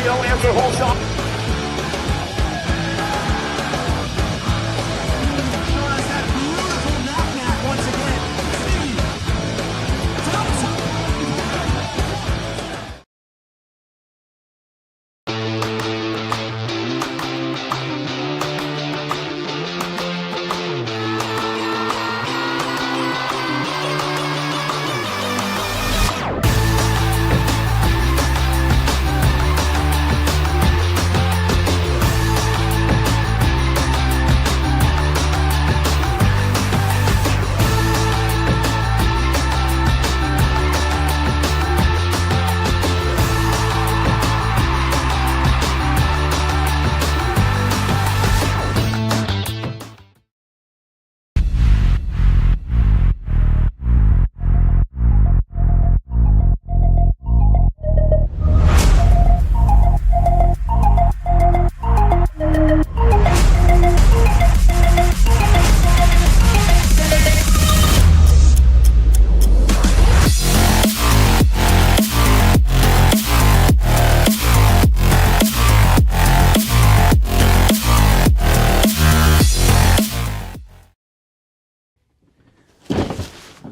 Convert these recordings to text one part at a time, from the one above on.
no answer, whole shot.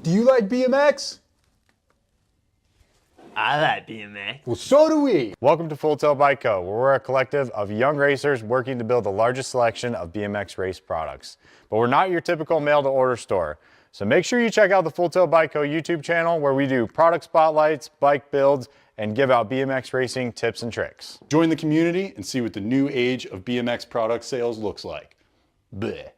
Do you like BMX? I like BMX. Well, so do we. Welcome to Full Tilt Bike Co., where we're a collective of young racers working to build the largest selection of BMX race products. But we're not your typical mail-to-order store. So make sure you check out the Full Tilt Bike Co. YouTube channel, where we do product spotlights, bike builds, and give out BMX racing tips and tricks. Join the community and see what the new age of BMX product sales looks like. Bleh.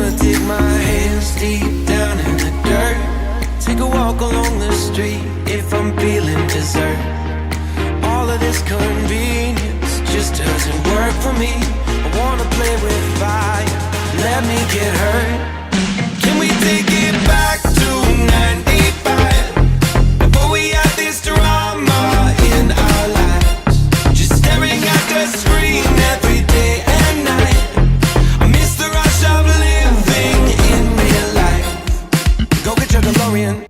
wanna dig my hands deep down in the dirt. Take a walk along the street if I'm feeling dessert. All of this convenience just doesn't work for me. I wanna play with fire, let me get hurt. Can we take it back to 95? Before we had this drama in our lives, just staring at the screen every day and night. I miss the rush of living in real life. Go get your DeLorean.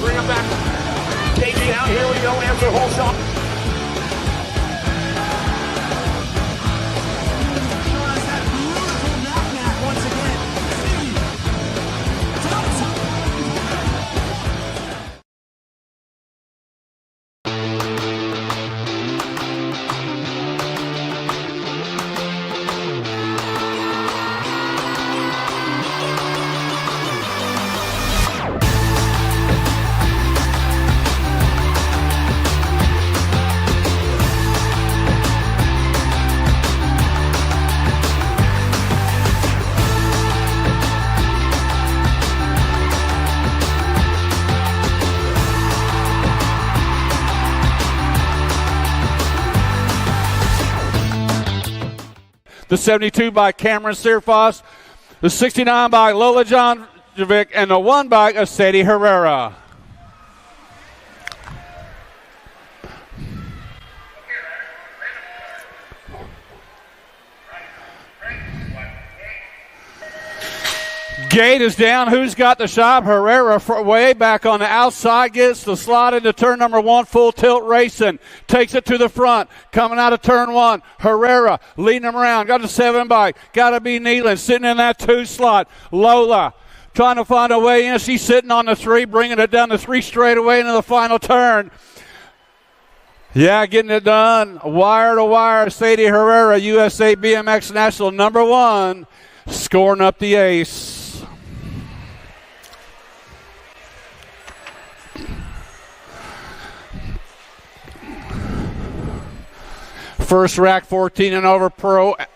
Bring him back. KG out, here we go, answer whole shot. The 72 by Cameron Searfoss, the 69 by Lola Johnjovic, and the 1 by Sadie Herrera. Gate is down. Who's got the shot? Herrera way back on the outside. Gets the slot into turn number 1. Full tilt racing. Takes it to the front. Coming out of turn 1. Herrera leading him around. Got a 7 bike. Got to be Nealon sitting in that 2 slot. Lola trying to find a way in. She's sitting on the 3, bringing it down the 3 straight away into the final turn. Yeah, getting it done. Wire to wire. Sadie Herrera, USA BMX National number 1, scoring up the ace. First rack 14 and over Pro-Am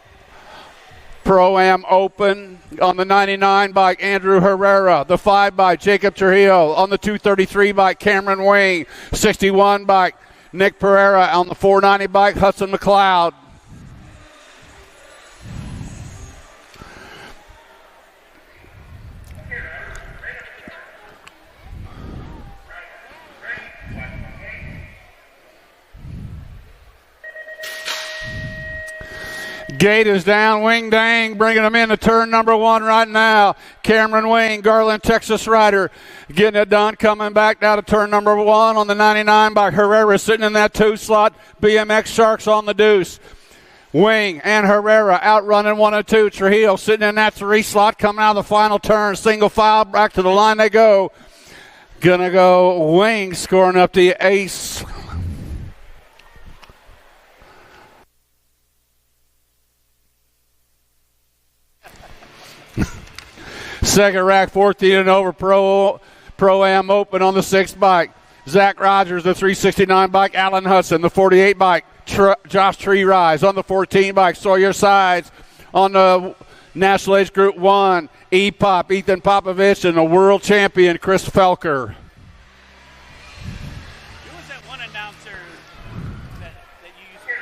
Open on the 99 bike, Andrew Herrera. The 5 bike, Jacob Trujillo. On the 233 bike, Cameron Wing. 61 bike, Nick Pereira. On the 490 bike, Hudson McLeod. Gate is down. Wing Dang bringing them into turn number 1 right now. Cameron Wing, Garland, Texas rider, getting it done. Coming back down to turn number 1 on the 99 by Herrera, sitting in that 2 slot. BMX Sharks on the deuce. Wing and Herrera outrunning 1 and 2. Trujillo sitting in that 3 slot, coming out of the final turn. Single file, back to the line they go. Gonna go Wing, scoring up the ace. Second rack, 14 and over, Pro-Am Open on the 6th bike. Zach Rogers, the 369 bike. Alan Hudson, the 48 bike. Josh Tree Rise on the 14 bike. Sawyer Sides on the National Age Group 1. E-Pop, Ethan Popovich, and the world champion, Chris Felker. Who was that one announcer that you used to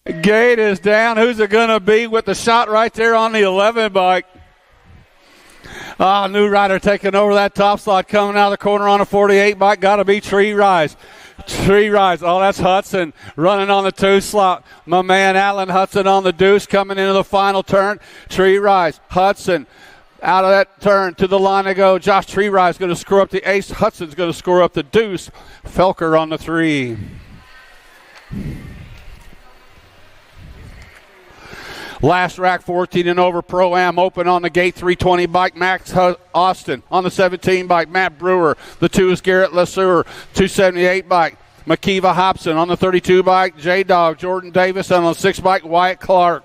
imitate? Gate is down. Who's it going to be with the shot right there on the 11 bike? New rider taking over that top slot, coming out of the corner on a 48 bike. Got to be Tree Rise. Tree Rise. Oh, that's Hudson running on the 2 slot. My man Alan Hudson on the deuce coming into the final turn. Tree Rise. Hudson out of that turn to the line to go. Josh Tree Rise going to score up the ace. Hudson's going to score up the deuce. Felker on the 3. Last rack, 14 and over, Pro-Am Open on the Gate 320 bike. Max Austin on the 17 bike. Matt Brewer. The 2 is Garrett LeSueur, 278 bike. McKeeva Hobson on the 32 bike. J-Dog, Jordan Davis on the 6 bike. Wyatt Clark.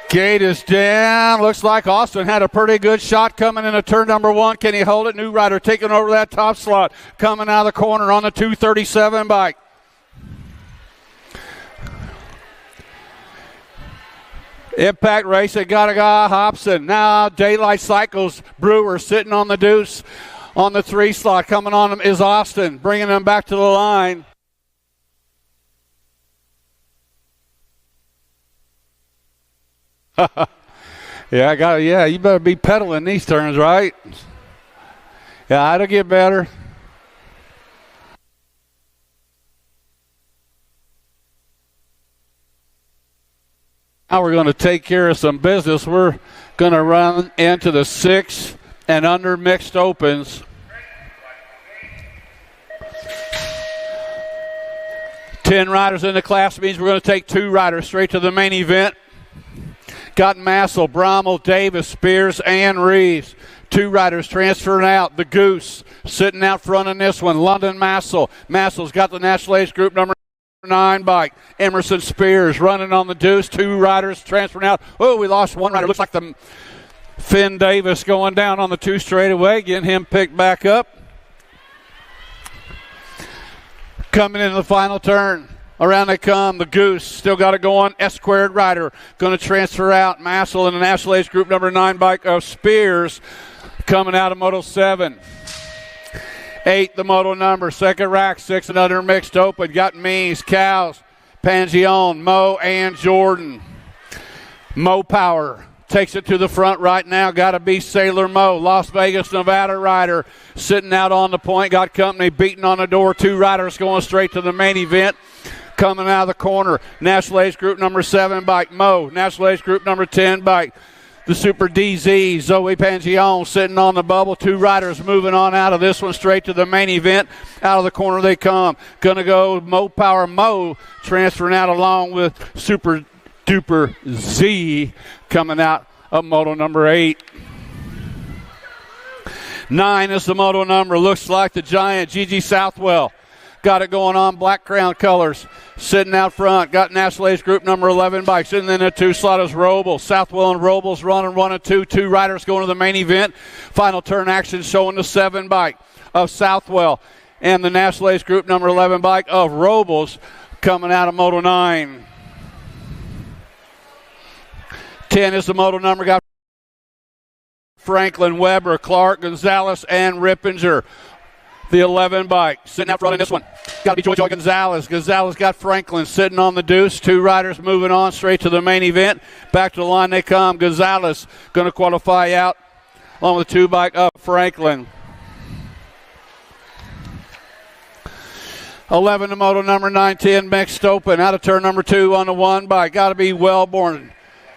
Gate is down. Looks like Austin had a pretty good shot coming into turn number 1. Can he hold it? New rider taking over that top slot. Coming out of the corner on the 237 bike. Impact race. They got a guy, Hobson. Now Daylight Cycles. Brewer sitting on the deuce on the 3 slot. Coming on him is Austin. Bringing him back to the line. Yeah, you better be pedaling these turns, right? Yeah, it'll get better. Now we're going to take care of some business. We're going to run into the 6 and under mixed opens. Ten riders in the class means we're going to take 2 riders straight to the main event. Got Massel, Brommel, Davis, Spears, and Reeves. 2 riders transferring out. The Goose sitting out front in this one. London Massel. Massel's got the National Age Group number 9 bike. Emerson Spears running on the deuce. 2 riders transferring out. Oh, we lost 1 rider. Looks like the Finn Davis going down on the 2 straightaway. Getting him picked back up. Coming into the final turn. Around they come. The Goose still got it going. S-squared rider going to transfer out. Massel in the National Age Group number 9 bike of Spears coming out of Moto 7. 8, the moto number. Second rack, 6 and under mixed open. Got Mees, Cows, Pangione, Mo, and Jordan. Mo Power takes it to the front right now. Got to be Sailor Mo. Las Vegas, Nevada rider sitting out on the point. Got company beating on the door. 2 riders going straight to the main event. Coming out of the corner, National Age Group number 7 bike, Mo. National Age Group number 10 bike, the Super DZ, Zoe Pangione sitting on the bubble. 2 riders moving on out of this one straight to the main event. Out of the corner they come. Going to go Mo Power Mo transferring out along with Super Duper Z coming out of moto number 8. 9 is the moto number. Looks like the giant Gigi Southwell. Got it going on, black crown colors. Sitting out front, got National Age Group number 11 bikes. And then the 2 slot is Robles. Southwell and Robles running 1 and 2. 2 riders going to the main event. Final turn action showing the 7 bike of Southwell. And the National Age Group number 11 bike of Robles coming out of Moto 9. 10 is the moto number. Got Franklin, Weber, Clark, Gonzalez, and Rippinger. The 11 bike sitting out front in this one. Got to be Joy Gonzalez. Gonzalez got Franklin sitting on the deuce. 2 riders moving on straight to the main event. Back to the line they come. Gonzalez going to qualify out along with the 2 bike up Franklin. 11 to moto number 910 mixed open. Out of turn number 2 on the 1 bike. Got to be Wellborn.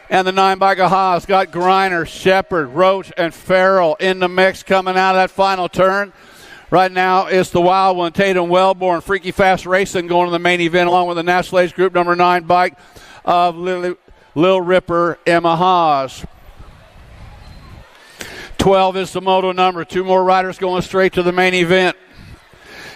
And the 9 bike of Haas got Griner, Shepard, Roach, and Farrell in the mix coming out of that final turn. Right now, it's the Wild One, Tatum Wellborn, Freaky Fast Racing going to the main event along with the National Age Group number 9 bike of Lil Ripper, Emma Haas. 12 is the moto number. 2 more riders going straight to the main event.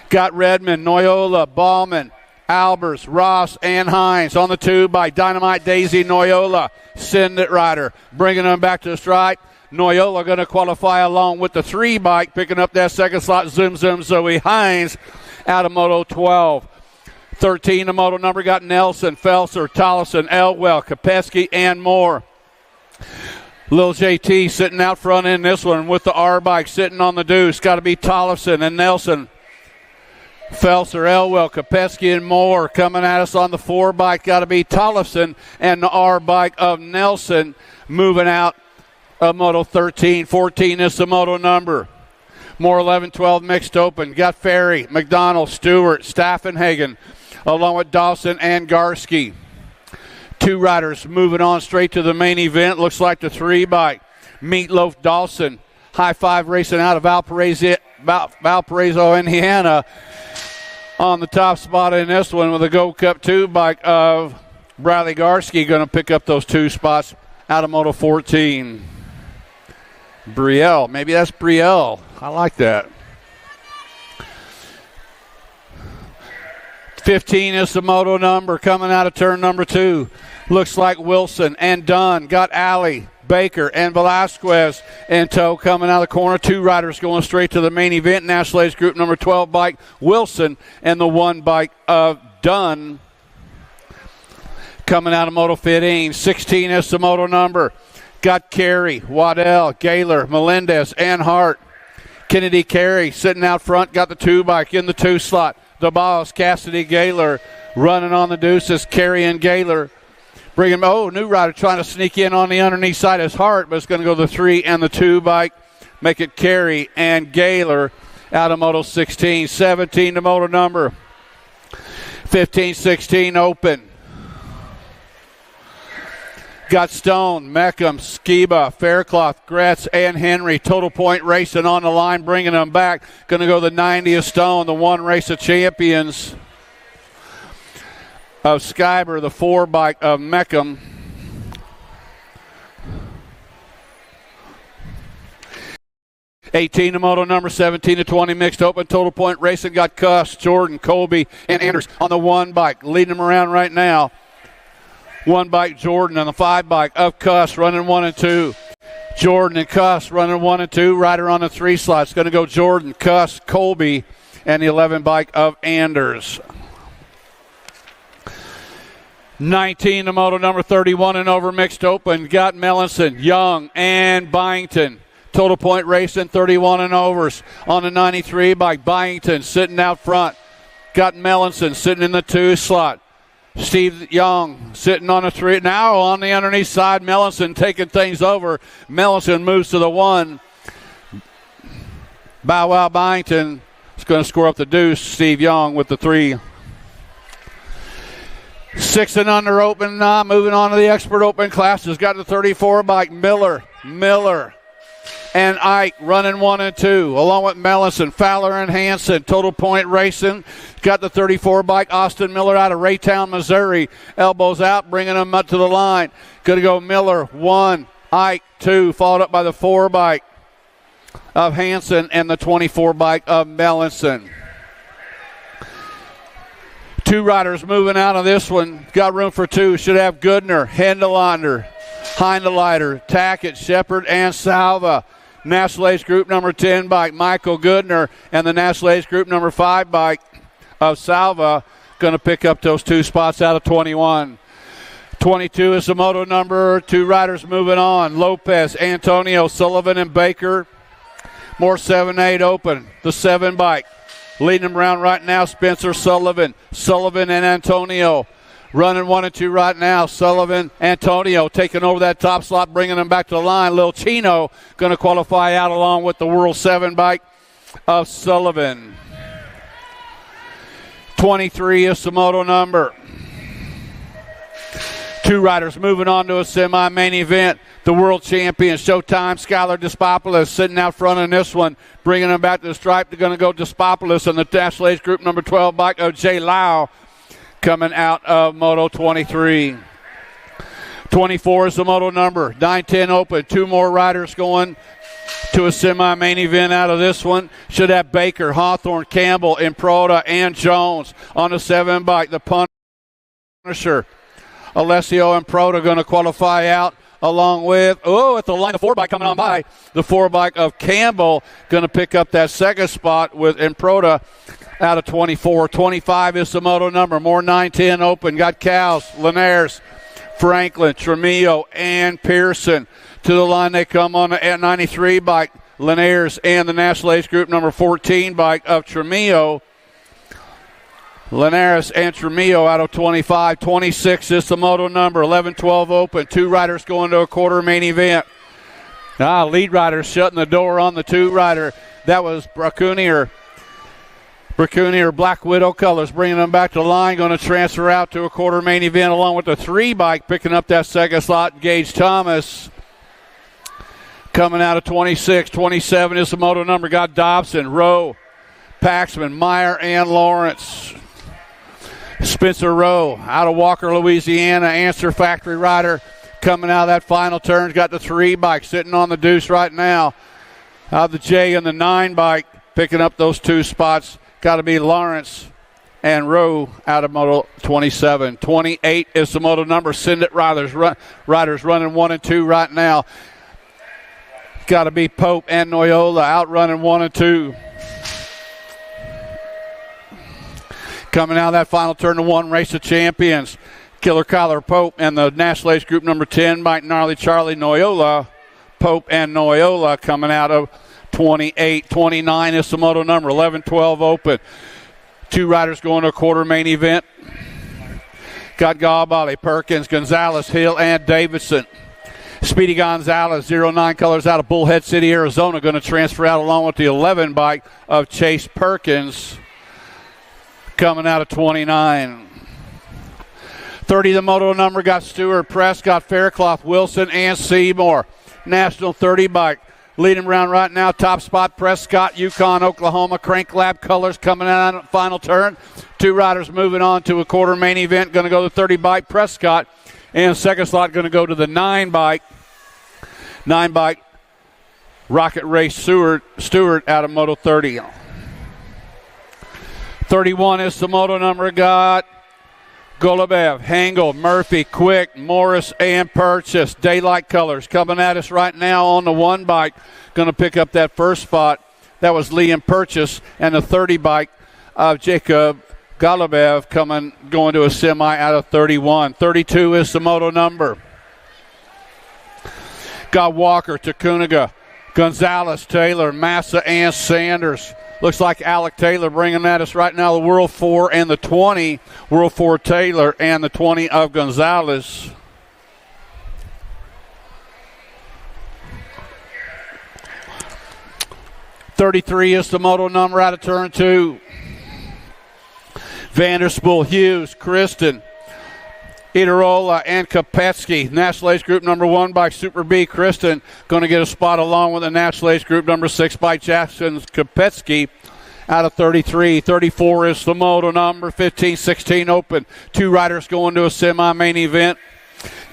Got Redmond, Noyola, Ballman, Albers, Ross, and Hines on the 2 by Dynamite Daisy Noyola. Send it rider, bringing them back to the stripe. Noyola going to qualify along with the 3 bike, picking up that second slot. Zoom Zoe Hines out of Moto 12. 13, the moto number, got Nelson, Felser, Tollison, Elwell, Kopetsky, and more. Lil JT sitting out front in this one with the R bike sitting on the deuce. Got to be Tollison and Nelson. Felser, Elwell, Kopetsky, and more coming at us on the 4 bike. Got to be Tollison and the R bike of Nelson moving out of Moto 13. 14 is the moto number. More 11, 12 mixed open. Got Ferry, McDonald, Stewart, Staffenhagen, along with Dawson and Garski. 2 riders moving on straight to the main event. Looks like the 3 bike. Meatloaf Dawson, High Five Racing out of Valparaiso, Indiana, on the top spot in this one with a Gold Cup 2 bike of Bradley Garski going to pick up those 2 spots out of Moto 14. Brielle, maybe that's Brielle. I like that. 15 is the moto number coming out of turn number 2. Looks like Wilson and Dunn. Got Alley, Baker, and Velasquez in tow coming out of the corner. 2 riders going straight to the main event. National Age Group number 12 bike, Wilson, and the 1 bike of Dunn coming out of Moto 15. 16 is the moto number. Got Carey, Waddell, Gaylor, Melendez, and Hart. Kennedy Carey sitting out front. Got the 2 bike in the 2 slot. The boss, Cassidy Gaylor, running on the deuces. Carey and Gaylor. Bring him, new rider trying to sneak in on the underneath side is Hart, but it's going to go the 3 and the 2 bike. Make it Carey and Gaylor out of Moto 16. 17 the moto number. 15, 16 open. Got Stone, Meckham, Skiba, Faircloth, Gretz, and Henry. Total Point Racing on the line, bringing them back. Going to go the 90 of Stone, the 1 race of champions of Skyber, the 4 bike of Meckham. (18) to moto number. 17 to 20 mixed open. Total Point Racing got Cuss, Jordan, Colby, and Anders on the 1 bike, leading them around right now. 1 bike Jordan on the 5 bike of Cuss running 1 and 2. Jordan and Cuss running 1 and 2. Rider on the 3 slot. It's going to go Jordan, Cuss, Colby, and the 11 bike of Anders. 19 to moto number. 31 and over mixed open. Got Mellinson, Young, and Byington. Total Point Racing 31 and overs on the 93 bike. Byington sitting out front. Got Mellinson sitting in the 2 slot. Steve Young sitting on the 3. Now on the underneath side, Mellinson taking things over. Mellinson moves to the 1. Bow Wow Byington is going to score up the deuce. Steve Young with the 3. 6 and under open now. Moving on to the expert open classes. Got the 34 bike. Miller, and Ike running 1 and 2, along with Mellinson, Fowler, and Hanson. Total Point Racing got the 34 bike. Austin Miller out of Raytown, Missouri. Elbows out, bringing them up to the line. Going to go Miller 1, Ike 2, followed up by the 4 bike of Hanson and the 24 bike of Mellinson. 2 riders moving out of this one. Got room for 2. Should have Goodner, Hendelander, Hindeleiter, Tackett, Shepard, and Salva. National Age Group number 10 bike, Michael Goodner, and the National Age Group number 5 bike of Salva going to pick up those 2 spots out of 21. 22 is the moto number. 2 riders moving on. Lopez, Antonio, Sullivan, and Baker. More 7-8 open. The 7 bike. Leading them around right now, Spencer Sullivan. Sullivan and Antonio. Running 1 and 2 right now. Sullivan, Antonio taking over that top slot, bringing them back to the line. Lil Chino going to qualify out along with the World 7 bike of Sullivan. 23 is the moto number. Two riders moving on to a semi-main event. The world champion, Showtime, Skylar Despopoulos, sitting out front in this one. Bringing them back to the stripe. They're going to go Despopoulos in the national age group number 12 bike of Jay Lau coming out of Moto 23. 24 is the moto number. 9-10 open. Two more riders going to a semi-main event out of this one. Should have Baker, Hawthorne, Campbell, Improda, and Jones on the 7 bike. The Punisher, Alessio Improda, going to qualify out along with, at the line, the 4 bike coming on by. The 4 bike of Campbell going to pick up that second spot with Improda out of 24. 25 is the moto number. More 9-10 open. Got Cows, Linares, Franklin, Tremillo, and Pearson. To the line they come on the 93 bike, Linares, and the national age group number 14 bike of Tremillo. Linares and Tremillo out of 25. 26 is the moto number. 11-12 open. Two riders going to a quarter main event. Lead rider shutting the door on the 2 rider. That was Bracunier, Black Widow colors, bringing them back to the line. Going to transfer out to a quarter main event along with the 3 bike, picking up that second slot. Gage Thomas coming out of 26. 27 is the moto number. Got Dobson, Rowe, Paxman, Meyer, and Lawrence. Spencer Rowe out of Walker, Louisiana, Answer Factory rider coming out of that final turn. Got the 3 bike sitting on the deuce right now. Out of the J and the 9 bike, picking up those 2 spots. Got to be Lawrence and Rowe out of Moto 27. 28 is the moto number. Send it riders running 1 and 2 right now. Got to be Pope and Noyola out running 1 and 2. Coming out of that final turn to 1, Race of Champions. Killer Kyler Pope and the national age group number 10, Mike Gnarly Charlie Noyola. Pope and Noyola coming out of 28. 29 is the moto number. 11-12 open. 2 riders going to a quarter main event. Got Galbali, Perkins, Gonzalez, Hill, and Davidson. Speedy Gonzalez, 09 colors out of Bullhead City, Arizona, going to transfer out along with the 11 bike of Chase Perkins coming out of 29. 30, the moto number, got Stewart, Prescott, Faircloth, Wilson, and Seymour. National 30 bike. Leading around right now, top spot, Prescott, Yukon, Oklahoma, Crank Lab colors coming out on the final turn. 2 riders moving on to a quarter main event. Going to go to the 30 bike, Prescott. And second slot going to go to the 9 bike. 9 bike, Rocket Race Stewart out of Moto 30. 31 is the moto number. Got Golubev, Hengel, Murphy, Quick, Morris, and Purchase. Daylight colors coming at us right now on the 1 bike. Going to pick up that first spot. That was Liam Purchase. And the 30 bike of Jacob Golubev going to a semi out of 31. 32 is the moto number. Got Walker, Takuniga, Gonzalez, Taylor, Massa, and Sanders. Looks like Alec Taylor bringing at us right now, the World 4 and the 20. World 4 Taylor and the 20 of Gonzalez. .33 is the moto number out of turn 2. Vanderspool, Hughes, Kristen, Itarola, and Kopetsky. National age group number 1 by Super B. Kristen going to get a spot along with the national age group number 6 by Jackson Kopetsky out of 33. 34 is the moto number. 15-16 open. 2 riders going to a semi-main event.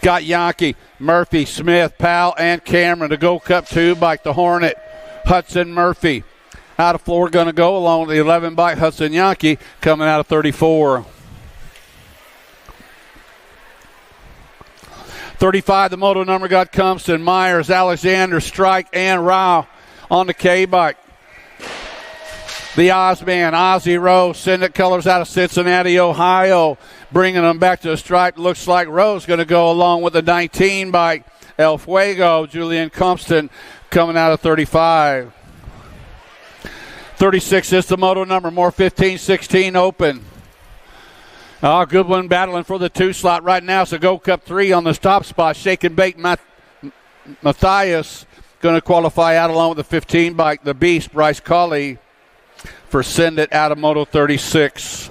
Got Yankee, Murphy, Smith, Powell, and Cameron to go Cup 2 bike the Hornet. Hudson Murphy out of floor going to go along with the 11 bike Hudson Yankee coming out of 34. 35, the moto number got Compton, Myers, Alexander, Strike, and Rao on the K-bike. The Ozman, Ozzy Rose, send it colors out of Cincinnati, Ohio, bringing them back to the stripe. Looks like Rose going to go along with the 19 bike. El Fuego, Julian Compton coming out of 35. 36 is the moto number, more 15-16 open. Oh, good one battling for the 2 slot right now. So go Cup 3 on the top spot. Shake and Bake Matthias going to qualify out along with the 15 bike. The Beast, Bryce Colley, for Send It out of Moto 36.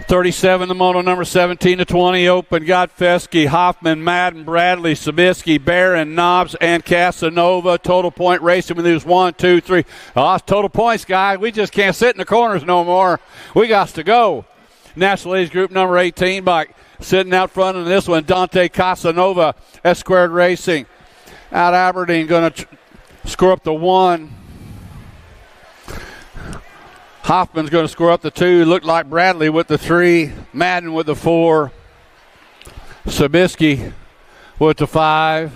37, the moto number 17 to 20, open. Got Fesky, Hoffman, Madden, Bradley, Sabisky, Barron, Knobs, and Casanova. Total point racing with these 1, 2, 3. Oh, it's total points, guys. We just can't sit in the corners no more. We got to go. National Age Group number 18 bike sitting out front in this one. Dante Casanova, S Squared Racing. Out Aberdeen going to score up the 1. Hoffman's going to score up the 2. Looked like Bradley with the 3. Madden with the 4. Sabisky with the 5.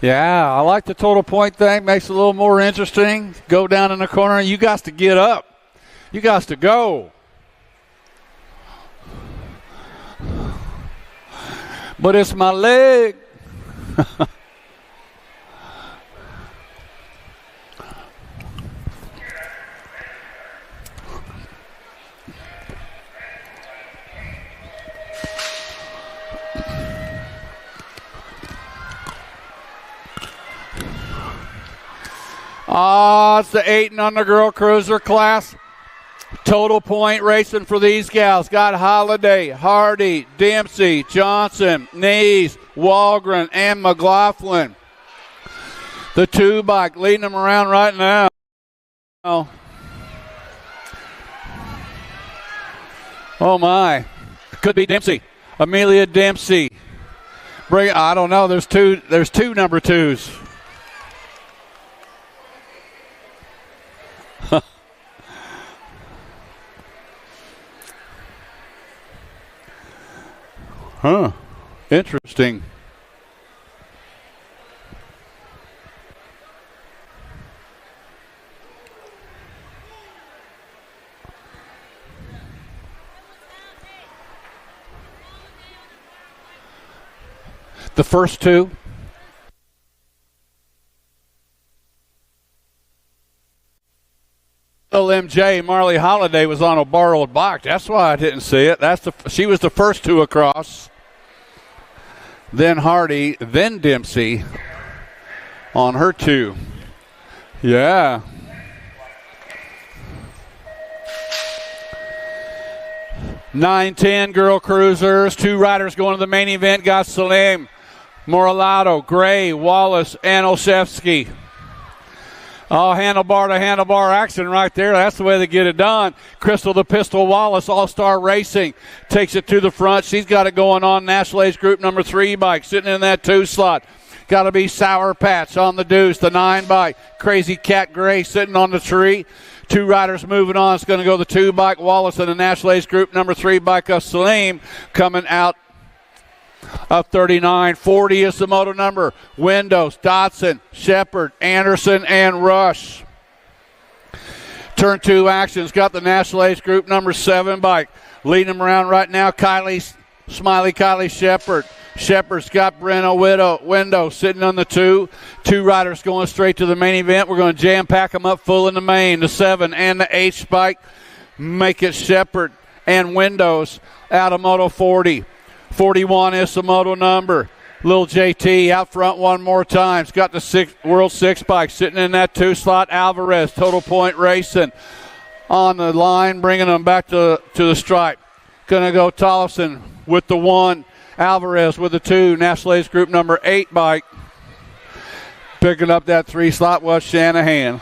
Yeah, I like the total point thing. Makes it a little more interesting. Go down in the corner. You got to get up. You got to go. But it's my leg. It's the 8 and under girl cruiser class. Total point racing for these gals. Got Holiday, Hardy, Dempsey, Johnson, Nees, Walgren, and McLaughlin. The 2 bike leading them around right now. Oh my. Could be Dempsey. Amelia Dempsey. I don't know. There's two number 2s. Huh. Interesting. The first 2. LMJ Marley Holiday was on a borrowed bike. That's why I didn't see it. She was the first 2 across. Then Hardy, then Dempsey on her 2. Yeah. (9-10) girl cruisers. 2 riders going to the main event. Got Salim, Moralato, Gray, Wallace, and Olszewski. Oh, handlebar to handlebar action right there. That's the way they get it done. Crystal the Pistol Wallace, All-Star Racing, takes it to the front. She's got it going on. National Age Group number 3 bike sitting in that 2 slot. Got to be Sour Patch on the deuce. The 9 bike. Crazy Cat Gray sitting on the tree. 2 riders moving on. It's going to go the 2 bike Wallace and the National Age Group number 3 bike of Salim coming out of 39.40 is the moto number. Windows, Dotson, Shepard, Anderson, and Rush. Turn 2 actions. Got the National Age Group number 7 bike. Leading them around right now, Smiley Kylie Shepard. Shepard's got Breno Window sitting on the 2. 2 riders going straight to the main event. We're going to jam pack them up full in the main. The 7 and the H bike make it Shepard and Windows out of Moto 40. 41 is the moto number. Little JT out front one more time. He's got the World 6 bike sitting in that 2 slot. Alvarez, Total Point Racing on the line, bringing them back to the stripe. Going to go Tollefson with the 1. Alvarez with the 2. National Age Group number 8 bike. Picking up that 3 slot was Shanahan.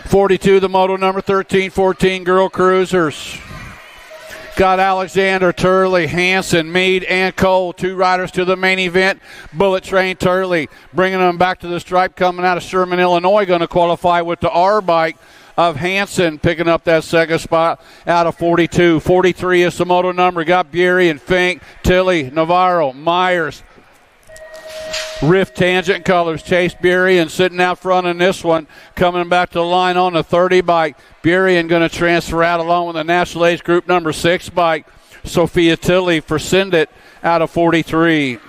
42, the moto number 13-14 girl cruisers. Got Alexander, Turley, Hanson, Meade, and Cole. 2 riders to the main event. Bullet Train Turley bringing them back to the stripe, coming out of Sherman, Illinois. Going to qualify with the R bike of Hanson, picking up that 2nd spot out of 42. 43 is the moto number. Got Bury and Fink, Tilley, Navarro, Myers. Rift Tangent Colors, Chase Burien sitting out front in this one. Coming back to the line on the 30 bike. Burien going to transfer out along with the National Age Group number 6 bike. Sophia Tilley for Sindit out of 43.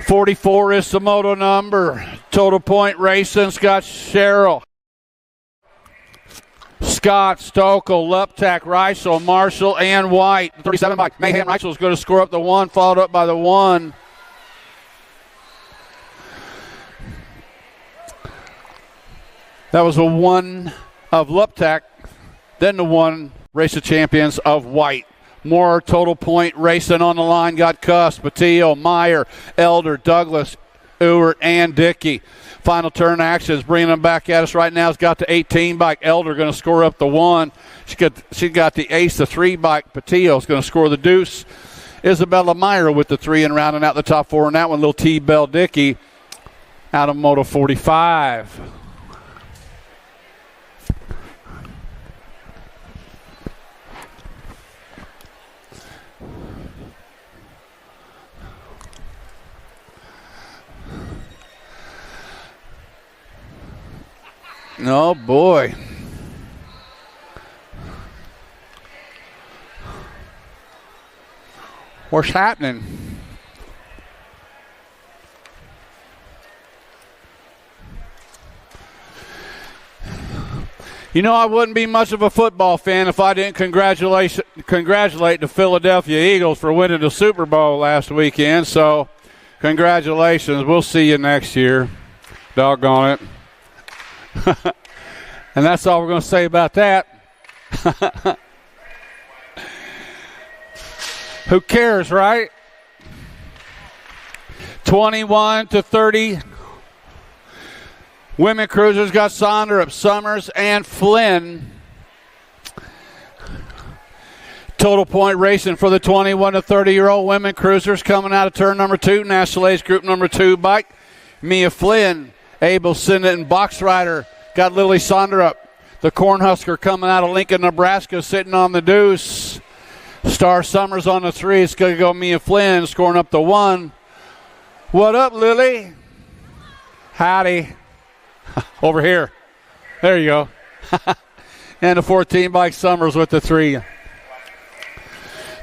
44 is the moto number. Total Point Racing, Scott Sherrill. Scott, Stokel, Luptak, Reisel, Marshall, and White. 37 bike. Mayhem Reisel is going to score up the 1, followed up by the 1. That was a 1 of Luptak, then the 1 Race of Champions of White. More total point racing on the line. Got Cuss, Patillo, Meyer, Elder, Douglas, Ewert, and Dickey. Final turn action is bringing them back at us right now. It's got the 18 bike. Elder going to score up the 1. She got the ace, the 3 bike. Patillo's going to score the deuce. Isabella Meyer with the 3 and rounding out the top 4 in that one. Little T-Bell Dickey out of Moto 45. Oh, boy. What's happening? You know, I wouldn't be much of a football fan if I didn't congratulate the Philadelphia Eagles for winning the Super Bowl last weekend. So, congratulations. We'll see you next year. Doggone it. And that's all we're going to say about that. Who cares, right? 21-30. Women cruisers got Sonderup, Summers, and Flynn. Total point racing for the 21 to 30-year-old women cruisers coming out of turn number 2. National Age Group number 2 bike. Mia Flynn, Abel Sinnott, and Box Rider got Lily Sonderup. The Cornhusker coming out of Lincoln, Nebraska, sitting on the deuce. Star Summers on the 3. It's going to go Mia Flynn scoring up the 1. What up, Lily? Howdy. Over here. There you go. And the 14 bike Summers with the 3.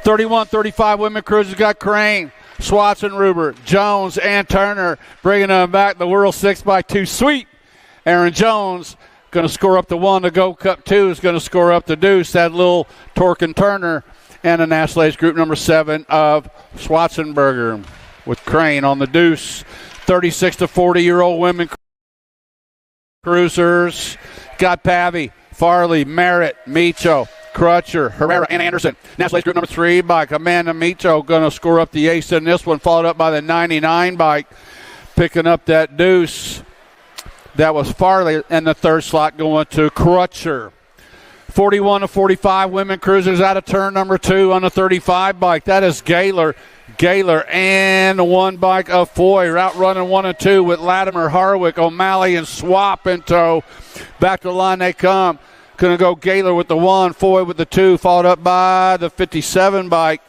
31-35 women cruisers got Crane, Swatzenruber, Jones, and Turner bringing them back. The World 6x2 sweep. Aaron Jones going to score up the 1. The Go Cup 2 is going to score up the deuce. That little Torque and Turner. And the National Age Group number 7 of Schwarzenberger with Crane on the deuce. 36 to 40-year-old women cruisers got Pavy, Farley, Merritt, Micho, Crutcher, Herrera, and Anderson. National Age Group number 3 bike. Amanda Micho going to score up the ace in this one, followed up by the 99 bike, picking up that deuce. That was Farley, and the 3rd slot going to Crutcher. 41 to 45 women cruisers out of turn number 2 on the 35 bike. That is Gaylor, and the 1 bike of Foy. Out running 1 and 2 with Latimer, Harwick, O'Malley, and Swap in tow. Back to the line they come. Going to go Gaylor with the 1, Foy with the 2, followed up by the 57 bike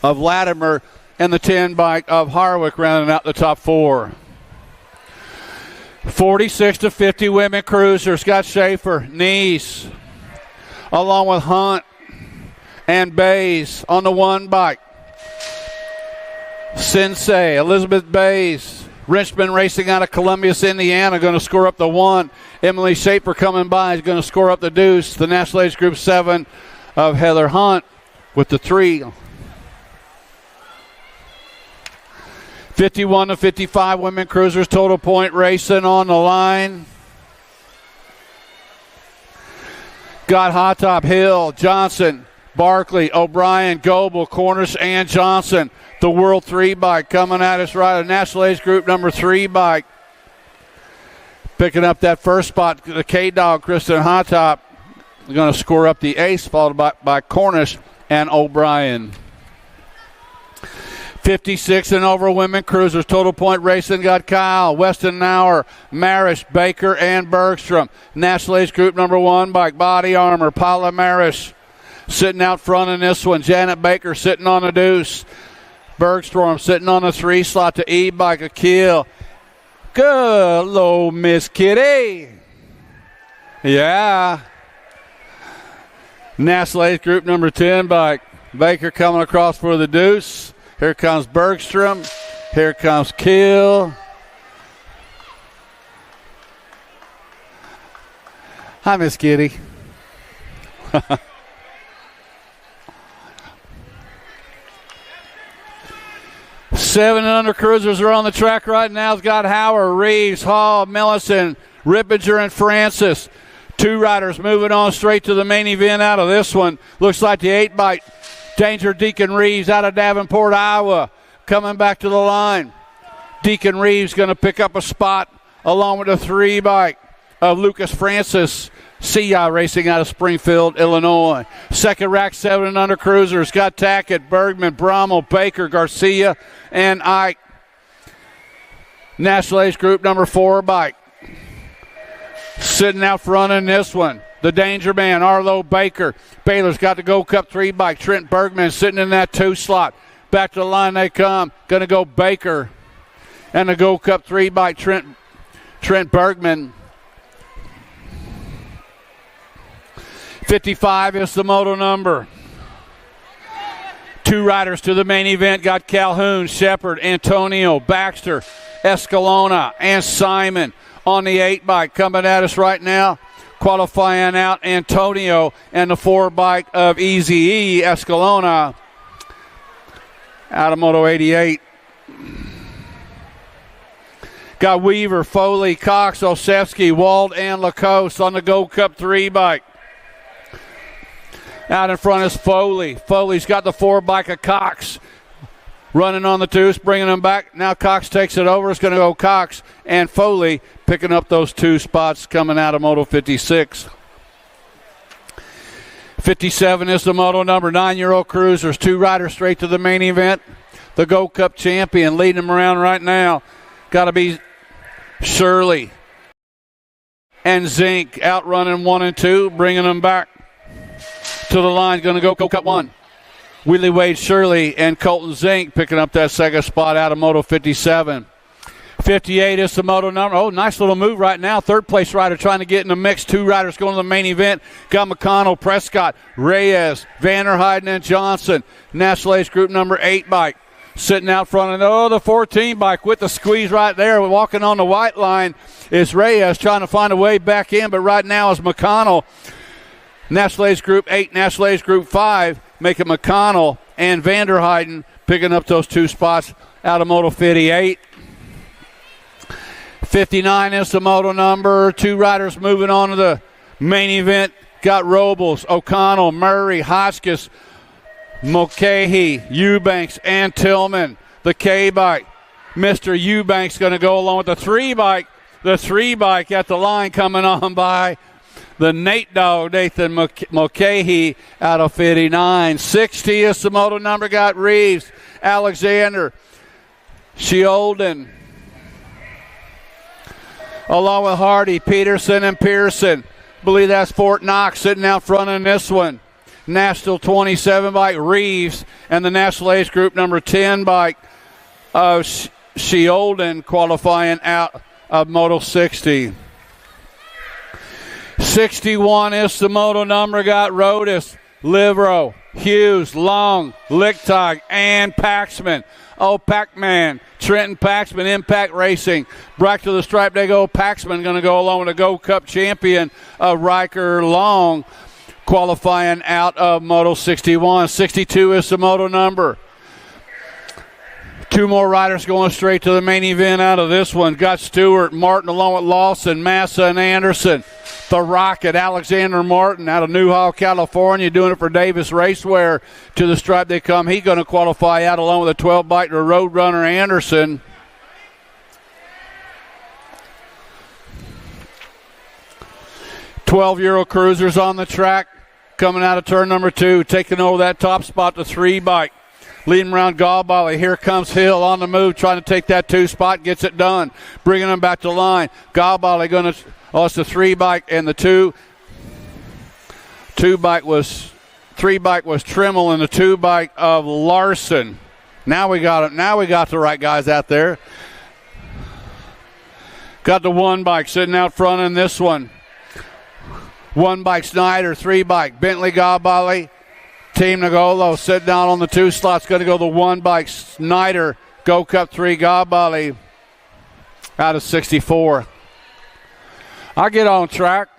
of Latimer and the 10 bike of Harwick rounding out the top 4. 46 to 50 women cruisers got Schaefer, Neese, along with Hunt and Bays on the 1 bike. Sensei, Elizabeth Bays, Richmond Racing out of Columbus, Indiana, going to score up the 1. Emily Schaefer coming by is going to score up the deuce. The National Age Group 7 of Heather Hunt with the 3. 51 to 55 women cruisers, total point racing on the line. Got Hot Top, Hill, Johnson, Barkley, O'Brien, Goebel, Cornish, and Johnson. The World 3 bike coming at us right. The National Age Group number 3 bike. Picking up that first spot, the K-Dog, Kristen Hot Top. Going to score up the ace, followed by Cornish and O'Brien. 56 and over women cruisers, total point racing got Kyle, Weston Nauer, Marish, Baker, and Bergstrom. National Age Group number 1 bike, Body Armor, Paula Marish sitting out front in this one. Janet Baker sitting on a deuce. Bergstrom sitting on a 3 slot to E-bike, Akil. Good, hello, Miss Kitty. Yeah. National Age Group number 10 bike, Baker coming across for the deuce. Here comes Bergstrom. Here comes Kill. Hi, Miss Kitty. 7 and under cruisers are on the track right now. It's got Howard, Reeves, Hall, Millison, Rippinger and Francis. 2 riders moving on straight to the main event out of this one. Looks like the 8-bike. Danger Deacon Reeves out of Davenport, Iowa, coming back to the line. Deacon Reeves going to pick up a spot along with the 3-bike of Lucas Francis. CI Racing out of Springfield, Illinois. Second rack 7 and under cruisers. Got Tackett, Bergman, Brommel, Baker, Garcia, and Ike. National Age Group number 4 bike. Sitting out front in this one, the Danger Man, Arlo Baker. Baylor's got the Gold Cup 3 bike. Trent Bergman sitting in that 2 slot. Back to the line they come. Going to go Baker and the Gold Cup 3 bike, Trent Bergman. 55 is the moto number. 2 riders to the main event. Got Calhoun, Shepard, Antonio, Baxter, Escalona, and Simon on the 8 bike. Coming at us right now. Qualifying out Antonio and the 4 bike of Easy E, Escalona, out of Moto 88. Got Weaver, Foley, Cox, Osefsky, Wald, and Lacoste on the Gold Cup 3 bike. Out in front is Foley. Foley's got the 4 bike of Cox. Running on the 2s, bringing them back. Now Cox takes it over. It's going to go Cox and Foley picking up those 2 spots coming out of Moto 56. 57 is the moto number. 9-year-old cruisers. 2 riders straight to the main event. The Gold Cup champion leading them around right now. Got to be Shirley and Zink outrunning 1 and 2, bringing them back to the line. Going to go Gold Cup 1. Willie Wade Shirley and Colton Zink picking up that second spot out of Moto 57. 58 is the moto number. Oh, nice little move right now. 3rd place rider trying to get in the mix. 2 riders going to the main event. Got McConnell, Prescott, Reyes, Vanderheiden, and Johnson. National Age Group number 8 bike. Sitting out front of the 14 bike with the squeeze right there. Walking on the white line is Reyes trying to find a way back in, but right now is McConnell. National Age Group 8, National Age Group 5, making McConnell and Vanderheiden picking up those 2 spots out of Moto 58. 59 is the moto number. 2 riders moving on to the main event. Got Robles, O'Connell, Murray, Hotchkiss, Mulcahy, Eubanks, and Tillman. The K-bike. Mr. Eubanks going to go along with the 3 bike. The 3 bike at the line coming on by the Nate Dog, Nathan Mulcahy out of 59. 60 is the moto number. Got Reeves, Alexander, Sheolden, along with Hardy, Peterson, and Pearson. Believe that's Fort Knox sitting out front in this one. National 27 bike, Reeves, and the National Age Group number 10 bike of Sheolden qualifying out of Moto 60. 61 is the moto number. Got Rodas, Livero, Hughes, Long, Lichtog, and Paxman. Oh, Pac-Man, Trenton Paxman, Impact Racing. Back to the stripe they go. Paxman going to go along with the Gold Cup champion of Riker Long, qualifying out of Moto 61. 62 is the moto number. 2 more riders going straight to the main event out of this one. Got Stewart, Martin, along with Lawson, Massa, and Anderson. The Rocket, Alexander Martin out of Newhall, California, doing it for Davis Racewear. To the stripe they come. He's going to qualify out along with a 12-bike to Roadrunner Anderson. "12-year-old cruisers on the track. Coming out of turn number 2, taking over that top spot, the 3-bike. Leading around Galbali. Here comes Hill on the move, trying to take that 2 spot. Gets it done. Bringing him back to line. Galbali going to... Oh, it's the 3-bike and the 2-bike was 3-bike was Trimmel and the 2-bike of Larson. Now we got it. Now we got the right guys out there. Got the 1-bike sitting out front in this one. 1-bike Snyder, 3-bike Bentley Galbali. Team Nagolo sitting down on the 2 slots. Going to go the 1-bike Snyder. Go Cup 3 Galbali out of 64. I'll get on track.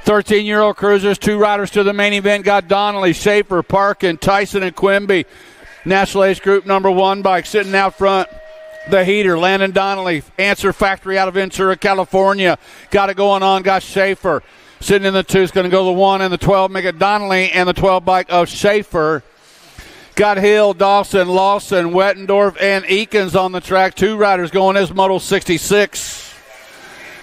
13-year-old cruisers, 2 riders to the main event. Got Donnelly, Schaefer, Parkin, Tyson, and Quimby. National Age Group number 1 bike sitting out front. the heater, Landon Donnelly, Answer Factory out of Ventura, California. Got it going on, got Schaefer. Sitting in the 2 is going to go the 1 and the 12, Mick Donnelly, and the 12 bike of Schaefer. Got Hill, Dawson, Lawson, Wettendorf, and Eakins on the track. 2 riders going as Moto 66.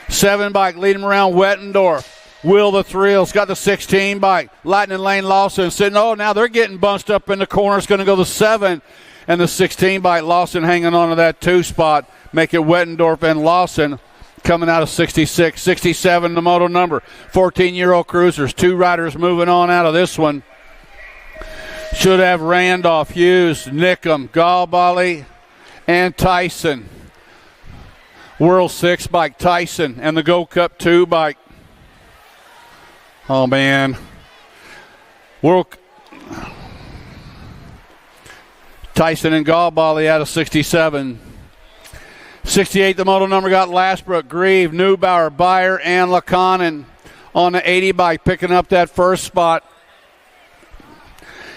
7 bike leading them around, Wettendorf. Will the Thrills got the 16 bike. Lightning Lane Lawson sitting. Oh, now they're getting bunched up in the corner. It's going to go the 7 and the 16 bike. Lawson hanging on to that 2 spot. Make it Wettendorf and Lawson coming out of 66. 67 the moto number. 14-year-old cruisers. 2 riders moving on out of this one. Should have Randolph, Hughes, Nickham, Galbali, and Tyson. World 6 bike, Tyson, and the Gold Cup 2 bike. Oh, man. Tyson and Galbali out of 67. 68, the moto number got Lashbrook, Grieve, Neubauer, Beyer, and Laconin on the 80 bike, picking up that first spot.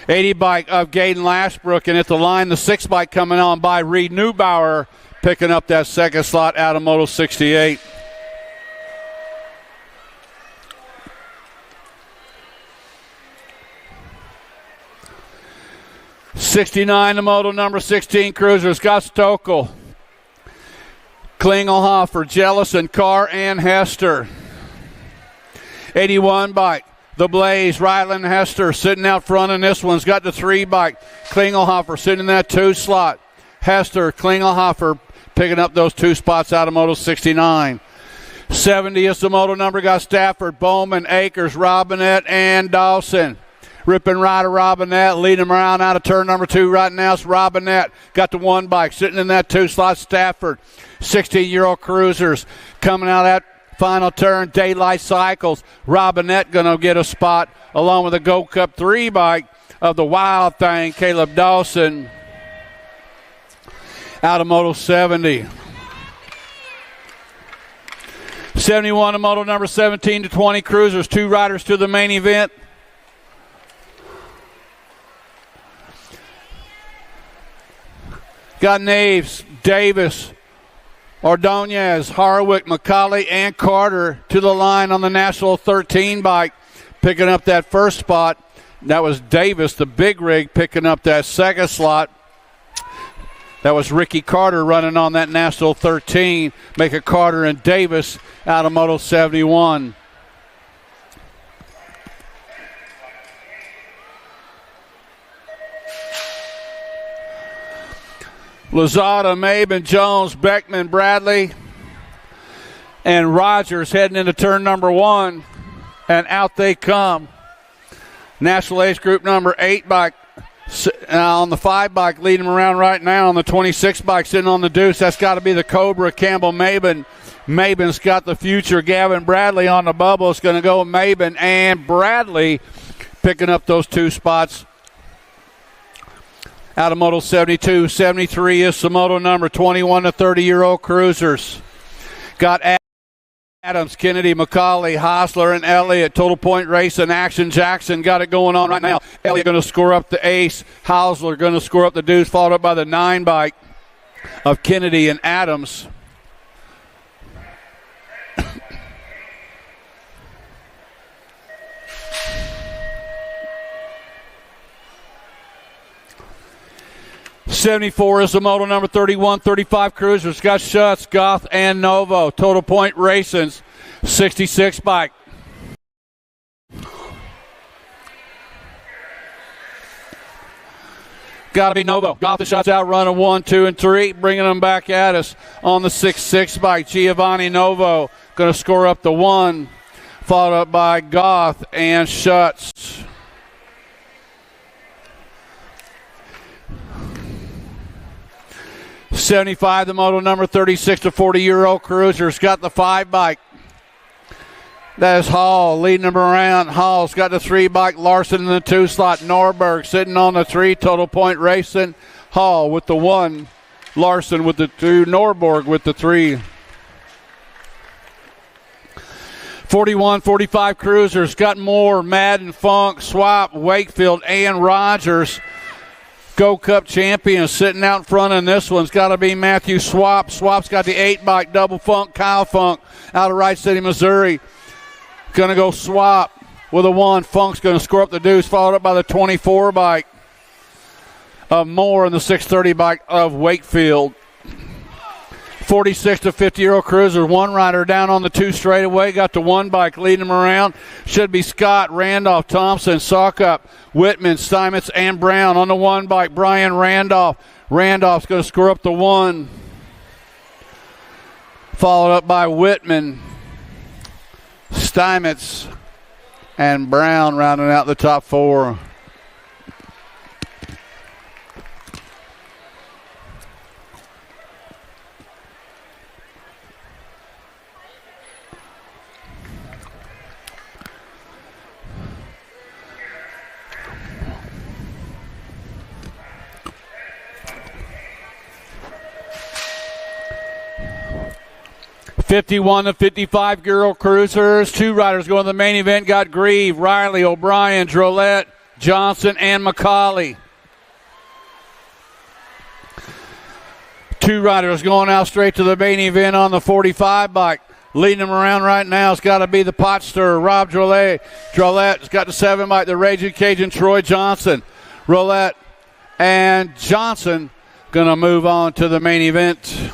80 bike of Gaden Lashbrook, and at the line, the 6 bike coming on by Reed Neubauer, picking up that second slot out of Moto 68. '69, the moto number 16 cruiser, Scott Stokel, Klingelhofer, Jellison, Carr, and Hester. 81 bike, the Blaze, Ryland Hester sitting out front in this one's got the 3 bike. Klingelhofer sitting in that 2 slot. Hester, Klingelhofer picking up those 2 spots out of Moto 69. 70 is the moto number, got Stafford, Bowman, Akers, Robinette, and Dawson. Ripping rider Robinette, leading him around out of turn number 2 right now. It's Robinette, got the 1 bike, sitting in that 2 slot. Stafford, 16-year-old cruisers, coming out of that final turn. Daylight Cycles, Robinette going to get a spot along with the Gold Cup 3 bike of the Wild Thing, Caleb Dawson, out of Moto 70. 71 of moto number 17 to 20 cruisers, 2 riders to the main event. Got Naves, Davis, Ordonez, Harwick, McCauley, and Carter to the line on the National 13 bike, picking up that first spot. That was Davis, the big rig, picking up that second slot. That was Ricky Carter running on that National 13. Make it Carter and Davis out of Moto 71. Lozada, Maben, Jones, Beckman, Bradley, and Rogers heading into turn number 1, and out they come. National Age Group number 8 bike on the 5 bike, leading them around right now on the 26 bike, sitting on the deuce. That's got to be the Cobra, Campbell Maben. Maben's got the future. Gavin Bradley on the bubble. It's going to go Maben and Bradley picking up those 2 spots out of Moto 72. 73 is the moto number, 21 to 30-year-old cruisers. Got Adams, Kennedy, McCauley, Hosler, and Elliott. Total Point Racing, Action Jackson got it going on right now. Elliott going to score up the ace. Hosler going to score up the deuce, followed up by the 9 bike of Kennedy and Adams. '74 is the moto number 31, 35 cruisers. Got Schutz, Goth, and Novo. Total Point Racing's 66 bike. Got to be Novo. Goth and Schutz out running 1, 2, and 3, bringing them back at us on the 6-6 bike. Giovanni Novo going to score up the 1, followed up by Goth and Schutz. '75, the moto number 36 to 40-year-old cruisers. Got the 5 bike. That is Hall leading them around. Hall's got the 3 bike. Larson in the 2 slot. Norberg sitting on the 3. Total Point Racing. Hall with the 1. Larson with the 2. Norberg with the 3. 41, 45 cruisers. Got Moore, Madden, Funk, Swap, Wakefield, and Rogers. Go Cup champion sitting out in front in this one's got to be Matthew Swap. Swap's got the 8-bike double funk, Kyle Funk out of Wright City, Missouri. Going to go Swap with a 1. Funk's going to score up the deuce, followed up by the 24 bike of Moore and the 630 bike of Wakefield. 46 to 50-year-old cruiser. One rider down on the 2 straightaway. Got the 1 bike leading him around. Should be Scott, Randolph, Thompson, Saukup, Whitman, Steinmetz, and Brown. On the 1 bike, Brian Randolph. Randolph's going to score up the 1. Followed up by Whitman, Steinmetz, and Brown rounding out the top 4. $51 to $55-year-old cruisers. 2 riders going to the main event. Got Grieve, Riley, O'Brien, Drolette, Johnson, and McCauley. 2 riders going out straight to the main event on the 45 bike. Leading them around right now has got to be the pot stirrer, Rob Drolet. Drolet's got the 7 bike, the Raging Cajun, Troy Johnson. Rolette and Johnson going to move on to the main event.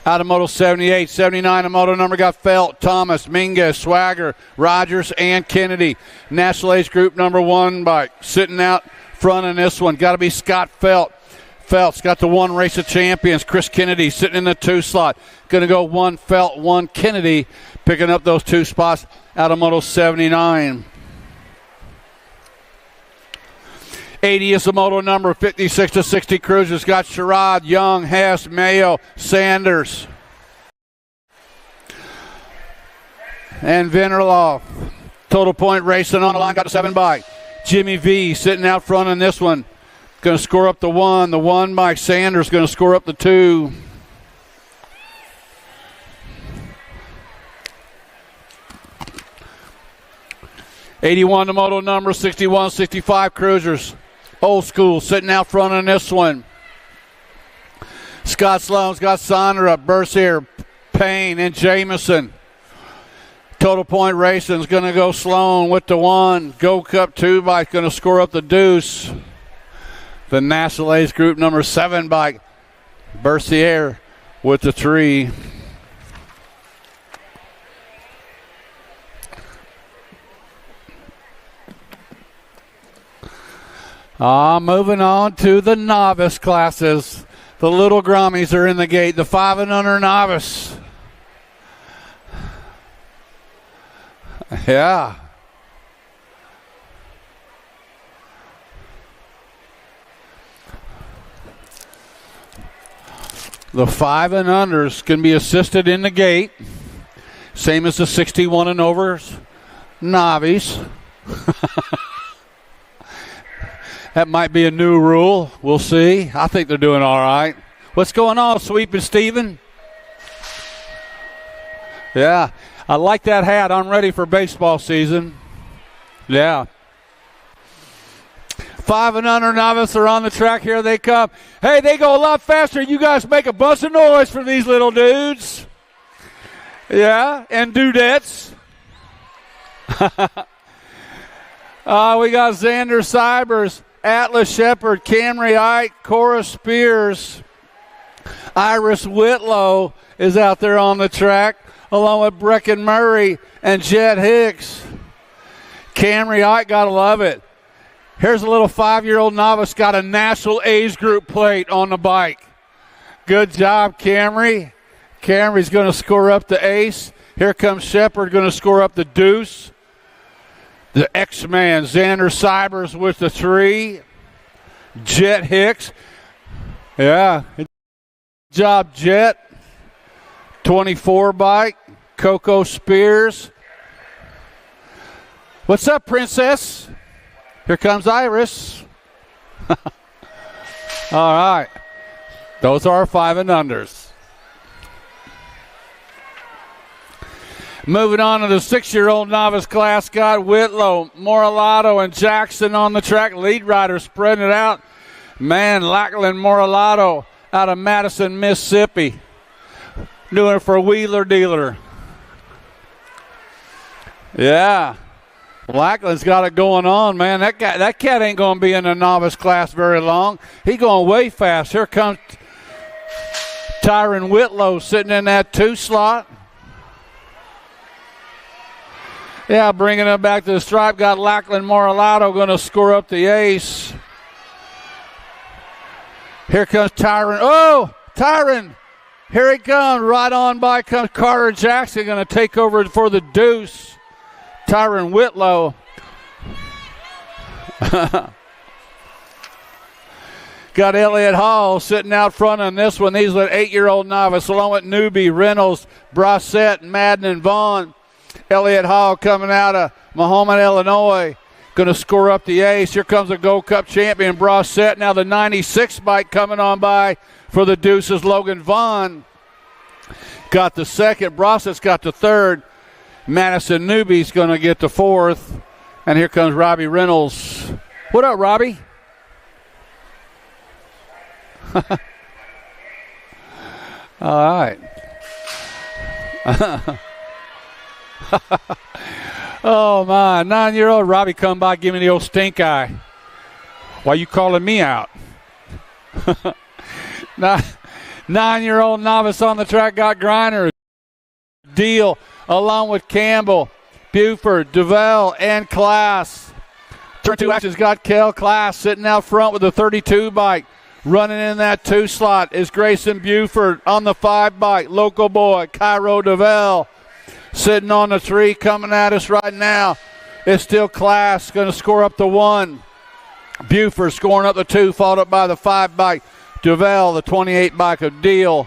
Out of Moto 78, 79, a moto number got Felt, Thomas, Mingus, Swagger, Rogers, and Kennedy. National Age Group number 1 bike. Sitting out front in this one, got to be Scott Felt. Felt's got the 1 race of champions. Chris Kennedy sitting in the 2 slot. Going to go 1 Felt, 1 Kennedy, picking up those 2 spots out of Moto 79. 80 is the moto number, 56 to 60 cruisers. Got Sherrod, Young, Hess, Mayo, Sanders, and Vinterloff. Total Point Racing on the line, got a 7 bike. Jimmy V sitting out front in this one. Going to score up the 1. The 1 bike, Sanders, going to score up the 2. $81 the moto number, 61, 65 cruisers. Old School sitting out front on this one. Scott Sloan's got Sondra, Bercier, Payne, and Jamison. Total Point Racing's going to go Sloan with the 1. Go Cup 2 bike going to score up the deuce. The National Ace Group number 7 bike, Bercier with the 3. Moving on to the novice classes. The little Grommies are in the gate. The 5 and under novice. Yeah. The 5 and unders can be assisted in the gate. Same as the 61 and overs novice. That might be a new rule. We'll see. I think they're doing all right. What's going on, Sweep and Steven? Yeah, I like that hat. I'm ready for baseball season. Yeah. 5 and under novice are on the track. Here they come. Hey, they go a lot faster. You guys make a bunch of noise for these little dudes. Yeah, and dudettes. We got Xander Cybers, Atlas Shepard, Camry Ike, Cora Spears, Iris Whitlow is out there on the track, along with Brecken Murray and Jet Hicks. Camry Ike, gotta love it. Here's a little 5-year-old novice, got a National Age Group plate on the bike. Good job, Camry. Camry's going to score up the ace. Here comes Shepard, going to score up the deuce. The X-Man, Xander Cybers with the 3. Jet Hicks. Yeah. Good job, Jet. 24 bike. Coco Spears. What's up, Princess? Here comes Iris. All right. Those are our 5 and unders. Moving on to the 6-year-old novice class, got Whitlow, Moralato, and Jackson on the track. Lead rider spreading it out. Man, Lackland Moralato out of Madison, Mississippi. Doing it for Wheeler Dealer. Yeah. Lackland's got it going on, man. That cat ain't going to be in the novice class very long. He going way fast. Here comes Tyron Whitlow sitting in that 2 slot. Yeah, bringing it back to the stripe. Got Lackland Moralato going to score up the ace. Here comes Tyron. Oh, Tyron. Here he comes. Right on by comes Carter Jackson going to take over for the deuce. Tyron Whitlow. Got Elliott Hall sitting out front on this one. He's an 8-year-old novice along with Newby, Reynolds, Brossette, Madden, and Vaughn. Elliott Hall coming out of Mahoma, Illinois. Going to score up the ace. Here comes the Gold Cup champion, Brossette. Now the 96 bike coming on by for the deuces. Logan Vaughn got the second. Brossette's got the third. Madison Newby's going to get the fourth. And here comes Robbie Reynolds. What up, Robbie? All right. Oh, my. 9-year-old Robbie come by, give me the old stink eye. Why you calling me out? 9-year-old novice on the track got Griner. Deal along with Campbell, Buford, Duval, and Class. Turn 2 actions got Kel Class sitting out front with the 32 bike. Running in that 2 slot is Grayson Buford on the 5 bike. Local boy, Cairo Duval. Sitting on the 3, coming at us right now. It's still Class, going to score up the 1. Buford scoring up the 2, followed up by the 5 bike. Duval, the 28 bike of Deal,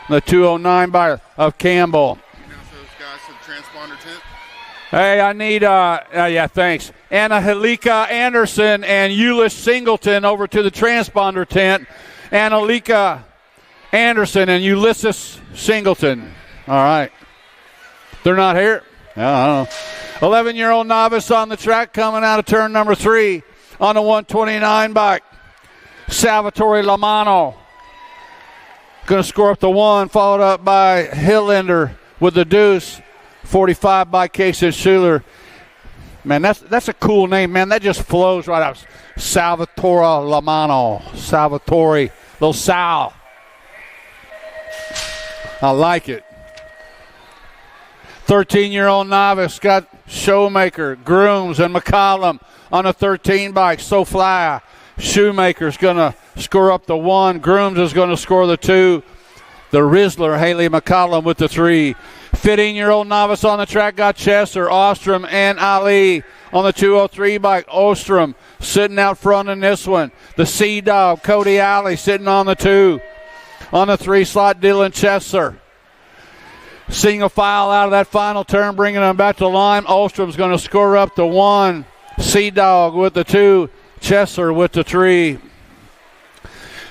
the 209 bike of Campbell. Hey, I need, yeah, thanks. Anna-Helika Anderson and Euless Singleton over to the transponder tent. Anna-Helika Anderson and Ulysses Singleton. All right. They're not here? I don't know. 11-year-old novice on the track coming out of turn number 3 on the 129 bike. Salvatore Lamano. Going to score up the 1, followed up by Hillender with the deuce. 45 by Casey Schuler. Man, that's a cool name, man. That just flows right out. Salvatore Lamano. Salvatore. Little Sal. I like it. 13-year-old novice got Showmaker, Grooms, and McCollum on a 13 bike. So fly. Shoemaker's going to score up the 1. Grooms is going to score the 2. The Rizzler, Haley McCollum with the 3. 15-year-old novice on the track got Chester, Ostrom, and Ali on the 203 bike. Ostrom sitting out front in this one. The Sea Dog, Cody Alley sitting on the 2. On the 3 slot, Dylan Chester. Single file out of that final turn, bringing them back to line. Ostrom's going to score up the 1. Sea Dog with the 2. Chester with the 3.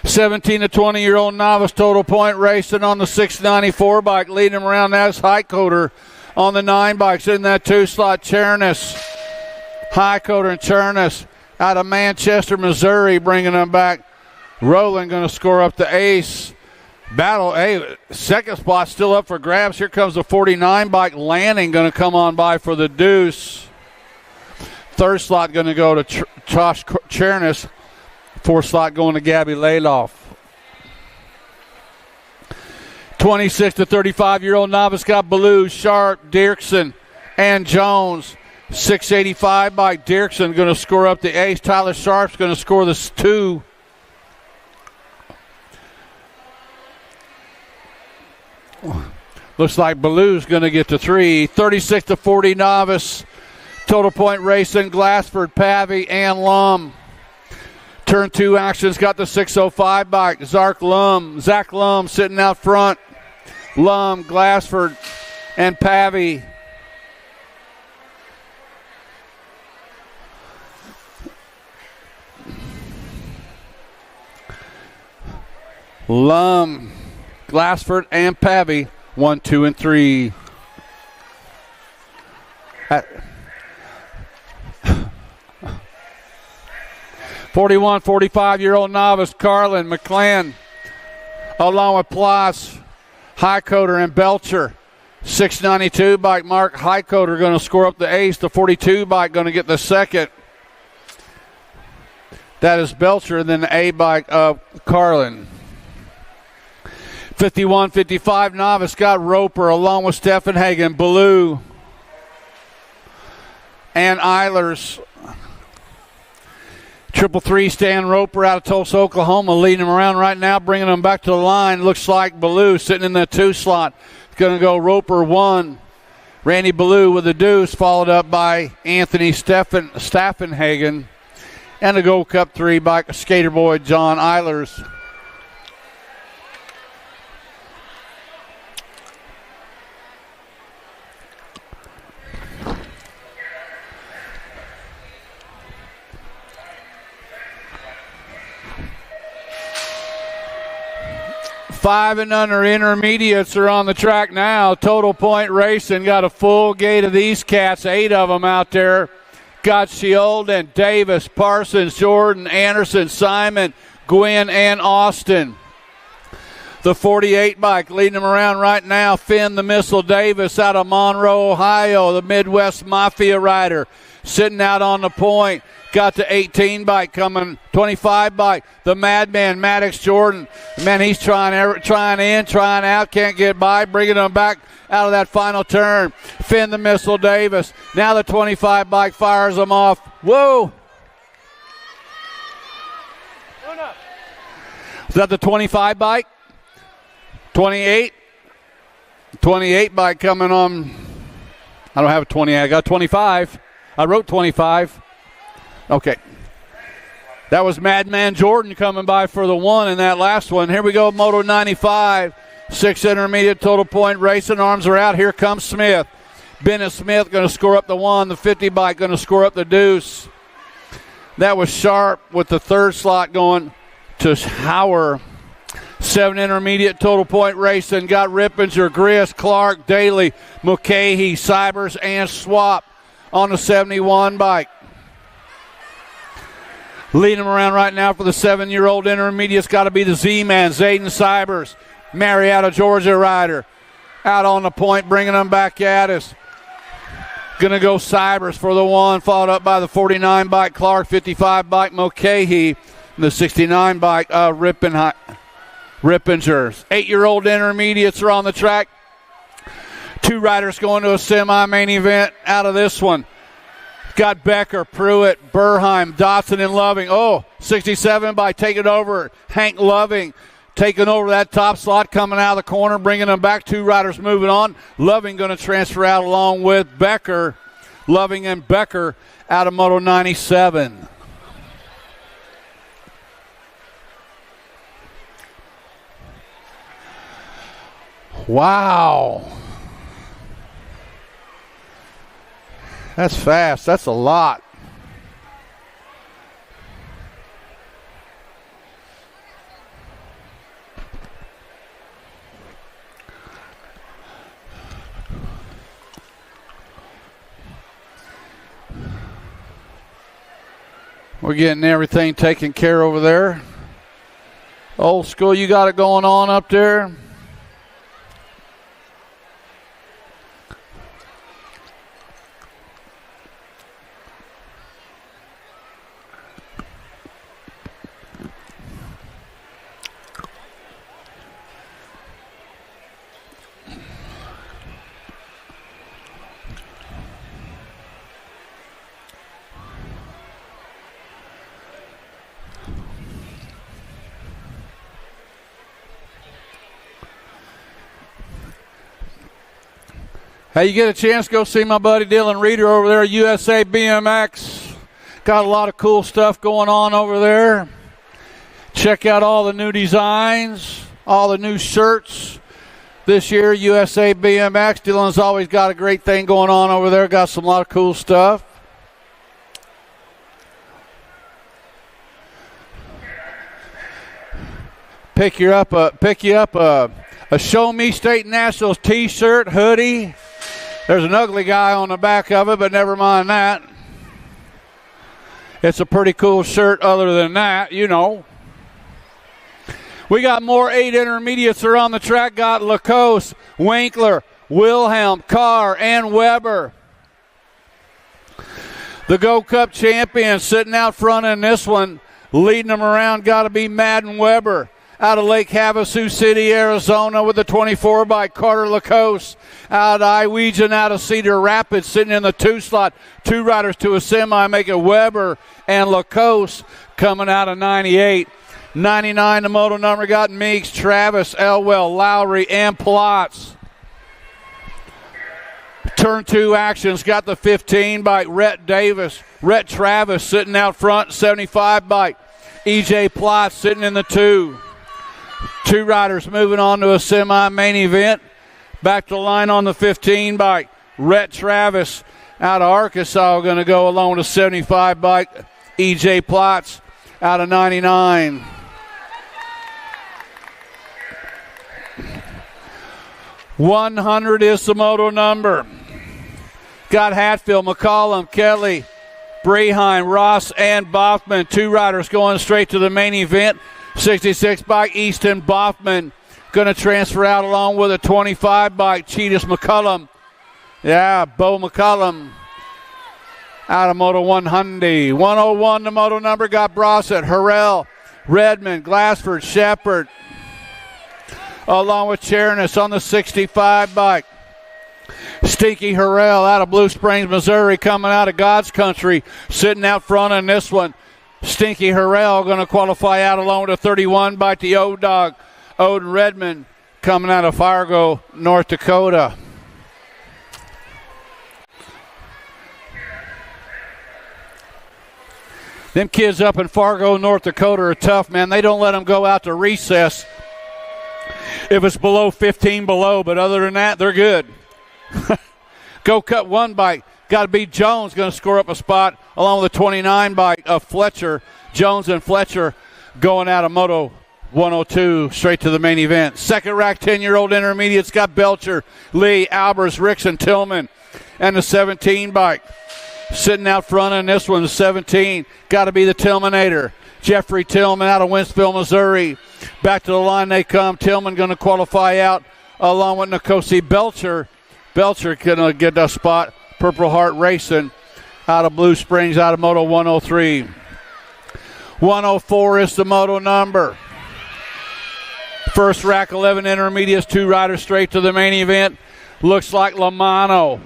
17 to 20-year-old novice total point racing on the 694 bike. Leading him around, that's Highcoder on the 9 bikes in that 2 slot. Chernis, Highcoder and Chernis out of Manchester, Missouri, bringing them back. Rowland going to score up the ace. Battle, hey, second spot still up for grabs. Here comes the 49 bike. Lanning going to come on by for the deuce. Third slot going to go to Josh Chernis. 4th slot going to Gabby Layloff. 26 to 35-year-old novice got Ballou, Sharp, Dirksen, and Jones. 685 by Dirksen going to score up the ace. Tyler Sharp's going to score the 2. Looks like Ballou's going to get the 3. 36 to 40 novice. Total point racing, Glassford, Pavey, and Lum. Turn 2 actions got the 605 bike. Zach Lum sitting out front. Lum, Glassford, and Pavey. Lum, Glassford, and Pavey. 1, 2, and 3. At 41, 45-year-old novice Carlin McClan, along with Ploss, Highcoder, and Belcher. 692 bike Mark Highcoder going to score up the ace. The 42 bike going to get the second. That is Belcher, then the A bike of Carlin. 51, 55 novice got Roper along with Steffenhagen, Ballou, and Eilers. 333 Stan Roper out of Tulsa, Oklahoma, leading him around right now, bringing him back to the line. Looks like Ballou sitting in the 2 slot. Going to go Roper 1. Randy Ballou with the deuce, followed up by Anthony Staffenhagen. And the Gold Cup 3 by skater boy John Eilers. Five and under intermediates are on the track now. Total Point Racing got a full gate of these cats, 8 of them out there. Got Shield, Davis, Parsons, Jordan, Anderson, Simon, Gwynn, and Austin. The 48 bike leading them around right now. Finn the Missile Davis out of Monroe, Ohio, the Midwest Mafia rider, sitting out on the point. Got the 18 bike coming, 25 bike. The Madman, Maddox Jordan. Man, he's trying in, trying out, can't get by, bringing them back out of that final turn. Finn the Missile Davis. Now the 25 bike fires them off. Whoa! Is that the 25 bike? 28? 28 bike coming on. I don't have a 28. I got 25. I wrote 25. Okay. That was Madman Jordan coming by for the 1 in that last one. Here we go, Moto 95. 6 intermediate Total Point Racing. Arms are out. Here comes Smith. Bennett Smith going to score up the 1. The 50 bike going to score up the deuce. That was Sharp with the 3rd slot going to Hauer. 7 intermediate Total Point Racing. Got Rippinger, Grist, Clark, Daly, Mulcahy, Cybers, and Swap on the 71 bike. Leading them around right now for the 7-year-old intermediate's got to be the Z-Man, Zayden Cybers. Marietta, Georgia rider. Out on the point, bringing them back at us. Going to go Cybers for the 1, followed up by the 49 bike Clark, 55 bike Mulcahy, the 69 bike Rippinger. 8-year-old intermediates are on the track. 2 riders going to a semi-main event out of this one. Got Becker, Pruitt, Burheim, Dotson, and Loving. 67 by taking over. Hank Loving taking over that top slot, coming out of the corner, bringing them back. 2 riders moving on. Loving going to transfer out along with Becker. Loving and Becker out of Moto 97. Wow. That's fast. That's a lot. We're getting everything taken care over there. Old school, you got it going on up there. Hey, you get a chance, go see my buddy Dylan Reeder over there at USA BMX. Got a lot of cool stuff going on over there. Check out all the new designs, all the new shirts this year, USA BMX. Dylan's always got a great thing going on over there. Got some lot of cool stuff. Pick you up a Show Me State Nationals t-shirt, hoodie. There's an ugly guy on the back of it, but never mind that. It's a pretty cool shirt other than that, you know. We got more 8 intermediates are on the track. Got Lacoste, Winkler, Wilhelm, Carr, and Weber. The Go Cup champions sitting out front in this one. Leading them around got to be Madden Weber out of Lake Havasu City, Arizona with the 24 by Carter Lacoste. Out of Iwegian, out of Cedar Rapids, sitting in the 2 slot. 2 riders to a semi, make it Weber and Lacoste coming out of 98. 99, the moto number got Meeks, Travis, Elwell, Lowry, and Plotz. Turn 2 actions got the 15 by Rhett Travis sitting out front, 75 by EJ Plotz sitting in the 2. 2 riders moving on to a semi-main event. Back to the line on the 15 bike. Rhett Travis out of Arkansas going to go along with a 75 bike. EJ Plotz out of 99. $100 is the moto number. Got Hatfield, McCollum, Kelly, Breheim, Ross, and Boffman. 2 riders going straight to the main event. 66 bike Easton Boffman going to transfer out along with a 25 bike Cheetahs McCullum. Yeah, Bo McCullum out of Moto 100. 101 the moto number got Brossett, Harrell, Redmond, Glassford, Shepard along with Chernis on the 65 bike. Stinky Harrell out of Blue Springs, Missouri, coming out of God's country, sitting out front in this one. Stinky Harrell going to qualify out along with a 31 by the O-Dog. Odin Redmond coming out of Fargo, North Dakota. Them kids up in Fargo, North Dakota are tough, man. They don't let them go out to recess if it's below 15 below, but other than that, they're good. Go Cut 1 bike. Got to be Jones going to score up a spot along with the 29 bike of Fletcher. Jones and Fletcher going out of Moto 102 straight to the main event. Second rack 10-year-old intermediates got Belcher, Lee, Albers, Ricks, and Tillman. And the 17 bike. Sitting out front in this one, the 17. Got to be the Tillmanator. Jeffrey Tillman out of Winsville, Missouri. Back to the line they come. Tillman going to qualify out along with Nkosi Belcher. Belcher going to get a spot. Purple Heart Racing out of Blue Springs, out of Moto 103. 104 is the moto number. First rack 11 intermediates, 2 riders straight to the main event. Looks like Lamano.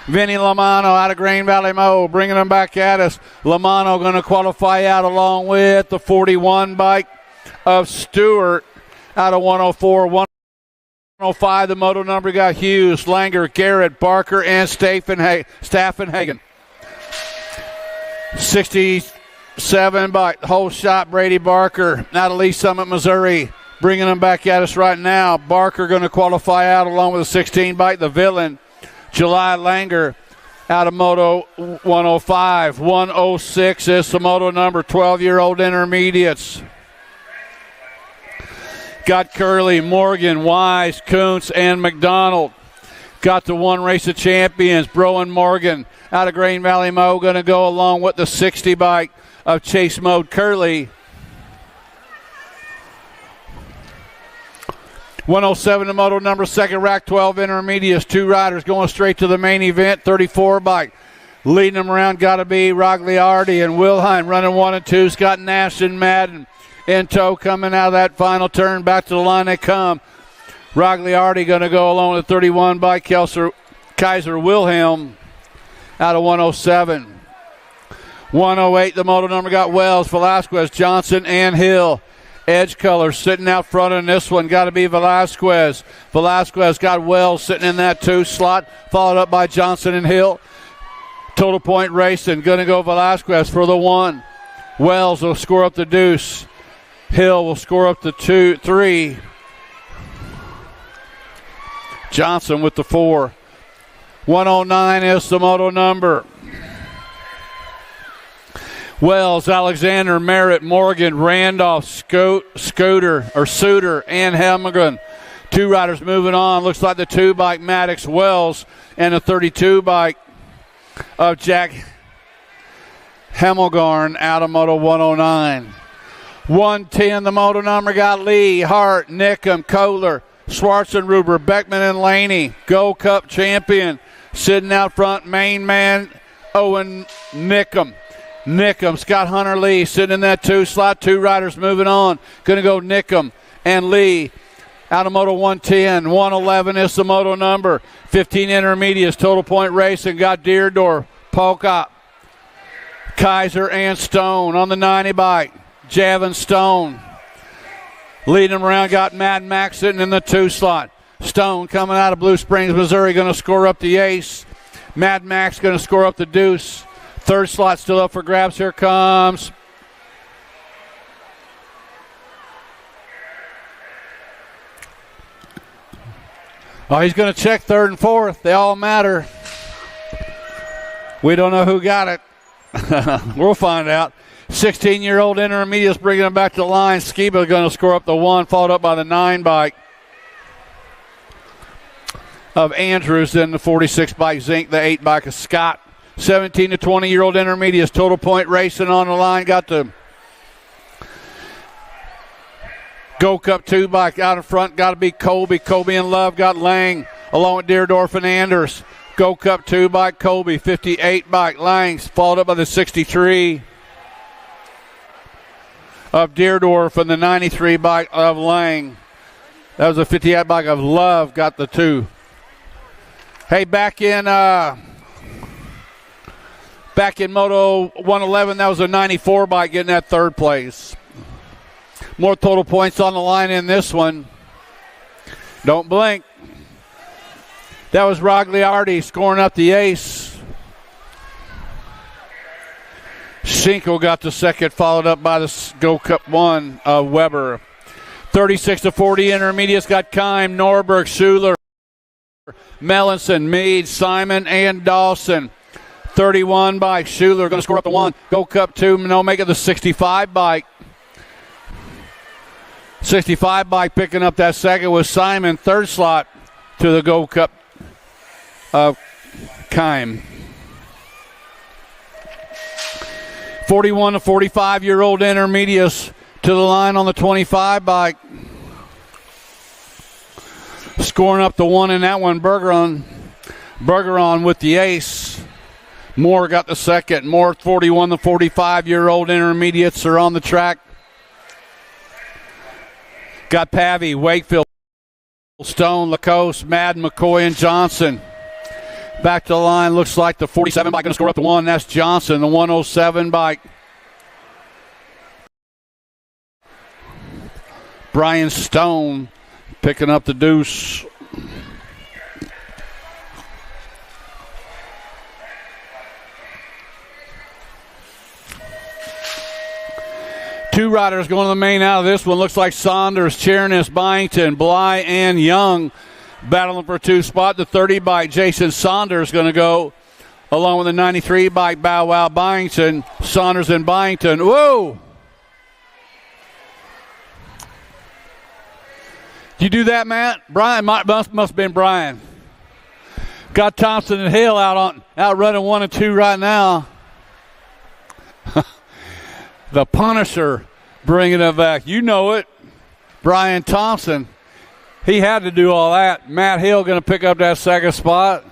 Vinny Lamano out of Green Valley Mo, bringing them back at us. Lamano going to qualify out along with the 41 bike of Stewart out of 104. 105, the moto number got Hughes, Langer, Garrett, Barker, and Staffenhagen. 67 bike, whole shot, Brady Barker out of Lee Summit, Missouri. Bringing them back at us right now. Barker going to qualify out along with a 16 bike, the Villain. July Langer out of Moto 105. 106 is the moto number, 12-year-old intermediates. Got Curley, Morgan, Wise, Kuntz, and McDonald. Got the one race of champions, Bro and Morgan out of Green Valley Mo, going to go along with the 60 bike of Chase Mode Curley. 107 the moto number, second rack, 12 intermediates, 2 riders going straight to the main event, 34 bike. Leading them around got to be Rogliardi and Wilhelm running 1 and 2. Scott Nash and Madden in tow coming out of that final turn. Back to the line they come. Rogliardi going to go along with 31 bike. Kaiser Wilhelm out of 107. 108 the moto number got Wells, Velasquez, Johnson, and Hill. Edge color sitting out front in this one. Got to be Velasquez. Velasquez got Wells sitting in that 2 slot, followed up by Johnson and Hill. Total point racing. Going to go Velasquez for the 1. Wells will score up the deuce. Hill will score up the 3. Johnson with the 4. 109 is the moto number. Wells, Alexander, Merritt, Morgan, Randolph, Suter, and Helmgren. Two riders moving on. Looks like the 2-bike Maddox Wells and the 32-bike of Jack Hemelgarn out of Moto 109. 110, the moto number got Lee, Hart, Nickham, Kohler, Schwarzenruber, Beckman, and Laney. Gold Cup champion. Sitting out front, main man, Owen Nickham. Scott Hunter Lee sitting in that 2 slot. 2 riders moving on. Going to go Nickham and Lee out of Moto 110. 111 is the moto number. 15 intermediates, total point racing. Got Deerdorf, Polka, Kaiser, and Stone on the 90 bike. Javin Stone. Leading them around, got Mad Max sitting in the 2 slot. Stone coming out of Blue Springs, Missouri, going to score up the ace. Mad Max going to score up the deuce. 3rd slot still up for grabs. Here comes he's going to check 3rd and 4th. They all matter. We don't know who got it. We'll find out. 16-year-old intermediates bringing him back to the line. Skiba going to score up the 1, followed up by the 9 bike of Andrews, then the 46 bike Zink, the 8 bike of Scott. 17 to 20-year-old intermediates, total point racing on the line. Got the Gold Cup 2 bike out in front. Got to be Colby. Colby and Love got Lang along with Deerdorf and Anders. Gold Cup 2 bike Colby, 58 bike Langs, followed up by the 63 of Deerdorf and the 93 bike of Lang. That was a 58 bike of Love, got the 2. Hey, back in Moto 111, that was a 94 bike getting that 3rd place. More total points on the line in this one. Don't blink. That was Rogliardi scoring up the ace. Schinkel got the 2nd, followed up by the Gold Cup 1 of Weber. 36 to 40 intermediates got Kime, Norberg, Schuler, Mellinson, Meade, Simon, and Dawson. 31 bike. Schuler going to score up the 1. Gold Cup 2. No, make it the 65 bike. 65 bike picking up that 2nd was Simon. 3rd slot to the Gold Cup of Kime. 41 to 45-year-old intermediates to the line on the 25 bike. Scoring up the 1 in that one, Bergeron with the ace. Moore got the 2nd. Moore, 41 to 45-year-old intermediates are on the track. Got Pavey, Wakefield, Stone, Lacoste, Madden, McCoy, and Johnson. Back to the line, looks like the 47 bike going to score up the 1. That's Johnson, the 107 bike. Brian Stone picking up the deuce. Two riders going to the main out of this one. Looks like Saunders, Chernis, Byington, Bly, and Young battling for 2 spot. The 30 bike, Jason Saunders, going to go along with the 93 bike, Bow Wow Byington. Saunders and Byington. Whoa! Did you do that, Matt? Brian must have been Brian. Got Thompson and Hill out running 1 and 2 right now. The Punisher bringing it back. You know it. Brian Thompson. He had to do all that. Matt Hill going to pick up that 2nd spot.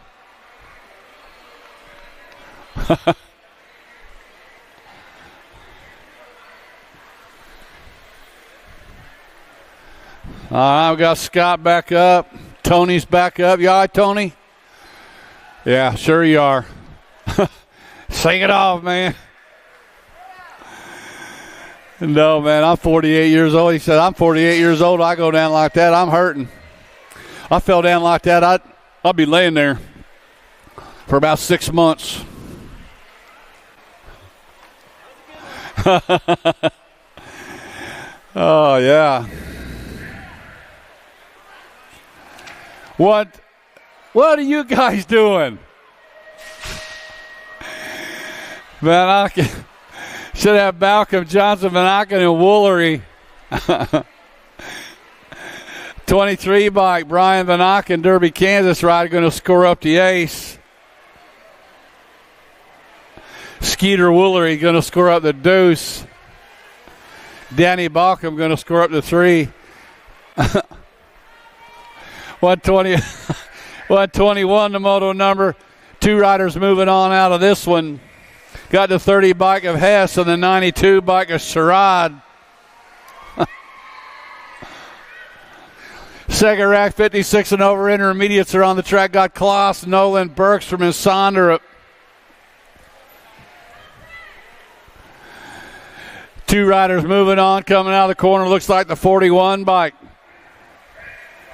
I've got Scott back up. Tony's back up. You all right, Tony? Yeah, sure you are. Sing it off, man. No, man, I'm 48 years old. He said, I'm 48 years old. I go down like that, I'm hurting. I fell down like that, I'll be laying there for about 6 months. Oh, yeah. What are you guys doing? Man, I should have Balcom, Johnson, Van Aken, and Woolery 23 bike, Brian Van Aken, Derby, Kansas rider, going to score up the ace. Skeeter Woolery going to score up the deuce. Danny Balcom going to score up the 3. 121 the moto number. 2 riders moving on out of this one. Got the 30 bike of Hess and the 92 bike of Sherrod. Second rack, 56 and over intermediates are on the track. Got Kloss, Nolan, Bergstrom, and Sonderup. 2 riders moving on, coming out of the corner. Looks like the 41 bike.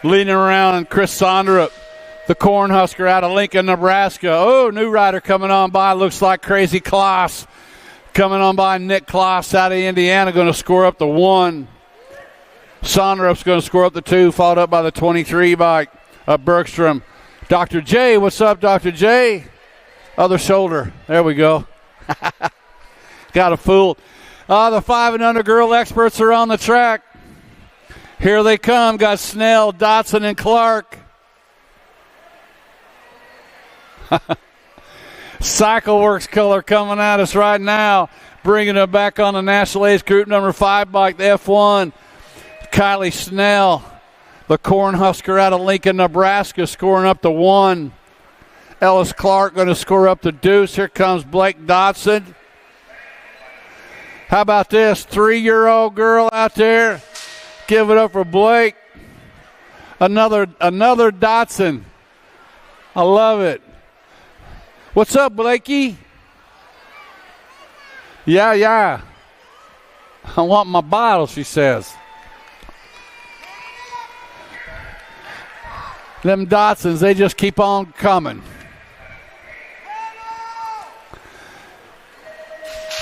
Leading around, and Chris Sonderup, the Cornhusker out of Lincoln, Nebraska. Oh, new rider coming on by. Looks like Crazy Kloss. Coming on by, Nick Kloss out of Indiana, going to score up the 1. Sonderup's going to score up the 2, followed up by the 23 bike of Bergstrom. Dr. J, what's up, Dr. J? Other shoulder. There we go. Got a fool. The 5 and under girl experts are on the track. Here they come. Got Snell, Dotson, and Clark. Cycleworks color coming at us right now. Bringing it back on the National Age Group number 5 bike, the F1. Kylie Snell, the Cornhusker out of Lincoln, Nebraska, scoring up the 1. Ellis Clark going to score up the deuce. Here comes Blake Dotson. How about this 3-year-old girl out there? Give it up for Blake. Another Dotson. I love it. What's up, Blakey? Yeah. I want my bottle, she says. Them Dotsons, they just keep on coming.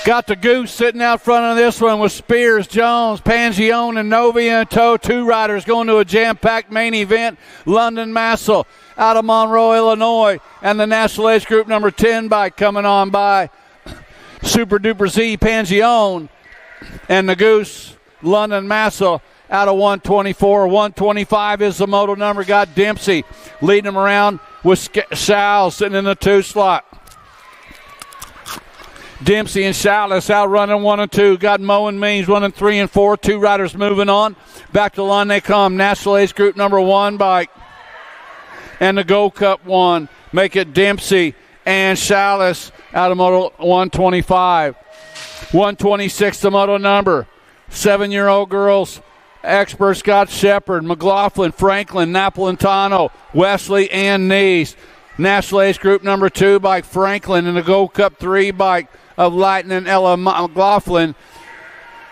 Got the Goose sitting out front of this one with Spears, Jones, Pangione, and Novia in tow. 2 riders going to a jam-packed main event. London Massel out of Monroe, Illinois. And the National Age Group number 10 bike coming on by. Super Duper Z, Pangione. And the Goose, London Massel out of 124. 125 is the moto number. Got Dempsey leading them around with Shao sitting in the 2 slot. Dempsey and Shoutless out running 1 and 2. Got Mo and Means running 3 and 4. 2 riders moving on. Back to the line they come. National Age Group number 1 bike. And the Gold Cup 1. Make it Dempsey and Shoutless out of moto 125. 126 the moto number. 7-year-old girls. Experts got Shepard, McLaughlin, Franklin, Napolitano, Wesley, and Neese. National Age Group number 2 bike, Franklin, and the Gold Cup 3 bike of Lightning Ella McLaughlin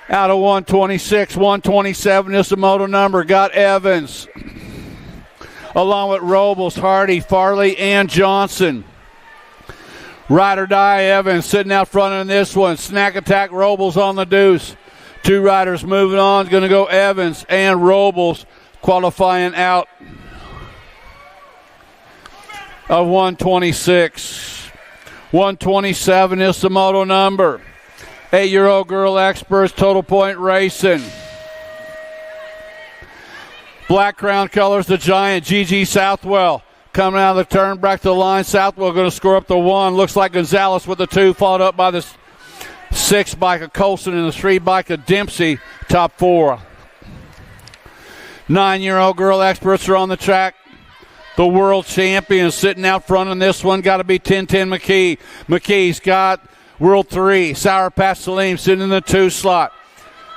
out of 126. 127 is the moto number. Got Evans along with Robles, Hardy, Farley, and Johnson. Ride or die Evans sitting out front in this one. Snack Attack Robles on the deuce. 2 riders moving on. Going to go Evans and Robles qualifying out of 126. 127 is the moto number. 8-year-old girl experts, Total Point Racing. Black Crown colors, the Giant, Gigi Southwell. Coming out of the turn, back to the line. Southwell going to score up the 1. Looks like Gonzalez with the 2, followed up by the 6 bike of Colson and the 3 bike of Dempsey, top 4. 9-year-old girl experts are on the track. The world champion sitting out front in this one. Got to be 10-10 McKee. McKee's got World 3. Sour Patch Salim sitting in the 2 slot.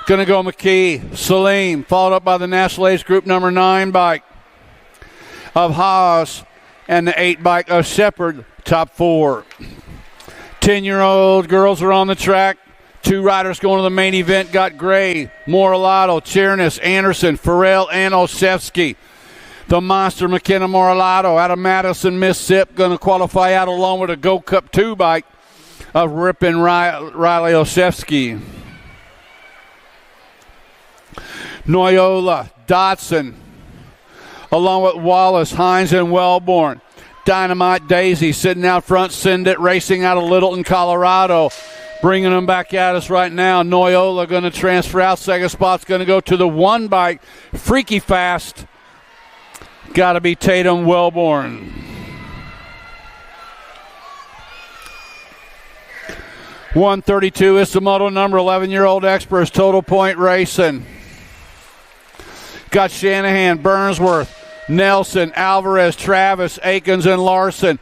Going to go McKee. Salim, followed up by the National Age Group number 9 bike of Haas and the 8 bike of Shepard, top 4. 10-year-old girls are on the track. 2 riders going to the main event. Got Gray, Moralato, Chernis, Anderson, Farrell, and Olszewski. The monster McKenna Moralato out of Madison, Mississippi, going to qualify out along with a Gold Cup 2 bike of Ripon Riley Olszewski. Noyola, Dotson, along with Wallace, Hines, and Wellborn. Dynamite Daisy sitting out front. Send It Racing out of Littleton, Colorado. Bringing them back at us right now. Noyola going to transfer out. Second spot's going to go to the 1 bike. Freaky Fast got to be Tatum Wellborn. 132 is the moto number, 11-year-old Experts, Total Point Racing. Got Shanahan, Burnsworth, Nelson, Alvarez, Travis, Akins, and Larson.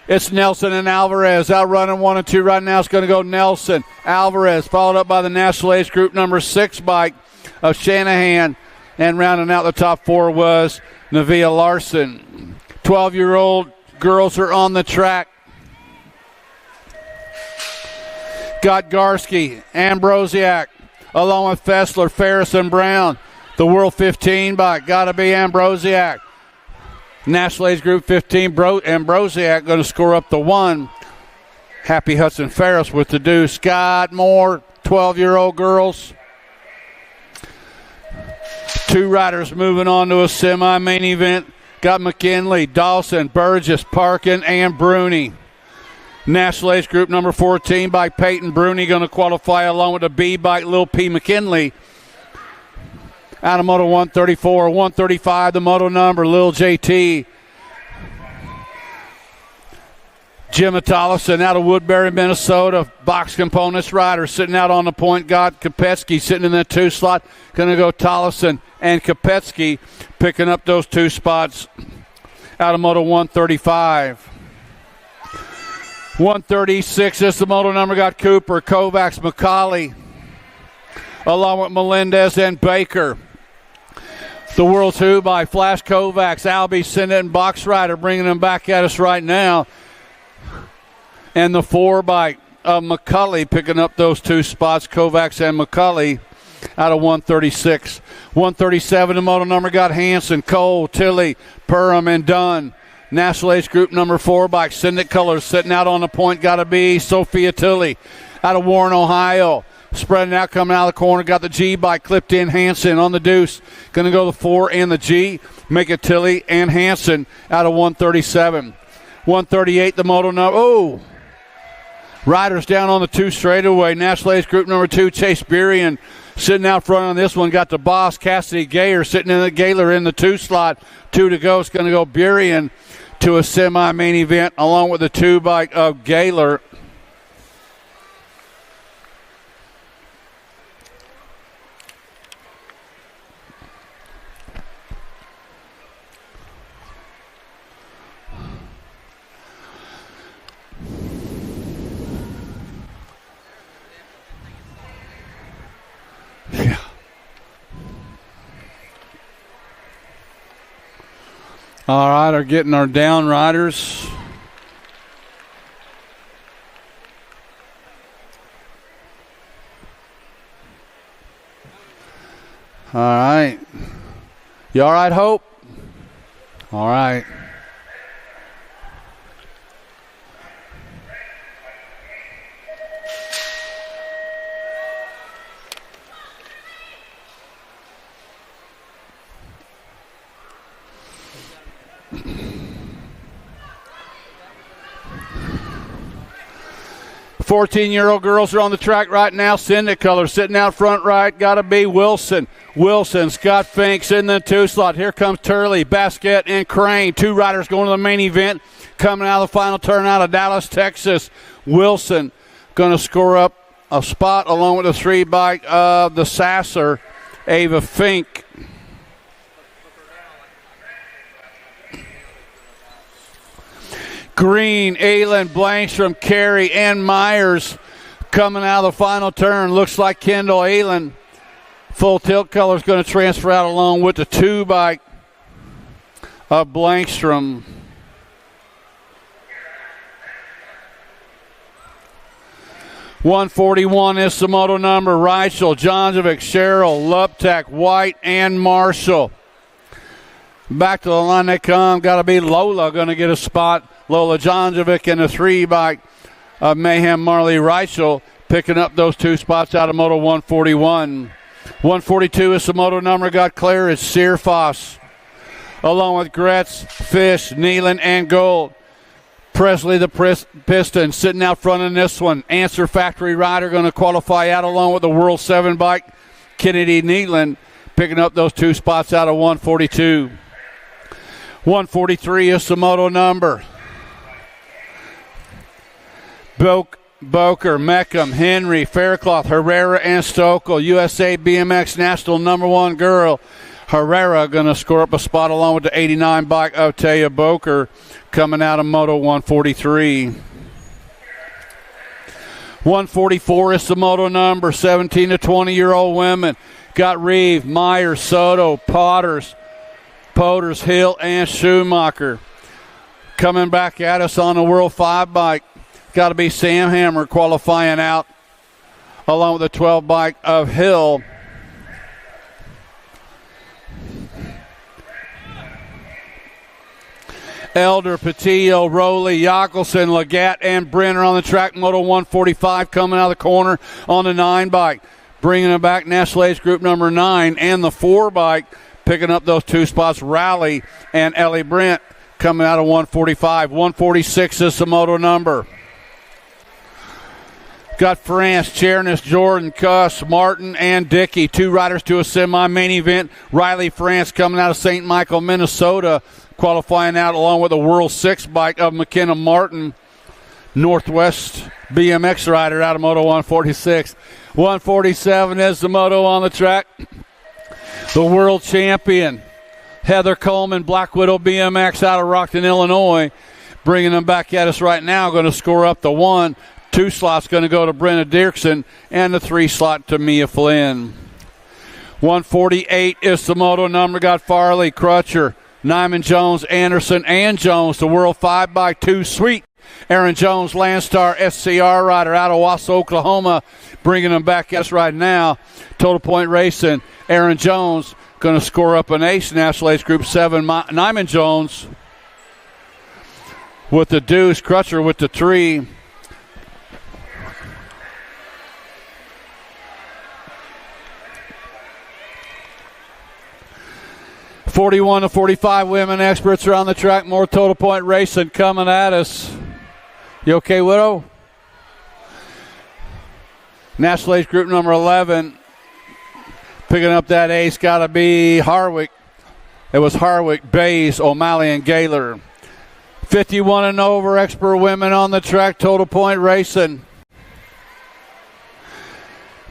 It's Nelson and Alvarez out running 1 and 2 right now. It's going to go Nelson, Alvarez, followed up by the National Ace Group number 6 bike of Shanahan. And rounding out the top 4 was Nevia Larson. 12-year-old girls are on the track. Got Garski, Ambrosiak, along with Fessler, Ferris, and Brown. The World 15 bike, got to be Ambrosiak. National Age Group 15, Ambrosiak going to score up the 1. Happy Hudson Ferris with the deuce. Scott Moore, 12-year-old girls. 2 riders moving on to a semi-main event. Got McKinley, Dawson, Burgess, Parkin, and Bruni. National Age Group number 14 by Peyton Bruni going to qualify along with the B bike Lil P. McKinley. Out of Moto 134, 135, the moto number, Lil JT. Jim Tollison out of Woodbury, Minnesota. Box Components rider sitting out on the point. Got Kopetsky sitting in that 2 slot. Going to go Tollison and Kopetsky picking up those 2 spots out of Moto 135. 136 is the moto number. Got Cooper, Kovacs, McCauley, along with Melendez and Baker. The World 2 by Flash Kovacs, Albie, Sinnott, and Box Rider bringing them back at us right now. And the 4 by McCulley picking up those 2 spots, Kovacs and McCulley, out of 136. 137, the moto number got Hanson, Cole, Tilley, Perham, and Dunn. National Age Group number 4 by Syndic Colors sitting out on the point, got to be Sophia Tilley out of Warren, Ohio. Spreading out, coming out of the corner, got the G bike clipped in, Hanson on the deuce. Going to go the 4 and the G, make it Tilley and Hanson out of 137. 138, the moto number. Oh! Riders down on the 2 straightaway. National Age Group number 2, Chase Burian sitting out front on this one. Got the boss, Cassidy Gayer, sitting in the Gaylor in the 2 slot. 2 to go. It's going to go Burian to a semi-main event along with the 2 bike of Gaylor. Yeah. All right, are getting our down riders. All right. You all right, Hope? All right. The 14-year-old girls are on the track right now. Syndic Color sitting out front right. Got to be Wilson. Wilson, Scott Finks in the 2 slot. Here comes Turley, Basket, and Crane. 2 riders going to the main event. Coming out of the final turn out of Dallas, Texas. Wilson going to score up a spot along with the 3 bike of the Sasser, Ava Fink. Green, Aylan, Blankstrom, Carey, and Myers coming out of the final turn. Looks like Kendall Aylan. Full tilt color is going to transfer out along with the 2 bike of Blankstrom. .141 is the moto number. Reichel, Jonjovic, Sherrill, Luptak, White, and Marshall. Back to the line they come. Got to be Lola going to get a spot. Lola Jonjovic in the 3 bike of Mayhem Marley Reichel picking up those 2 spots out of Moto 141. 142 is the moto number. Got clear. It's Searfoss along with Gretz, Fish, Nealon, and Gold. Presley the Piston sitting out front in this one. Answer Factory Rider going to qualify out along with the World 7 bike. Kennedy Nealon picking up those 2 spots out of 142. 143 is the moto number. Boker, Meckham, Henry, Faircloth, Herrera, and Stokel. USA BMX National #1 girl. Herrera going to score up a spot along with the 89 bike of Taya Boker coming out of Moto 143. 144 is the moto number. 17 to 20-year-old women. Got Reeve, Myers, Soto, Potters, Hill, and Schumacher. Coming back at us on the World 5 bike. Got to be Sam Hammer qualifying out along with the 12 bike of Hill. Elder, Patillo, Rowley, Yackelson, Legat, and Brenner on the track. Moto 145 coming out of the corner on the 9 bike. Bringing it back, National Age Group number 9 and the 4 bike. Picking up those 2 spots, Rowley and Ellie Brent coming out of 145. 146 is the moto number. Got France, Chernis, Jordan, Cuss, Martin, and Dickey. 2 riders to a semi-main event. Riley France coming out of St. Michael, Minnesota, qualifying out along with the World 6 bike of McKenna Martin, Northwest BMX rider out of Moto 146. 147 is the moto on the track. The world champion, Heather Coleman, Black Widow BMX out of Rockton, Illinois. Bringing them back at us right now, going to score up the 1. 2 slots going to go to Brenna Dirksen, and the 3 slot to Mia Flynn. 148 is the moto number. Got Farley, Crutcher, Nyman, Jones, Anderson, and Jones. The World 5 by 2 Sweet. Aaron Jones, Landstar SCR rider out of Wausau, Oklahoma. Bringing them back at us right now. Total Point Racing. Aaron Jones going to score up an ace. National Ace Group 7. Nyman Jones with the deuce. Crutcher with the 3. .41 to 45 women experts are on the track. More Total Point Racing coming at us. You okay, Widow? National Ace Group number 11. Picking up that ace got to be Harwick. It was Harwick, Bays, O'Malley, and Gaylor. 51 and over expert women on the track. Total Point Racing.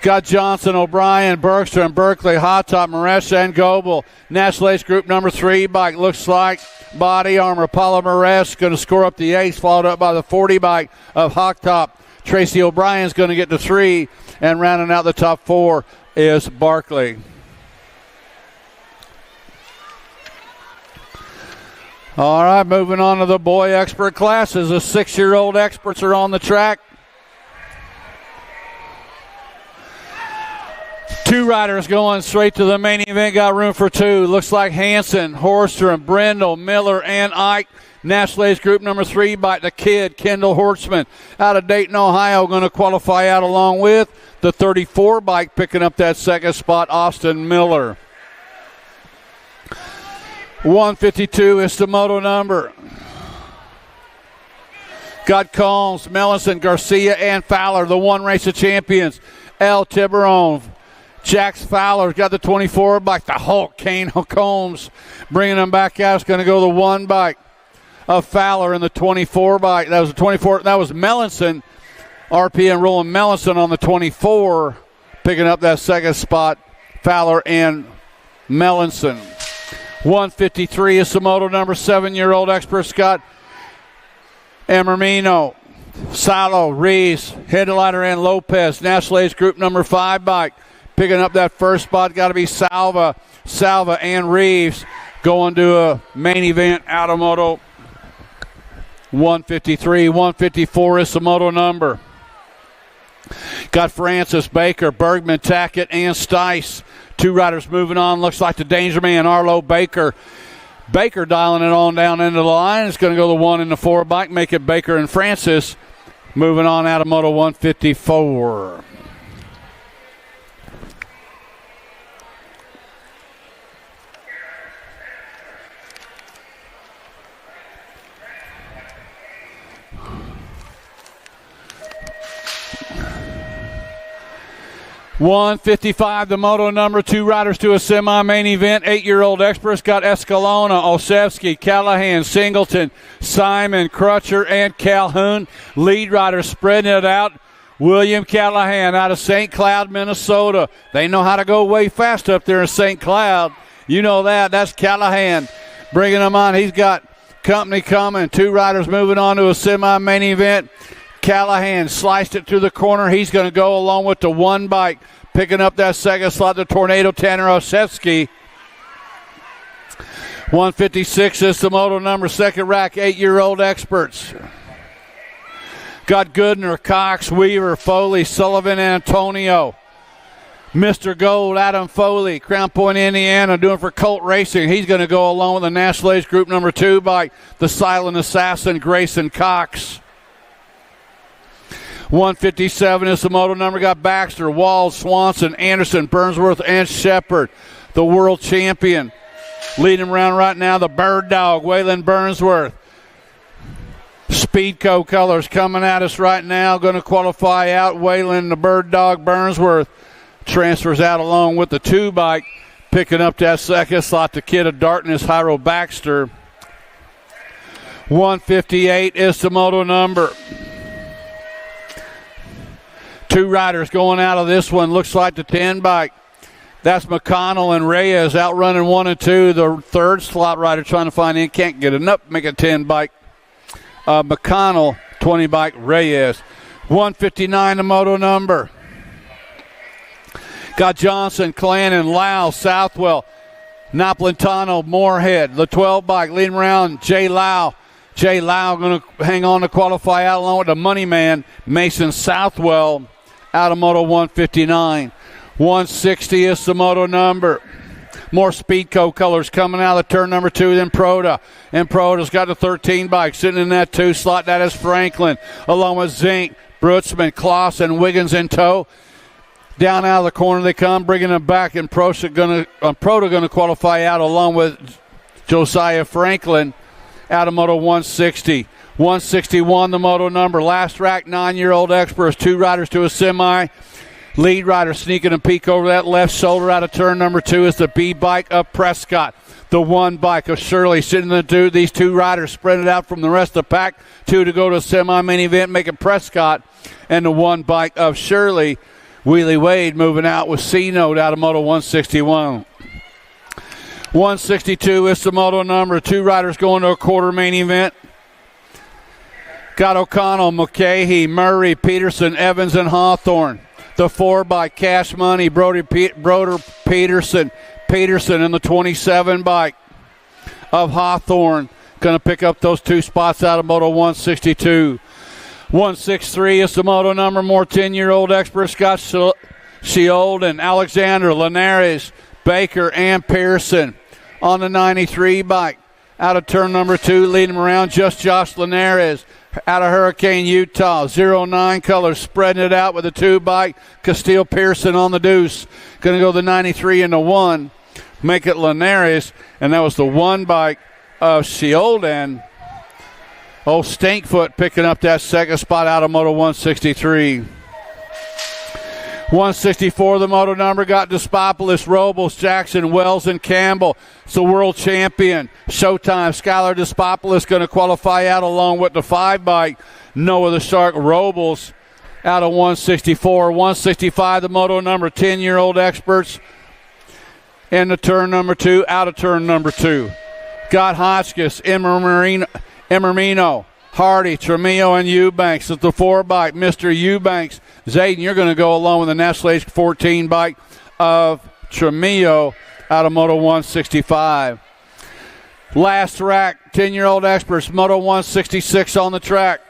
Got Johnson, O'Brien, Bergstrom, Berkeley, Hot Top, Maresha, and Goebel. National Ace Group number 3 bike. Looks like body armor. Paula Maresh going to score up the ace, followed up by the 40 bike of Hot Top. Tracy O'Brien's going to get the 3, and rounding out the top 4 is Barkley. All right, moving on to the boy expert classes. The 6-year-old experts are on the track. 2 riders going straight to the main event. Got room for 2. Looks like Hanson, Horstrom, Brindle, Miller, and Ike. National Ace Group number 3 by the kid, Kendall Hortzman, out of Dayton, Ohio, going to qualify out along with the 34 bike, picking up that 2nd spot, Austin Miller. 152 is the moto number. Got Combs, Mellison, Garcia, and Fowler, the 1 race of champions. L. Tiburon, Jax Fowler's got the 24 bike. The Hulk, Kane Combs, bringing them back out. It's going to go the 1 bike of Fowler in the 24 bike. That was the 24. That was Mellinson, RP and Roland Mellinson on the 24, picking up that 2nd spot. Fowler and Mellinson. 153 is the moto number. 7-year-old expert Scott Emermino, Salo, Reeves, Headliner, and Lopez. National Ace Group number 5 bike. Picking up that 1st spot, got to be Salva, and Reeves going to a main event out of Moto 153. 154 is the moto number. Got Francis, Baker, Bergman, Tackett, and Stice. 2 riders moving on. Looks like the danger man, Arlo Baker. Baker dialing it on down into the line. It's going to go the 1 and the 4 bike, make it Baker and Francis. Moving on out of Moto 154. 155, the moto number. 2 riders to a semi-main event. 8-year-old experts got Escalona, Osevsky, Callahan, Singleton, Simon, Crutcher, and Calhoun. Lead rider spreading it out. William Callahan out of St. Cloud, Minnesota. They know how to go way fast up there in St. Cloud. You know that. That's Callahan bringing them on. He's got company coming. 2 riders moving on to a semi-main event. Callahan sliced it through the corner. He's going to go along with the 1 bike. Picking up that second slot, the Tornado Tanner Osevsky. 156 is the moto number. Second rack, 8-year-old experts. Got Goodner, Cox, Weaver, Foley, Sullivan, Antonio. Mr. Gold, Adam Foley, Crown Point, Indiana, doing for Colt Racing. He's going to go along with the National Age Group number 2 bike, the Silent Assassin, Grayson Cox. 157 is the moto number. Got Baxter, Walls, Swanson, Anderson, Burnsworth, and Shepard. The world champion. Leading him around right now, the Bird Dog, Waylon Burnsworth. Speedco colors coming at us right now. Going to qualify out. Waylon, the Bird Dog, Burnsworth. Transfers out along with the 2 bike. Picking up that second slot, the Kid of Darkness, Hyro Baxter. 158 is the moto number. 2 riders going out of this one. Looks like the 10 bike. That's McConnell and Reyes outrunning 1 and 2. The third slot rider trying to find in. Can't get enough. Make a 10 bike. McConnell, 20 bike, Reyes. 159 the moto number. Got Johnson, Clannon, Lau, Southwell, Napolitano, Moorhead. The 12 bike leading around Jay Lau. Jay Lau going to hang on to qualify out along with the money man, Mason Southwell, out of moto 159. 160 is the moto number. More Speedco colors coming out of turn number 2 than Proda. And Proda's got the 13 bike sitting in that 2 slot. That is Franklin, along with Zink, Brutzman, Kloss, and Wiggins in tow. Down out of the corner they come, bringing them back, and Proda going to qualify out along with Josiah Franklin out of moto 160. 161 the moto number. Last rack, 9-year-old experts. 2 riders to a semi. Lead rider sneaking a peek over that left shoulder out of turn number 2 is the B bike of Prescott. The 1 bike of Shirley sitting in the 2. These 2 riders spread it out from the rest of the pack. 2 to go to a semi-main event, making Prescott. And the 1 bike of Shirley. Wheelie Wade moving out with C-Note out of moto 161. 162 is the moto number. 2 riders going to a quarter main event. Got O'Connell, Mulcahy, Murray, Peterson, Evans, and Hawthorne. The 4 bike, Cash Money, Broder, Peterson in the 27 bike of Hawthorne. Going to pick up those 2 spots out of moto 162. 163 is the moto number. More 10-year-old experts. Scott Sheold and Alexander, Linares, Baker, and Pearson on the 93 bike. Out of turn number 2, leading him around, just Josh Linares. Out of Hurricane, Utah, 09 colors, spreading it out with a 2 bike. Castile Pearson on the deuce. Going to go the 93 and the 1. Make it Linares. And that was the 1 bike of Sheolden. Old Stinkfoot picking up that second spot out of moto 163. 164, the moto number. Got Despopoulos, Robles, Jackson, Wells, and Campbell. It's the world champion. Showtime, Skylar Despopoulos going to qualify out along with the 5 bike. Noah the Shark, Robles out of 164. 165, the moto number. 10-year-old experts in the turn number 2, out of turn number 2. Got Hotchkiss, Emermino, Hardy, Tremillo, and Eubanks. It's the 4 bike. Mr. Eubanks. Zayden, you're going to go along with the National Age 14 bike of Tremillo out of moto 165. Last rack, 10-year-old experts, moto 166 on the track.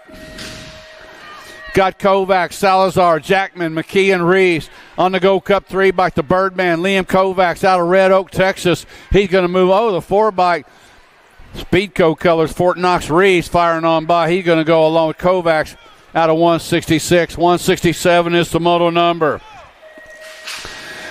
Got Kovacs, Salazar, Jackman, McKee, and Reeves on the Go Cup 3 bike. The Birdman, Liam Kovacs out of Red Oak, Texas. He's going to move over the 4 bike. Speedco colors, Fort Knox Reeves firing on by. He's going to go along with Kovacs out of 166. 167 is the moto number.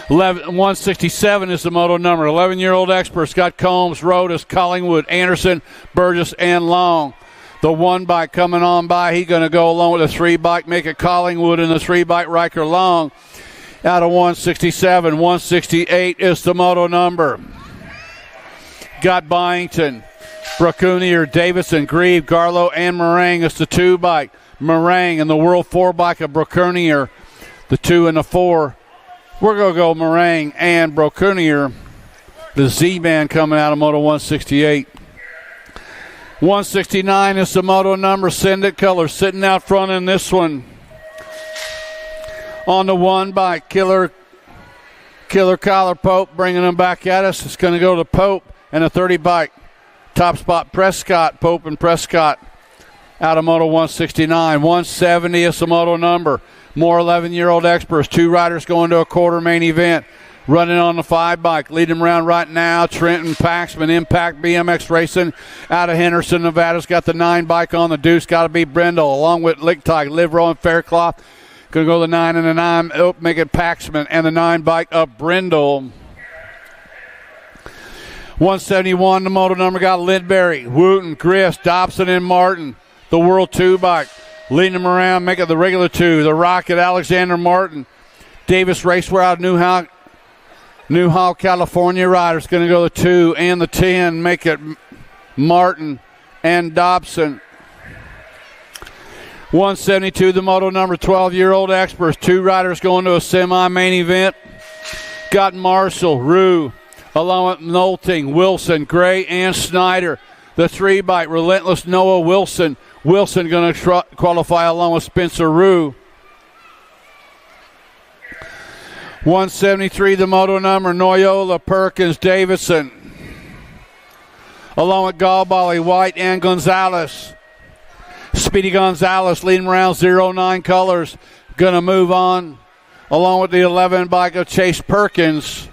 167 is the moto number. 11-year-old experts got Combs, Rodas, Collingwood, Anderson, Burgess, and Long. The 1 bike coming on by. He's going to go along with the 3 bike, make it Collingwood, and the 3 bike Riker Long. Out of 167, 168 is the moto number. Got Byington, Bracunier, Davison, Grieve, Garlow, and Meringue is the 2 bike. Meringue and the World 4 bike of Bracunier, the 2 and the 4. We're going to go Meringue and Bracunier, the Z-Man coming out of Moto 168. 169 is the moto number. Send It Color sitting out front in this one. On the 1 bike, Killer Collar Pope bringing them back at us. It's going to go to Pope and a 30 bike. Top spot Prescott, Pope and Prescott out of Moto 169. 170 is the moto number. More 11-year-old experts. 2 riders going to a quarter main event. Running on the 5 bike. Leading them around right now. Trenton Paxman, Impact BMX Racing out of Henderson, Nevada's got the 9 bike on the deuce. Got to be Brindle along with Lichtig, Livero, and Faircloth. Going to go the 9 and the 9. Oh, make it Paxman and the 9 bike of Brindle. 171, the moto number got Lidberry, Wooten, Grist, Dobson, and Martin. The World 2 bike. Leading them around, make it the regular 2. The Rocket, Alexander Martin. Davis Raceway out of Newhall, California riders. Going to go the 2 and the 10. Make it Martin and Dobson. 172, the moto number. 12-year-old experts. 2 riders going to a semi-main event. Got Marshall, Rue, along with Nolting, Wilson, Gray, and Snyder. The 3 bike, Relentless Noah Wilson. Wilson going to qualify along with Spencer Rue. 173, the moto number, Noyola, Perkins, Davidson. Along with Galbali, White, and Gonzalez. Speedy Gonzalez leading around 09 colors. Going to move on along with the 11 bike of Chase Perkins.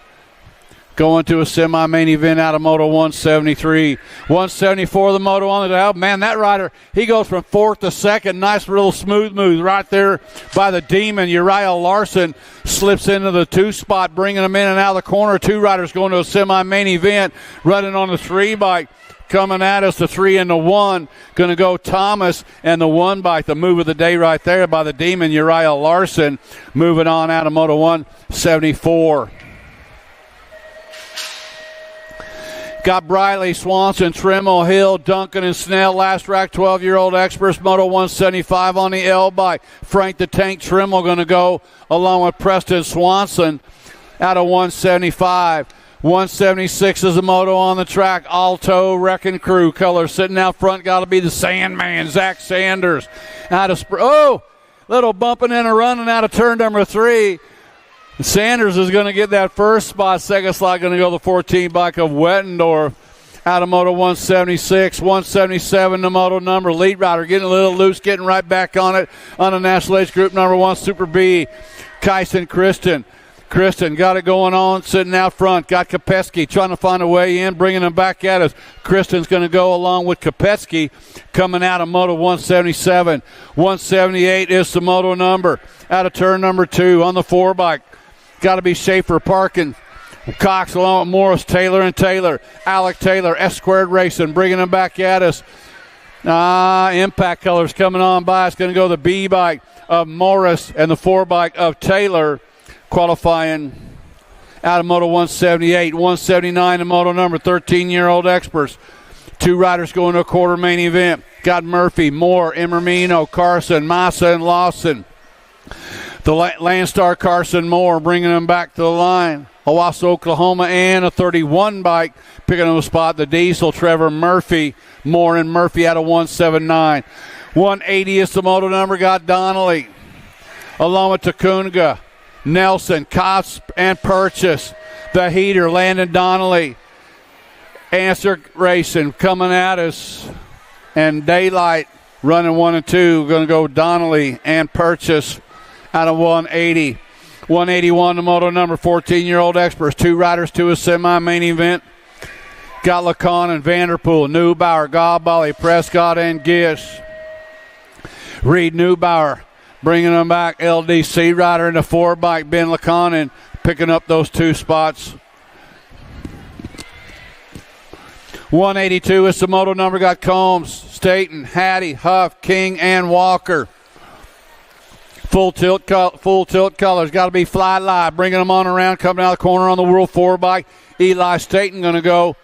Going to a semi-main event out of Moto 173. 174, the moto on the out. Man, that rider, he goes from 4th to 2nd. Nice little smooth move right there by the Demon. Uriah Larson slips into the 2 spot, bringing him in and out of the corner. 2 riders going to a semi-main event, running on the 3 bike. Coming at us, the 3 and the 1. Going to go Thomas and the 1 bike. The move of the day right there by the Demon, Uriah Larson. Moving on out of Moto 174. Got Briley, Swanson, Trimmel, Hill, Duncan, and Snell. Last rack, 12-year-old experts. Moto 175 on the L bike. Frank the Tank Trimmel going to go along with Preston Swanson out of 175. 176 is the moto on the track. Alto Wrecking Crew color sitting out front. Got to be the Sandman, Zach Sanders. Out of little bumping and a running out of turn number 3. Sanders is going to get that first spot. Second slot going to go the 14 bike of Wettendorf out of Moto 176. 177 the moto number. Lead rider getting a little loose, getting right back on it on the National Age Group number 1 Super B. Kyson Kristen got it going on, sitting out front. Got Kopecky trying to find a way in, bringing him back at us. Kristen's going to go along with Kopecky coming out of Moto 177. 178 is the moto number out of turn number 2 on the 4 bike. Got to be Schaefer parking. Cox along with Morris, Taylor, and Taylor. Alec Taylor, S-Squared Racing, bringing them back at us. Impact colors coming on by. It's going to go the B bike of Morris and the 4 bike of Taylor. Qualifying out of Moto 178. 179 the moto number. 13-year-old experts. 2 riders going to a quarter main event. Got Murphy, Moore, Emermino, Carson, Massa, and Lawson. The Landstar Carson Moore bringing them back to the line. Owasso, Oklahoma, and a 31 bike picking up a spot. The Diesel, Trevor Murphy, Moore and Murphy out of 179. 180 is the moto number. Got Donnelly along with Tacunga, Nelson, Kotz, and Purchase. The heater, Landon Donnelly. Answer Racing coming at us. And Daylight running 1 and 2. Going to go Donnelly and Purchase out of 180. 181, the moto number. 14-year-old experts. 2 riders to a semi-main event. Got Lacan and Vanderpool, Neubauer, Galbali, Prescott, and Gish. Reed Neubauer bringing them back. LDC rider in the 4 bike. Ben Lacan picking up those 2 spots. 182 is the moto number. Got Combs, Staten, Hattie, Huff, King, and Walker. Full tilt colors. Got to be Fly Live. Bringing them on around. Coming out of the corner on the World 4 bike. Eli Staten going to go.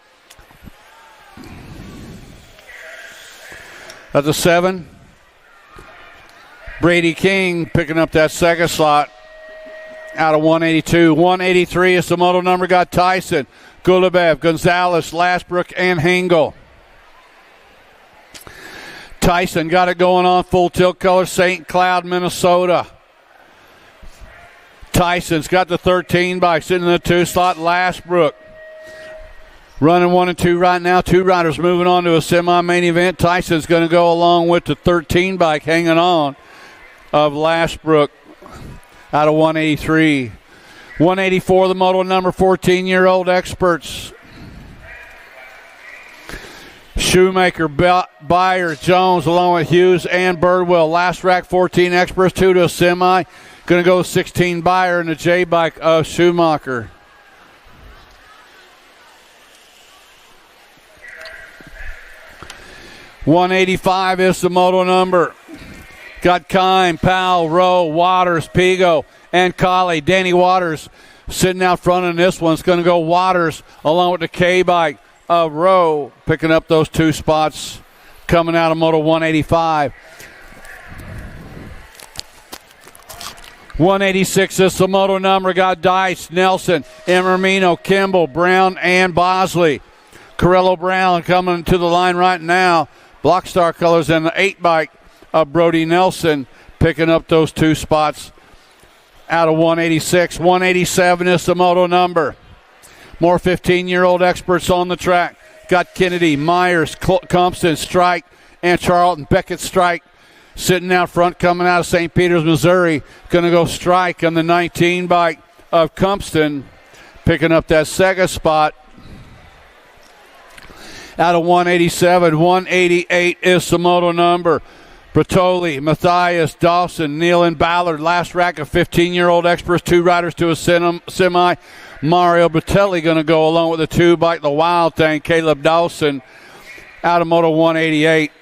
That's a 7. Brady King picking up that second slot out of 182. 183 is the moto number. Got Tyson, Gulubev, Gonzalez, Lastbrook, and Hengel. Tyson got it going on. Full tilt color. St. Cloud, Minnesota. Tyson's got the 13 bike sitting in the 2 slot. Lastbrook running 1 and 2 right now. 2 riders moving on to a semi-main event. Tyson's going to go along with the 13 bike hanging on of Lastbrook out of 183. 184, the moto number, 14-year-old experts. Shoemaker, Byer, Jones, along with Hughes and Birdwell. Last rack, 14 experts, 2 to a semi. Going to go 16 Byer and the J bike of Schumacher. $185 is the moto number. Got Kime, Powell, Rowe, Waters, Pigo, and Colley. Danny Waters sitting out front in this one. It's going to go Waters along with the K bike of Rowe, picking up those 2 spots coming out of moto 185. 186 is the moto number. Got Dice, Nelson, Emermino, Kimball, Brown, and Bosley. Corello Brown coming to the line right now. Blockstar colors and the 8 bike of Brody Nelson picking up those 2 spots out of 186. 187 is the moto number. More 15-year-old experts on the track. Got Kennedy, Myers, Compton, Strike, and Charlton. Beckett, Strike sitting out front coming out of St. Peters, Missouri. Going to go Strike on the 19 bike of Compton, picking up that second spot out of 187. 188 is the moto number. Bertoli, Matthias, Dawson, Neal, and Ballard. Last rack of 15-year-old experts. 2 riders to a semi. Mario Bertelli going to go along with the 2 bike, the Wild Thing. Caleb Dawson out of moto 188.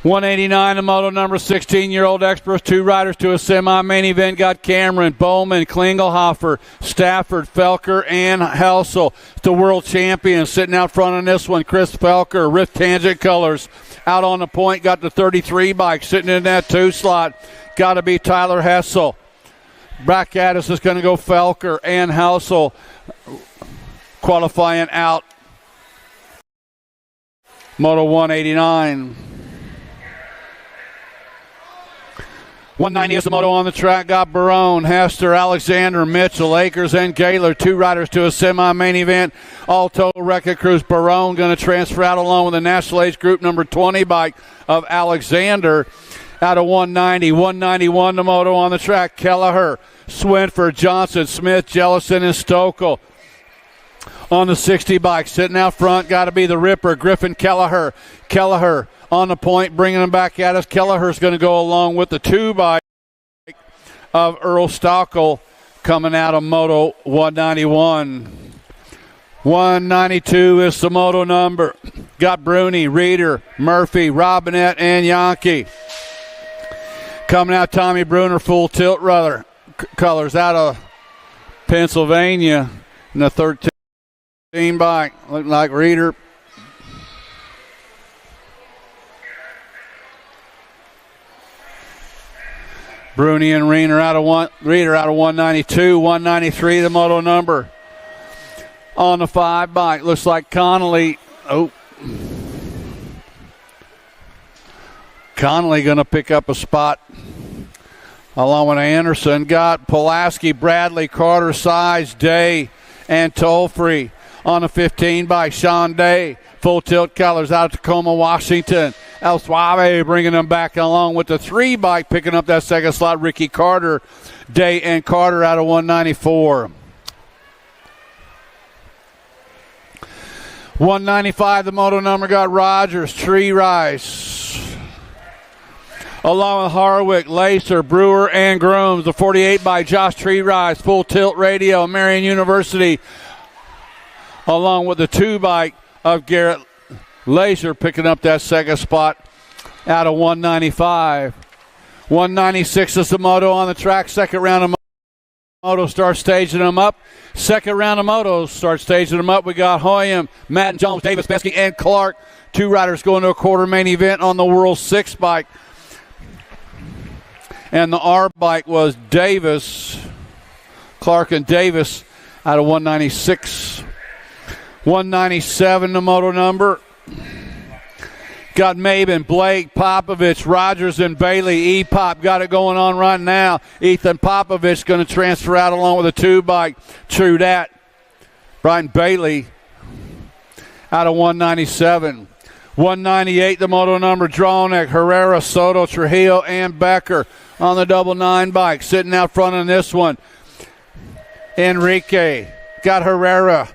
$189, the moto number, 16-year-old experts, 2 riders to a semi-main event. Got Cameron, Bowman, Klingelhofer, Stafford, Felker, and Helsel. The world champion sitting out front on this one. Chris Felker, Rift Tangent colors. Out on the point, got the 33 bike sitting in that 2 slot. Got to be Tyler Hessel. Back at us is going to go Felker and Helsel qualifying out. Moto 189. 190 is the moto on the track. Got Barone, Hester, Alexander, Mitchell, Akers, and Gaylor. 2 riders to a semi-main event. All total record crews. Barone going to transfer out along with the National Age Group number 20 bike of Alexander out of 190. 191 the moto on the track. Kelleher, Swinford, Johnson, Smith, Jellison, and Stokel. On the 60 bike, sitting out front, got to be the Ripper, Griffin Kelleher. Kelleher on the point, bringing them back at us. Kelleher's going to go along with the 2 bike of Earl Stockel coming out of moto 191. 192 is the moto number. Got Bruni, Reeder, Murphy, Robinette, and Yankee. Coming out, Tommy Bruner, full tilt rudder colors out of Pennsylvania in the 13 bike. Looking like Reeder. Bruni and Reeder out of 192. 193 the moto number. On the 5 bike, looks like Connolly. Connolly going to pick up a spot along with Anderson. Got Pulaski, Bradley, Carter, Size, Day, and Tollfree. On the 15 bike, Sean Day. Full tilt colors out of Tacoma, Washington. El Suave bringing them back along with the 3 bike, picking up that second slot. Ricky Carter, Day, and Carter out of 194. 195, the moto number. Got Rogers, Tree Rice, along with Harwick, Lacer, Brewer, and Grooms. The 48 by Josh Tree Rice, full tilt radio, Marion University, along with the 2 bike of Garrett Laser picking up that second spot out of 195. 196 is the moto on the track. Second round of moto starts staging them up. Second round of motos start staging them up. We got Hoyam, Matt and Jones, Davis, Beskey, and Clark. Two riders going to a quarter main event on the World 6 bike. And the R bike was Davis, Clark and Davis out of 196. 197 the moto number. Got Maben, Blake, Popovich, Rogers, and Bailey. E-Pop got it going on right now. Ethan Popovich going to transfer out along with a 2 bike. True that. Brian Bailey out of 197. 198 the moto number. Dronek, Herrera, Soto, Trujillo, and Becker on the double 9 bike. Sitting out front on this one. Enrique. Got Herrera.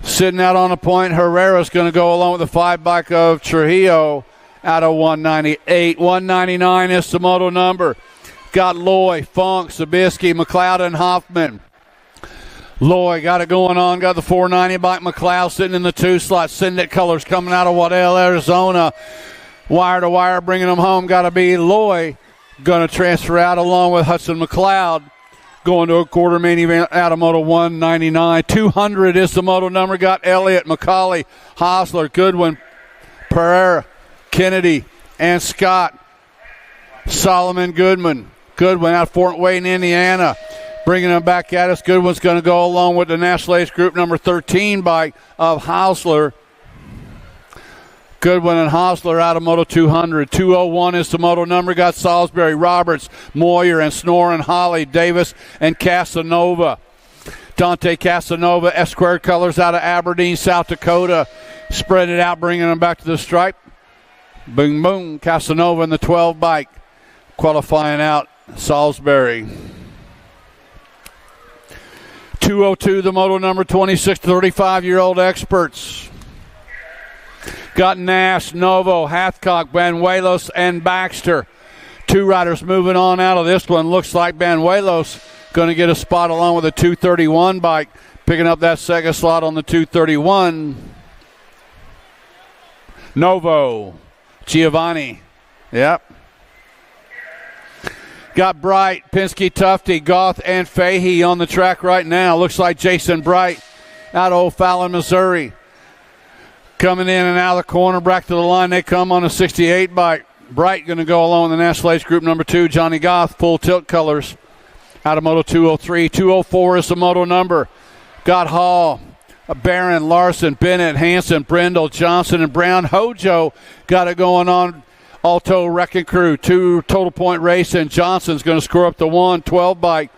Sitting out on the point, Herrera's going to go along with the 5 bike of Trujillo out of 198. 199 is the moto number. Got Loy, Funk, Zabisky, McLeod, and Hoffman. Loy got it going on. Got the 490 bike. McLeod sitting in the 2 slot. Syndic colors coming out of Waddell, Arizona. Wire to wire, bringing them home. Got to be Loy. Going to transfer out along with Hudson McLeod. Going to a quarter main event out of moto 199. 200 is the moto number. Got Elliott, McCauley, Hosler, Goodwin, Pereira, Kennedy, and Scott. Solomon Goodwin. Goodwin out of Fort Wayne, Indiana. Bringing them back at us. Goodwin's going to go along with the National Ace Group number 13 bike of Hosler. Goodwin and Hosler out of moto 200. 201 is the moto number. Got Salisbury, Roberts, Moyer, and Snore, and Holly, Davis, and Casanova. Dante Casanova, S-squared colors out of Aberdeen, South Dakota. Spread it out, bringing them back to the stripe. Boom, boom. Casanova in the 12 bike. Qualifying out Salisbury. 202 the moto number. 26 to 35-year-old experts. Got Nash, Novo, Hathcock, Banuelos, and Baxter. 2 riders moving on out of this one. Looks like Banuelos going to get a spot along with a 231 bike. Picking up that second slot on the 231. Novo, Giovanni. Yep. Got Bright, Pinsky, Tufty, Goth, and Fahey on the track right now. Looks like Jason Bright out of O'Fallon, Missouri. Coming in and out of the corner, back to the line. They come on a 68 bike. Bright going to go along with the National Ace Group number 2. Johnny Goth, full tilt colors out of moto 203. 204 is the moto number. Got Hall, Barron, Larson, Bennett, Hanson, Brindle, Johnson, and Brown. Hojo got it going on. Alto Wrecking Crew, 2 total point race, and Johnson's going to score up the 112 bike.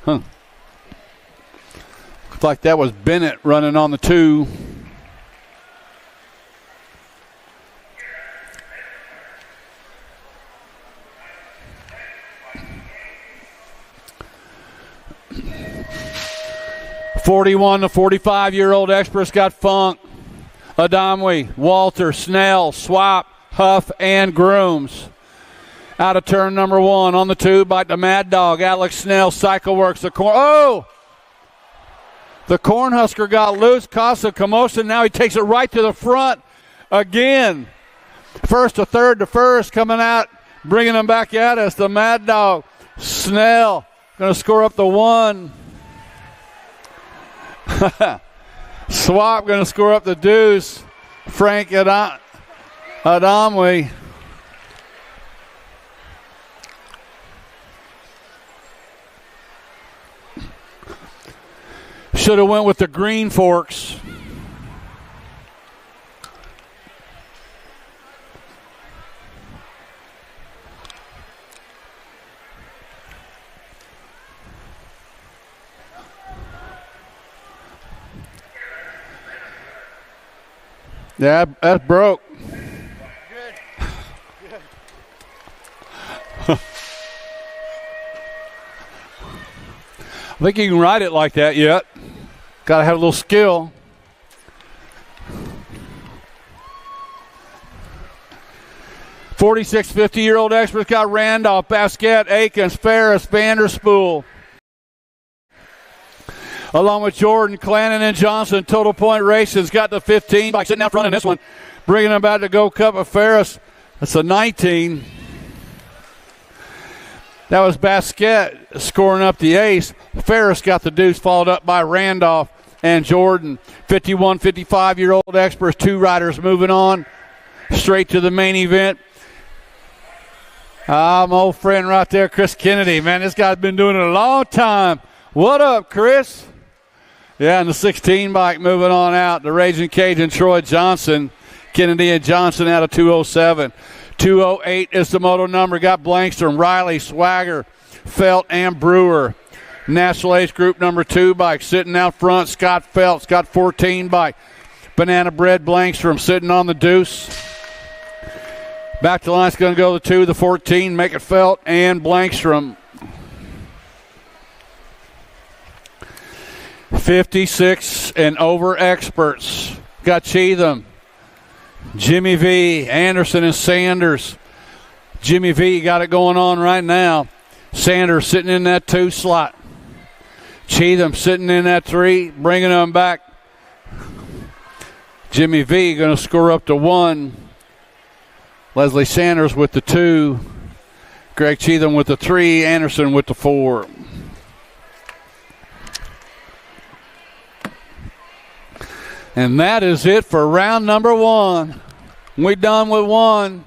Huh. Looks like that was Bennett running on the 2. .41 to 45-year-old experts got Funk, Adamwe, Walter, Snell, Swap, Huff, and Grooms. Out of turn number 1 on the 2 by the Mad Dog. Alex Snell, Cycle Works, the corn. Oh! The Cornhusker got loose, caused a commotion. Now he takes it right to the front again. First to third to first, coming out, bringing them back at us. The Mad Dog, Snell, going to score up the 1. Swap going to score up the deuce. Frank Adamwe. Should have went with the green forks. Yeah, that broke. Good. I think you can ride it like that yet. Got to have a little skill. .46 50-year-old experts got Randolph, Basquette, Akins, Ferris, Vanderspool. along with Jordan, Clannon, and Johnson. Total Point Racing's got the 15 bike sitting out front in this one. Bringing them back to Go Cup of Ferris. That's a 19. That was Basquette scoring up the ace. Ferris got the deuce, followed up by Randolph and Jordan. 51, 55-year-old experts, 2 riders moving on straight to the main event. My old friend right there, Chris Kennedy. Man, this guy's been doing it a long time. What up, Chris? Yeah, and the 16 bike moving on out. The Raging Cajun, Troy Johnson. Kennedy and Johnson out of 207. 208 is the moto number. Got Blankstrom, Riley, Swagger, Felt, and Brewer. National Ace Group number 2 bike sitting out front. Scott Felt's got 14 bike. Banana Bread Blankstrom sitting on the deuce. Back to the line's going to go the 2, the 14, make it Felt and Blankstrom. 56 and over experts. Got Cheatham, Jimmy V, Anderson, and Sanders. Jimmy V got it going on right now. Sanders sitting in that 2 slot. Cheatham sitting in that 3, bringing them back. Jimmy V going to score up to 1. Leslie Sanders with the 2. Greg Cheatham with the 3. Anderson with the 4. And that is it for round number 1. We done with 1.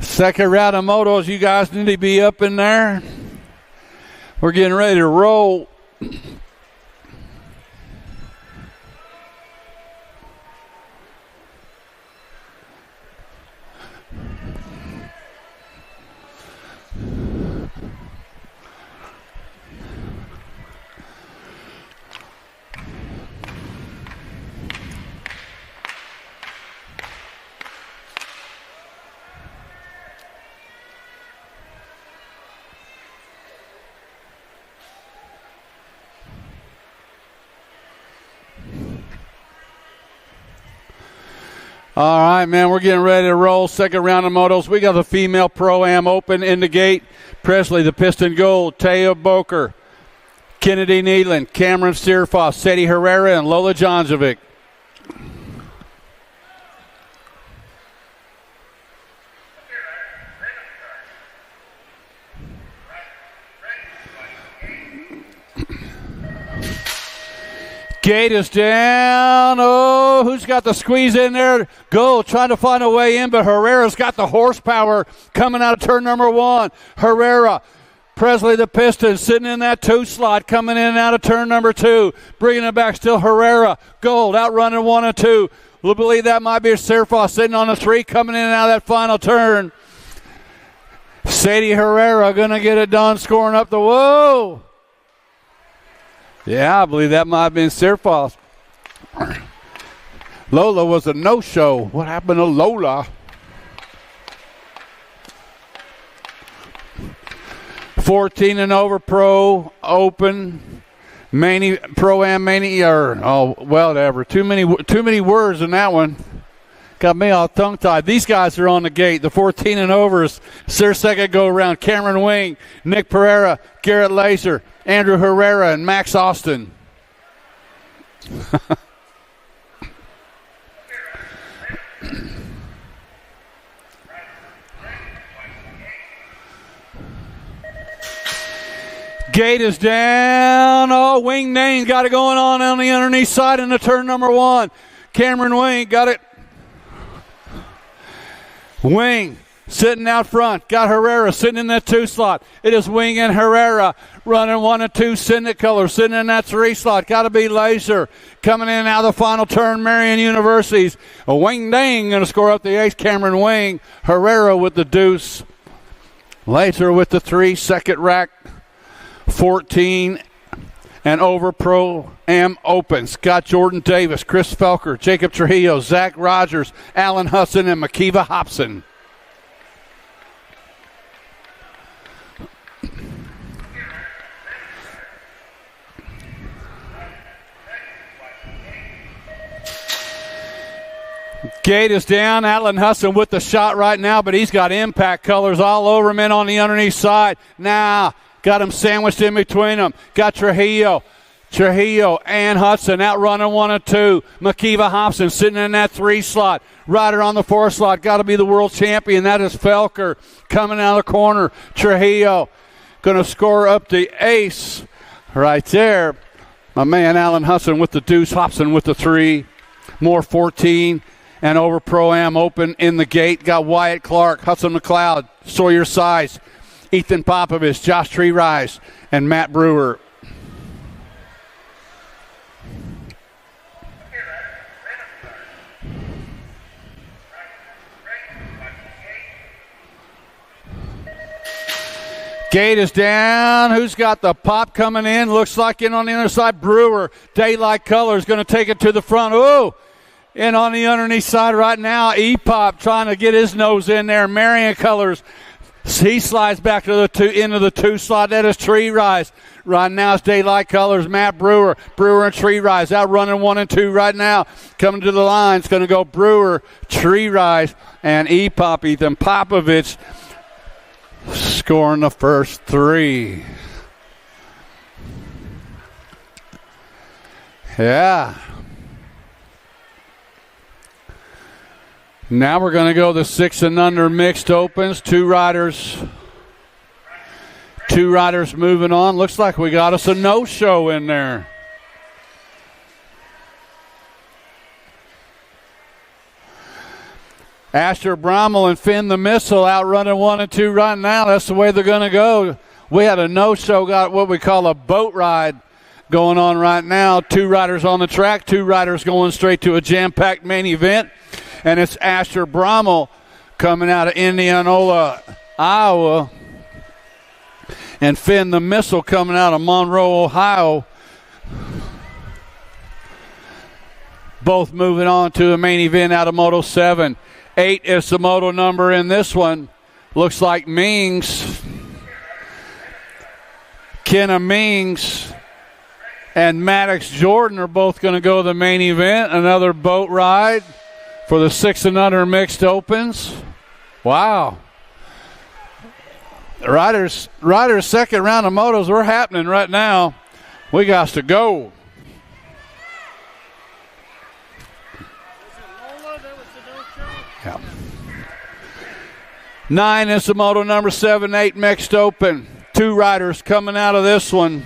Second round of motos, you guys need to be up in there. We're getting ready to roll. All right, man, we're getting ready to roll. Second round of motos. We got the female Pro-Am Open in the gate. Presley, the Piston Gold, Taya Boker, Kennedy Needland, Cameron Steerfoss, Sadie Herrera, and Lola Jonjovic. Gate is down. Oh, who's got the squeeze in there? Gold trying to find a way in, but Herrera's got the horsepower coming out of turn number 1. Herrera, Presley the Piston sitting in that 2 slot, coming in and out of turn number 2. Bringing it back still Herrera. Gold outrunning 1 and 2. We'll believe that might be a Steerfoss sitting on the 3, coming in and out of that final turn. Sadie Herrera going to get it done, scoring up the whoa. Yeah, I believe that might have been Steerfoss. Lola was a no-show. What happened to Lola? 14 and over Pro Open. Pro-Am Mania, or whatever. Too many words in that one. Got me all tongue-tied. These guys are on the gate. The 14 and overs. It's their second go-around. Cameron Wing, Nick Pereira, Garrett Laser, Andrew Herrera, and Max Austin. Gate is down. Oh, Wing Nane's got it going on the underneath side in the turn number 1. Cameron Wing got it. Wing sitting out front. Got Herrera sitting in that 2 slot. It is Wing and Herrera running 1 and 2 Syndic color. Sitting in that 3 slot. Got to be Laser. Coming in out of the final turn, Marion University's. Wing Dang going to score up the ace. Cameron Wing. Herrera with the deuce. Laser with the 3. Second rack. 14 and over Pro-Am Open. Scott Jordan Davis, Chris Felker, Jacob Trujillo, Zach Rogers, Alan Hudson, and Makiva Hobson. Gate is down. Alan Hudson with the shot right now, but he's got impact colors all over him in on the underneath side. Now, got him sandwiched in between them. Got Trujillo and Hudson outrunning 1 and 2. Makiva Hobson sitting in that 3 slot. Ryder on the 4 slot. Got to be the world champion. That is Felker coming out of the corner. Trujillo going to score up the ace right there. My man Alan Hudson with the deuce. Hobson with the 3. More 14. And over Pro-Am open in the gate. Got Wyatt Clark, Hudson McLeod, Sawyer Size, Ethan Popovich, Josh Treerise, and Matt Brewer. Gate is down. Who's got the pop coming in? Looks like in on the other side. Brewer, Daylight Colors, going to take it to the front. Ooh! In on the underneath side right now. E-Pop trying to get his nose in there. Marion Colors. He slides back to the into the 2 slot. That is Tree Rise. Right now it's Daylight Colors. Matt Brewer. Brewer and Tree Rise outrunning 1 and 2 right now. Coming to the line. It's going to go Brewer, Tree Rise, and E-Pop. Ethan Popovich scoring the first 3. Yeah. Now we're going to go the 6 and under mixed opens. 2 riders moving on. Looks like we got us a no-show in there. Asher Brommel and Finn the Missile outrunning 1 and 2 right now. That's the way they're going to go. We had a no-show, got what we call a boat ride going on right now. 2 riders on the track, 2 riders going straight to a jam-packed main event. And it's Asher Brommel coming out of Indianola, Iowa. And Finn the Missile coming out of Monroe, Ohio. Both moving on to a main event out of Moto 7. 8 is the moto number in this one. Looks like Mings. Kenna Mings and Maddox Jordan are both going to go to the main event. Another boat ride for the 6 and under mixed opens. Wow. Riders second round of motos, we're happening right now. We got to go. Yeah. 9 is the moto number 7-8 mixed open. 2 riders coming out of this one.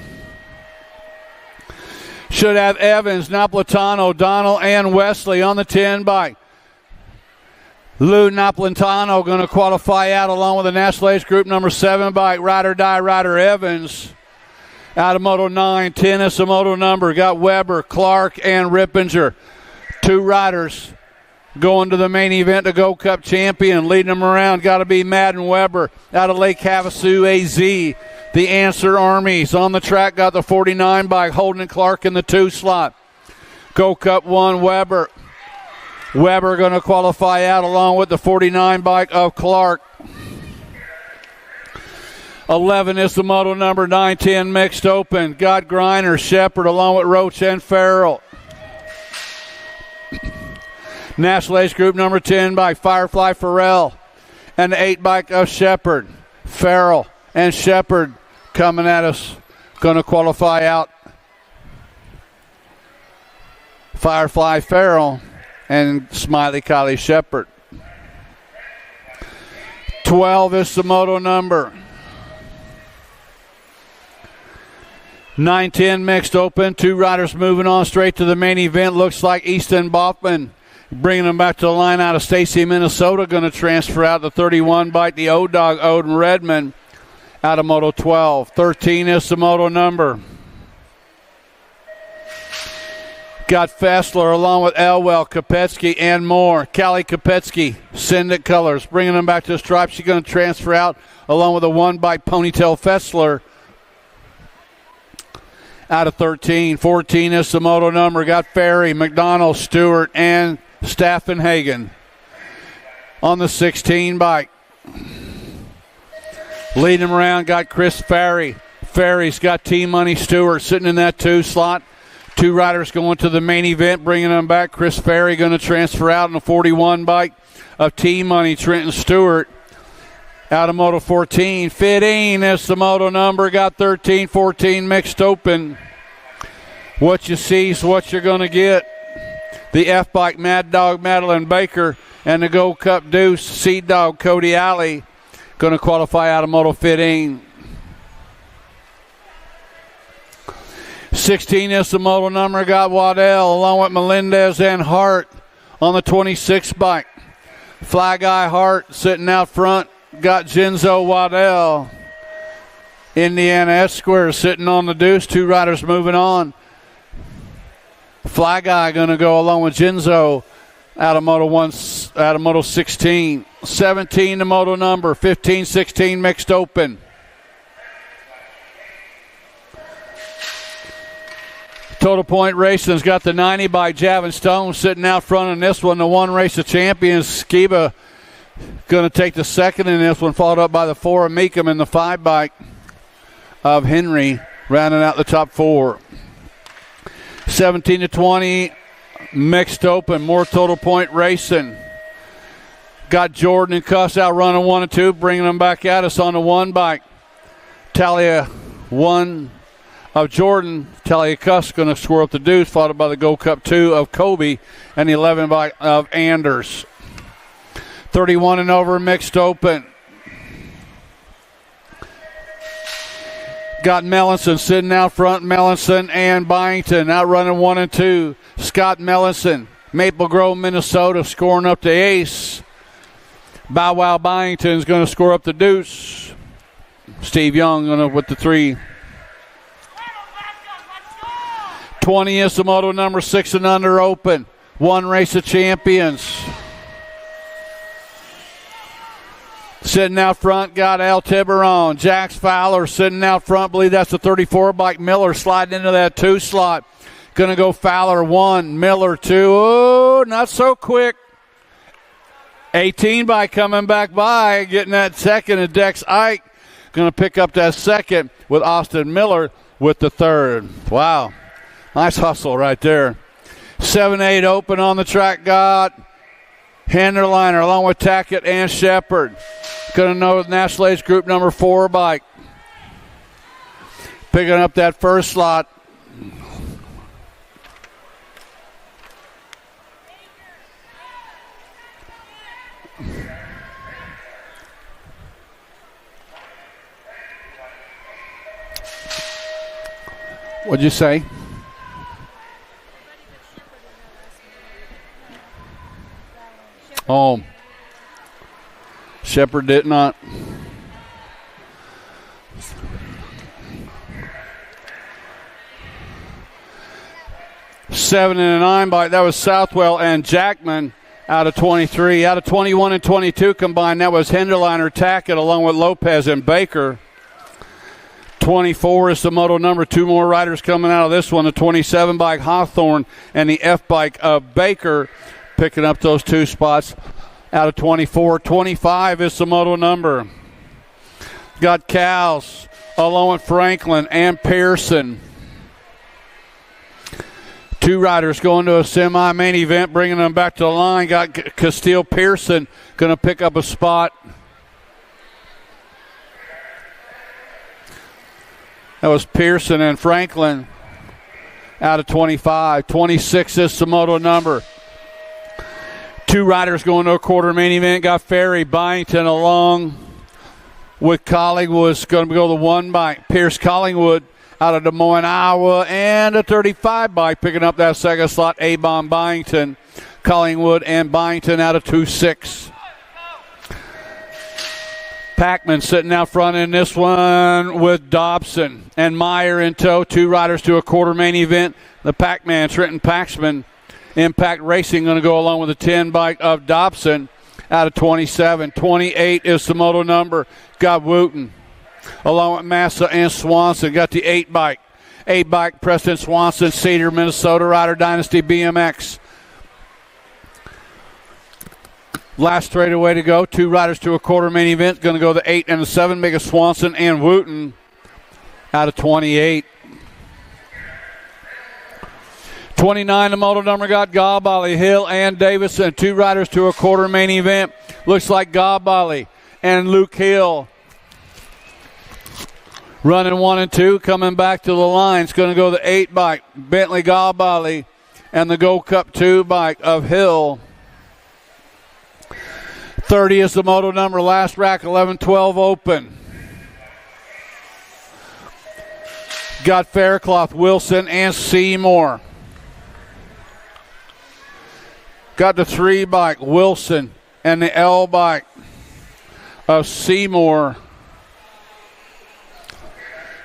Should have Evans, Napolitano, O'Donnell, and Wesley on the 10 bike. Lou Napolitano going to qualify out along with the National Age Group number 7 bike. Ride or Die Ryder Evans out of Moto 9. 10 is the moto number. Got Weber, Clark, and Rippinger. 2 riders going to the main event to Gold Cup champion. Leading them around got to be Madden Weber out of Lake Havasu, AZ. The Answer Armies on the track got the 49 bike. Holden and Clark in the 2 slot. Gold Cup 1, Weber. Weber going to qualify out along with the 49 bike of Clark. 11 is the moto number 9-10 mixed open. Got Griner, Shepard along with Roach and Farrell. National Age Group number 10 bike Firefly Farrell and the 8 bike of Shepard. Farrell and Shepard coming at us. Going to qualify out. Firefly Farrell and Smiley Kylie Shepard. 12 is the moto number. 9-10 mixed open. 2 riders moving on straight to the main event. Looks like Easton Boffman bringing them back to the line out of Stacy, Minnesota. Going to transfer out the 31 bike. The O-Dog, Odin Redmond out of Moto 12. 13 is the moto number. Got Fessler along with Elwell, Kopetsky, and more. Callie Kopetsky, Syndic Colors, bringing them back to the stripe. She's going to transfer out along with a 1 bike Ponytail Fessler out of 13. 14 is the moto number. Got Ferry, McDonald, Stewart, and Staffenhagen on the 16 bike. Leading them around got Chris Ferry. Ferry's got T-Money Stewart sitting in that 2 slot. Two riders going to the main event, bringing them back. Chris Ferry going to transfer out in the 41 bike of T-Money. Trenton Stewart out of Moto 14. Fitting is the moto number. Got 13, 14 mixed open. What you see is what you're going to get. The F-Bike Mad Dog Madeline Baker and the Gold Cup Deuce Seed Dog Cody Alley going to qualify out of Moto 15. 16 is the moto number. Got Waddell along with Melendez and Hart on the 26 bike. Fly Guy Hart sitting out front. Got Genzo Waddell. Indiana Esquire sitting on the deuce. Two riders moving on. Fly Guy going to go along with Genzo out of Moto 16. 17 the moto number. 15, 16 mixed open. Total Point Racing's got the 90 by Javin Stone sitting out front in this one. The one race of champions, Skiba, going to take the second in this one, followed up by the 4 of Meekum and the 5 bike of Henry, rounding out the top 4. 17 to 20, mixed open. More Total Point Racing. Got Jordan and Cuss out running 1 and 2, bringing them back at us on the 1 bike. Talia 1 of Jordan. Talia Cuss going to score up the deuce, followed by the Gold Cup 2 of Kobe and the 11 bike of Anders. 31 and over, mixed open. Got Mellinson sitting out front. Mellinson and Byington out running 1 and 2. Scott Mellinson, Maple Grove, Minnesota, scoring up the ace. Bow Wow Byington is going to score up the deuce. Steve Young going to with the 3. 20 is the moto number. 6 and under open. One race of champions. Sitting out front, got Al Tiburon. Jax Fowler sitting out front. Believe that's the 34 bike. Miller sliding into that 2 slot. Going to go Fowler 1, Miller 2. Oh, not so quick. 18 bike coming back by, getting that second. And Dex Ike going to pick up that second with Austin Miller with the 3rd. Wow. Nice hustle right there. 7-8 open on the track. Got Henderliner along with Tackett and Shepard. Going to know National Age Group number 4 bike. Picking up that first slot. What'd you say? Oh, Shepard did not. Seven and a 9 bike. That was Southwell and Jackman out of 23. Out of 21 and 22 combined, that was Henderliner, Tackett, along with Lopez and Baker. 24 is the moto number. 2 more riders coming out of this one. The 27 bike Hawthorne and the F bike of Baker picking up those 2 spots out of 24. 25 is the moto number. Got Cowles along with Franklin and Pearson. 2 riders going to a semi-main event, bringing them back to the line. Got Castile Pearson going to pick up a spot. That was Pearson and Franklin out of 25. 26 is the moto number. 2 riders going to a quarter main event. Got Ferry Byington along with Collingwood. Going to go the 1 bike. Pierce Collingwood out of Des Moines, Iowa. And a 35 bike picking up that second slot. A-Bomb Byington. Collingwood and Byington out of 2-6. Packman sitting out front in this one with Dobson and Meyer in tow. 2 riders to a quarter main event. The Pac-Man, Trenton Paxman, Impact Racing, going to go along with the 10 bike of Dobson out of 27. 28 is the moto number. Got Wooten along with Massa and Swanson. Got the 8 bike. 8 bike, Preston Swanson, Cedar, Minnesota, Rider Dynasty BMX. Last straightaway to go. 2 riders to a quarter main event. Going to go the 8 and the 7. Make a Swanson and Wooten out of 28. 29, the moto number got Gabali, Hill, and Davison. 2 riders to a quarter main event. Looks like Gabali and Luke Hill. Running 1 and 2, coming back to the line. It's going to go the 8 bike, Bentley Gabali, and the Gold Cup 2 bike of Hill. 30 is the moto number, last rack, 11-12 open. Got Faircloth, Wilson, and Seymour. Got the 3 bike, Wilson, and the L bike of Seymour.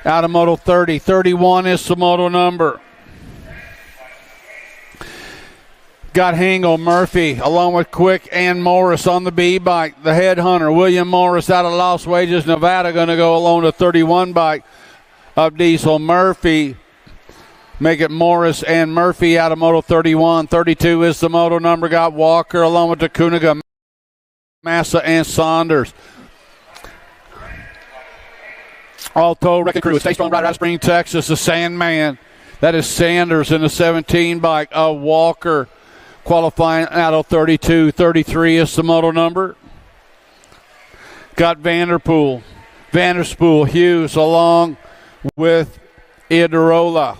Out of moto 30. 31 is the moto number. Got Hingle, Murphy, along with Quick and Morris on the B bike. The Headhunter, William Morris, out of Las Vegas, Nevada, going to go along the 31 bike of Diesel. Murphy, make it Morris and Murphy out of moto 31. 32 is the moto number. Got Walker along with the Kuniga, Massa, and Saunders. Alto Wrecking Crew, Stay Strong Rider out of Spring, Texas. The Sandman, that is Sanders in the 17 bike of Walker. Qualifying out of 32. 33 is the moto number. Got Vanderspool, Hughes along with Idarola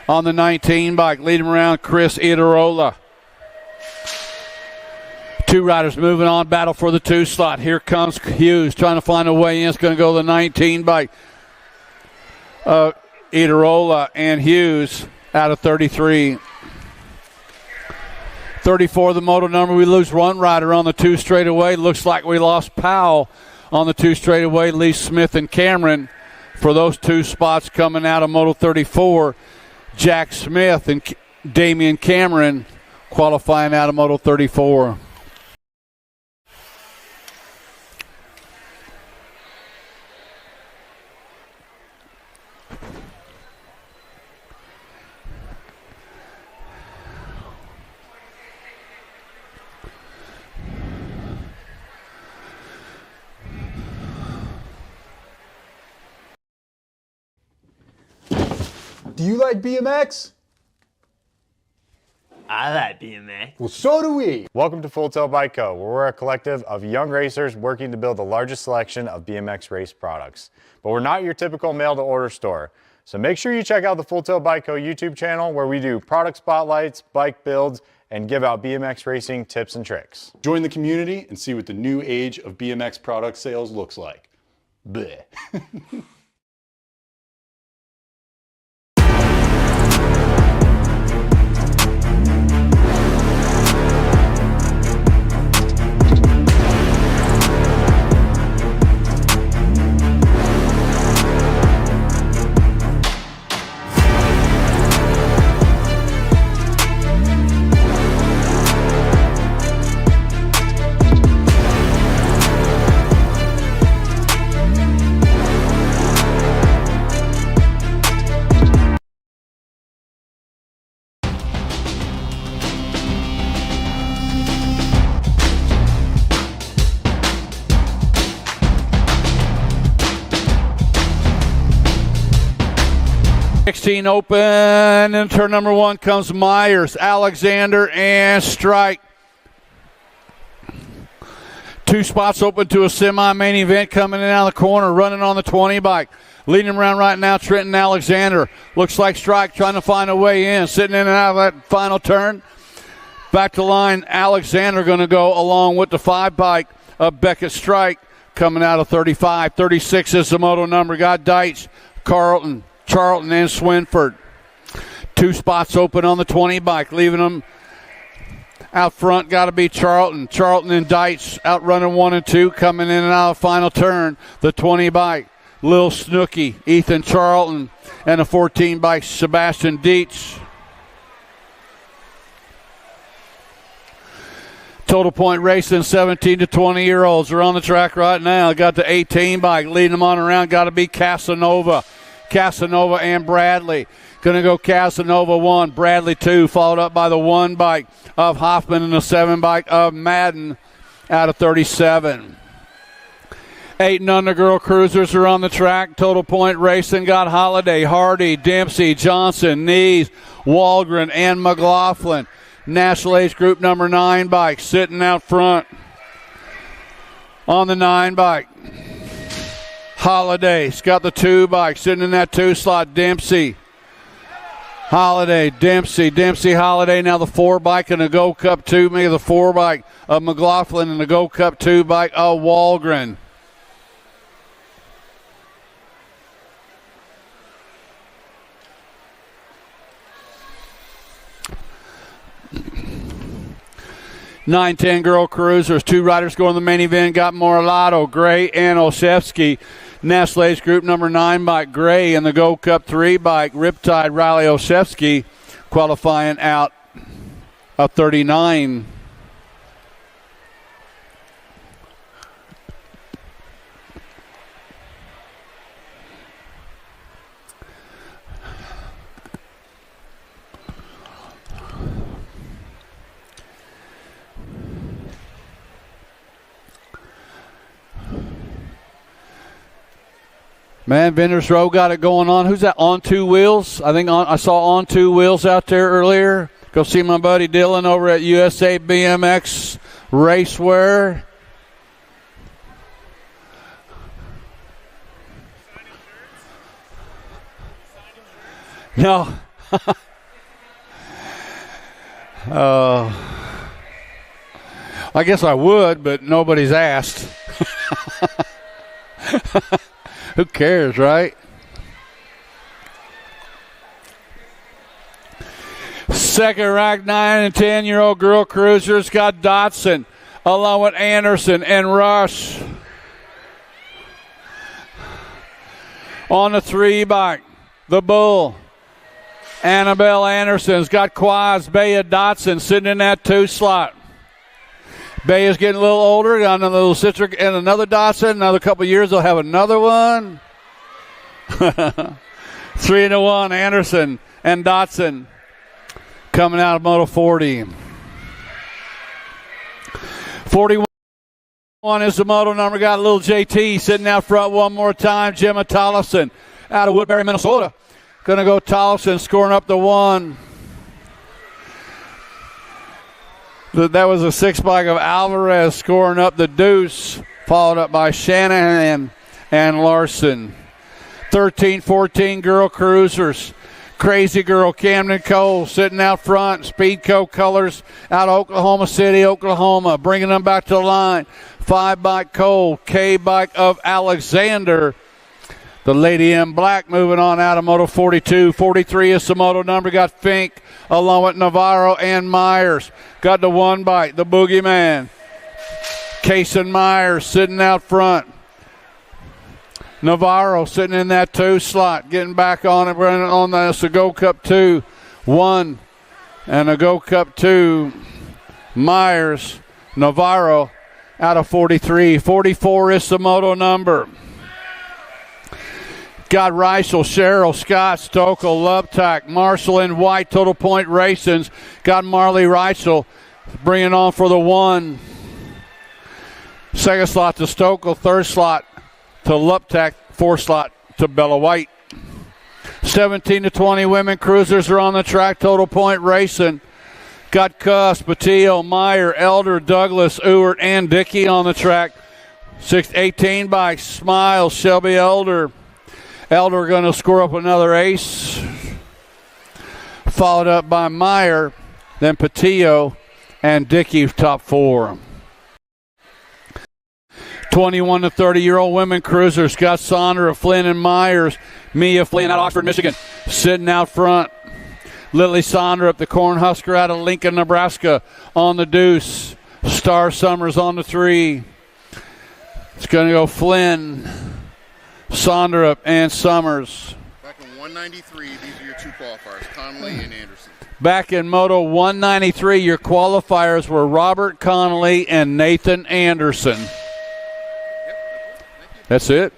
on the 19 bike. Leading around Chris Idarola. 2 riders moving on, battle for the 2 slot. Here comes Hughes trying to find a way in. It's going to go the 19 bike. Idarola and Hughes out of 33. 34, the moto number. We lose 1 rider on the 2 straightaway. Looks like we lost Powell on the 2 straightaway. Lee Smith and Cameron for those 2 spots coming out of moto 34. Jack Smith and Damian Cameron qualifying out of moto 34. Do you like BMX? I like BMX. Well, so do we. Welcome to Full Tilt Bike Co., where we're a collective of young racers working to build the largest selection of BMX race products. But we're not your typical mail-to-order store. So make sure you check out the Full Tilt Bike Co. YouTube channel, where we do product spotlights, bike builds, and give out BMX racing tips and tricks. Join the community and see what the new age of BMX product sales looks like. Bleh. Open, and turn number 1 comes Myers, Alexander, and Strike. 2 spots open to a semi-main event coming in out of the corner, running on the 20 bike. Leading him around right now, Trenton Alexander. Looks like Strike trying to find a way in, sitting in and out of that final turn. Back to line, Alexander going to go along with the 5 bike of Beckett Strike coming out of 35. 36 is the moto number. Got Deitch, Charlton, and Swinford. 2 spots open on the 20 bike, leaving them out front. Got to be Charlton and Deitch out running 1 and 2, coming in and out of the final turn. The 20 bike, Lil Snooky, Ethan Charlton, and the 14 bike, Sebastian Dietz. Total point racing, 17 to 20-year-olds are on the track right now. Got the 18 bike, leading them on around. Got to be Casanova and Bradley. Going to go Casanova 1, Bradley 2, followed up by the 1 bike of Hoffman and the 7 bike of Madden out of 37. 8 and under girl cruisers are on the track. Total Point Racing got Holiday, Hardy, Dempsey, Johnson, Nees, Walgren, and McLaughlin. National Age Group number 9 bike sitting out front on the 9 bike. Holiday's got the 2 bike sitting in that 2 slot. Dempsey, Holiday, Dempsey, Holiday. Now the 4 bike and the Go Cup 2. Maybe the 4 bike of McLaughlin and the Go Cup 2 bike of Walgren. Nine, 10 girl cruisers. 2 riders go in the main event. Got Moralato, Gray, and Olszewski. National Age Group number 9 bike, Gray, and the Go Cup 3 bike, Riptide, Riley Olszewski, qualifying out of 39. Man, Vendors Row got it going on. Who's that? On 2 Wheels. I think I saw On 2 Wheels out there earlier. Go see my buddy Dylan over at USA BMX Racewear. No. I guess I would, but nobody's asked. Who cares, right? Second ranked 9 and 10-year-old girl cruisers got Dotson along with Anderson and Rush. On the 3 bike, the Bull. Annabelle Anderson's got Quads, Bea Dotson sitting in that 2 slot. Bea's getting a little older, got another little sister and another Dotson. Another couple of years, they'll have another one. 3-1, Anderson and Dotson coming out of Moto 40. 41 is the moto number. Got a little JT sitting out front one more time. Gemma Tollefson out of Woodbury, Minnesota. Going to go Tollefson scoring up the 1. That was a 6 bike of Alvarez scoring up the deuce, followed up by Shanahan and Larson. 13-14 girl cruisers. Crazy Girl Camden Cole sitting out front. Speedco colors out of Oklahoma City, Oklahoma, bringing them back to the line. 5 bike Cole, K bike of Alexander. The Lady in Black moving on out of Moto 42. 43 is the moto number. Got Fink along with Navarro and Myers. Got the 1 bike, the Boogeyman. Case and Myers sitting out front. Navarro sitting in that 2 slot, getting back on it, running on the Go Cup 2. 1 and a Go Cup 2. Myers, Navarro out of 43. 44 is the moto number. Got Reisel, Sherrill, Scott, Stokel, Lubtack, Marshall, and White. Total Point Racing's got Marley Reisel bringing on for the 1. Second slot to Stokel, 3rd slot to Lubtack, 4th slot to Bella White. 17-20 women cruisers are on the track. Total Point Racing got Cuss, Patillo, Meyer, Elder, Douglas, Ewart, and Dickey on the track. 18 bikes, Smiles, Shelby Elder. Elder going to score up another ace, followed up by Meyer, then Patillo, and Dickey top 4. 21 to 30-year-old women cruisers got Sondra, Flynn, and Myers. Mia Flynn out of Oxford, Michigan, sitting out front. Lily Sondra, the Cornhusker out of Lincoln, Nebraska, on the deuce. Star Summers on the 3. It's going to go Flynn, Sondra, and Summers. Back in 193, these are your 2 qualifiers, Connolly and Anderson. Back in Moto 193, your qualifiers were Robert Connolly and Nathan Anderson. That's it.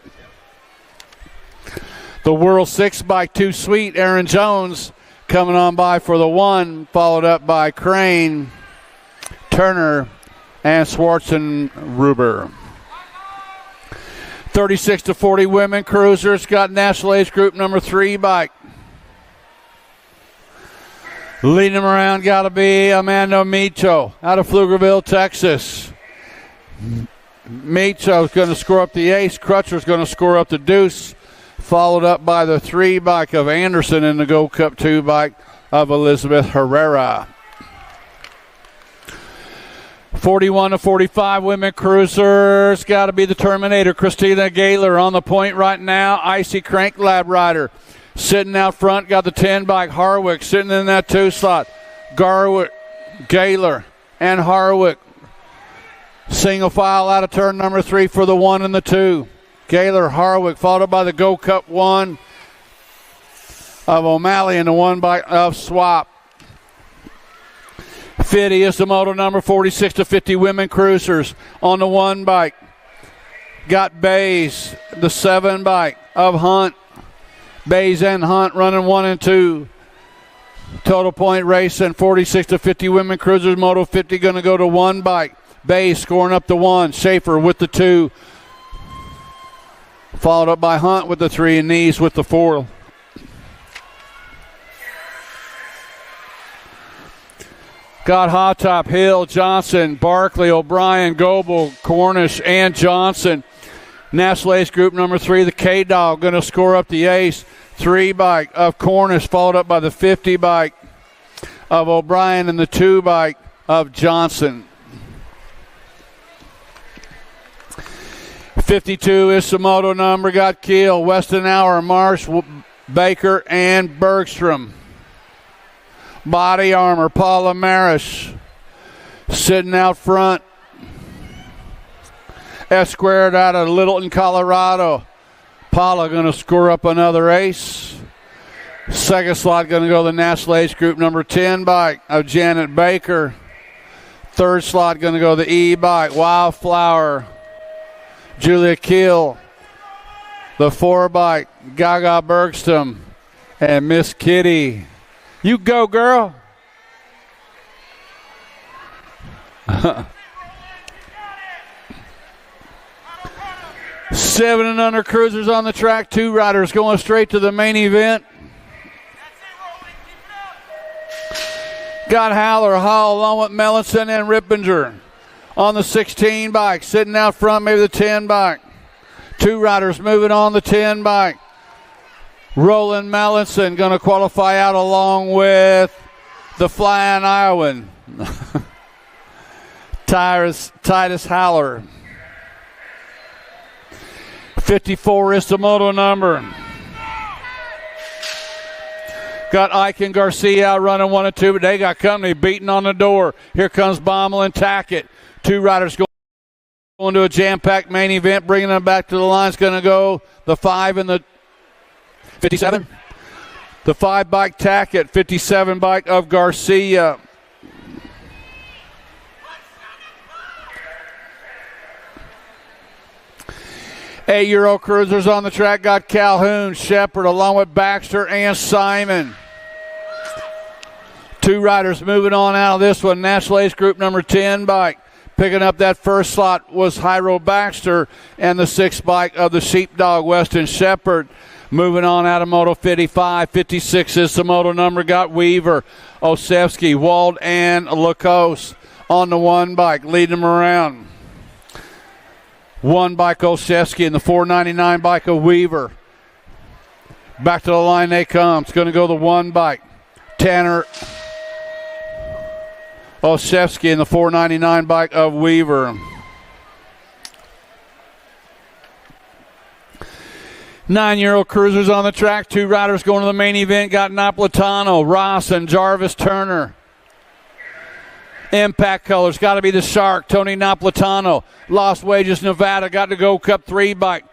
The World 6 bike 2 Sweet, Aaron Jones coming on by for the 1, followed up by Crane, Turner, and Schwarzenruber. 36 to 40 women cruisers got National Age Group number 3 bike. Leading them around got to be Amanda Micho out of Pflugerville, Texas. Micho's going to score up the ace. Crutcher's going to score up the deuce. Followed up by the 3 bike of Anderson and the Gold Cup 2 bike of Elizabeth Herrera. 41 to 45 women cruisers got to be the Terminator. Christina Gaylor on the point right now. Icy Crank Lab Rider. Sitting out front, got the 10 bike. Harwick sitting in that 2 slot. Garwick, Gaylor, and Harwick. Single file out of turn number 3 for the 1 and the 2. Gaylor, Harwick, followed by the Gold Cup 1 of O'Malley and the 1 bike of Swap. 50 is the moto number. 46 to 50 women cruisers on the 1 bike. Got Bays, the 7 bike of Hunt. Bays and Hunt running 1 and 2. Total point racing 46 to 50 women cruisers. Moto 50 going to go to 1 bike. Bays scoring up the 1. Schaefer with the 2. Followed up by Hunt with the 3 and Knees with the 4. Got Hot Top, Hill, Johnson, Barkley, O'Brien, Goebel, Cornish, and Johnson. National Ace Group number 3, the K-Dog, going to score up the ace. 3 bike of Cornish, followed up by the 50 bike of O'Brien and the 2 bike of Johnson. 52 is the moto number. Got Keel, Westenauer, Marsh, Baker, and Bergstrom. Body armor, Paula Marish. Sitting out front. S squared out of Littleton, Colorado. Paula going to score up another ace. Second slot going to go to the National Ace Group number 10 bike of Janet Baker. Third slot going to go to the E bike, Wildflower, Julia Keel. The 4 bike, Gaga Bergstrom, and Miss Kitty. You go, girl. Seven and under cruisers on the track. 2 riders going straight to the main event. Got Haller, Hall, along with Mellinson and Rippinger on the 16 bike. Sitting out front, maybe the 10 bike. 2 riders moving on the 10 bike. Roland Mellinson going to qualify out along with the Flying Iowan. Titus Haller. 54 is the moto number. Got Ike and Garcia out running 1 and 2, but they got company beating on the door. Here comes Baumel and Tackett. 2 riders going to a jam-packed main event. Bringing them back to the line is going to go the 5 and the 57. The 5 bike Tackett, 57 bike of Garcia. Eight-year-old cruisers on the track. Got Calhoun, Shepard, along with Baxter and Simon. 2 riders moving on out of this one. National Ace Group number 10 bike. Picking up that first slot was Hyro Baxter and the 6 bike of the Sheepdog, Weston Shepard. Moving on out of Moto 55. 56 is the moto number. Got Weaver, Osevsky, Wald, and Lacoste on the 1 bike. Leading them around. 1 bike Osevsky and the 499 bike of Weaver. Back to the line they come. It's going to go the 1 bike. Tanner Osevsky and the 499 bike of Weaver. 9-year-old cruisers on the track. 2 riders going to the main event. Got Napolitano, Ross, and Jarvis Turner. Impact colors, got to be the Shark, Tony Napolitano. Lost Wages, Nevada, got to go Cup 3 bike.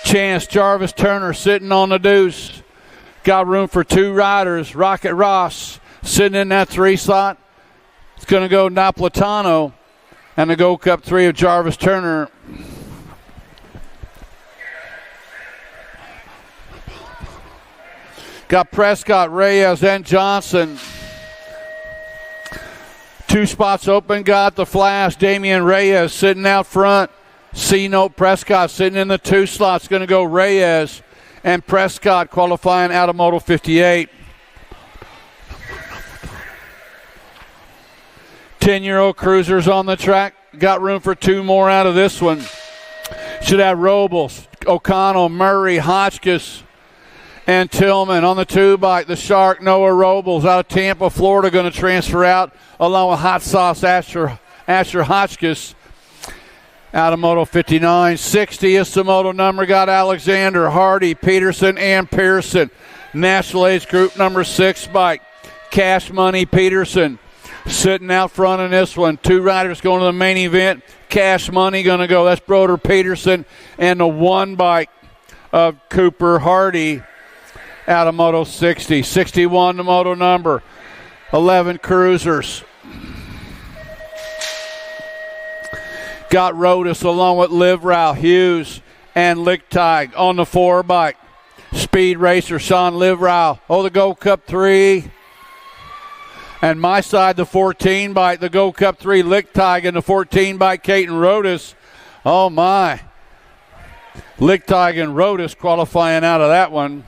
Chance, Jarvis Turner sitting on the deuce. Got room for 2 riders. Rocket Ross sitting in that 3 slot. It's going to go Napolitano and the Gold Cup 3 of Jarvis Turner. Got Prescott, Reyes, and Johnson. 2 spots open. Got the Flash, Damian Reyes sitting out front. C-Note Prescott sitting in the 2 slots. Going to go Reyes and Prescott qualifying out of Moto 58. 10-year-old cruisers on the track. Got room for 2 more out of this one. Should have Robles, O'Connell, Murray, Hotchkiss, and Tillman. On the 2 bike, the Shark, Noah Robles out of Tampa, Florida, going to transfer out along with Hot Sauce Asher Hotchkiss out of Moto 59. 60 is the moto number. Got Alexander, Hardy, Peterson, and Pearson. National Age Group number 6 bike. Cash Money Peterson sitting out front in this one. 2 riders going to the main event. Cash Money going to go. That's Broder Peterson and the 1 bike of Cooper Hardy out of Moto 60. 61 the moto number. 11 cruisers. Got Rodas along with Livrau, Hughes, and Lichtig on the 4 bike. Speed Racer, Sean Livrau. Oh, the Gold Cup 3. And my side, the 14 bike, the Gold Cup 3, Lichtig, and the 14 bike, Caton Rodas. Oh, my. Lichtig and Rodas qualifying out of that one.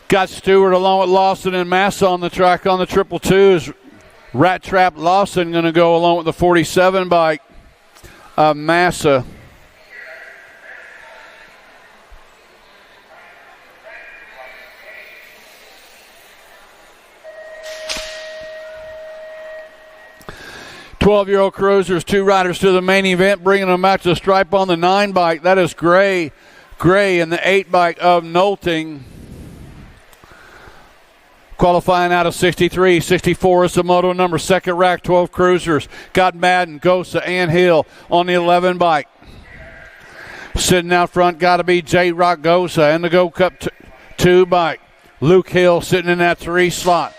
Got Stewart along with Lawson and Massa on the track on the 222s. Rat Trap Lawson going to go along with the 47 bike of Massa. "12-year-old cruisers, 2 riders to the main event, bringing them back to the stripe on the 9 bike. That is Gray and the 8 bike of Nolting. Qualifying out of 63. 64 is the moto number. 2nd rack, 12 cruisers. Got Madden, Gosa, and Hill on the 11 bike. Sitting out front, got to be J-Rock Gosa and the Gold Cup 2 bike. Luke Hill sitting in that 3 slot.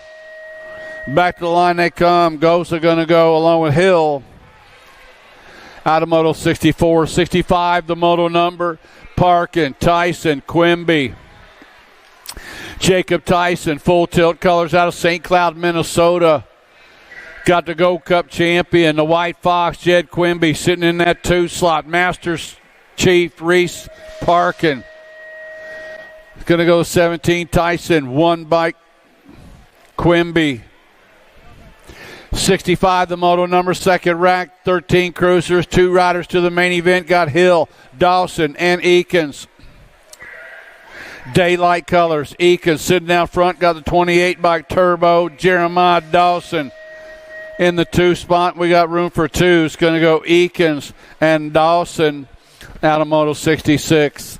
Back to the line they come. Gosa going to go along with Hill out of Moto 64. 65, the moto number. Parkin, Tyson, Quimby. Jacob Tyson, full tilt colors out of St. Cloud, Minnesota. Got the Gold Cup champion, the White Fox, Jed Quimby, sitting in that 2 slot. Masters Chief, Reese Parkin. Going to go 17, Tyson, 1 bike, Quimby. 65, the moto number. 2nd rack, 13 cruisers, 2 riders to the main event. Got Hill, Dawson, and Eakins. Daylight colors. Eakins sitting out front. Got the 28 bike Turbo. Jeremiah Dawson in the 2 spot. We got room for 2. It's going to go Eakins and Dawson out of Moto 66.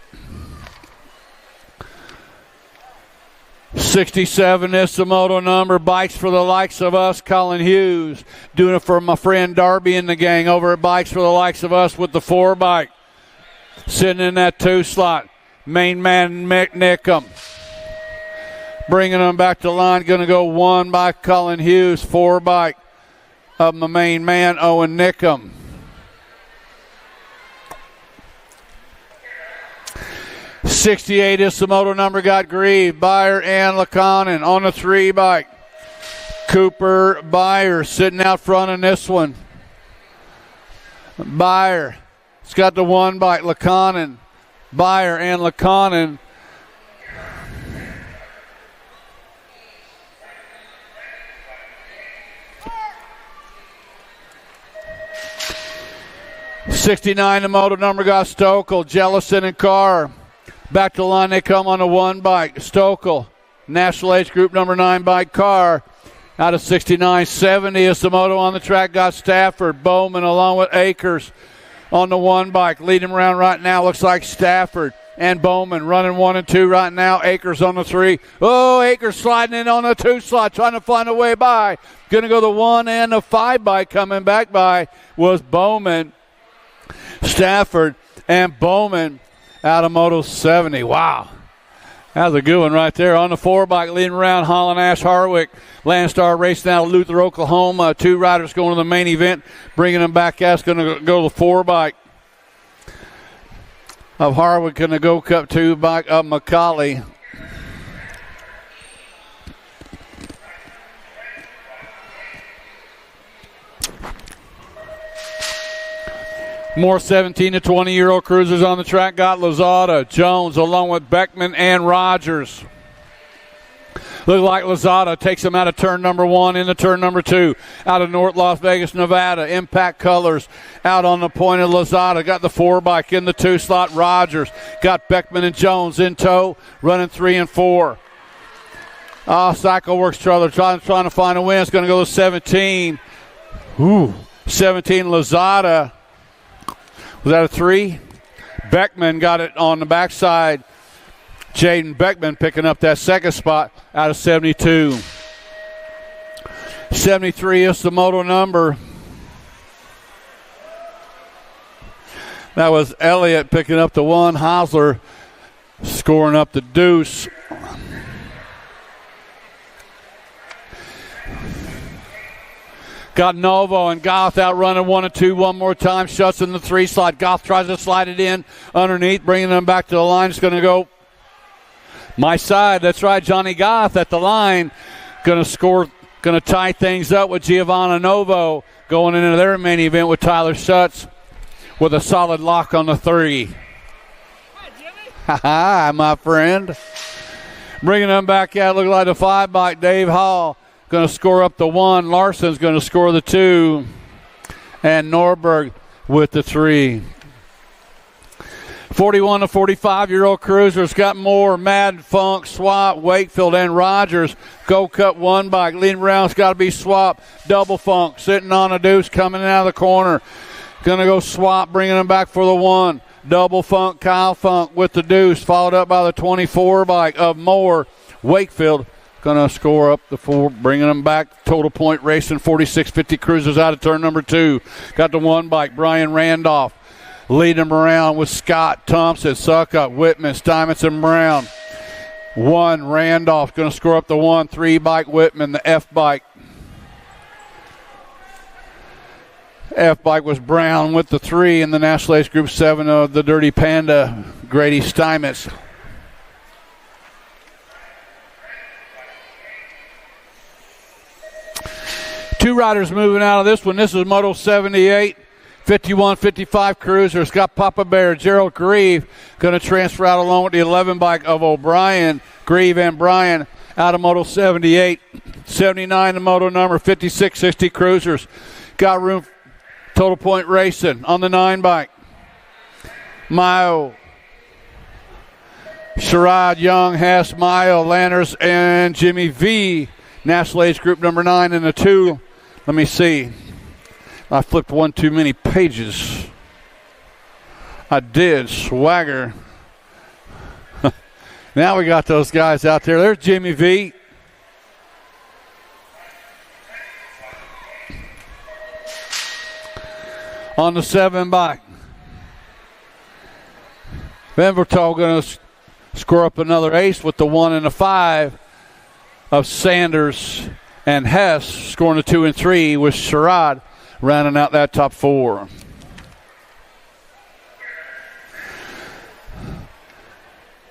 67 is the moto number. Bikes for the likes of us. Colin Hughes doing it for my friend Darby and the gang over at Bikes for the likes of us with the 4 bike. Sitting in that 2 slot. Main man Mick Nickum. Bringing them back to line. Going to go 1 by Colin Hughes. 4 bike of my main man Owen Nickum. '68 is the moto number. Got Grieve, Byer, and Laconin on the 3 bike. Cooper Byer sitting out front in this one. Byer. It's got the 1 bike. Laconin. Byer and Laconin. '69, the moto number. Got Stokel, Jellison, and Carr. Back to the line they come on the 1 bike. Stokel, National Age Group number 9 bike. Carr out of 69. 70 is the moto on the track. Got Stafford, Bowman along with Akers on the 1 bike. Leading around right now looks like Stafford and Bowman running 1 and 2 right now. Akers on the 3. Oh, Akers sliding in on the 2 slot, trying to find a way by. Going to go the 1 and the 5 bike. Coming back by was Bowman, Stafford, and Bowman out of Moto 70. Wow. That was a good one right there. On the 4 bike, leading around Holland Ash Harwick. Landstar racing out of Luther, Oklahoma. 2 riders going to the main event. Bringing them back. That's going to go to the 4 bike of Harwick. Going to go Cup 2 bike of McCauley. More 17 to 20-year-old cruisers on the track. Got Lozada, Jones, along with Beckman and Rogers. Look like Lozada takes him out of turn number 1 into turn number 2. Out of North Las Vegas, Nevada. Impact Colors out on the point of Lozada. Got the 4 bike in the 2 slot. Rogers got Beckman and Jones in tow, running 3 and 4. Cycle Works trailer trying to find a win. It's going to go to 17. 17 Lozada. Was that a 3? Beckman got it on the backside. Jaden Beckman picking up that second spot out of 72. 73 is the moto number. That was Elliott picking up the 1. Hosler scoring up the deuce. Got Novo and Goth out running 1 and 2 one more time. Shuts in the 3 slot. Goth tries to slide it in underneath, bringing them back to the line. It's going to go my side. That's right, Johnny Goth at the line. Going to score, going to tie things up with Giovanna Novo going into their main event with Tyler Schutz with a solid lock on the 3. Hi, my friend. Bringing them back out. Look like the 5 bike. Dave Hall going to score up the 1. Larson's going to score the 2. And Norberg with the 3. 41 to 45-year-old cruisers got more. Mad, Funk, Swap, Wakefield, and Rogers. Go Cut 1 bike. Leading round's got to be Swap. Double Funk sitting on a deuce coming out of the corner. Going to go Swap, bringing them back for the 1. Double Funk, Kyle Funk with the deuce, followed up by the 24 bike of Moore. Wakefield going to score up the 4, bringing them back. Total point racing, 46-50 cruisers out of turn number 2. Got the 1 bike, Brian Randolph. Leading them around with Scott, Thompson, Suckup, Whitman, Stuyvesant, Brown. 1, Randolph going to score up the 1. 3 bike, Whitman, the F bike. F bike was Brown with the 3 in the National Ace Group 7 of the Dirty Panda, Grady Steinmetz. Two riders moving out of this one. This is Moto 78. 51-55 cruisers. Got Papa Bear, Gerald Grieve going to transfer out along with the 11 bike of O'Brien. Grieve and Bryan out of Moto 78. 79 the moto number, 56-60 cruisers. Got room, total point racing on the 9 bike. Mayo, Sherrod, Young, Hess, Mayo, Lanners, and Jimmy V. National Age Group number 9 in the 2. Let me see. I flipped one too many pages. I did. Swagger. Now we got those guys out there. There's Jimmy V. On the 7 bike. Venvertal going to score up another ace with the 1 and a 5 of Sanders and Hess, scoring a 2 and 3 with Sherrod rounding out that top 4.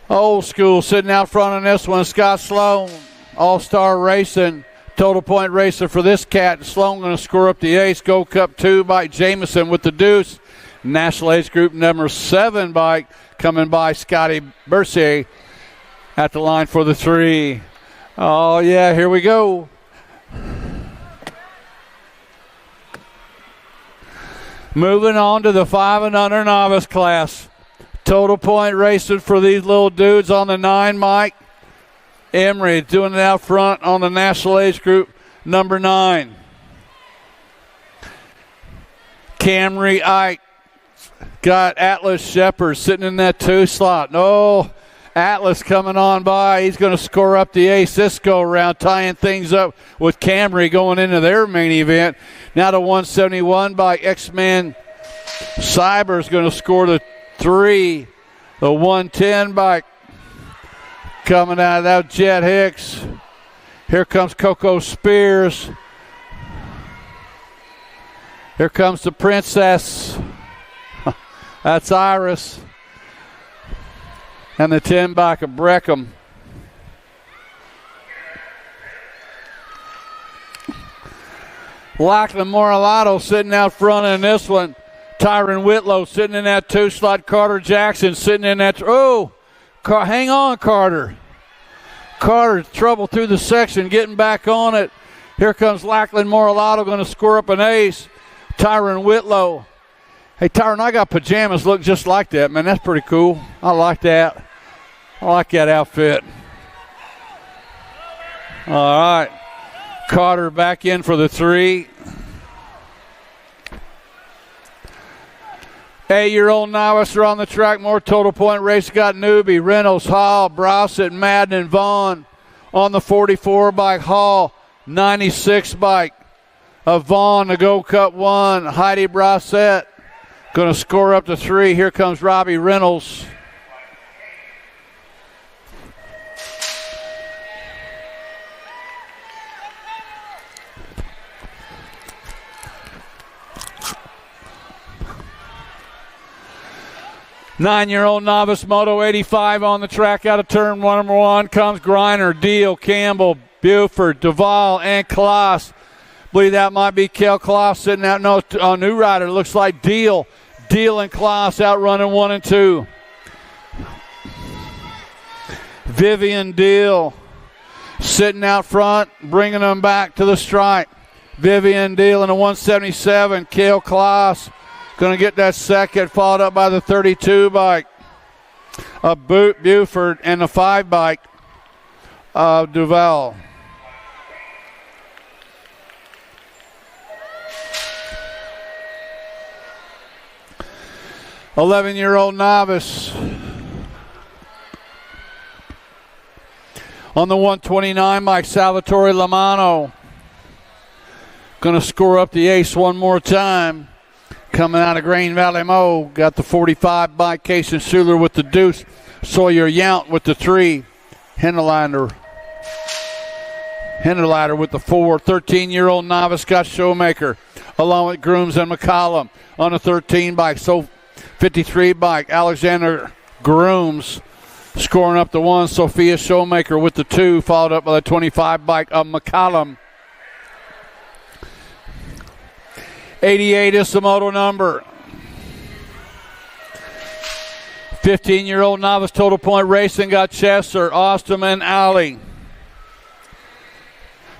Old school sitting out front on this one. Scott Sloan, All-Star Racing, total point racer for this cat. Sloan going to score up the ace. Gold Cup 2 bike, Jameson with the deuce. National Age Group number 7 bike coming by Scotty Bercier at the line for the 3. Oh, yeah, here we go. Moving on to the 5 and under novice class. Total point racing for these little dudes on the 9 Mike Emery doing it out front on the National Age Group number 9. Camry Ike got Atlas Shepard sitting in that 2 slot. Oh, Atlas coming on by. He's going to score up the ace this go around, tying things up with Camry going into their main event. Now to 171 by X-Man Cyber is going to score the 3. The 110 bike coming out of that, Jet Hicks. Here comes Coco Spears. Here comes the Princess. That's Iris. And the 10 bike of Breckham. Lachlan Moralato sitting out front in this one. Tyron Whitlow sitting in that 2 slot. Carter Jackson sitting in that. Hang on, Carter. Carter, trouble through the section, getting back on it. Here comes Lachlan Moralato, going to score up an ace. Tyron Whitlow. Hey, Tyron, I got pajamas look just like that, man. That's pretty cool. I like that. I like that outfit. All right. Carter back in for the 3. 8-year-old novice are on the track. More total point race. Got Newby, Reynolds, Hall, Browsett, Madden, and Vaughn on the 44 bike. Hall, 96 bike of Vaughn to go cut 1. Heidi Browsett going to score up to 3. Here comes Robbie Reynolds. Nine-year-old novice moto 85 on the track out of turn number 1 comes Griner, Deal, Campbell, Buford, Duvall, and Kloss. Believe that might be Kel Kloss sitting out. No, new rider. Looks like Deal. Deal and Kloss out running 1 and 2. Vivian Deal sitting out front, bringing them back to the stripe. Vivian Deal in a 177. Kel Kloss going to get that second, followed up by the 32 bike of Buford and the 5 bike of Duval. "11-year-old novice on the 129 bike, Salvatore Lamano. Going to score up the ace one more time. Coming out of Green Valley Mo, got the 45 by Casey Schuler with the deuce. Sawyer Yount with the 3. Hinderlander with the 4. 13-year-old novice Scott Showmaker, along with Grooms and McCollum on the 13 bike. So 53 bike, Alexander Grooms scoring up the 1. Sophia Showmaker with the 2, followed up by the 25 bike of McCollum. 88 is the moto number. 15-year-old novice total point racing got Chester, Austin, and Alley.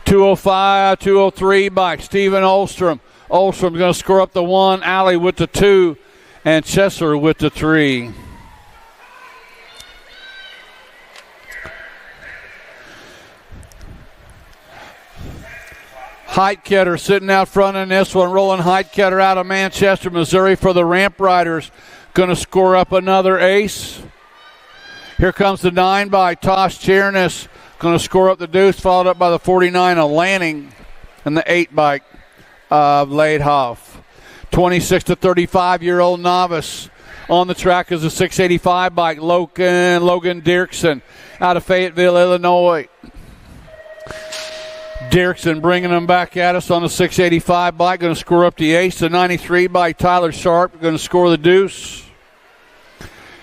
205, 203 bike, Stephen Olstrom. Olstrom's going to score up the 1, Alley with the 2, and Chester with the 3. Heitketter sitting out front in this one. Roland Heitketter out of Manchester, Missouri for the Ramp Riders. Going to score up another ace. Here comes the 9 by Tosh Chernis. Going to score up the deuce, followed up by the 49 of Lanning and the 8 bike of Laidhoff. 26 to 35-year-old novice on the track is a 685 bike. Logan Dirksen out of Fayetteville, Illinois. Dirksen bringing them back at us on the 685 bike. Going to score up the ace. The 93 by Tyler Sharp. Going to score the deuce.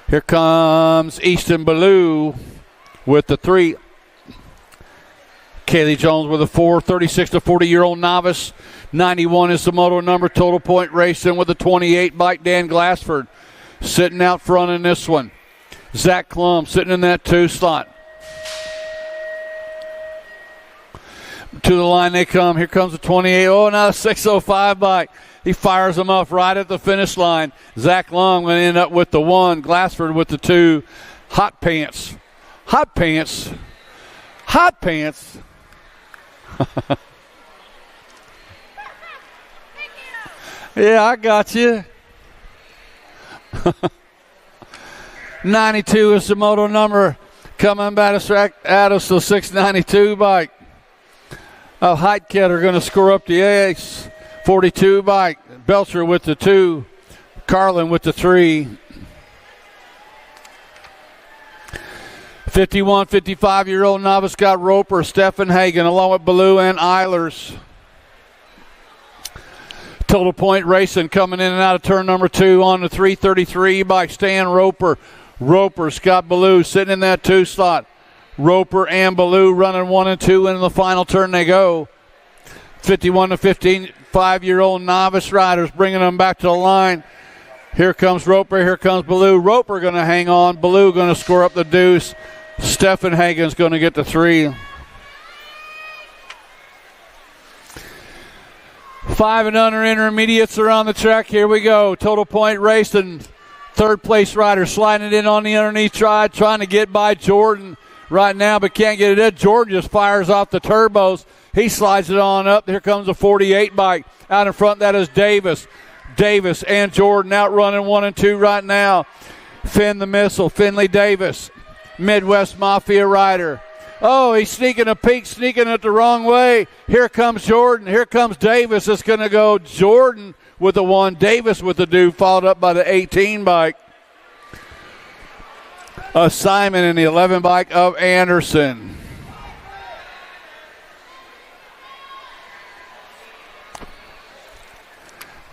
Here comes Easton Ballou with the 3. Kaylee Jones with a 4. 36 to 40-year-old novice. 91 is the moto number. Total point racing with the 28 bike. Dan Glassford sitting out front in this one. Zach Klum sitting in that 2 slot. To the line they come. Here comes the 28. Oh, now the 605 bike. He fires them up right at the finish line. Zach Long going to end up with the 1. Glassford with the 2. Hot pants. Hot pants. Hot pants. Yeah, I got you. 92 is the moto number. Coming back at us, the 692 bike. Heitketter going to score up the ace. 42 bike. Belcher with the 2. Carlin with the 3. 51, 55-year-old novice got Roper, Stephen Hagen, along with Ballou and Eilers. Total point racing coming in and out of turn number 2 on the 333 by Stan Roper. Roper, Scott Ballou sitting in that 2 slot. Roper and Ballou running 1 and 2 into the final turn they go. 51 to 15, 5-year-old novice riders bringing them back to the line. Here comes Roper. Here comes Ballou. Roper going to hang on. Ballou going to score up the deuce. Stephen Hagen's going to get the 3. 5 and under intermediates are on the track. Here we go. Total point race, and third place rider sliding it in on the underneath stride, trying to get by Jordan right now, but can't get it in. Jordan just fires off the turbos. He slides it on up. Here comes a 48 bike. Out in front, that is Davis. Davis and Jordan out running 1 and 2 right now. Finn the Missile, Finley Davis, Midwest Mafia rider. Oh, he's sneaking a peek, sneaking it the wrong way. Here comes Jordan. Here comes Davis. It's going to go Jordan with the 1, Davis with the 2, followed up by the 18 bike of Simon and the 11 bike of Anderson.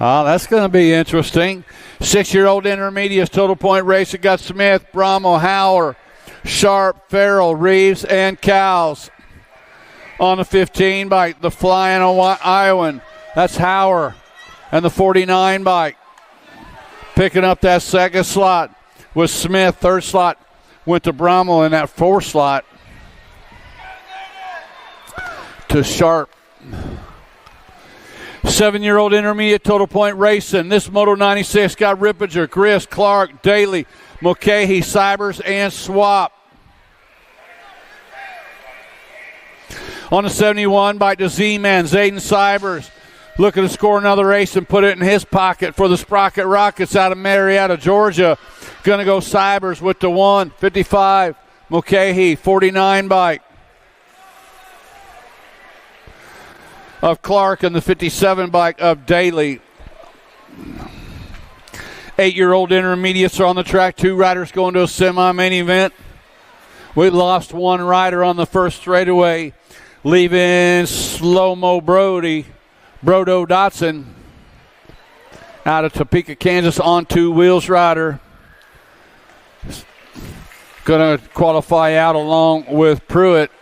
Oh, that's going to be interesting. 6-year-old intermediate total point race. It got Smith, Brommel, Hauer, Sharp, Farrell, Reeves, and Cowles. On the 15 bike, the Flying Iowan. That's Hauer. And the 49 bike. Picking up that second slot was Smith. Third slot went to Brommel in that 4th slot to Sharp. 7-year-old intermediate total point racing. This Moto 96 got Rippinger, Grist, Clark, Daly, Mulcahy, Cybers, and Swap. On the 71 bike to Z-Man, Zayden Cybers. Looking to score another race and put it in his pocket for the Sprocket Rockets out of Marietta, Georgia. Going to go Cybers with the 1, 55. Mulcahy, 49 bike of Clark and the 57 bike of Daly. 8-year-old intermediates are on the track. 2 riders going to a semi-main event. We lost 1 rider on the first straightaway, leaving Slow-Mo Brodo Dotson out of Topeka, Kansas, on 2 wheels rider. Going to qualify out along with Pruitt.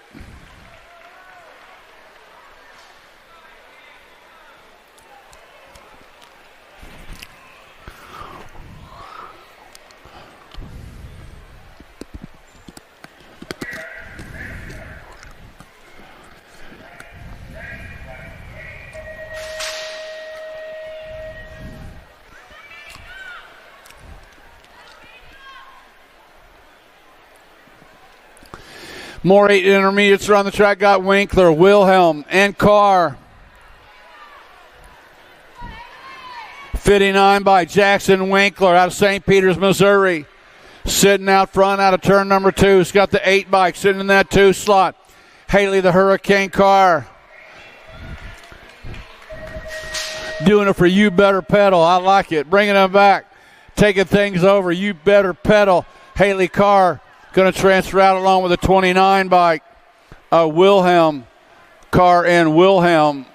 More 8 intermediates are on the track. Got Winkler, Wilhelm, and Carr. 59 by Jackson Winkler out of St. Peters, Missouri. Sitting out front out of turn number 2. He's got the 8 bike sitting in that 2 slot. Haley the Hurricane Carr. Doing it for You Better Pedal. I like it. Bringing them back. Taking things over. You Better Pedal. Haley Carr. Going to transfer out along with a 29 bike. Wilhelm, Carr, and Wilhelm.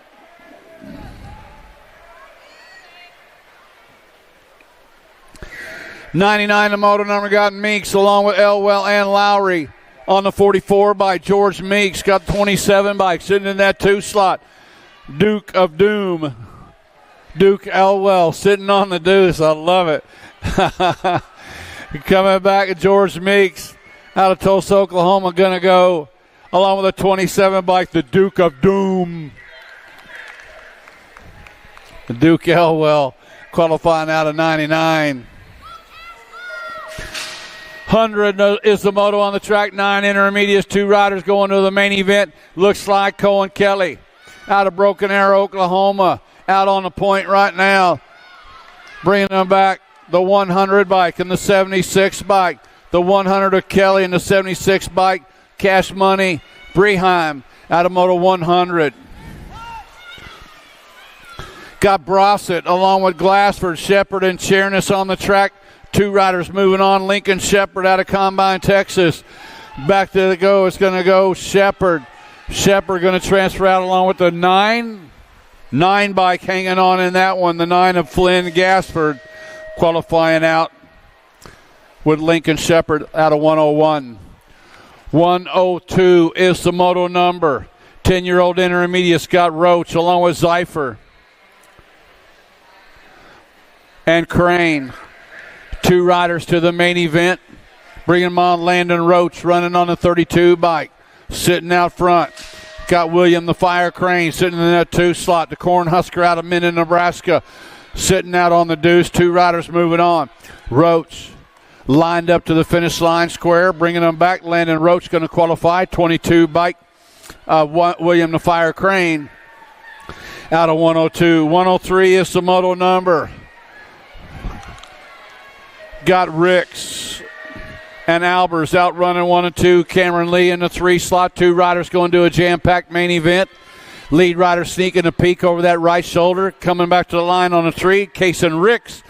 $99 the moto number got Meeks along with Elwell and Lowry. On the 44 by George Meeks. Got 27 bike sitting in that 2 slot. Duke of Doom. Duke Elwell sitting on the deuce. I love it. Coming back at George Meeks. Out of Tulsa, Oklahoma, going to go along with a 27 bike, the Duke of Doom. The Duke Elwell qualifying out of 99. 100 is the moto on the track. 9 intermediates, 2 riders going to the main event. Looks like Cohen Kelly out of Broken Arrow, Oklahoma, out on the point right now. Bringing them back, the 100 bike and the 76 bike. The 100 of Kelly and the 76 bike. Cash Money, Breheim out of Moto 100. Got Brossett along with Glassford, Shepard, and Chernis on the track. 2 riders moving on. Lincoln Shepard out of Combine, Texas. Back to the go. It's going to go Shepard. Shepard going to transfer out along with the 9 bike hanging on in that one. The 9 of Flynn Gassford qualifying out with Lincoln Shepard out of 101. 102 is the moto number. 10-year-old intermediate Scott Roach along with Zeifer and Crane. 2 riders to the main event. Bringing them on, Landon Roach running on the 32 bike. Sitting out front. Got William the Fire Crane sitting in that 2 slot. The Cornhusker out of Minden, Nebraska. Sitting out on the deuce. 2 riders moving on. Roach lined up to the finish line square. Bringing them back. Landon Roach going to qualify. 22 bike. William the Fire Crane out of 102. 103 is the moto number. Got Ricks and Albers out running 1 and 2. Cameron Lee in the 3 slot. 2 riders going to a jam-packed main event. Lead rider sneaking a peek over that right shoulder. Coming back to the line on the 3. Kason Ricks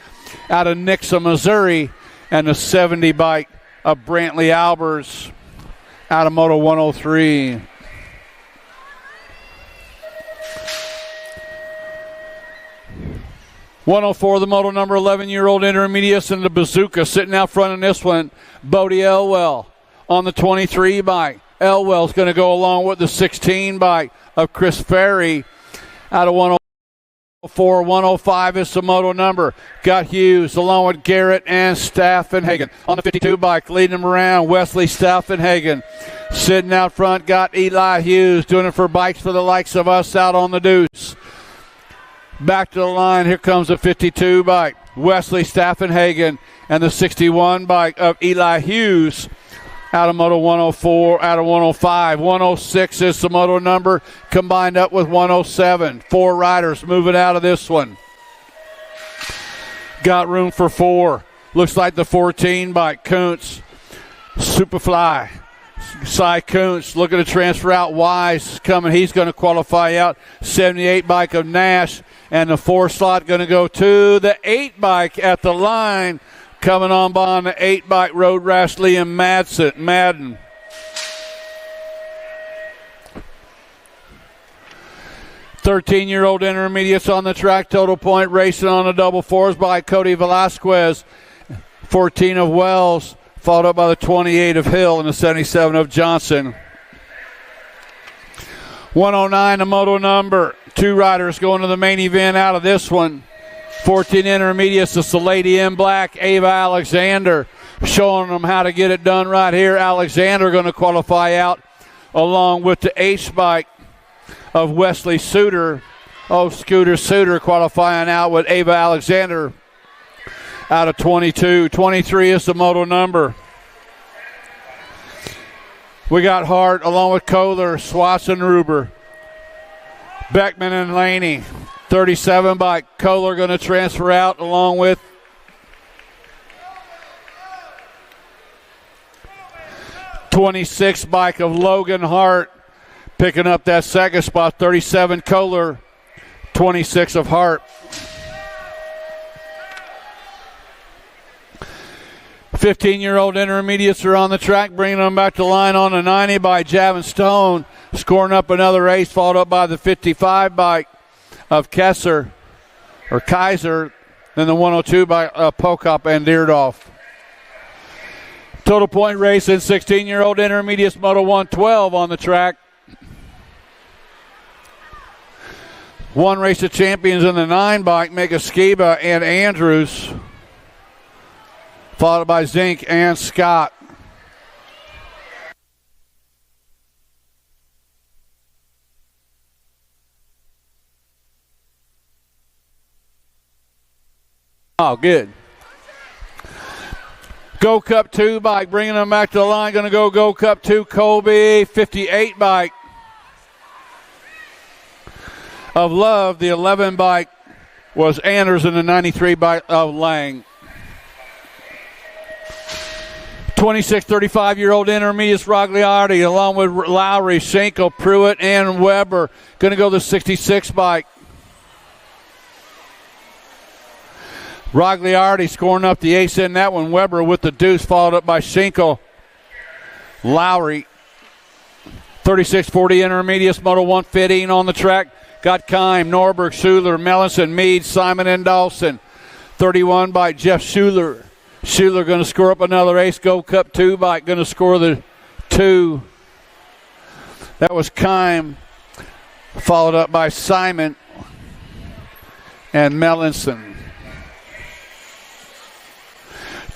out of Nixa, Missouri. And the 70 bike of Brantley Albers out of Moto 103. .104, the moto number 11-year-old intermediate in the Bazooka. Sitting out front in this one, Bodie Elwell on the 23 bike. Elwell's going to go along with the 16 bike of Chris Ferry out of 104. 105 is the moto number. Got Hughes along with Garrett and Staffenhagen on the 52 bike. Leading them around, Wesley Staffenhagen. Sitting out front, got Eli Hughes doing it for bikes for the likes of us out on the deuce. Back to the line, here comes the 52 bike. Wesley Staffenhagen and the 61 bike of Eli Hughes out of Moto 104, out of 105. 106 is the moto number, combined up with 107. 4 riders moving out of this one. Got room for 4. Looks like the 14 bike, Kuntz, Superfly. Cy Kuntz looking to transfer out. Wise coming, he's going to qualify out. 78 bike of Nash. And the 4 slot going to go to the 8 bike at the line. Coming on by on the 8 bike, Road Rash Liam Madden. .13-year-old intermediates on the track. Total point racing on the double 4s by Cody Velasquez. 14 of Wells, followed up by the 28 of Hill and the 77 of Johnson. 109, the moto number. 2 riders going to the main event out of this one. 14 intermediates, it's the lady in black, Ava Alexander, showing them how to get it done right here. Alexander going to qualify out along with the H bike of Wesley Suter. Scooter Suter qualifying out with Ava Alexander out of 22. 23 is the moto number. We got Hart along with Kohler, Swatson, Ruber. Beckman and Laney. 37 bike. Kohler going to transfer out along with .26 bike of Logan Hart. Picking up that second spot. 37 Kohler. 26 of Hart. 15-year-old intermediates are on the track, bringing them back to line on the 90 by Javin Stone, scoring up another ace, followed up by the 55 bike of Kaiser, then the 102 by Pokop and Deerdorf. Total point racing, 16-year-old intermediates, Moto 112 on the track. 1 race of champions in the 9 bike, Mega Skiba and Andrews, followed by Zink and Scott. Oh, good. Go Cup 2 bike, bringing them back to the line. Going to go Cup 2, Colby, 58 bike of Love. The 11 bike was Anders and the 93 bike of Lang. 26, 35-year-old intermediates, Rogliardi, along with Lowry, Schenkel, Pruitt, and Weber. Going to go the 66 bike. Rogliardi scoring up the ace in that one. Weber with the deuce, followed up by Schenkel. Lowry. 36-40 intermediates, Moto 115 on the track. Got Kime, Norberg, Schuler, Mellinson, Meade, Simon, and Dawson. 31 by Jeff Schuler. Schuler going to score up another ace. Go Cup 2 bike going to score the 2. That was Kime, followed up by Simon and Mellinson.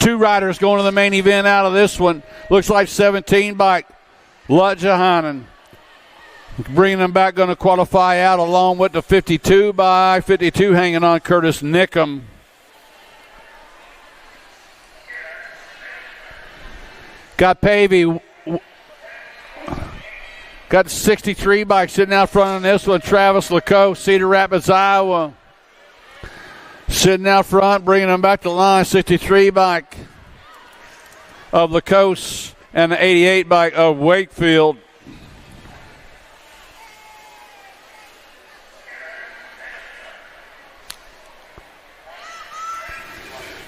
2 riders going to the main event out of this one. Looks like 17 by Lutjahanen. Bringing them back, going to qualify out along with the 52 by 52 hanging on Curtis Nickham. Got Pavey. Got 63 bike sitting out front on this one. Travis Lacoste, Cedar Rapids, Iowa. Sitting out front, bringing them back to line. 63 bike of Lacoste and the 88 bike of Wakefield.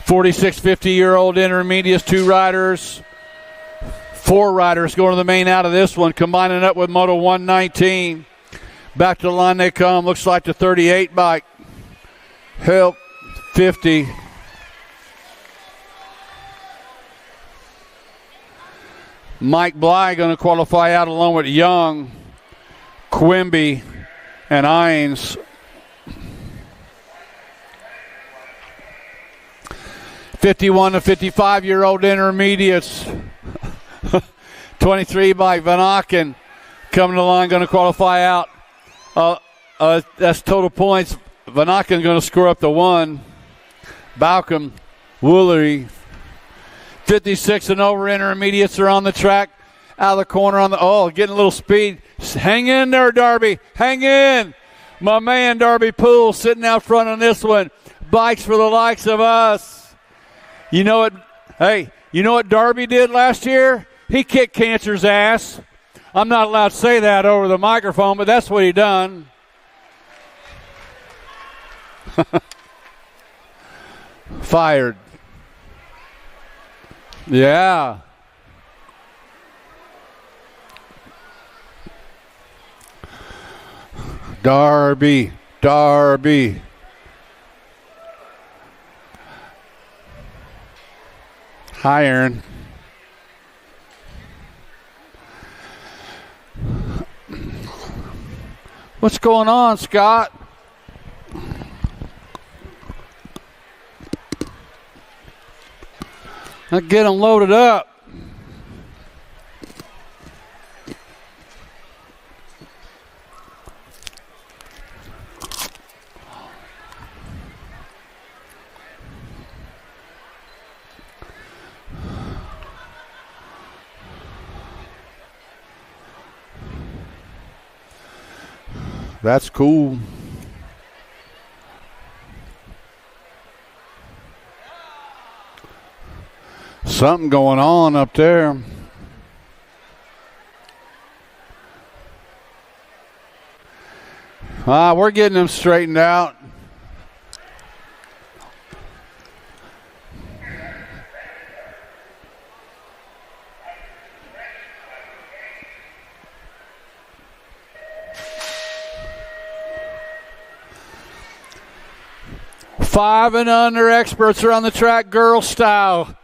.46 50-year-old intermediates, 2 riders. 4 riders going to the main out of this one, combining up with Moto 119. Back to the line they come. Looks like the 38 bike. Help 50. Mike Bly going to qualify out along with Young, Quimby, and Ines. 51 to 55-year-old intermediates. 23 by Van Aken coming to the line, going to qualify out. That's total points. Van Aken going to score up the 1. Balcom, Woolery. 56 and over intermediates are on the track. Out of the corner on the, getting a little speed. Hang in there, Darby. Hang in. My man, Darby Poole, sitting out front on this one. Bikes for the likes of us. You know what? Hey, you know what Darby did last year? He kicked Cancer's ass. I'm not allowed to say that over the microphone, but that's what he done. Fired. Yeah. Darby. Hi, Aaron. What's going on, Scott? Let's get them loaded up. That's cool. Something going on up there. We're getting them straightened out. Five and under experts are on the track, girl style.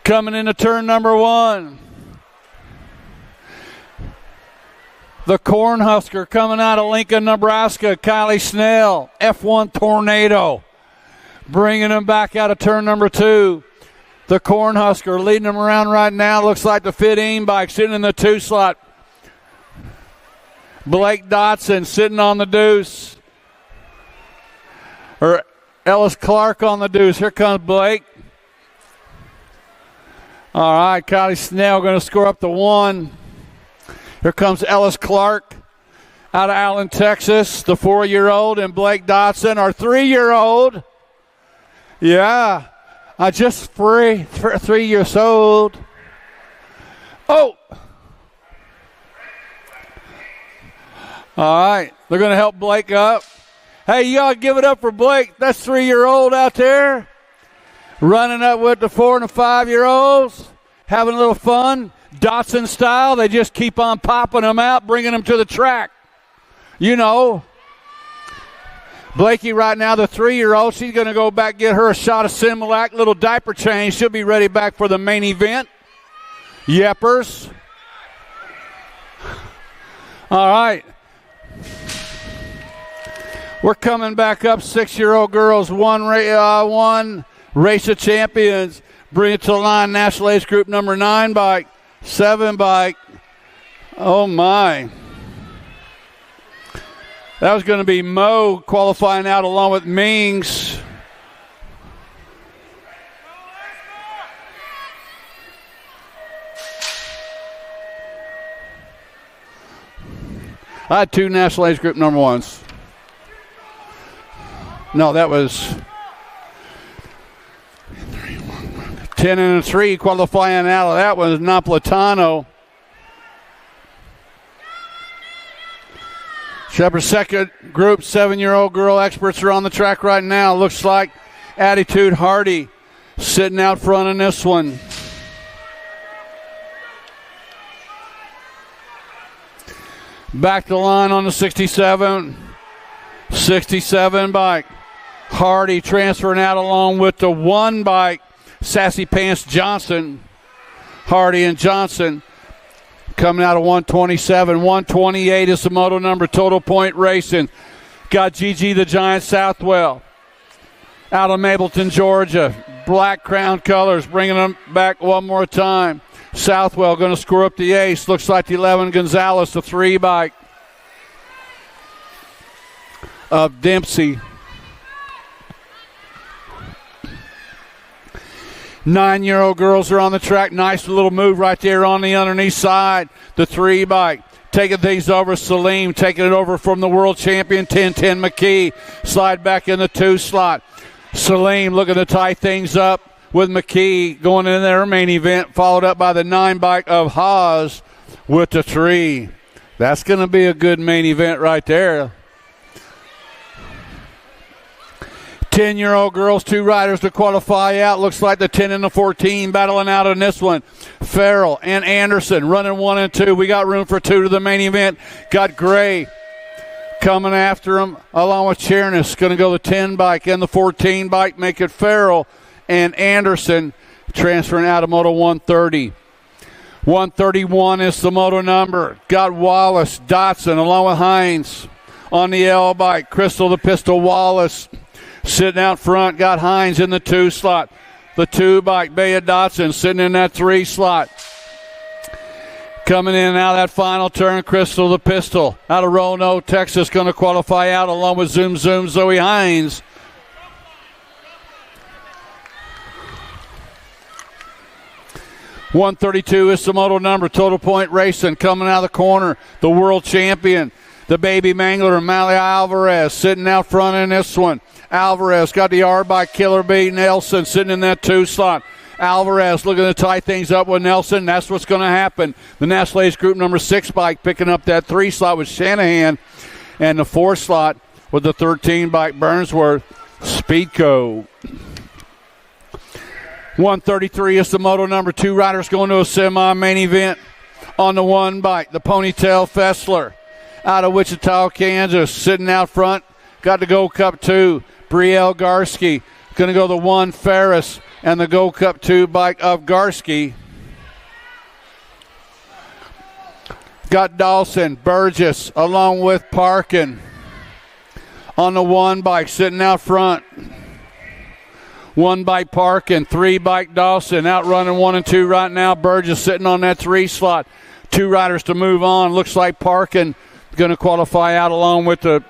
Coming into turn number 1. The Cornhusker coming out of Lincoln, Nebraska, Kylie Snell, F1 Tornado. Bringing them back out of turn number 2. The Cornhusker leading them around right now. Looks like the Fit-In bike sitting in the 2 slot. Blake Dotson sitting on the deuce. Or Ellis Clark on the deuce. Here comes Blake. All right, Kylie Snell going to score up the 1. Here comes Ellis Clark out of Allen, Texas, the 4-year-old, and Blake Dotson, our 3-year-old. Yeah, I just 3 years old. Oh! All right, they're going to help Blake up. Hey, y'all give it up for Blake. That's 3-year-old out there. Running up with the 4 and the 5-year-olds. Having a little fun. Dotson style. They just keep on popping them out, bringing them to the track. You know. Blakey right now, the 3-year-old. She's going to go back, get her a shot of Similac. Little diaper change. She'll be ready back for the main event. Yepers. All right. We're coming back up. 6-year-old girls, one race of champions. Bring it to the line. National Age Group number 9 bike. 7 bike. Oh, my. That was going to be Mo qualifying out along with Mings. I had 2 National Age Group number 1s. No, that was 10 and 3 qualifying out of that was Napolitano. Shepherd's second group, 7-year-old girl experts are on the track right now. Looks like Attitude Hardy sitting out front in this one. Back to the line on the 67 bike. Hardy transferring out along with the 1 bike. Sassy Pants Johnson. Hardy and Johnson coming out of 127. 128 is the moto number. Total Point Racing. Got GG the Giant Southwell out of Mapleton, Georgia. Black crown colors, bringing them back one more time. Southwell going to score up the ace. Looks like the 11 Gonzalez, the 3 bike of Dempsey. 9-year-old girls are on the track. Nice little move right there on the underneath side. The 3 bike. Taking things over, Salim. Taking it over from the world champion, 10-10 McKee. Slide back in the 2 slot. Salim looking to tie things up with McKee going in their main event, followed up by the 9 bike of Haas with the 3. That's going to be a good main event right there. 10-year-old girls, 2 riders to qualify out. Looks like the 10 and the 14 battling out in this one. Farrell and Anderson running 1 and 2. We got room for 2 to the main event. Got Gray coming after him along with Chernis. Going to go the 10 bike and the 14 bike. Make it Farrell and Anderson transferring out of Moto 130. 131 is the moto number. Got Wallace, Dotson along with Hines on the L bike. Crystal the Pistol Wallace sitting out front. Got Hines in the 2 slot. The 2 bike, Bea Dotson sitting in that 3 slot. Coming in and out of that final turn, Crystal the Pistol out of Roanoke, Texas, going to qualify out along with Zoom Zoom Zoe Hines. .132 is the moto number. Total Point Racing coming out of the corner. The world champion, the baby mangler, Mally Alvarez, sitting out front in this one. Alvarez got the R by Killer B. Nelson sitting in that 2 slot. Alvarez looking to tie things up with Nelson. That's what's going to happen. The National Age Group number 6 bike picking up that 3 slot with Shanahan. And the 4 slot with the 13 bike Burnsworth. Speedco. 133 is the moto number. 2 riders going to a semi-main event on the 1 bike. The Ponytail Fessler out of Wichita, Kansas, sitting out front. Got the Gold Cup 2. Brielle Garski. Going to go the 1 Ferris and the Gold Cup 2 bike of Garski. Got Dawson, Burgess, along with Parkin on the 1 bike, sitting out front. 1 bike Parkin, 3 bike Dawson, outrunning 1 and 2 right now. Burgess sitting on that 3 slot. 2 riders to move on. Looks like Parkin going to qualify out along with the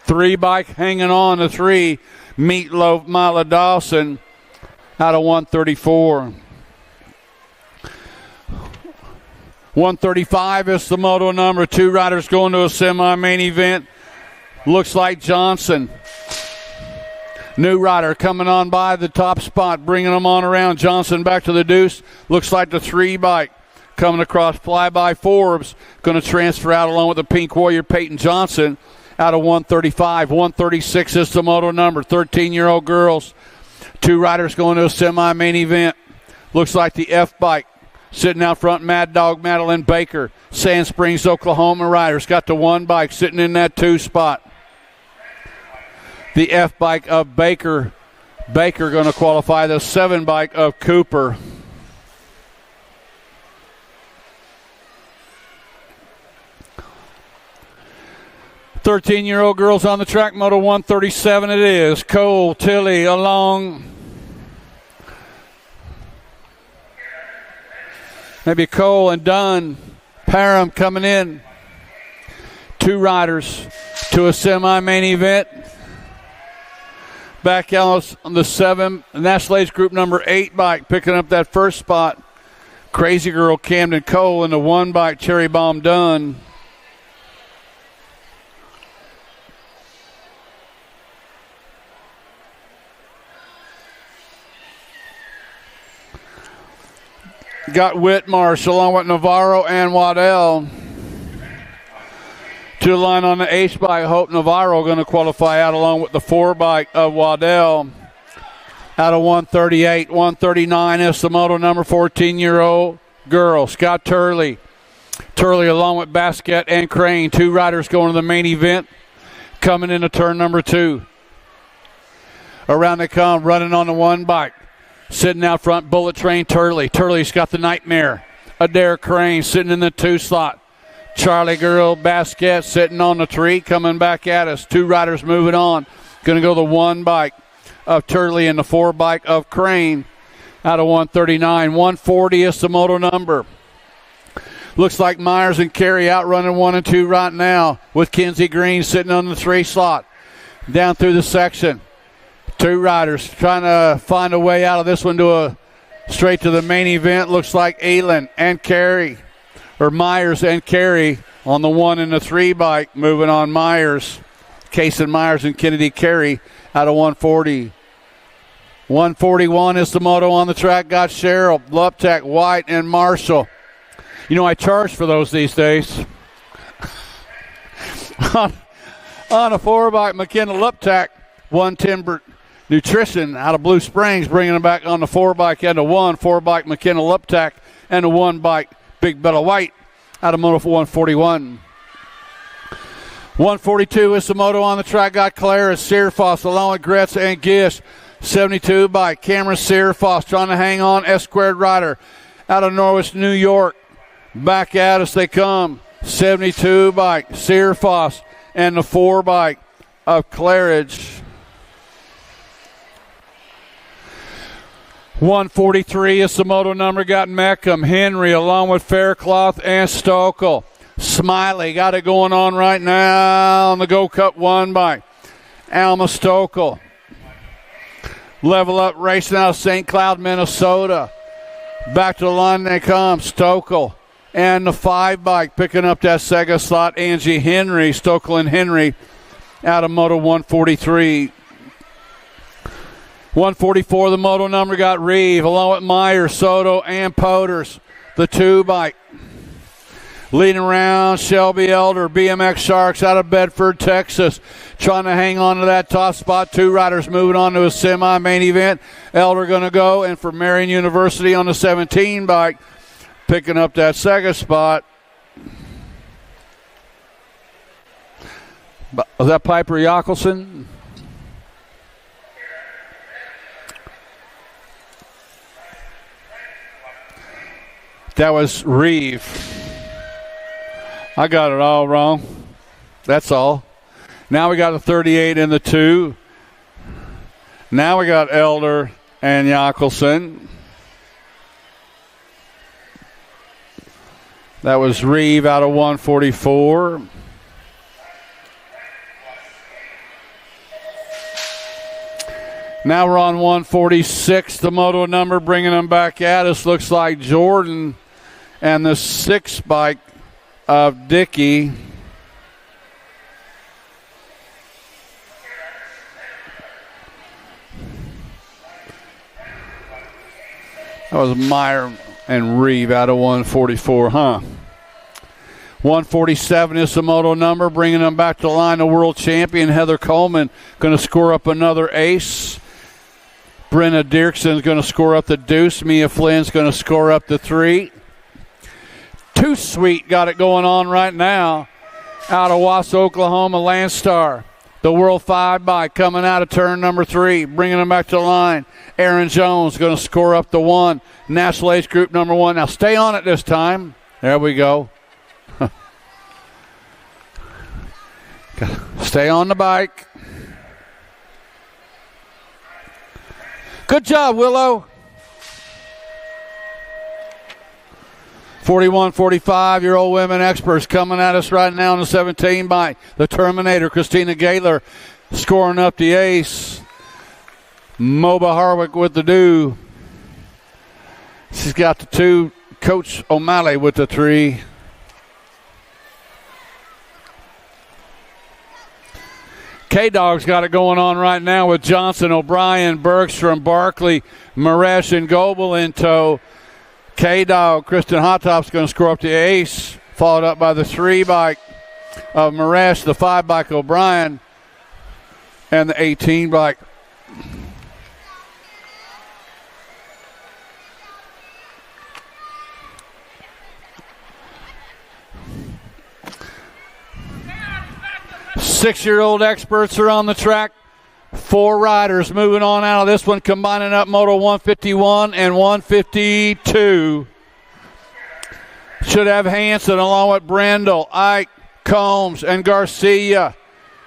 3 bike hanging on the 3. Meatloaf Mila Dawson out of 134. 135 is the moto number. 2 riders going to a semi-main event. Looks like Johnson. New rider coming on by the top spot, bringing them on around. Johnson back to the deuce. Looks like the 3 bike coming across Flyby Forbes. Going to transfer out along with the Pink Warrior Peyton Johnson out of 135. 136 is the moto number. 13-year-old girls. 2 riders going to a semi-main event. Looks like the F bike sitting out front. Mad Dog Madeline Baker. Sand Springs, Oklahoma riders. Got the 1 bike sitting in that 2 spot. The F bike of Baker. Baker going to qualify. The 7 bike of Cooper. .13-year-old girls on the track. Moto 137 it is. Cole Tilley along Maybe Cole and Dunn. Parham coming in. 2 riders to a semi-main event. Back out on the 7, National Age Group number 8 bike, picking up that first spot. Crazy Girl Camden Cole in the 1 bike, Cherry Bomb Dunn. Got Whitmarsh along with Navarro and Waddell. To the line on the H bike. Hope Navarro going to qualify out along with the 4 bike of Waddell. Out of 138, 139 is the moto number 14-year-old girl, Scott Turley. Turley along with Basket and Crane. 2 riders going to the main event. Coming into turn number 2. Around they come, running on the 1 bike. Sitting out front, Bullet Train Turley. Turley's got the Nightmare. Adair Crane sitting in the 2 slot. Charlie Girl Basket sitting on the 3, coming back at us. 2 riders moving on. Going to go the 1 bike of Turley and the 4 bike of Crane. Out of 139. 140 is the moto number. Looks like Myers and Carey out running 1 and 2 right now, with Kinsey Green sitting on the 3 slot. Down through the section. 2 riders trying to find a way out of this one straight to the main event. Looks like Elin and Carey, or Myers and Carey on the 1 and the 3 bike. Moving on Myers. Cason Myers and Kennedy Carey out of 140. 141 is the moto on the track. Got Cheryl, Luptek, White, and Marshall. You know, I charge for those these days. on a 4 bike, McKenna Luptek, 1 Timber Nutrition out of Blue Springs, bringing them back on the 4 bike and a 4 bike McKenna Luptek, and a 1 bike Big Bella White out of moto for 141. 142 is the moto on the track. Got Clara Searfoss along with Gretz and Gish. 72 bike Cameron Searfoss trying to hang on. S-squared rider out of Norwich, New York. Back at us they come. 72 bike Searfoss and the 4 bike of Claridge. 143 is the moto number. Got Meckham, Henry, along with Faircloth and Stokel. Smiley got it going on right now on the Go Cup 1 bike. Alma Stokel. Level Up racing out of St. Cloud, Minnesota. Back to the line they come. Stokel and the 5 bike picking up that Sega slot. Angie Henry, Stokel and Henry out of moto 143. 144, the moto number. Got Reeve along with Meyer, Soto, and Poters. The 2 bike. Leading around, Shelby Elder, BMX Sharks out of Bedford, Texas. Trying to hang on to that top spot. 2 riders moving on to a semi-main event. Elder going to go, and for Marion University on the 17 bike, picking up that second spot. Was that Piper Yockelson? That was Reeve. I got it all wrong. That's all. Now we got a 38 in the 2. Now we got Elder and Yockelson. That was Reeve out of 144. Now we're on 146, the moto number, bringing them back at us. Looks like Jordan and the 6 bike of Dickey. That was Meyer and Reeve out of 144, huh? 147 is the moto number, bringing them back to the line. The world champion Heather Coleman going to score up another ace. Brenna Dirkson's going to score up the deuce. Mia Flynn's going to score up the 3. Too Sweet got it going on right now. Out of Wausau, Oklahoma, Landstar. The World 5 bike coming out of turn number 3, bringing them back to the line. Aaron Jones going to score up the 1. National Age Group number 1. Now stay on it this time. There we go. Stay on the bike. Good job, Willow. 41, 45-year-old women experts coming at us right now in the 17 bike. The Terminator, Christina Gaylor, scoring up the ace. Moba Harwick with the do. She's got the 2. Coach O'Malley with the 3. K-Dog's got it going on right now with Johnson, O'Brien, Bergstrom, Barkley, Maresh, and Goebel in tow. K-Dog, Kristen Hottop's going to score up the ace, followed up by the 3 bike of Maresh, the 5 bike O'Brien, and the 18 bike. Six-year-old experts are on the track. 4 riders moving on out of this one, combining up Moto 151 and 152. Should have Hanson along with Brendel, Ike, Combs, and Garcia.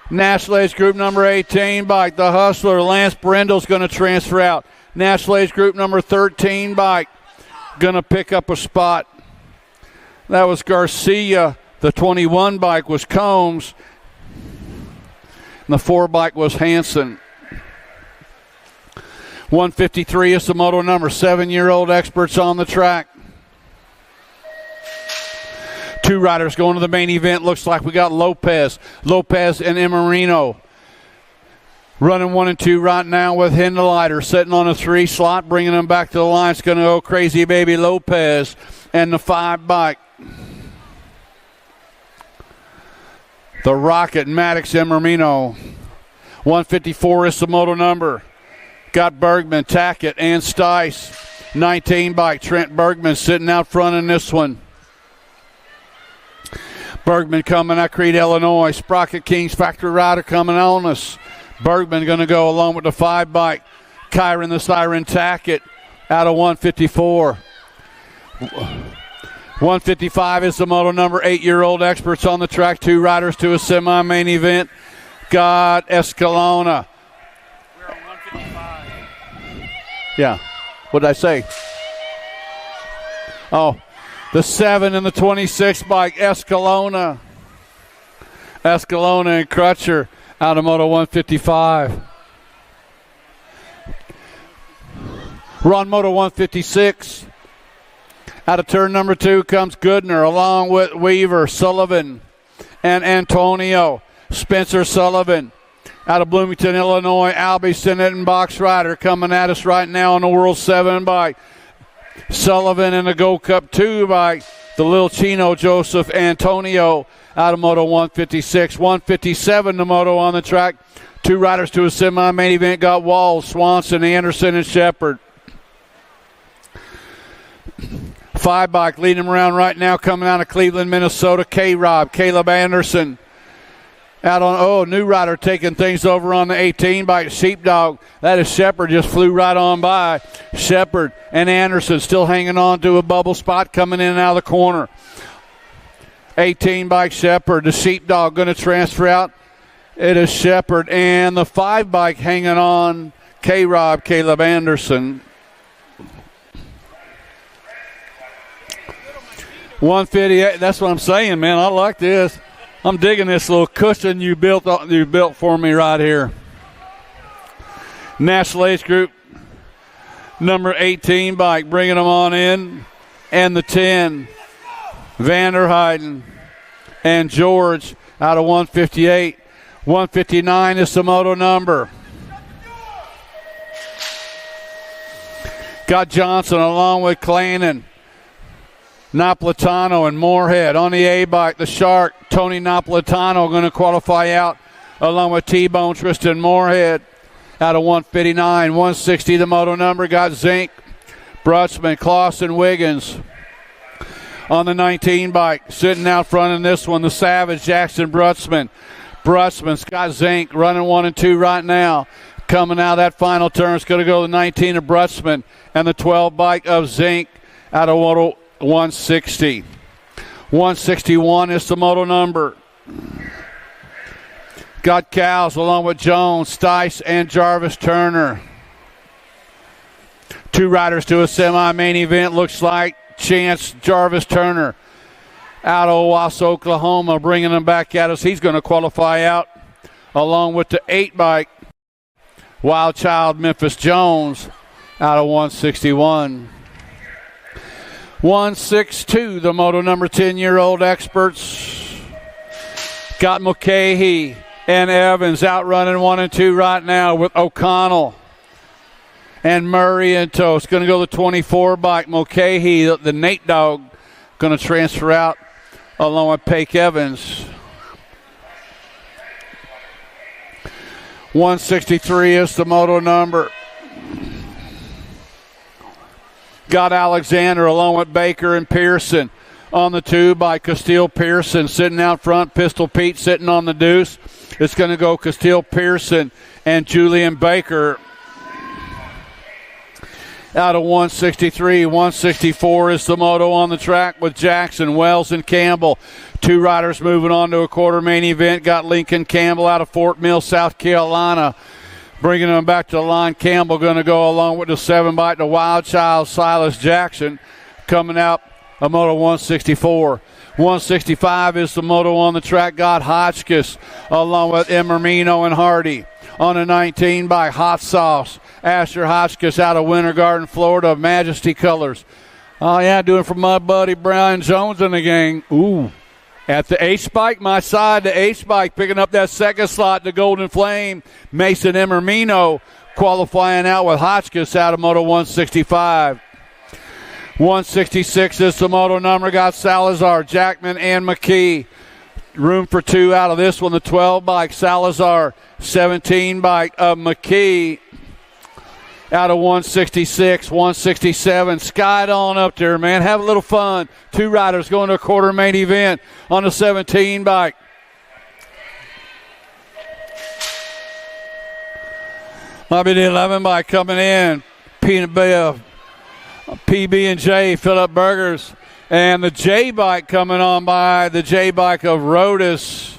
National Age Group number 18 bike, the Hustler, Lance Brendel's going to transfer out. National Age Group number 13 bike, going to pick up a spot. That was Garcia. The 21 bike was Combs. And the 4 bike was Hanson. 153 is the moto number. 7-year-old experts on the track. 2 riders going to the main event. Looks like we got Lopez and Emarino. Running 1 and 2 right now with Hindelighter sitting on a 3 slot, bringing them back to the line. It's going to go Crazy Baby Lopez and the 5 bike. The Rocket, Maddox, Emarino. 154 is the moto number. Got Bergman, Tackett, and Stice. 19 bike, Trent Bergman sitting out front in this one. Bergman coming out Crete, Illinois. Sprocket Kings Factory Rider coming on us. Bergman going to go along with the 5 bike. Kyron the Siren Tackett out of 154. 155 is the moto number. 8-year-old experts on the track. 2 riders to a semi-main event. Got Escalona. We're on 155. Yeah. What did I say? Oh, the 7 and the 26 bike, Escalona. Escalona and Crutcher out of moto 155. We're on moto 156. Out of turn number 2 comes Goodner along with Weaver, Sullivan, and Antonio. Spencer Sullivan out of Bloomington, Illinois. Albie Sinnott and Box Rider coming at us right now on the World 7 bike. Sullivan in the Gold Cup 2 bike. The Lil Chino Joseph Antonio out of moto 156. 157 the moto on the track. 2 riders to a semi-main event got Walls, Swanson, Anderson, and Shepard. 5 bike leading him around right now coming out of Cleveland, Minnesota. K-Rob, Caleb Anderson. Out on, new rider taking things over on the 18 bike. Sheepdog, that is Shepard, just flew right on by. Shepard and Anderson still hanging on to a bubble spot coming in and out of the corner. 18 bike Shepard, the Sheepdog going to transfer out. It is Shepard and the 5 bike hanging on. K-Rob, Caleb Anderson. 158, that's what I'm saying, man. I like this. I'm digging this little cushion you built for me right here. National Age Group number 18 bike, bringing them on in. And the 10, Vanderheiden and George out of 158. 159 is the moto number. Got Johnson along with Clannon, Napolitano and Moorhead. On the A bike, the Shark, Tony Napolitano going to qualify out along with T-Bone, Tristan Moorhead out of 159. 160 the moto number. Got Zink, Brutsman, Clausen, Wiggins. On the 19 bike, sitting out front in this one, the Savage, Jackson Brutsman. Brutsman, Scott Zink running 1 and 2 right now. Coming out of that final turn, it's going to go to the 19 of Brutsman and the 12 bike of Zink out of moto 160. 161 is the moto number. Got Cows along with Jones, Stice, and Jarvis Turner. 2 riders to a semi-main event. Looks like Chance Jarvis Turner out of Owasso, Oklahoma, bringing them back at us. He's going to qualify out along with the 8 bike. Wild Child Memphis Jones out of 161. 162, the moto number 10-year-old experts. Got Mulcahy and Evans out running 1 and 2 right now with O'Connell and Murray and tow. It's going to go the 24 bike. Mulcahy, the Nate dog, going to transfer out along with Pake Evans. 163 is the moto number. Got Alexander along with Baker and Pearson on the 2 by Castile Pearson sitting out front. Pistol Pete sitting on the deuce. It's going to go Castile Pearson and Julian Baker out of 163. 164 is the moto on the track with Jackson, Wells, and Campbell. 2 riders moving on to a quarter main event. Got Lincoln Campbell out of Fort Mill, South Carolina. Bringing them back to the line. Campbell going to go along with the 7 bike. The Wild Child, Silas Jackson, coming out a moto 164. 165 is the moto on the track. Got Hotchkiss along with Emermino and Hardy. On a 19 by Hot Sauce. Asher Hotchkiss out of Winter Garden, Florida, Majesty Colors. Oh, yeah, doing for my buddy Brian Jones and the gang. Ooh. At the H-Bike, my side, the H-Bike picking up that second slot, the Golden Flame. Mason Emermino qualifying out with Hotchkiss out of moto 165. 166 is the moto number. Got Salazar, Jackman, and McKee. Room for 2 out of this one. The 12 bike, Salazar. 17 bike of McKee out of 166. 167. Skied on up there, man. Have a little fun. 2 riders going to a quarter main event on the 17 bike. Might be the 11 bike coming in. PB&J, Philip Burgers. And the J bike coming on by the J bike of Rodas.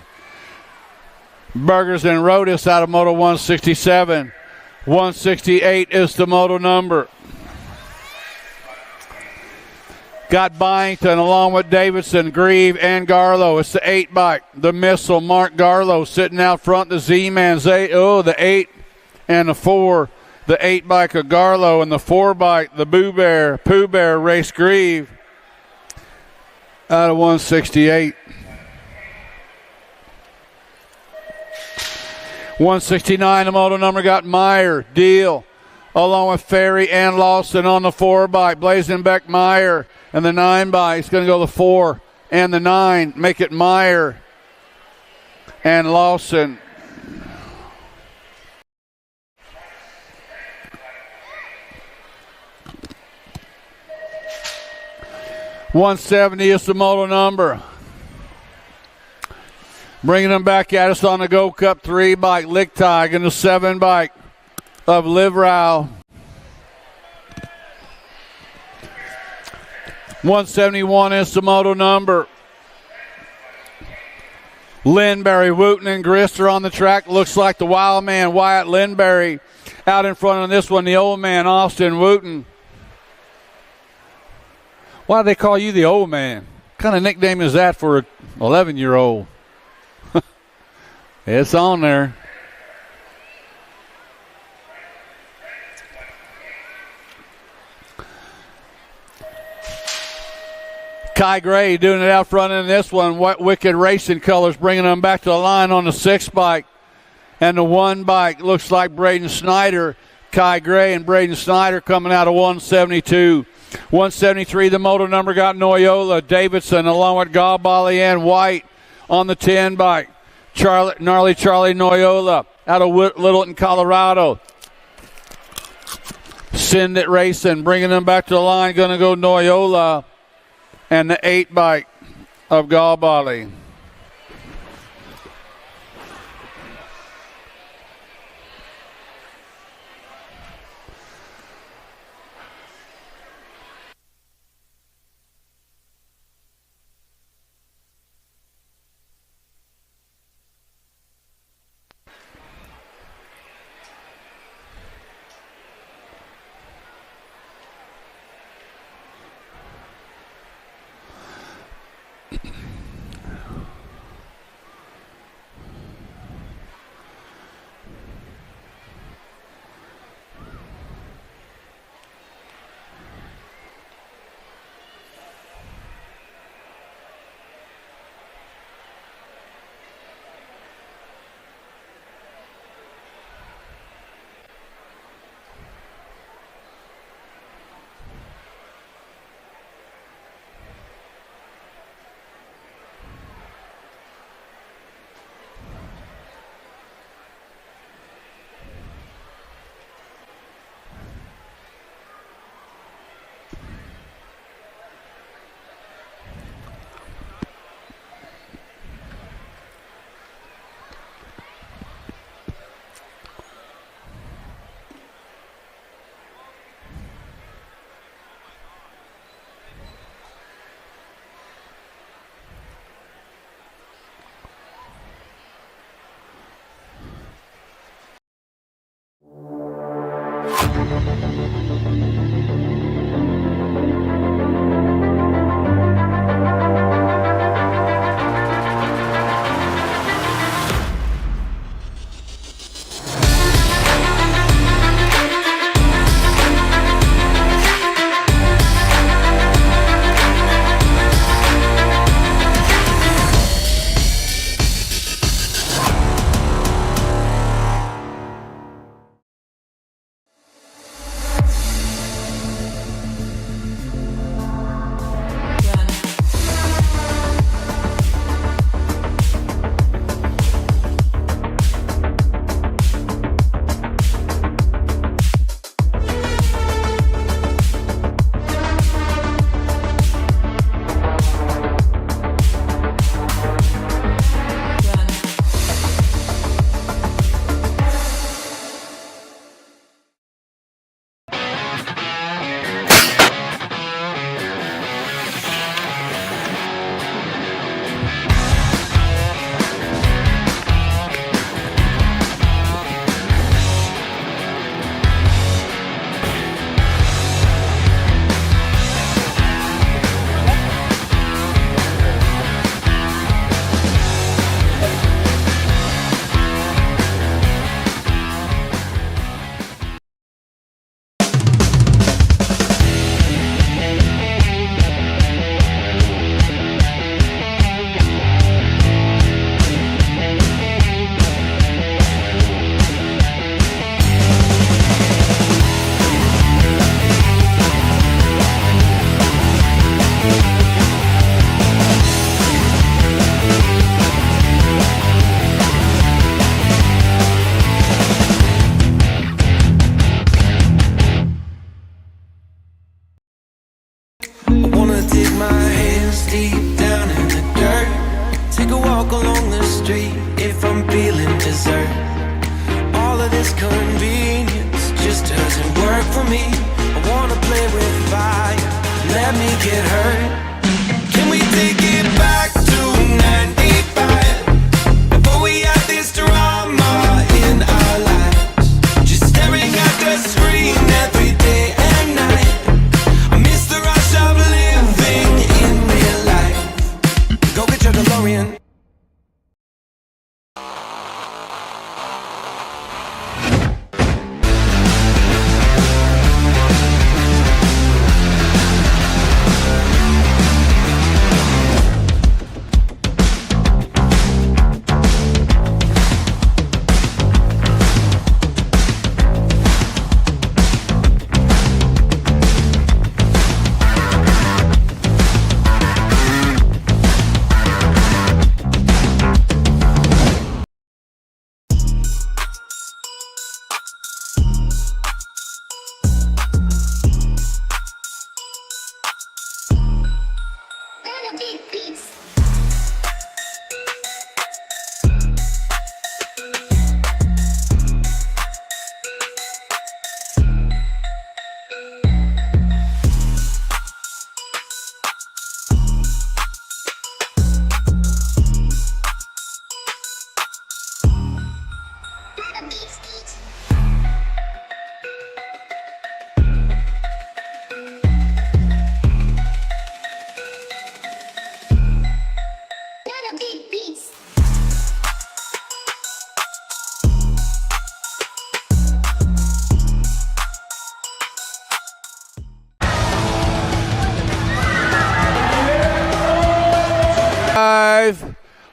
Burgers and Rodas out of moto 167. 168 is the moto number. Got Byington along with Davidson, Grieve, and Garlow. It's the 8 bike. The Missile, Mark Garlow sitting out front. The Z-Man, the 8 and the 4. The 8 bike of Garlow and the 4 bike, the Pooh Bear, Race Grieve out of 168. 169, the moto number got Meyer, Deal, along with Ferry and Lawson on the 4 bike. Blazenbeck, Meyer, and the 9 bike. It's going to go the 4 and the 9. Make it Meyer and Lawson. $170 is the moto number. Bringing them back at us on the Go Cup 3 bike, Lichtig, and the 7 bike of Livrau. 171 is the moto number. Linbury, Wooten, and Grist are on the track. Looks like the wild man, Wyatt Linbury, out in front on this one. The old man, Austin Wooten. Why do they call you the old man? What kind of nickname is that for an 11-year-old? It's on there. Kai Gray doing it out front in this one. Wicked Racing Colors bringing them back to the line on the 6 bike. And the 1 bike looks like Braden Snyder. Kai Gray and Braden Snyder coming out of 172. 173, the moto number got Noyola, Davidson, along with Galbali and White on the 10 bike. Gnarly Charlie Noyola out of Littleton, Colorado. Send It Racing, bringing them back to the line. Going to go Noyola and the 8 bike of Galbali.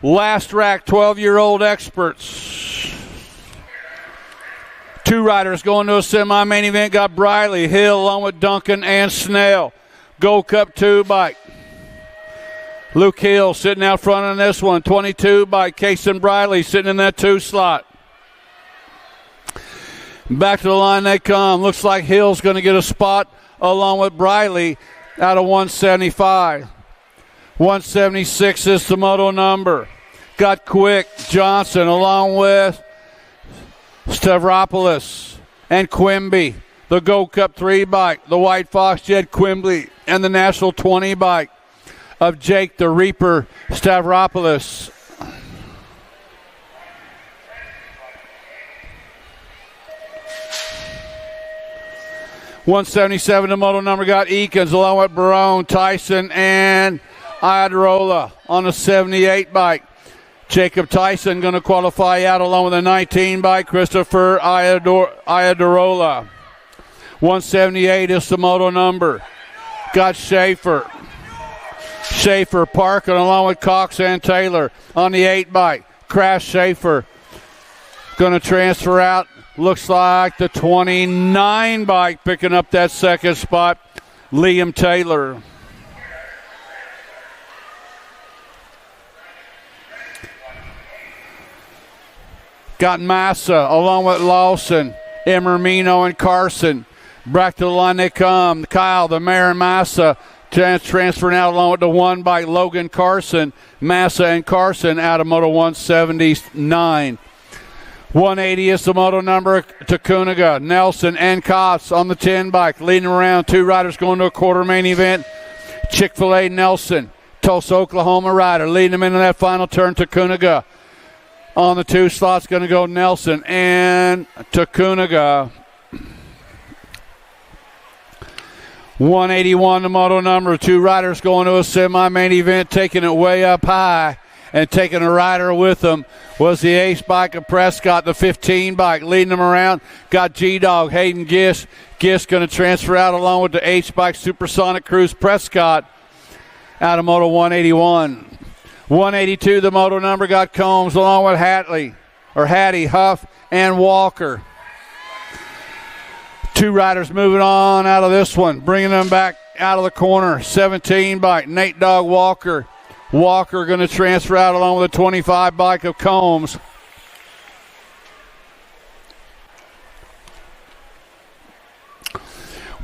Last rack, 12-year-old experts. 2 riders going to a semi-main event. Got Briley, Hill, along with Duncan and Snell. Gold Cup 2 bike. Luke Hill sitting out front on this one. 22 by Kason Briley sitting in that 2 slot. Back to the line they come. Looks like Hill's going to get a spot along with Briley out of 175. 176 is the moto number. Got Quick, Johnson along with Stavropoulos and Quimby. The Gold Cup 3 bike, the White Fox Jed Quimby, and the National 20 bike of Jake the Reaper Stavropoulos. .177 the moto number got Eakins along with Barone, Tyson, and Iadarola on the 78 bike. Jacob Tyson going to qualify out along with a 19 bike, Christopher Iadarola. 178 is the moto number. Got Schaefer parking along with Cox and Taylor on the 8 bike. Crash Schaefer going to transfer out. Looks like the 29 bike picking up that second spot, Liam Taylor. Got Massa along with Lawson, Emermino, and Carson. Back to the line they come. Kyle, the Mayor, and Massa transferring out along with the 1 by Logan Carson. Massa and Carson out of Moto 179. 180 is the moto number to Kuniga. Nelson and Kotz on the 10 bike. Leading around 2 riders going to a quarter main event. Chick-fil-A Nelson, Tulsa, Oklahoma rider. Leading them into that final turn to Kuniga. On the 2 slots going to go Nelson and to Kuniga. 181 the moto number. 2 riders going to a semi-main event, taking it way up high and taking a rider with them was the ace bike of Prescott, the 15 bike. Leading them around, got G-Dog, Hayden Giss. Giss going to transfer out along with the H bike Supersonic Cruise Prescott out of Moto 181. 182 the moto number got Combs along with Hattie, Huff, and Walker. 2 riders moving on out of this one, bringing them back out of the corner. 17 bike, Nate Dog Walker. Walker going to transfer out along with a 25 bike of Combs.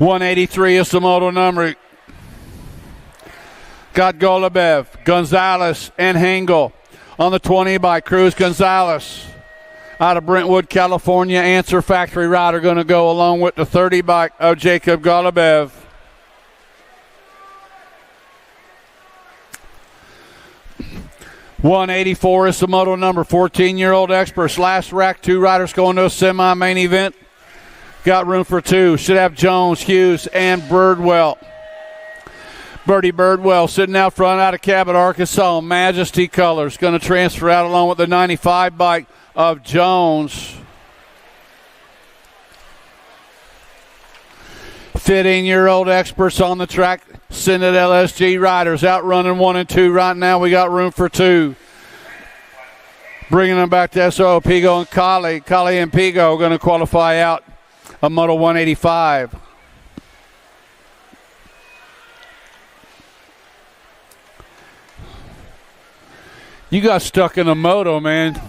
.183 is the moto number. Got Golubev, Gonzalez, and Hengel on the 20 bike. Cruz Gonzalez out of Brentwood, California. Answer Factory rider going to go along with the 30 bike of Jacob Golubev. .184 is the moto number. 14-year-old experts. Last rack, 2 riders going to a semi-main event. Got room for 2. Should have Jones, Hughes, and Birdwell. Birdie Birdwell sitting out front out of Cabot, Arkansas. Majesty colors. Going to transfer out along with the 95 bike of Jones. 15-year-old experts on the track. Senate LSG riders out running 1 and 2 right now. We got room for 2. Bringing them back to SO, Pigo and Colley. Colley and Pigo going to qualify out a Moto 185. You got stuck in a moto, man.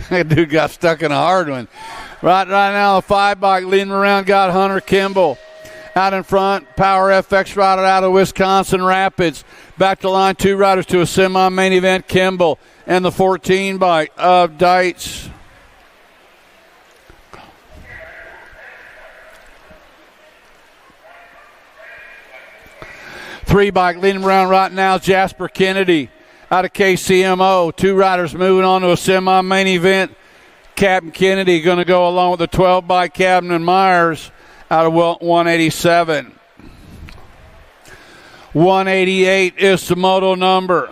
That dude got stuck in a hard one. Right now, the 5 bike leading around got Hunter Kimball. Out in front, Power FX rider out of Wisconsin Rapids. Back to line, 2 riders to a semi-main event, Kimball. And the 14 bike of Dietz. Three bike leading around right now, Jasper Kennedy out of KCMO. 2 riders moving on to a semi-main event. Captain Kennedy going to go along with the 12 by Captain and Myers out of 187. 188 is the moto number.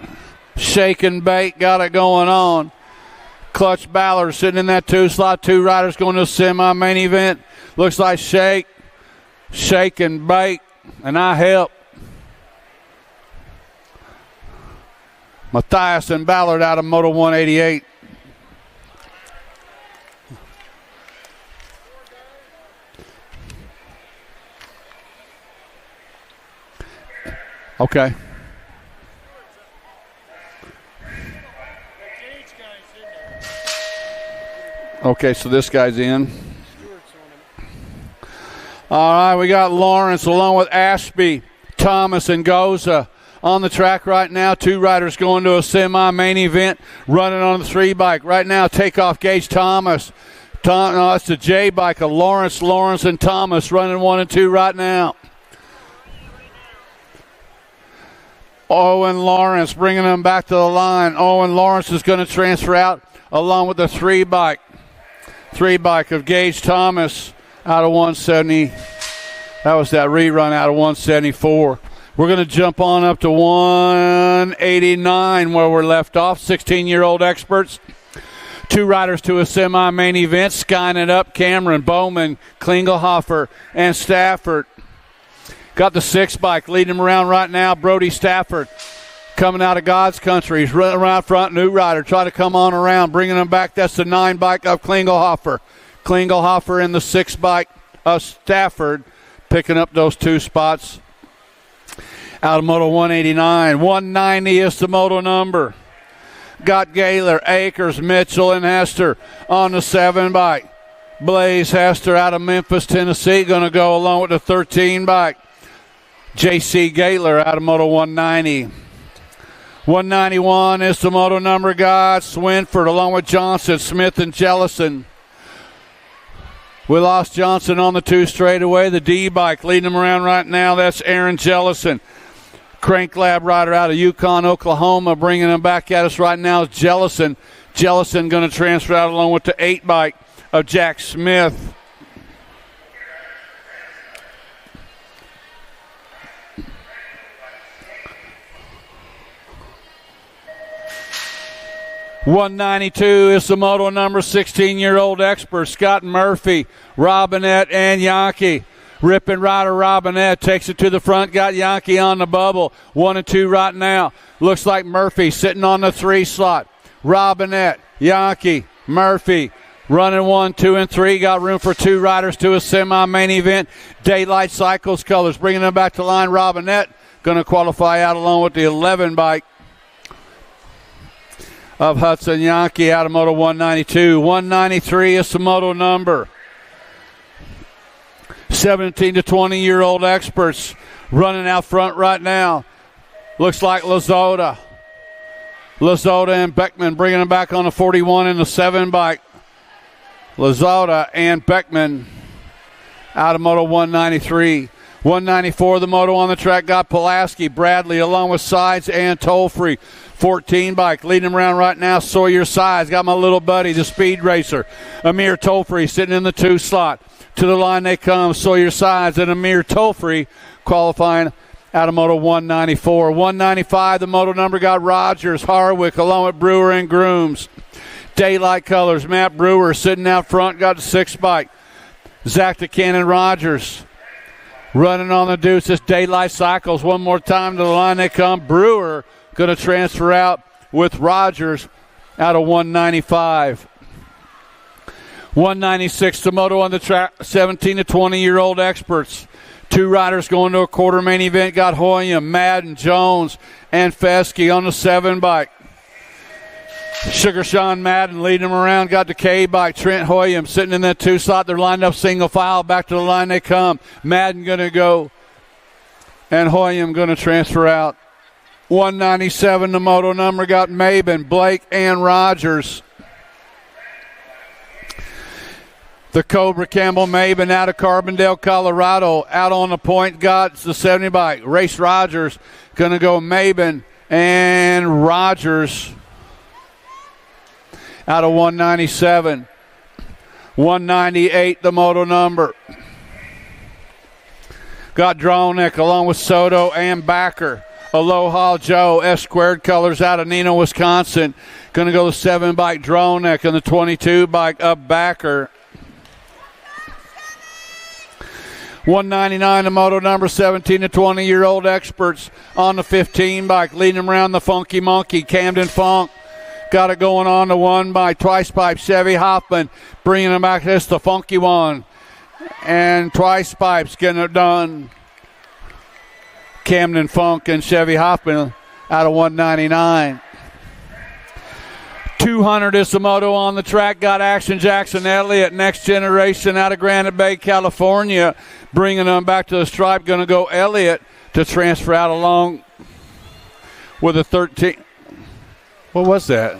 Shake and Bake got it going on. Clutch Ballard sitting in that 2 slot. 2 riders going to a semi-main event. Looks like Shake and Bake, and I help. Matthias and Ballard out of Moto 188. Okay. Okay, so this guy's in. All right, we got Lawrence along with Ashby, Thomas, and Goza on the track right now. 2 riders going to a semi-main event, running on the 3 bike. Right now, takeoff Gage Thomas. No, that's the J bike of Lawrence, and Thomas running 1 and 2 right now. Owen Lawrence bringing them back to the line. Owen Lawrence is going to transfer out along with the 3 bike. 3 bike of Gage Thomas out of 170. That was that rerun out of 174. We're going to jump on up to 189 where we're left off. 16-year-old experts. 2 riders to a semi-main event. Skying it up, Cameron, Bowman, Klingelhofer, and Stafford. Got the 6 bike leading him around right now. Brody Stafford coming out of God's country. He's running around front. New rider try to come on around, bringing him back. That's the 9 bike of Klingelhofer. Klingelhofer in the 6 bike of Stafford, picking up those 2 spots out of Moto 189. 190 is the moto number. Got Gaylor, Akers, Mitchell, and Hester on the 7 bike. Blaze Hester out of Memphis, Tennessee, going to go along with the 13 bike. J.C. Gaylor out of Moto 190. 191 is the moto number, guys. Swinford along with Johnson, Smith, and Jellison. We lost Johnson on the 2 straightaway. The D bike leading him around right now. That's Aaron Jellison. Crank Lab rider out of Yukon, Oklahoma, bringing him back at us right now is Jellison. Jellison going to transfer out along with the 8 bike of Jack Smith. .192 is the moto number. 16-year-old expert Scott Murphy, Robinette, and Yankee. Ripping rider Robinette takes it to the front. Got Yankee on the bubble. 1 and 2 right now. Looks like Murphy sitting on the 3 slot. Robinette, Yankee, Murphy running 1, 2, and 3. Got room for 2 riders to a semi-main event. Daylight Cycles colors bringing them back to line. Robinette going to qualify out along with the 11 bike of Hudson Yankee out of Moto 192. 193 is the moto number. 17 to 20-year-old experts running out front right now. Looks like Lazota. Lazota and Beckman bringing them back on the 41 and the 7 bike. Lazota and Beckman out of Moto 193. 194, the moto on the track, got Pulaski, Bradley, along with Sides and Tollfree. 14 bike, leading him around right now, Sawyer Sides. Got my little buddy, the speed racer, Amir Tollfree, sitting in the 2 slot. To the line they come, Sawyer Sides and Amir Tollfree qualifying out of Moto 194. 195, the moto number, got Rogers, Harwick, along with Brewer and Grooms. Daylight colors, Matt Brewer sitting out front, got the 6 bike. Zach DeCannon Rogers running on the deuces. Daylight Cycles one more time to the line they come. Brewer going to transfer out with Rogers out of 195. 196, the moto on the track, 17 to 20-year-old experts. 2 riders going to a quarter main event. Got Hoyam, Madden, Jones, and Fesky on the 7 bike. Sugar Sean Madden leading them around. Got the K bike. Trent Hoyam sitting in that 2 slot. They're lined up single file. Back to the line they come. Madden going to go, and Hoyam going to transfer out. 197, the moto number, got Maben, Blake, and Rogers. The Cobra Campbell Maben out of Carbondale, Colorado. Out on the point, got the 70 bike. Race Rogers going to go Maben and Rogers out of 197. 198, the moto number. Got Dronek along with Soto and Backer. Aloha Joe, S squared colors out of Neenah, Wisconsin. Going to go the 7 bike Dronek and the 22 bike up Backer. 199 to moto number 17 to 20-year-old experts on the 15 bike. Leading them around the Funky Monkey, Camden Funk. Got it going on the 1 by Twice Pipe, Chevy Hoffman. Bringing them back. This the Funky one. And Twice Pipes getting it done. Camden Funk and Chevy Hoffman out of 199. 200 is the moto on the track. Got Action Jackson Elliott, Next Generation out of Granite Bay, California. Bringing them back to the stripe. Going to go Elliott to transfer out along with a 13. What was that?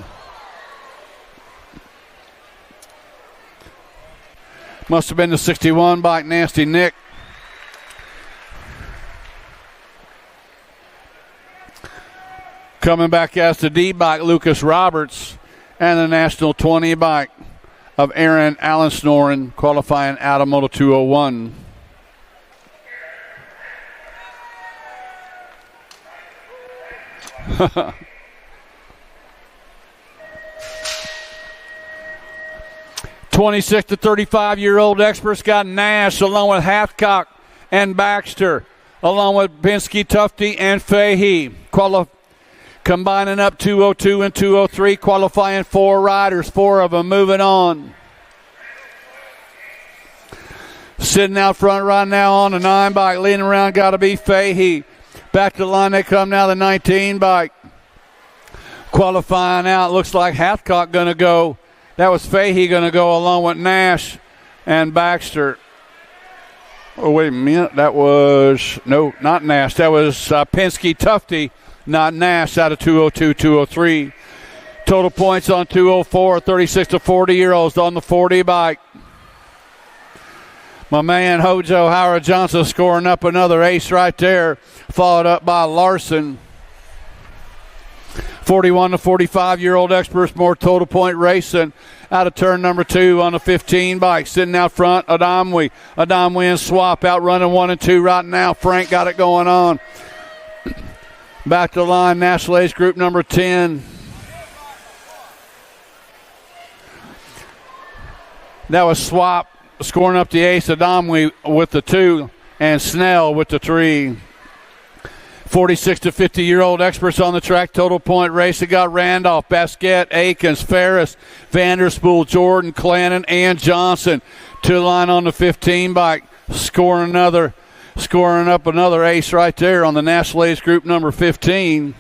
Must have been the 61 bike, Nasty Nick. Coming back as the D bike, Lucas Roberts. And the National 20 bike of Aaron Allen Snoren, qualifying out of Moto 201. (26 to 35-year-old experts) got Nash along with Hathcock and Baxter, along with Pinsky, Tufty, and Fahey. Combining up 202 and 203, qualifying 4 riders, 4 of them moving on. Sitting out front right now on the 9 bike, leading around, got to be Fahey. Back to the line they come now, the 19 bike. Qualifying out, looks like Hathcock going to go. That was Fahey going to go along with Nash and Baxter. Oh, wait a minute, that was, no, not Nash, that was Pinsky, Tufty. Not Nash out of 202, 203. Total points on 204, 36 to 40-year-olds on the 40 bike. My man Hojo Howard Johnson scoring up another ace right there, followed up by Larson. 41 to 45-year-old experts, more total point racing out of turn number 2 on the 15 bike. Sitting out front, Adamwe. Adamwe and Swap out running 1 and 2 right now. Frank got it going on. Back to the line, National Age Group number 10. That was Swap scoring up the ace, Adamwe with the 2, and Snell with the 3. 46 to 50-year-old experts on the track. Total point race. They got Randolph, Basquette, Akins, Ferris, Vanderspool, Jordan, Clannon, and Johnson. To the line on the 15 bike, scoring up another ace right there on the National Age Group number 15.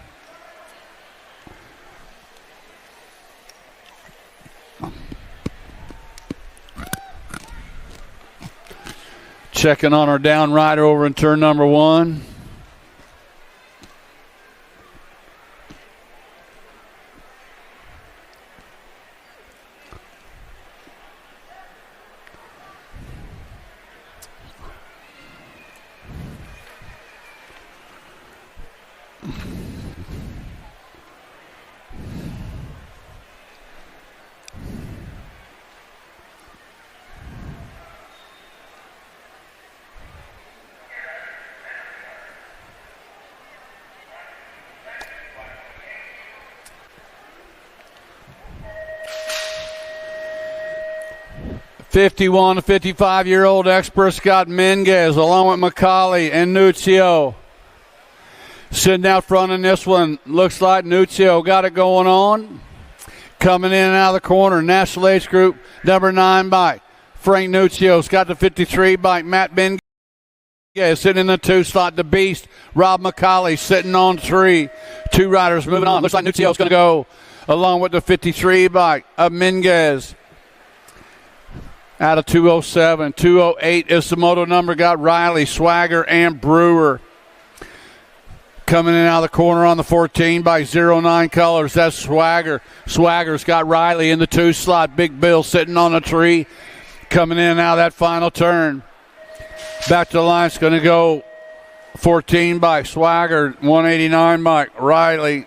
Checking on our down rider over in turn number 1. (51 to 55-year-old expert Scott Minguez along with McCauley and Nuccio. Sitting out front in this one, looks like Nuccio got it going on. Coming in and out of the corner, National Age Group number 9 bike. Frank Nuccio's got the 53 bike. Matt Minguez sitting in the 2 slot. The Beast, Rob McCauley sitting on 3. 2 riders moving on. Looks like Nuccio's going to go along with the 53 bike of Minguez. Out of 207. 208 is the moto number. Got Riley, Swagger, and Brewer. Coming in out of the corner on the 14 by 09 colors. That's Swagger. Swagger's got Riley in the 2 slot. Big Bill sitting on a tree. Coming in and out of that final turn. Back to the line. It's going to go 14 by Swagger. 189 by Riley.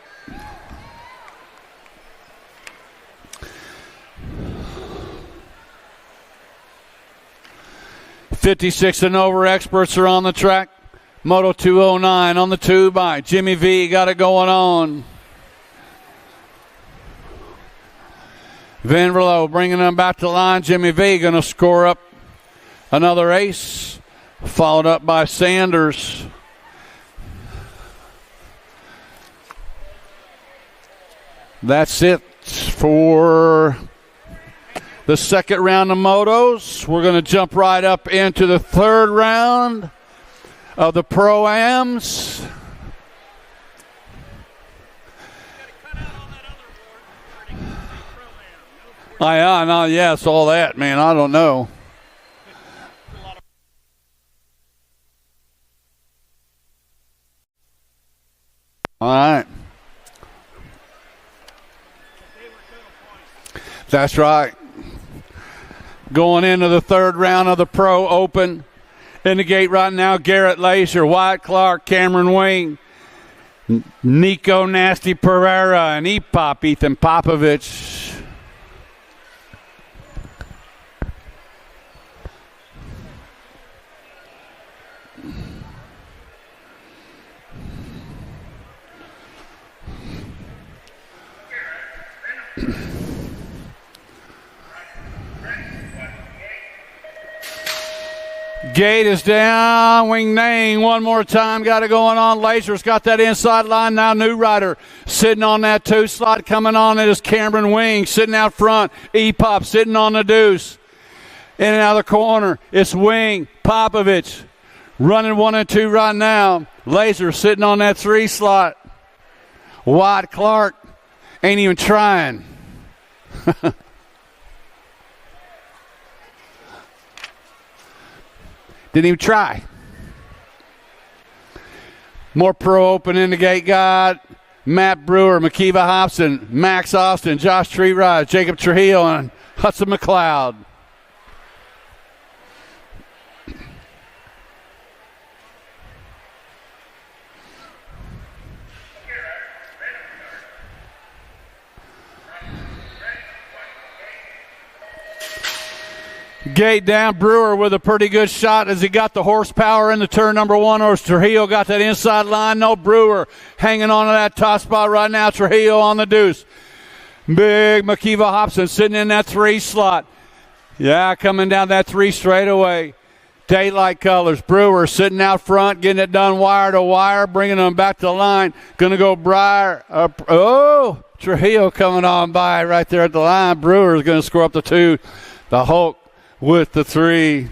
'56 and over experts are on the track. Moto 209 on the 2 by Jimmy V. Got it going on. Vanverlo bringing them back to the line. Jimmy V going to score up another ace. followed up by Sanders. That's it for the second round of motos. We're going to jump right up into the third round of the Pro-Ams. I know, yes, all that, man. I don't know. All right. That's right. Going into the third round of the Pro Open. In the gate right now, Garrett Lazier, Wyatt Clark, Cameron Wing, Nico Nasty Pereira, and E-Pop, Ethan Popovich. Gate is down. Wing Nang one more time. Got it going on. Laser's got that inside line now. New rider sitting on that 2 slot. Coming on it is Cameron Wing sitting out front. E-Pop sitting on the deuce. In and out of the corner. It's Wing. Popovich running 1 and 2 right now. Laser sitting on that 3 slot. Wyatt Clark ain't even trying. Didn't even try. More Pro Open in the gate. Got Matt Brewer, McKeeva Hobson, Max Austin, Josh Treeride, Jacob Trujillo, and Hudson McLeod. Gate down. Brewer with a pretty good shot as he got the horsepower in the turn number 1. Or Trujillo got that inside line. No, Brewer hanging on to that top spot right now. Trujillo on the deuce. Big McKeeva Hobson sitting in that 3 slot. Yeah, coming down that 3 straightaway. Daylight colors. Brewer sitting out front, getting it done wire to wire, bringing them back to the line. Going to go Breyer. Trujillo coming on by right there at the line. Brewer is going to score up the 2. The Hulk with the 3.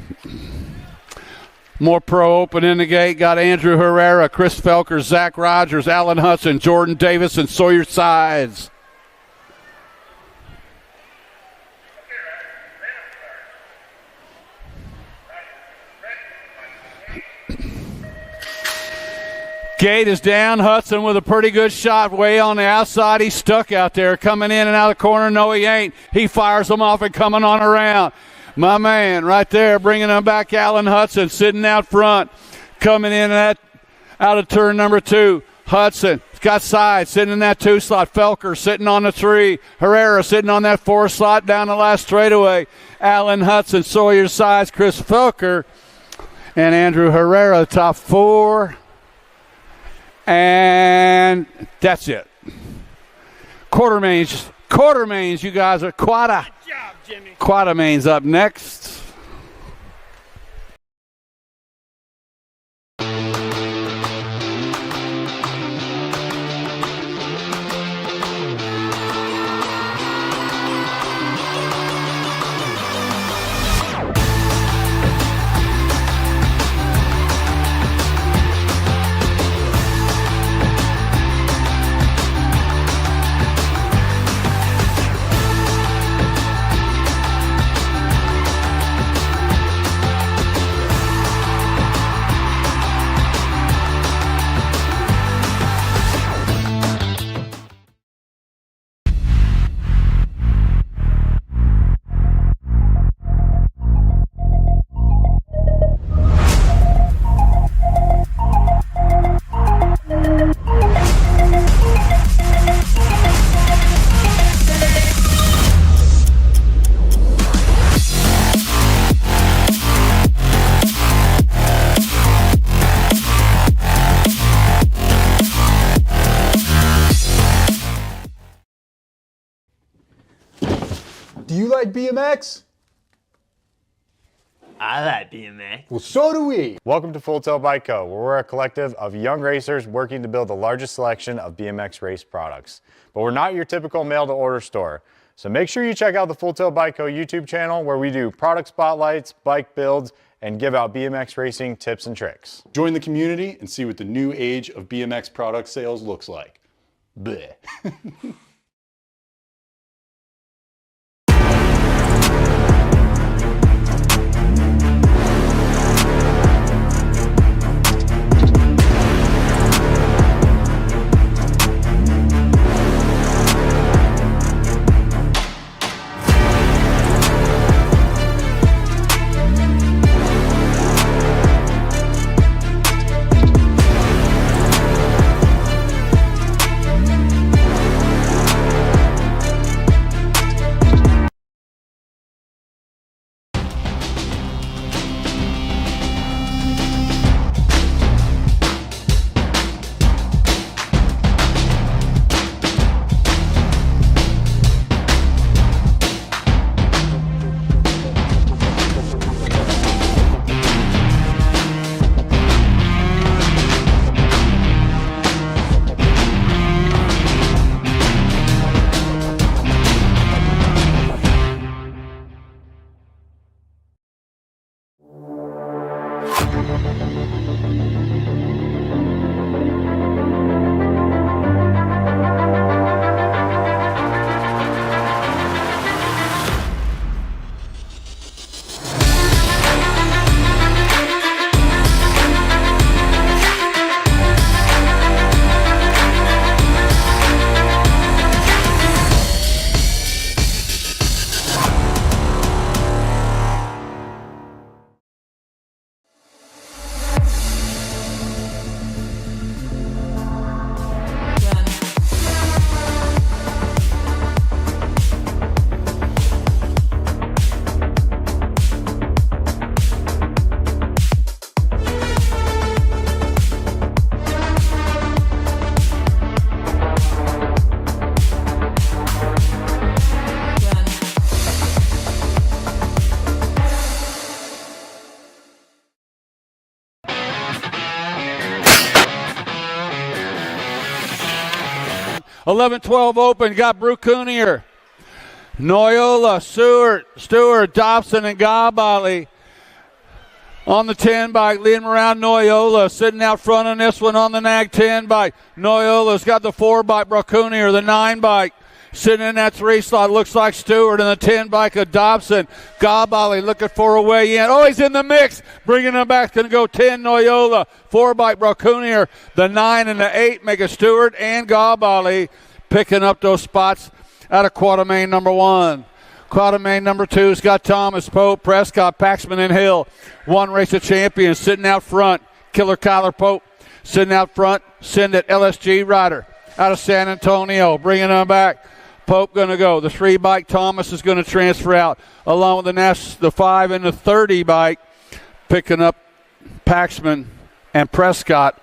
More Pro Open in the gate. Got Andrew Herrera, Chris Felker, Zach Rogers, Alan Hudson, Jordan Davis, and Sawyer Sides. Gate is down. Hudson with a pretty good shot way on the outside. He's stuck out there coming in and out of the corner. No, he ain't. He fires them off and coming on around. My man right there bringing them back. Alan Hudson sitting out front. Coming in out of turn number 2. Hudson got side sitting in that 2 slot. Felker sitting on the 3. Herrera sitting on that 4 slot down the last straightaway. Alan Hudson, Sawyer Sides, Chris Felker, and Andrew Herrera, the top 4. And that's it. Quartermains, you guys are Quada. Good job, Jimmy. Quartermains up next. Do you like BMX? I like BMX. Well, so do we. Welcome to Full Tilt Bike Co., where we're a collective of young racers working to build the largest selection of BMX race products. But we're not your typical mail-to-order store. So make sure you check out the Full Tilt Bike Co. YouTube channel, where we do product spotlights, bike builds, and give out BMX racing tips and tricks. Join the community and see what the new age of BMX product sales looks like. Bleh. 11-12 open, got Brucunier, Noyola, Stewart, Dobson, and Gabali. On the 10 bike, leading around Noyola, sitting out front on this one on the Nag 10 bike. Noyola's got the 4 bike, Brucunier, the 9 bike. Sitting in that 3 slot, looks like Stewart, and the 10 bike of Dobson. Gabali looking for a way in. Oh, he's in the mix. Bringing him back. Going to go 10, Noyola. 4 bike, Brucunier. The 9 and the 8 make a Stewart and Gabali picking up those spots out of Quartermain number 1. Quartermain number 2's got Thomas, Pope, Prescott, Paxman, and Hill. One race of champions sitting out front. Killer Kyler Pope sitting out front. Send it, LSG rider out of San Antonio. Bringing him back. Pope going to go. The 3 bike, Thomas is going to transfer out, along with the 5 and the 30 bike, picking up Paxman and Prescott,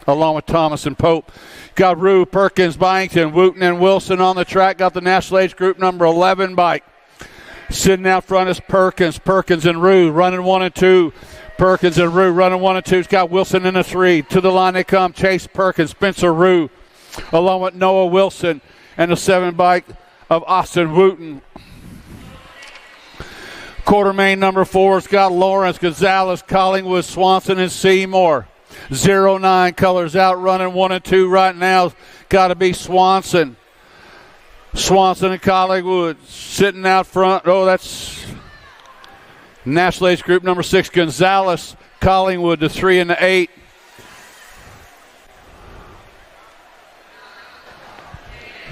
along with Thomas and Pope. Got Rue, Perkins, Byington, Wooten, and Wilson on the track. Got the National Age Group number 11 bike. Sitting out front is Perkins and Rue running 1 and 2. Perkins and Rue running 1 and 2. He's got Wilson in the 3. To the line they come. Chase Perkins, Spencer Rue, along with Noah Wilson, and the 7 bike of Austin Wooten. Quartermain number 4's got Lawrence, Gonzalez, Collingwood, Swanson, and Seymour. 09 colors out running 1 and 2 right now. Got to be Swanson. Swanson and Collingwood sitting out front. Oh, that's National Age Group number 6. Gonzalez, Collingwood, the 3 and the 8.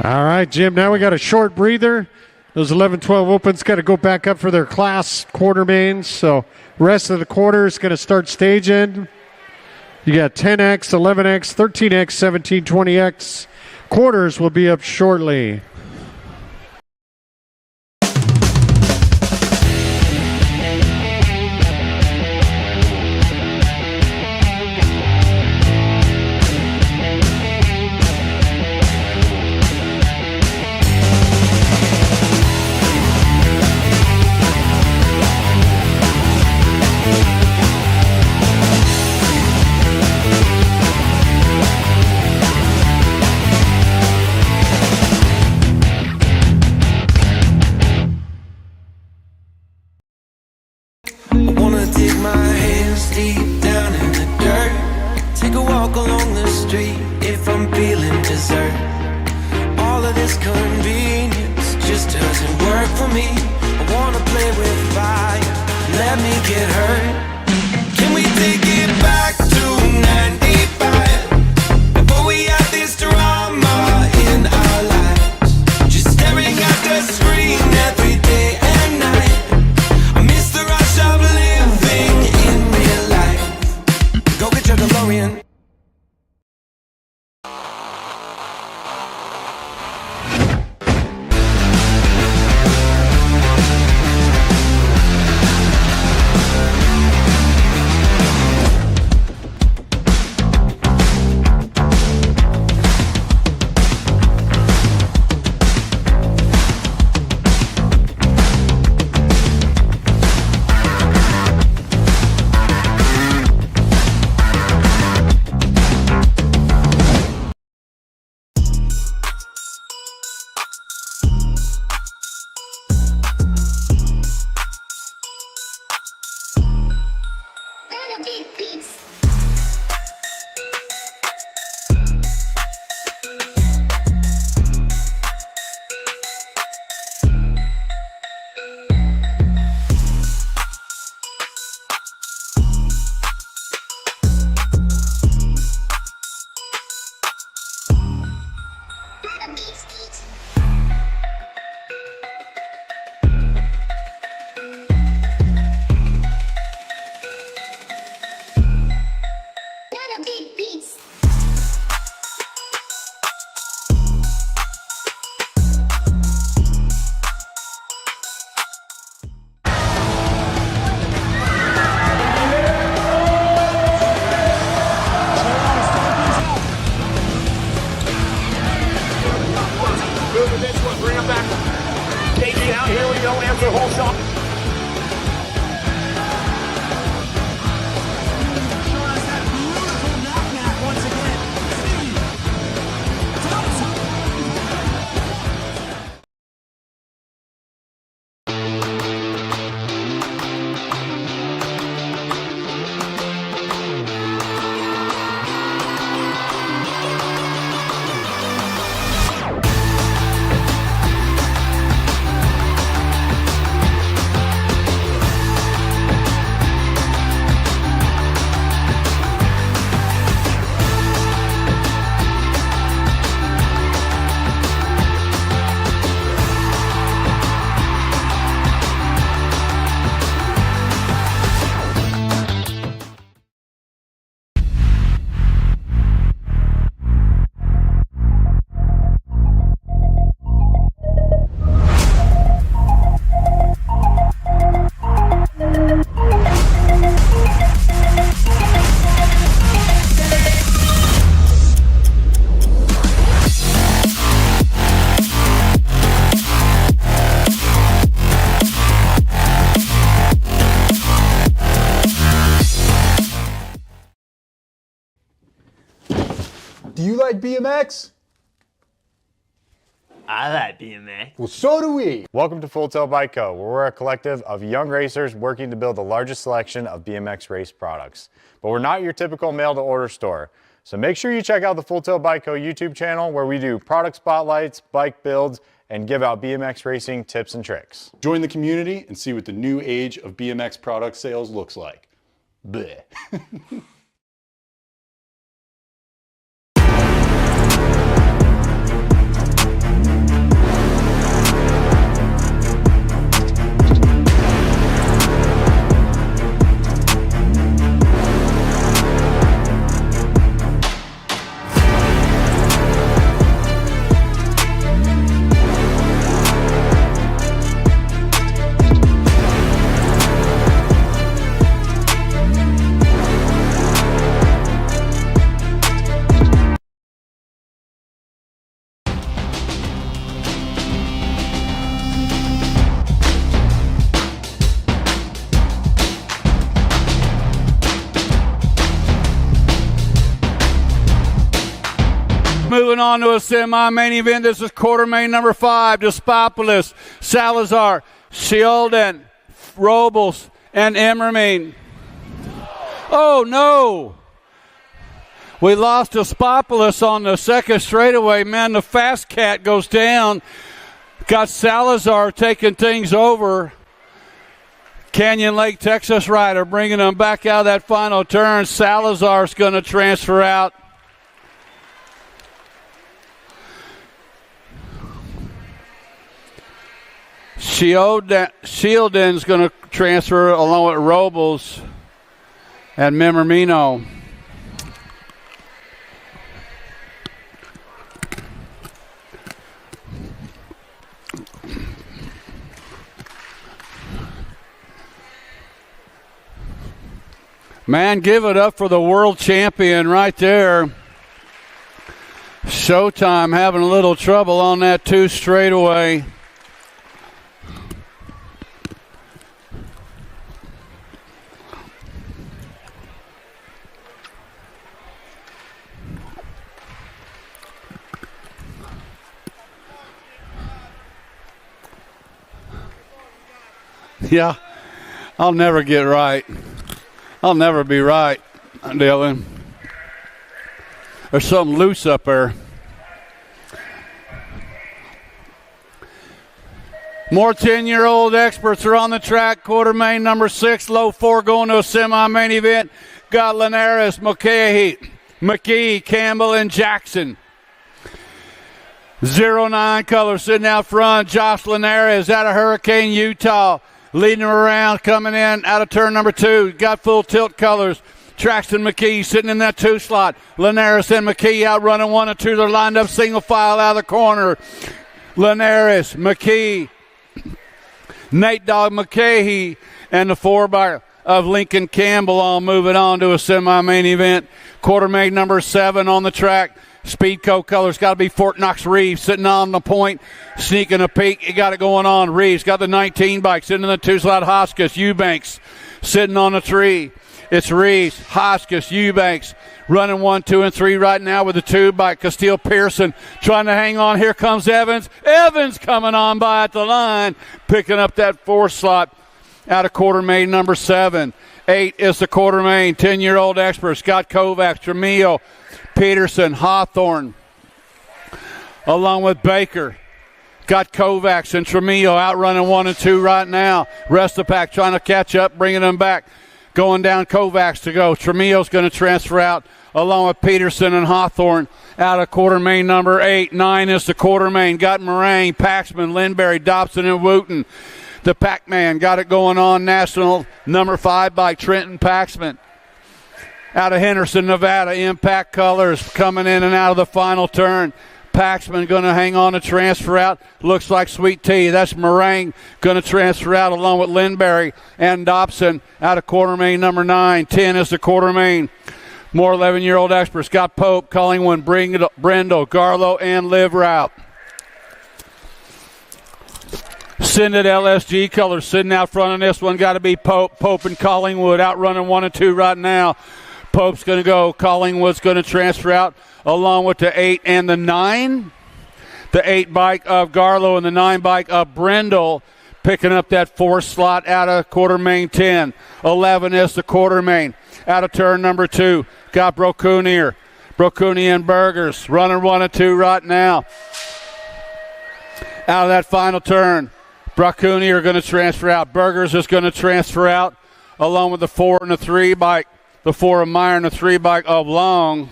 All right, Jim, now we got a short breather. Those 11-12 opens got to go back up for their class quartermains. So rest of the quarter is going to start staging. You got 10X, 11X, 13X, 17, 20X. Quarters will be up shortly. dessert. All of this convenience just doesn't work for me. I wanna play with fire, let me get hurt. Can we take it back to 95? Before we had this drama in our lives, just staring at the screen every day and night. I miss the rush of living in real life. Go get your DeLorean. Moving this one, bring him back. KG out, here we go, answer whole shot. Do you like BMX? I like BMX. Well, so do we. Welcome to Full Tilt Bike Co., where we're a collective of young racers working to build the largest selection of BMX race products. But we're not your typical mail-to-order store. So make sure you check out the Full Tilt Bike Co. YouTube channel, where we do product spotlights, bike builds, and give out BMX racing tips and tricks. Join the community and see what the new age of BMX product sales looks like. Bleh. Moving on to a semi-main event. This is quarter main number 5. Despopoulos, Salazar, Shielden, Robles, and Emmermean. Oh, no. We lost Spopolis on the second straightaway. Man, the fast cat goes down. Got Salazar taking things over. Canyon Lake, Texas rider bringing them back out of that final turn. Salazar's going to transfer out. Shieldon's going to transfer along with Robles and Memormino. Man, give it up for the world champion right there. Showtime having a little trouble on that 2 straightaway. Yeah, I'll never get right. I'll never be right, Dylan. There's something loose up there. More 10-year-old experts are on the track. Quarter main number 6, low 4 going to a semi-main event. Got Linares, McKee, Campbell, and Jackson. 09 color sitting out front. Josh Linares out of Hurricane, Utah. Leading them around, coming in out of turn number 2. Got full tilt colors. Traxton McKee sitting in that 2 slot. Linares and McKee out running 1 and 2. They're lined up single file out of the corner. Linares, McKee, Nate Dogg McKahee, and the 4 of Lincoln Campbell all moving on to a semi-main event. Quarter main number 7 on the track. Speedco colors got to be Fort Knox Reeves sitting on the point, sneaking a peek. He got it going on. Reeves got the 19 bike sitting in the 2 slot. Hoskins, Eubanks sitting on a tree. It's Reeves, Hoskins, Eubanks running 1, 2, and 3 right now with the 2 bike. Castile Pearson trying to hang on. Here comes Evans. Evans coming on by at the line, picking up that 4 slot out of quarter main number 7. 8 is the quarter main. 10-year-old expert Scott Kovacs, Tremillo, Peterson, Hawthorne, along with Baker. Got Kovacs and Tremillo out running 1 and 2 right now. Rest of the pack trying to catch up, bringing them back. Going down Kovacs to go. Tremillo's going to transfer out along with Peterson and Hawthorne out of quarter main number 8. 9 is the quarter main. Got Moraine, Paxman, Lindberry, Dobson, and Wooten. The Pac-Man got it going on. National number 5 by Trenton Paxman. Out of Henderson, Nevada, Impact Colors coming in and out of the final turn. Paxman going to hang on to transfer out. Looks like Sweet Tea. That's Moraine going to transfer out along with Lindberry and Dobson out of quarter main number 9. 10 is the quarter main. More 11-year-old experts. Got Pope, Collingwood, Brendel, Garlow, and Live Route. Send it LSG colors sitting out front on this one. Got to be Pope. Pope and Collingwood out running 1 and 2 right now. Pope's going to go. Collingwood's going to transfer out along with the 8 and the 9. The 8 bike of Garlow and the 9 bike of Brendel picking up that 4 slot out of quarter main 10. 11 is the quarter main. Out of turn number 2. Got Brocunier and Burgers running 1 and 2 right now. Out of that final turn. Brocunier going to transfer out. Burgers is going to transfer out along with the 4 and the 3 bike. The 4 of Meyer and the 3 bike of Long.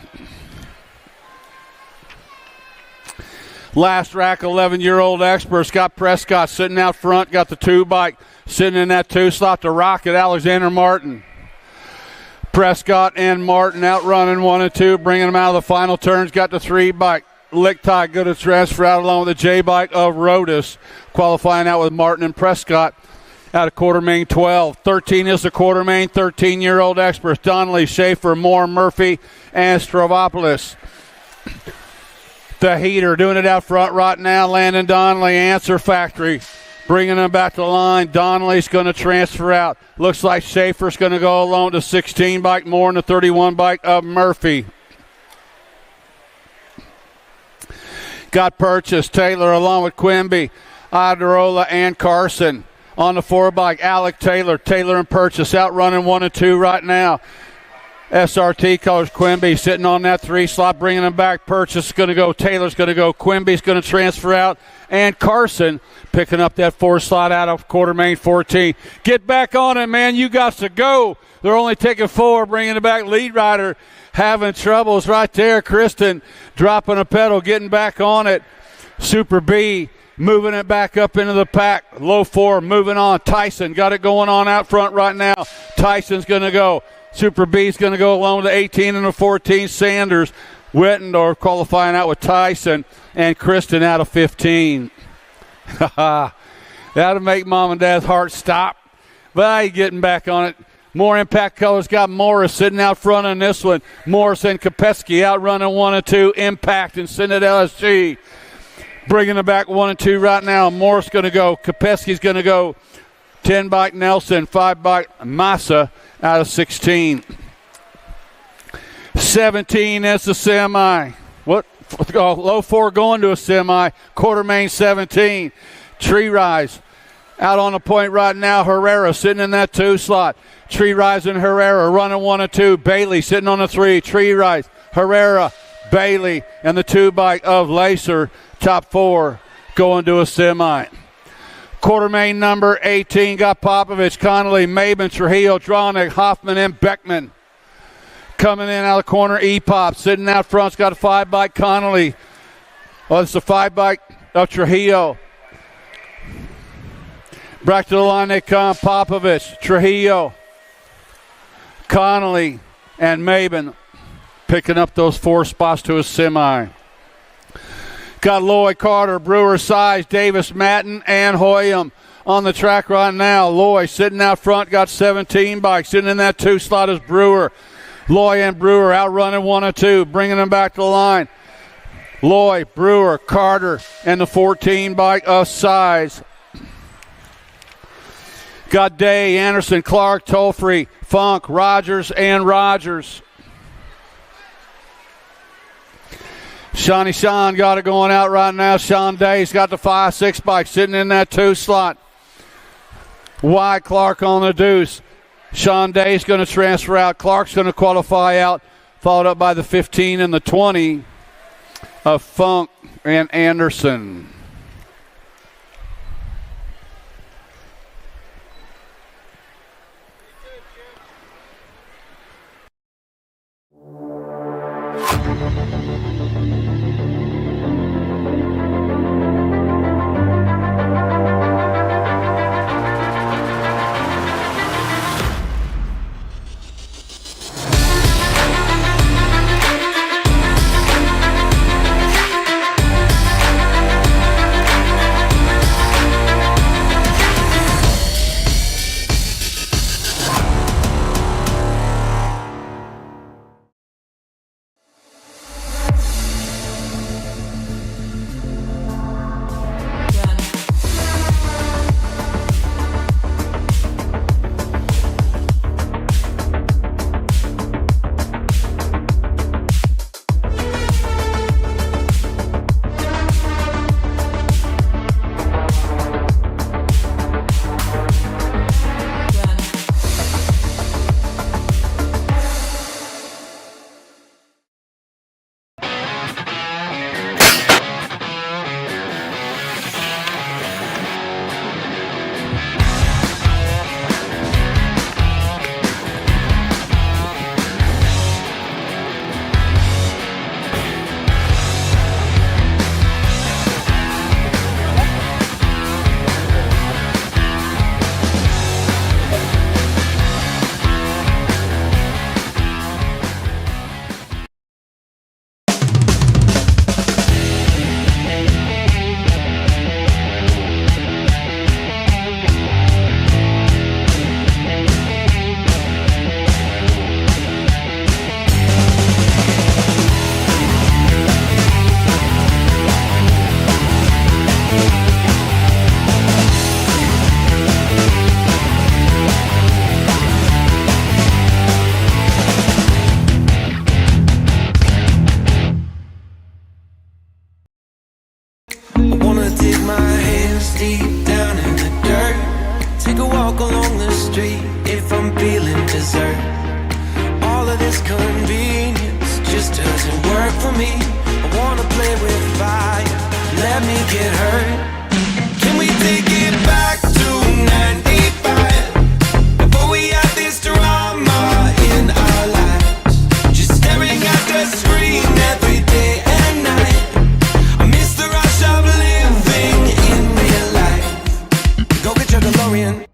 Last rack, 11-year-old experts. Got Prescott sitting out front. Got the 2 bike sitting in that 2 slot. The Rocket, Alexander Martin. Prescott and Martin out running 1 and 2, bringing them out of the final turns. Got the 3 bike. Lichtai going to transfer out along with the J bike of Rodas. Qualifying out with Martin and Prescott. Out of quarter main 12. 13 is the quarter main. 13-year-old experts. Donnelly, Schaefer, Moore, Murphy, and Stravopoulos. The heater doing it out front right now. Landon Donnelly, Answer Factory. Bringing them back to the line. Donnelly's going to transfer out. Looks like Schaefer's going to go along to 16 bike. Moore and the 31 bike of Murphy. Got Purchase, Taylor along with Quimby, Iderola, and Carson. On the 4 bike, Alec Taylor and Purchase out running 1 and 2 right now. SRT colors Quimby sitting on that 3 slot, bringing them back. Purchase is going to go. Taylor's going to go. Quimby's going to transfer out. And Carson picking up that 4 slot out of Quartermain 14. Get back on it, man. You got to go. They're only taking 4, bringing it back. Lead rider having troubles right there. Kristen dropping a pedal, getting back on it. Super B moving it back up into the pack. Low 4 moving on. Tyson got it going on out front right now. Tyson's going to go. Super B's going to go along with the 18 and the 14. Sanders, Wittendorf qualifying out with Tyson, and Kristen out of 15. That'll make Mom and Dad's heart stop. But I ain't getting back on it. More Impact Colors got Morris sitting out front on this one. Morris and Kopeski out running 1 and 2. Impact and Synod LSG bringing it back 1 and 2 right now. Morris going to go. Kopeski's going to go. 10 bike Nelson, 5 bike Massa out of 16. 17 is the semi. What? Oh, low 4 going to a semi. Quartermain 17. Tree Rise out on the point right now. Herrera sitting in that 2 slot. Tree Rise and Herrera running 1 and 2. Bailey sitting on the 3. Tree Rise, Herrera, Bailey, and the 2 bike of Lacer. Top 4 going to a semi. Quartermain number 18 got Popovich, Connolly, Maben, Trujillo, Dronick, Hoffman, and Beckman. Coming in out of the corner, E-Pop. Sitting out front's got a 5 bike Connolly. Oh, it's a 5 bike of Trujillo. Back to the line they come. Popovich, Trujillo, Connolly, and Maben picking up those 4 spots to a semi. Got Lloyd, Carter, Brewer, Size, Davis, Matten, and Hoyam on the track right now. Lloyd sitting out front, got 17 bikes. Sitting in that 2 slot is Brewer. Lloyd and Brewer out running 1 and 2, bringing them back to the line. Lloyd, Brewer, Carter, and the 14 bike of Size. Got Day, Anderson, Clark, Tolfree, Funk, Rogers, and Rogers. Shawnee Sean got it going out right now. Sean Day's got the 5-6 bike sitting in that 2 slot. Wide Clark on the deuce. Sean Day's going to transfer out. Clark's going to qualify out, followed up by the 15 and the 20 of Funk and Anderson. me. I wanna play with fire. Let me get hurt. Can we take it back to 95? Before we had this drama in our lives. Just staring at the screen every day and night. I miss the rush of living in real life. Go get your DeLorean.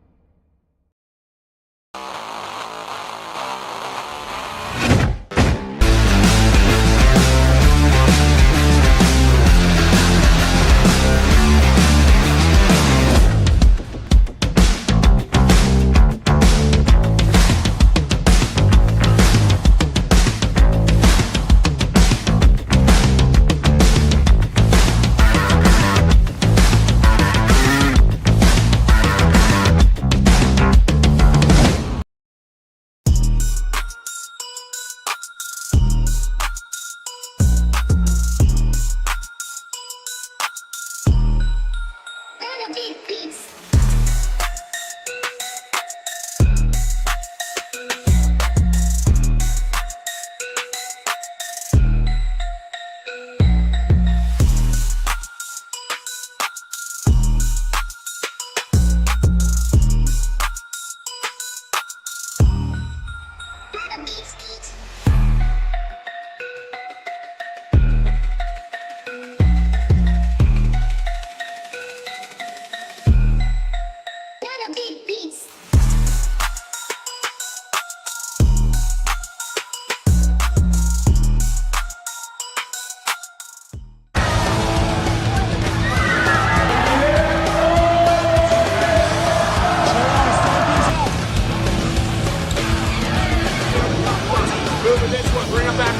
Moving this one, bring him back.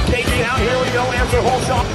KG out, here we go, answer whole shot.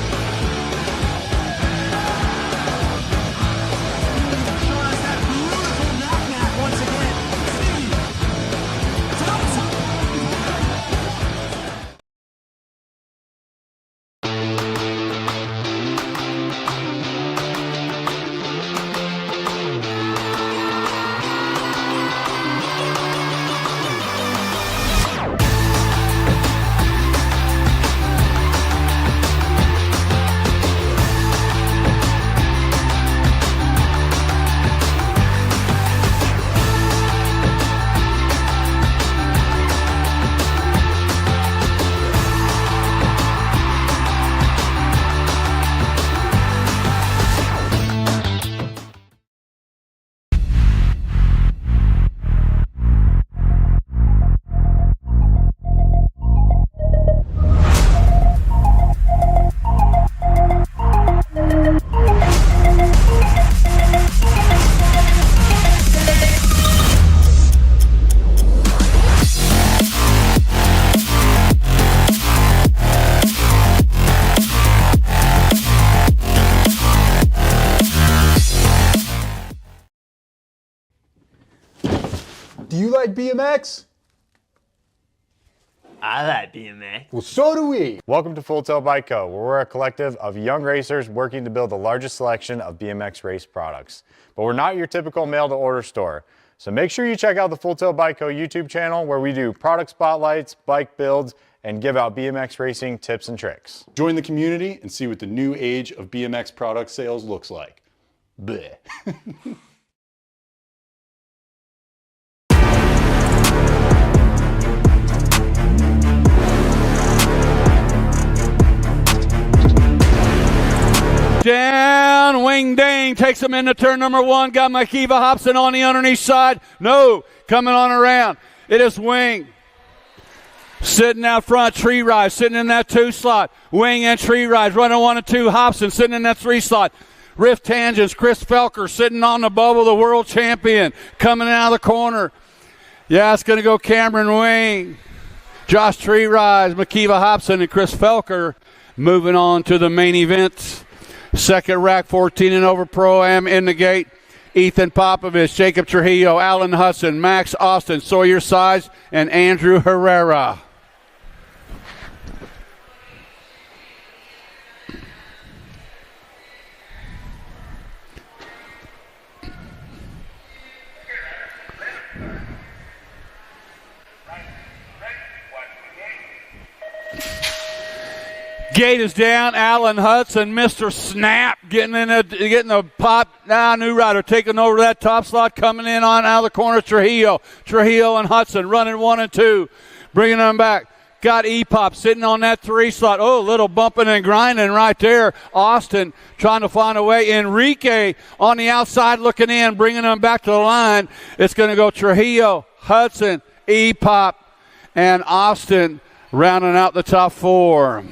Do you like BMX? I like BMX. Well, so do we. Welcome to Full Tilt Bike Co., where we're a collective of young racers working to build the largest selection of BMX race products. But we're not your typical mail-to-order store. So make sure you check out the Full Tilt Bike Co. YouTube channel, where we do product spotlights, bike builds, and give out BMX racing tips and tricks. Join the community and see what the new age of BMX product sales looks like. Bleh. Down, wing ding, takes him into turn number one. Got Makiva Hobson on the underneath side. No, coming on around. It is Wing. Sitting out front, Tree Rise, sitting in that 2 slot. Wing and Tree Rise, running 1 and 2. Hobson sitting in that 3 slot. Rift Tangents, Chris Felker sitting on the bubble, the world champion, coming out of the corner. Yeah, it's going to go Cameron Wing, Josh Tree Rise, Makiva Hobson, and Chris Felker moving on to the main event. Second rack, 14 and over Pro-Am in the gate. Ethan Popovich, Jacob Trujillo, Alan Hudson, Max Austin, Sawyer Size, and Andrew Herrera. Gate is down. Alan Hudson, Mr. Snap, getting a pop. Now new rider taking over that top slot, coming in on out of the corner. Trujillo and Hudson running 1 and 2, bringing them back. Got E-Pop sitting on that 3 slot. Oh, a little bumping and grinding right there. Austin trying to find a way. Enrique on the outside looking in, bringing them back to the line. It's going to go Trujillo, Hudson, E-Pop, and Austin rounding out the top 4.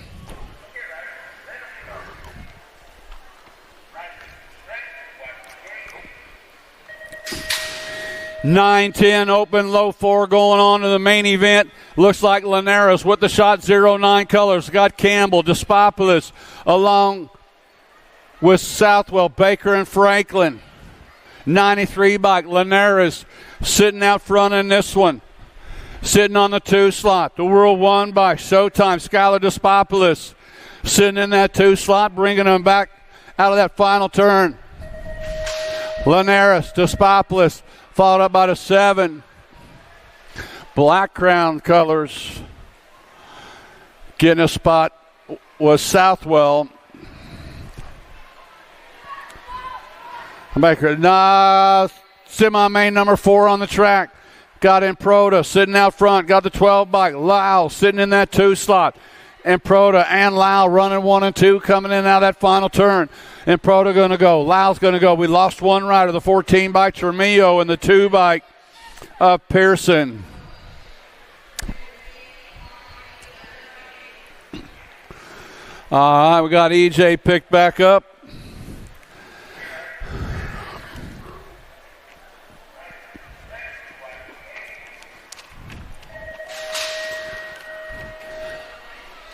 (9-10) open, low 4 going on to the main event. Looks like Linares with the shot, 09 colors. Got Campbell, Despopoulos, along with Southwell, Baker, and Franklin. 93 bike. Linares sitting out front in this one. Sitting on the 2 slot. The World 1 bike. Showtime, Skylar Despopoulos sitting in that 2 slot, bringing them back out of that final turn. Linares, Despopoulos, followed up by the 7. Black Crown colors. Getting a spot was Southwell. Semi-main number 4 on the track. Got Improda sitting out front. Got the 12 bike. Lyle sitting in that 2 slot. Improda and Lyle running 1 and 2, coming in out of that final turn. Improda going to go. Lyle's going to go. We lost one rider, the 14 bike Tremillo, and the 2 bike of Pearson. All right, we got EJ picked back up.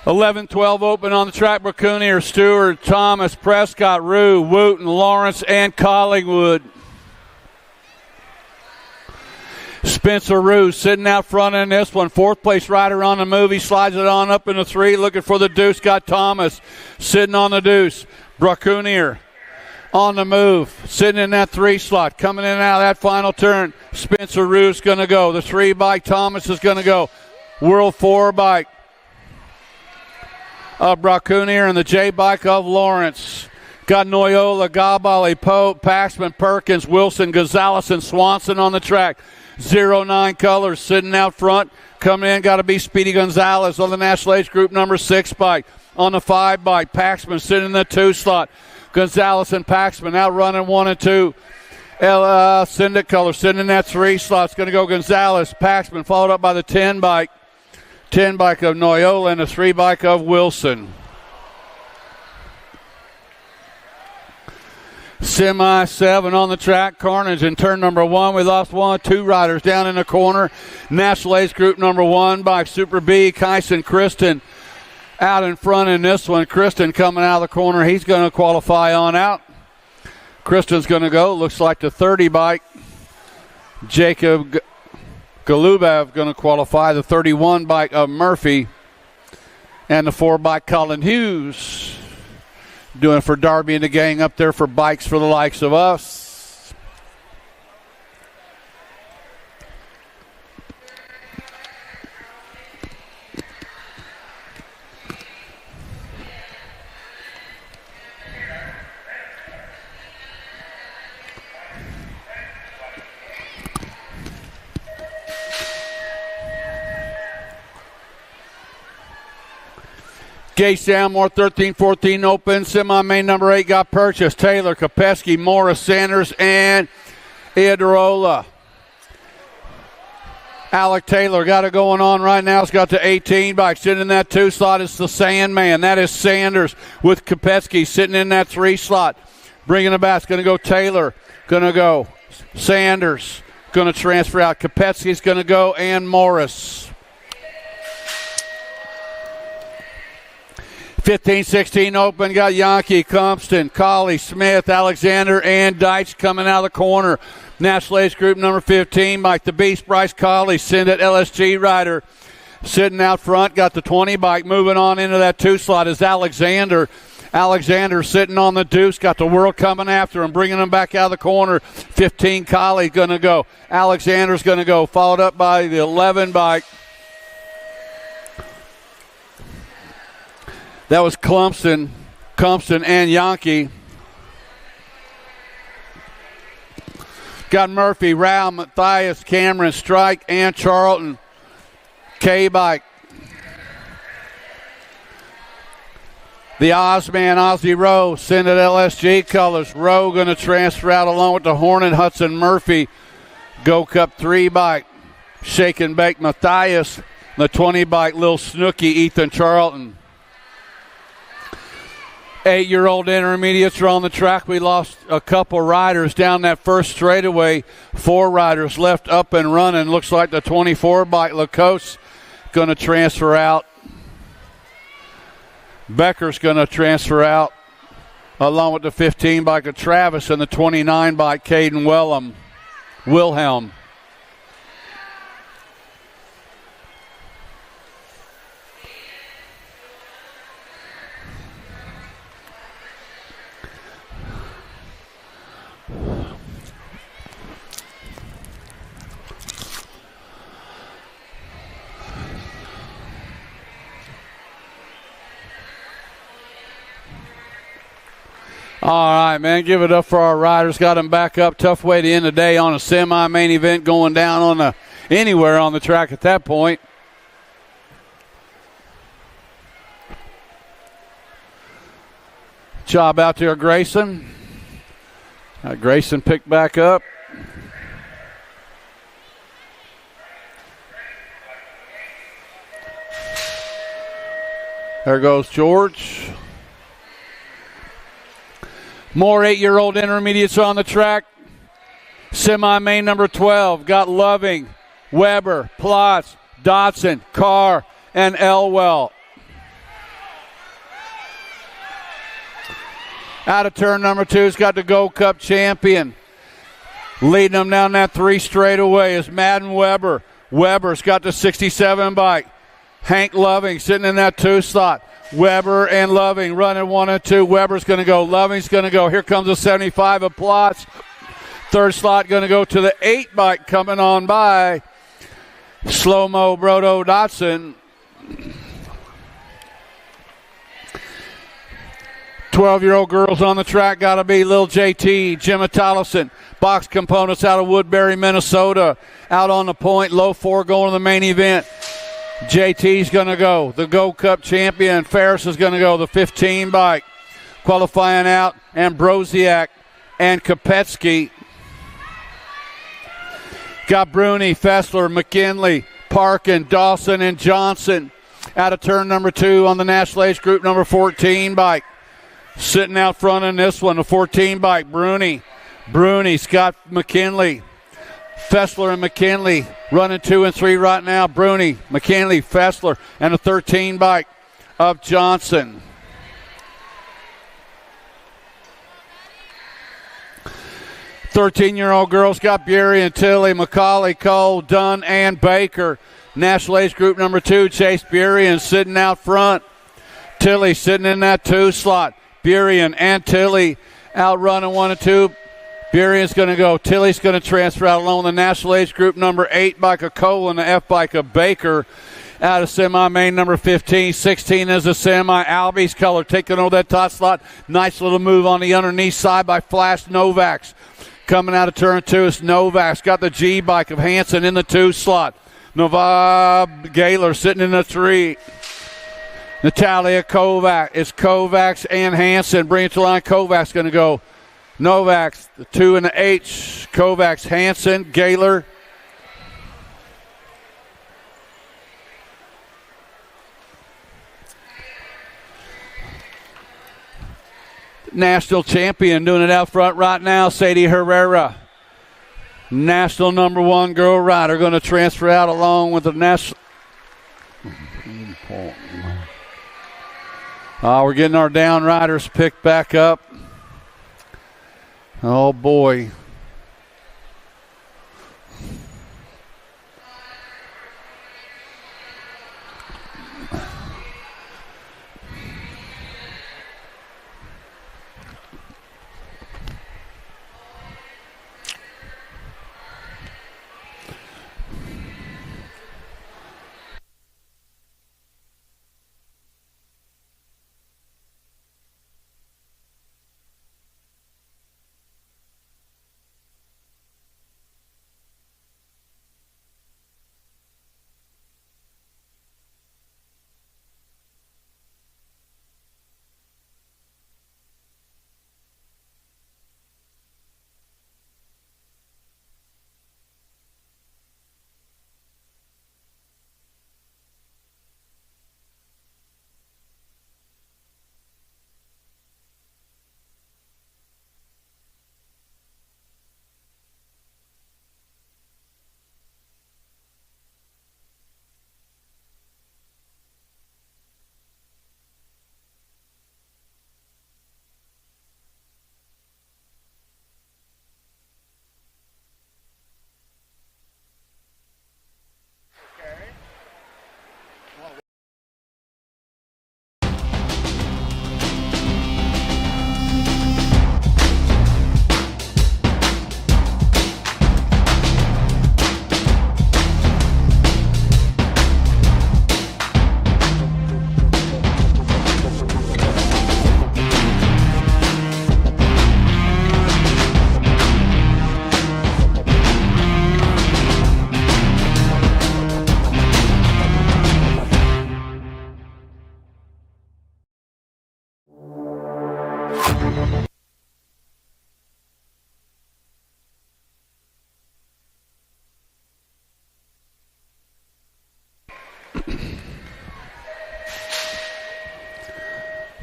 (11-12) open on the track. Braconier, Stewart, Thomas, Prescott, Rue, Wooten, Lawrence, and Collingwood. Spencer Rue sitting out front in this one. 4th place rider on the move. He slides it on up into 3, looking for the deuce. Got Thomas sitting on the deuce. Braconier on the move, sitting in that 3 slot, coming in and out of that final turn. Spencer Rue's going to go. The 3 bike Thomas is going to go. World 4 bike of Braconier and the J bike of Lawrence. Got Noyola, Gabali, Pope, Paxman, Perkins, Wilson, Gonzalez, and Swanson on the track. 09 colors sitting out front. Coming in, got to be Speedy Gonzalez on the National Age Group number 6 bike. On the 5 bike, Paxman sitting in the 2 slot. Gonzalez and Paxman out running 1 and 2. Syndic color sitting in that 3 slot. It's going to go Gonzalez, Paxman, followed up by the 10 bike. 10 bike of Noyola and the 3 bike of Wilson. Semi 7 on the track. Carnage in turn number 1. We lost 2 riders down in the corner. National Ace Group number 1 by Super B, Kyson Kristen out in front in this one. Kristen coming out of the corner. He's going to qualify on out. Kristen's going to go. Looks like the 30 bike. Jacob Galubev going to qualify. The 31 bike of Murphy. And the 4 bike Colin Hughes. Doing for Darby and the gang up there for bikes for the likes of us. Gage Downmore, 13-14 open. Semi-main number 8 got purchased. Taylor, Kopeski, Morris, Sanders, and Iadarola. Alec Taylor got it going on right now. He's got the 18 bike. Sitting in that 2 slot is the Sandman. That is Sanders with Kopeski sitting in that 3 slot. Bringing it back. It's going to go Taylor. Going to go Sanders. Going to transfer out. Kopeski's going to go and Morris. 15-16 open, got Yankee, Compton, Colley, Smith, Alexander, and Deitch coming out of the corner. National Ace Group number 15, Mike the Beast, Bryce Colley, send it LSG rider. Sitting out front, got the 20 bike, moving on into that 2 slot is Alexander. Alexander sitting on the deuce, got the world coming after him, bringing him back out of the corner. 15, Colley going to go. Alexander's going to go, followed up by the 11 bike. That was Clumpson and Yankee. Got Murphy, Rao, Matthias, Cameron, Strike, and Charlton. K-Bike. The Ozman, Ozzy Rowe, send it LSG colors. Rowe going to transfer out along with the Hornet, Hudson Murphy. Go Cup 3 bike. Shake and Bake, Matthias. The 20 bike, Lil Snooky, Ethan Charlton. 8-year-old intermediates are on the track. We lost a couple riders down that first straightaway. 4 riders left up and running. Looks like the 24 bike, Lacoste, going to transfer out. Becker's going to transfer out along with the 15 bike of Travis and the 29 bike, Caden Wilhelm. All right, man, give it up for our riders. Got them back up. Tough way to end the day on a semi-main event going down on anywhere on the track at that point. Job out there, Grayson. Grayson picked back up. There goes George. More 8-year-old intermediates on the track. Semi-main number 12. Got Loving, Weber, Plotz, Dotson, Carr, and Elwell. Out of turn number 2's got the Gold Cup champion. Leading them down that 3 straightaway is Madden Weber. Weber's got the 67 bike. Hank Loving sitting in that 2 slot. Weber and Loving running 1 and 2. Weber's going to go. Loving's going to go. Here comes a 75 of Plotz. 3rd slot going to go to the 8 bike coming on by. Slow-mo Brodo Dotson. 12-year-old girls on the track got to be Lil JT, Jim Tollison. Box components out of Woodbury, Minnesota. Out on the point, low 4 going to the main event. JT's going to go. The Gold Cup champion. Ferris is going to go. The 15 bike. Qualifying out, Ambrosiak and Kopetsky. Got Bruni, Fessler, McKinley, Parkin, Dawson, and Johnson. Out of turn number 2 on the National Age Group number 14 bike. Sitting out front in this one, the 14 bike, Bruni, Scott McKinley. Fessler and McKinley running 2 and 3 right now. Bruni, McKinley, Fessler, and a 13 bike of Johnson. Thirteen-year-old girls got Bury and Tilley, McCauley, Cole, Dunn, and Baker. National Age Group number 2, Chase Burien sitting out front. Tilley sitting in that 2 slot. Burien and Tilley out running 1 and 2. Burien's going to go. Tilley's going to transfer out along the National Age Group number 8 bike of Cole and the F bike of Baker. Out of semi-main number 15. 16 is a semi. Albie's color taking over that top slot. Nice little move on the underneath side by Flash Novaks. Coming out of turn 2 is Novaks. Got the G bike of Hansen in the 2 slot. Novab Gaylor sitting in the 3. Natalia Kovac. It's Kovacs and Hansen. Bring it to line. Kovac's going to go. Novaks, the 2 and the H. Kovacs, Hansen, Gaylor. National champion doing it out front right now, Sadie Herrera. National number 1 girl rider going to transfer out along with the national. We're getting our down riders picked back up. Oh, boy.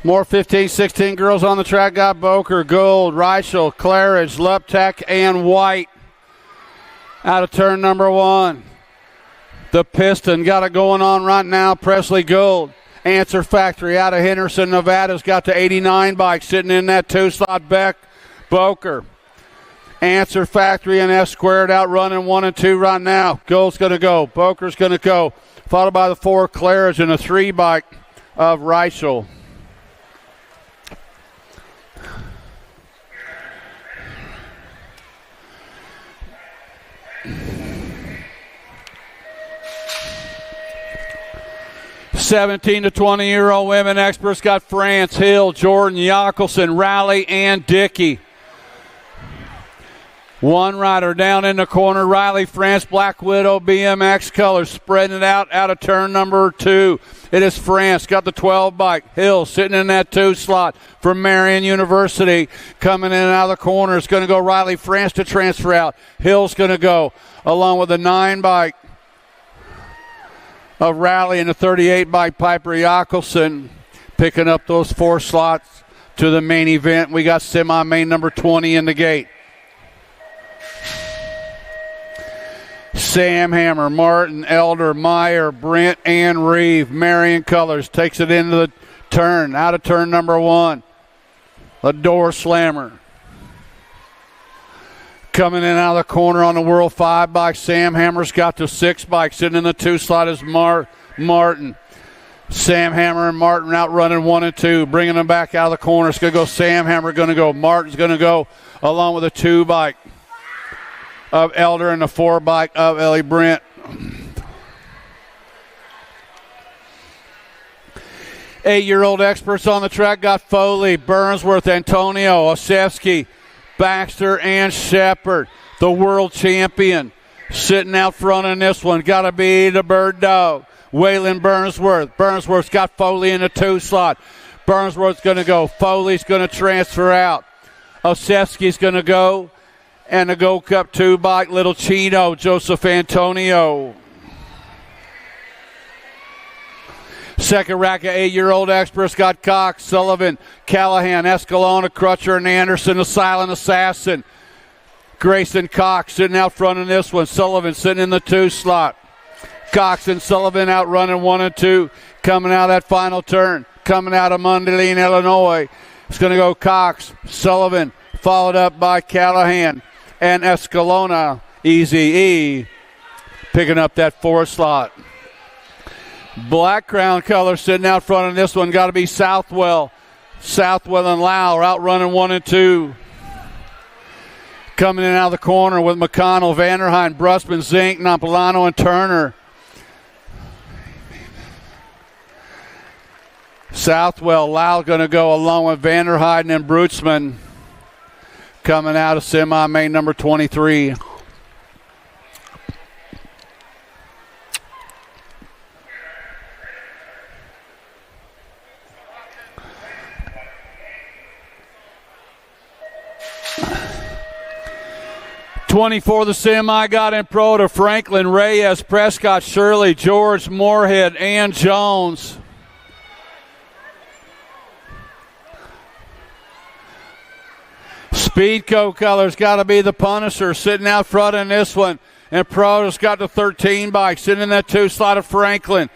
More 15-16 girls on the track. Got Boker, Gold, Reichel, Claridge, Luptek, and White. Out of turn number 1. The Piston got it going on right now. Presley Gold. Answer Factory out of Henderson, Nevada's got the 89 bike sitting in that 2-slot. Beck, Boker. Answer Factory and F Squared out running 1 and 2 right now. Gold's going to go. Boker's going to go. Followed by the 4 Claridge and a 3 bike of Reichel. (17 to 20-year-old women experts got France, Hill, Jordan, Yackelson, Raleigh, and Dickey. One rider down in the corner. Riley, France, Black Widow, BMX colors, spreading it out of turn number 2. It is France, got the 12 bike. Hill sitting in that 2 slot from Marion University. Coming in and out of the corner. It's going to go Riley, France to transfer out. Hill's going to go along with the 9 bike of Raleigh and the 38 bike Piper Yackelson. Picking up those 4 slots to the main event. We got semi-main number 20 in the gate. Sam Hammer, Martin, Elder, Meyer, Brent, and Reeve. Marion Colors takes it into the turn. Out of turn number 1. A door slammer. Coming in out of the corner on the World 5 bike. Sam Hammer's got the 6 bike. Sitting in the 2 slot is Martin. Sam Hammer and Martin out running 1 and 2. Bringing them back out of the corner. It's going to go Sam Hammer, going to go. Martin's going to go along with a 2 bike of Elder and the 4 bike of Ellie Brent. Eight-year-old experts on the track got Foley, Burnsworth, Antonio, Osefsky, Baxter, and Shepard. The world champion sitting out front in this one. Got to be the Bird Dog, Waylon Burnsworth. Burnsworth's got Foley in the 2 slot. Burnsworth's going to go. Foley's going to transfer out. Osefsky's going to go. And the Gold Cup 2 bike, Little Chino, Joseph Antonio. Second rack of 8-year-old experts got Cox, Sullivan, Callahan, Escalona, Crutcher, and Anderson, the Silent Assassin. Grayson Cox sitting out front in this one. Sullivan sitting in the 2 slot. Cox and Sullivan out running 1 and 2. Coming out that final turn. Coming out of Mundelein, Illinois. It's going to go Cox, Sullivan, followed up by Callahan and Escalona. Easy E picking up that 4 slot. Black Crown colors sitting out front in this one. Got to be Southwell. Southwell and Lau are out running 1 and 2. Coming in out of the corner with McConnell, Vanderheim, Brusman, Zink, Napolitano, and Turner. Southwell, Lau going to go along with Vanderheiden and Brutsman. Coming out of semi-main number 23. For the semi got in pro to Franklin, Reyes, Prescott, Shirley, George, Moorhead, and Jones. Speedco colors got to be the Punisher sitting out front in this one. And Prota's got the 13 bike sitting in that 2 slot of Franklin.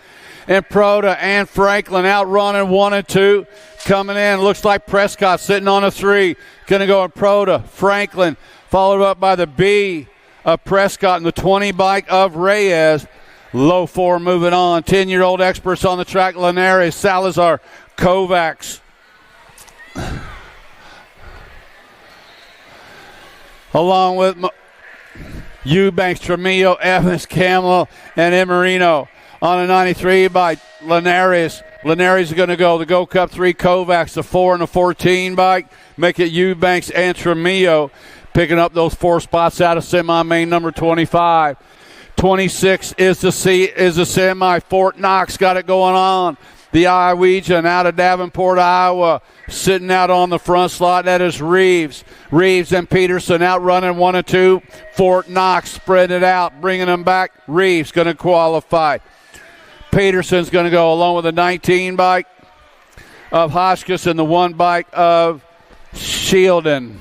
And Prota and Franklin out running 1 and 2. Coming in, looks like Prescott sitting on a 3. Going to go in Prota, Franklin, followed up by the B of Prescott and the 20 bike of Reyes. Low 4 moving on. 10-year-old experts on the track. Linares, Salazar, Kovacs. Along with Eubanks, Tremillo, Evans, Camel, and Emarino. On a 93 by Linares. Linares is going to go. The Go Cup 3 Kovacs, the 4 and the 14 bike. Make it Eubanks and Tremillo. Picking up those 4 spots out of semi-main number 25. 26 is the semi. Fort Knox got it going on. the Iowegian out of Davenport, Iowa. Sitting out on the front slot, that is Reeves. Reeves and Peterson out running 1 and 2. Fort Knox spreading it out, bringing them back. Reeves going to qualify. Peterson's going to go along with the 19 bike of Hotchkiss and the 1 bike of Shieldon.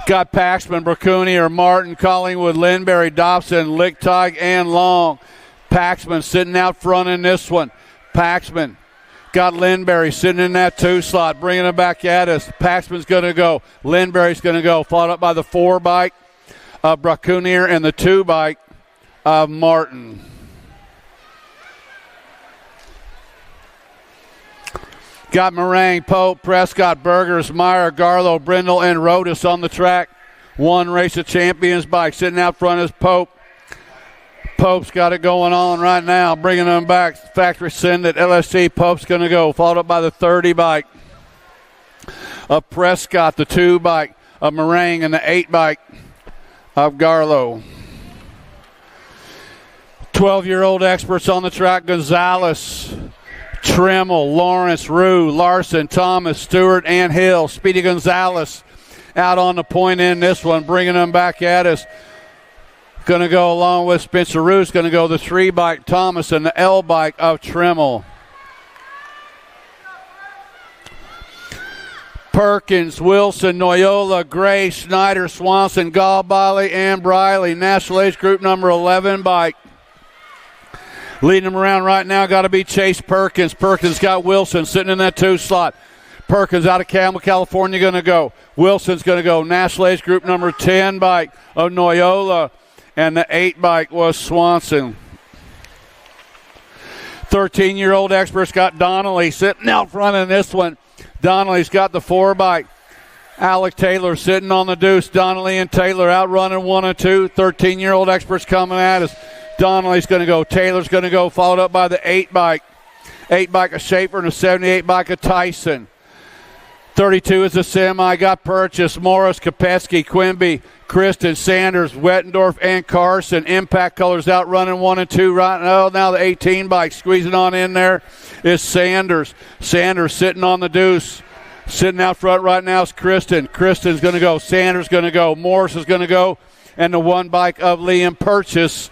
Got Paxman, Bracuni, or Martin, Collingwood, Lindberry, Dobson, Lichtig, and Long. Paxman sitting out front in this one. Paxman got Lindberry sitting in that 2 slot, bringing him back at us. Paxman's going to go. Lindberry's going to go, followed up by the 4 bike of Bracunier and the 2 bike of Martin. Got Meringue, Pope, Prescott, Burgers, Meyer, Garlow, Brindle, and Rodas on the track. 1 Race of Champions bike. Sitting out front is Pope. Pope's got it going on right now, bringing them back. Factory send at LSC. Pope's going to go, followed up by the 30 bike of Prescott, the 2 bike of Meringue, and the 8 bike of Garlow. 12-year-old experts on the track: Gonzalez, Tremmel, Lawrence, Rue, Larson, Thomas, Stewart, and Hill. Speedy Gonzalez out on the point in this one, bringing them back at us. Going to go along with Spencer Rue's going to go the 3 bike Thomas and the L bike of Tremmel. Perkins, Wilson, Noyola, Gray, Snyder, Swanson, Gallbally, and Briley. National Age Group number 11 bike. Leading them around right now got to be Chase Perkins. Perkins got Wilson sitting in that 2 slot. Perkins out of Campbell, California going to go. Wilson's going to go. National Age Group number 10 bike of Noyola. And the 8 bike was Swanson. 13-year-old experts got Donnelly sitting out front in this one. Donnelly's got the 4 bike. Alec Taylor sitting on the deuce. Donnelly and Taylor out running 1 and 2. 13-year-old experts coming at us. Donnelly's going to go. Taylor's going to go, followed up by the 8 bike. 8 bike of Schaefer and the 78 bike of Tyson. 32 is the semi. Got Purchase, Morris, Kopetsky, Quimby, Kristen, Sanders, Wettendorf, and Carson. Impact Colors out running 1 and 2 right now. Now the 18 bike squeezing on in there is Sanders. Sanders sitting on the deuce. Sitting out front right now is Kristen. Kristen's going to go. Sanders going to go. Morris is going to go. And the 1 bike of Liam Purchase.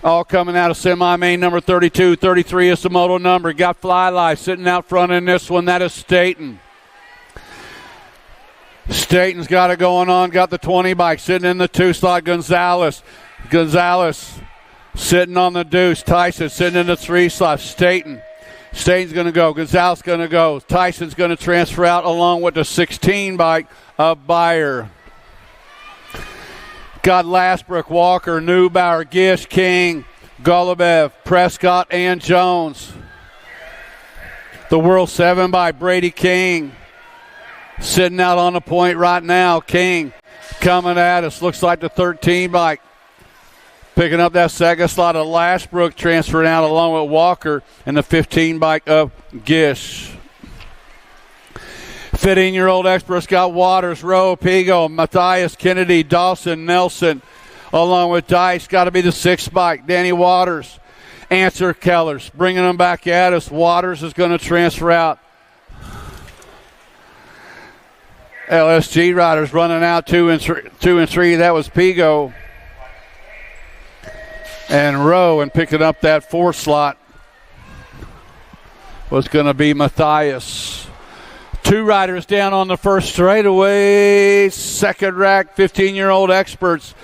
All coming out of semi-main number 32. 33 is the moto number. Got Fly Life sitting out front in this one. That is Staten. Staten's got it going on. Got the 20 bike sitting in the 2 slot. Gonzalez sitting on the deuce. Tyson sitting in the 3 slot. Staten's going to go. Gonzalez going to go. Tyson's going to transfer out along with the 16 bike of Beyer. Got Lastbrook, Walker, Neubauer, Gish, King, Golubev, Prescott, and Jones. The World 7 by Brady King. Sitting out on the point right now. King coming at us. Looks like the 13 bike. Picking up that second slot of Lashbrook, transferring out along with Walker and the 15 bike of Gish. 15-year-old experts got Waters, Rowe, Pigo, Matthias, Kennedy, Dawson, Nelson, along with Dice. Got to be the 6 bike. Danny Waters. Answer Kellers. Bringing them back at us. Waters is going to transfer out. LSG riders running out 2 and 3. That was Pigo and Rowe, and picking up that 4 slot was going to be Matthias. 2 riders down on the first straightaway. Second rack, 15-year-old experts.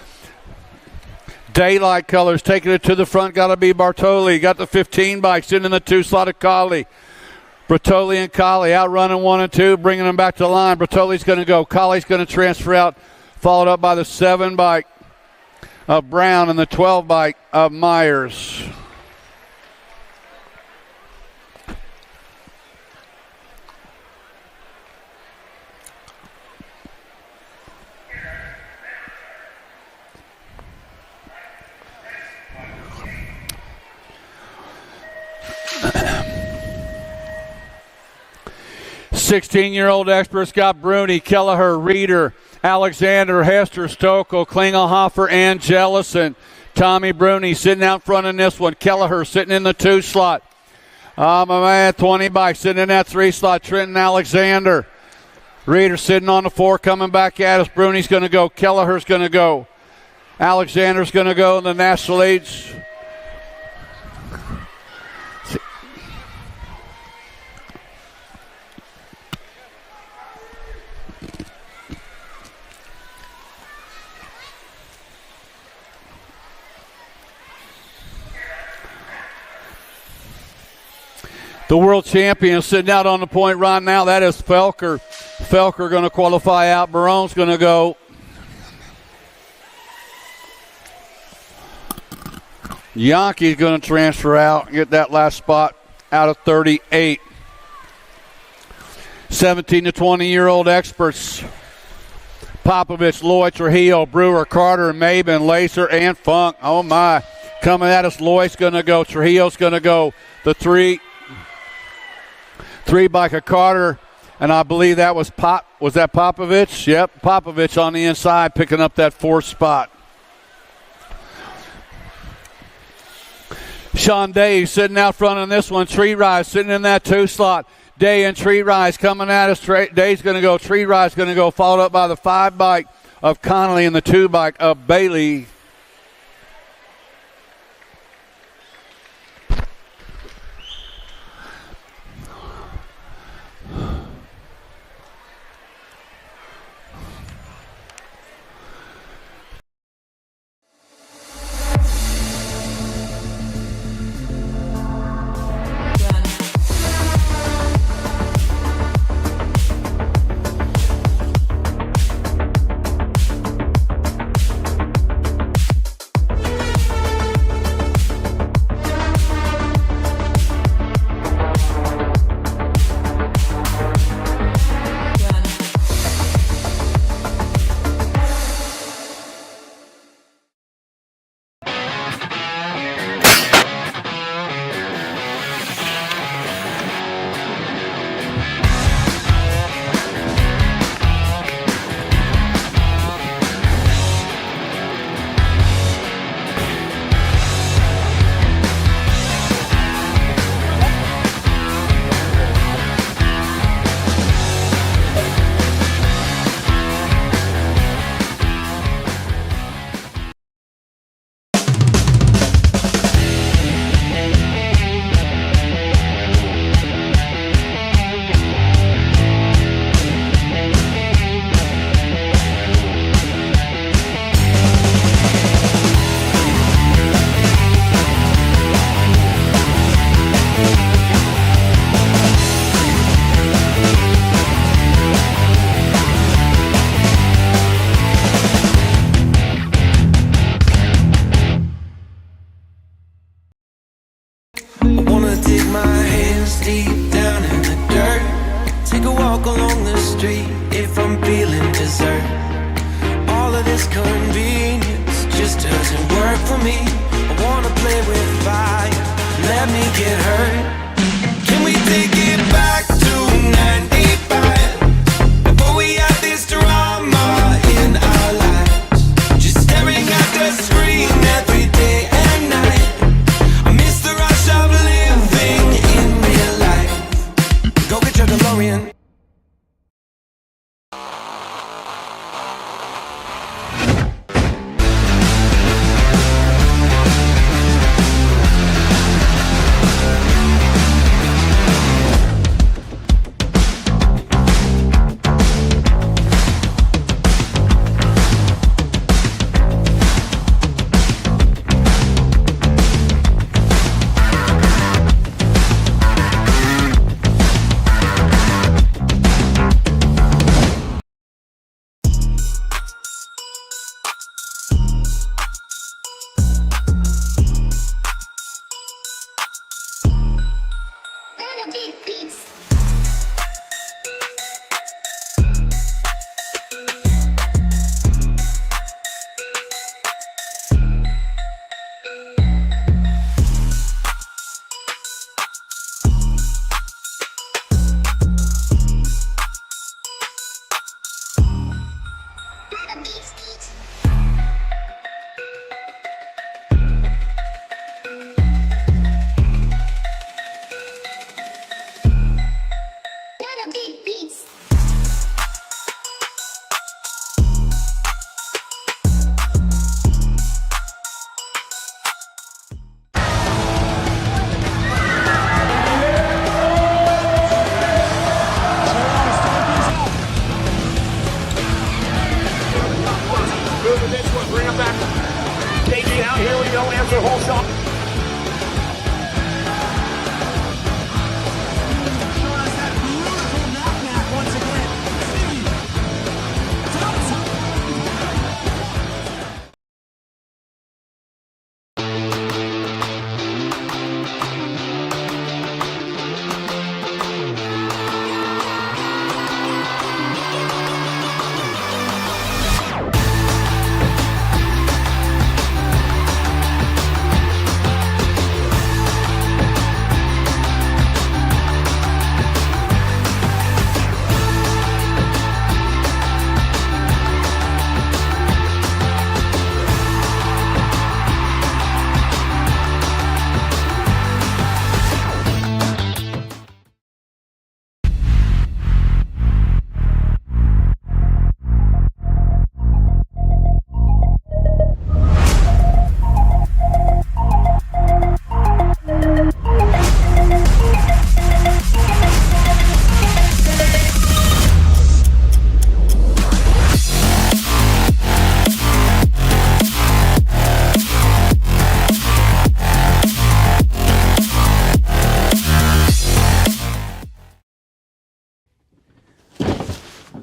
Daylight Colors taking it to the front. Got to be Bartoli. Got the 15 bikes in the 2 slot of Colley. Bertoli and Colley out running 1 and 2, bringing them back to the line. Bertoli's going to go. Colley's going to transfer out, followed up by the 7 bike of Brown and the 12 bike of Myers. Sixteen-year-old experts got Bruni, Kelleher, Reeder, Alexander, Hester, Stokel, Klingelhofer, and Jellison. Tommy Bruni sitting out front in this one. Kelleher sitting in the 2 slot. My man, 20 bike sitting in that 3 slot. Trenton Alexander. Reeder sitting on the 4, coming back at us. Bruni's going to go. Kelleher's going to go. Alexander's going to go in the national leads. The world champion sitting out on the point right now. That is Felker. Felker going to qualify out. Barone's going to go. Yankee's going to transfer out and get that last spot out of 38. 17 to 20-year-old experts. Popovich, Lloyd, Trujillo, Brewer, Carter, Maben, Lacer, and Funk. Oh, my. Coming at us, Lloyd's going to go. Trujillo's going to go. The 3 bike of Carter, and I believe that was Was that Popovich? Yep, Popovich on the inside picking up that 4th spot. Sean Day sitting out front on this one. Tree Rise sitting in that 2 slot. Day and Tree Rise coming at us. Day's going to go. Tree Rise going to go, followed up by the 5 bike of Connolly and the 2 bike of Bailey.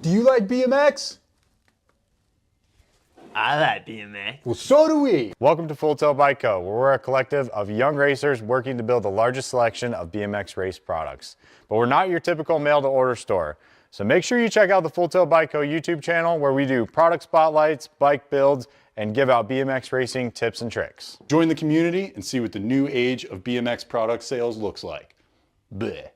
Do you like BMX? I like BMX. Well, so do we. Welcome to Full Tilt Bike Co., where we're a collective of young racers working to build the largest selection of BMX race products. But we're not your typical mail-to-order store. So make sure you check out the Full Tilt Bike Co. YouTube channel, where we do product spotlights, bike builds, and give out BMX racing tips and tricks. Join the community and see what the new age of BMX product sales looks like. Bleh.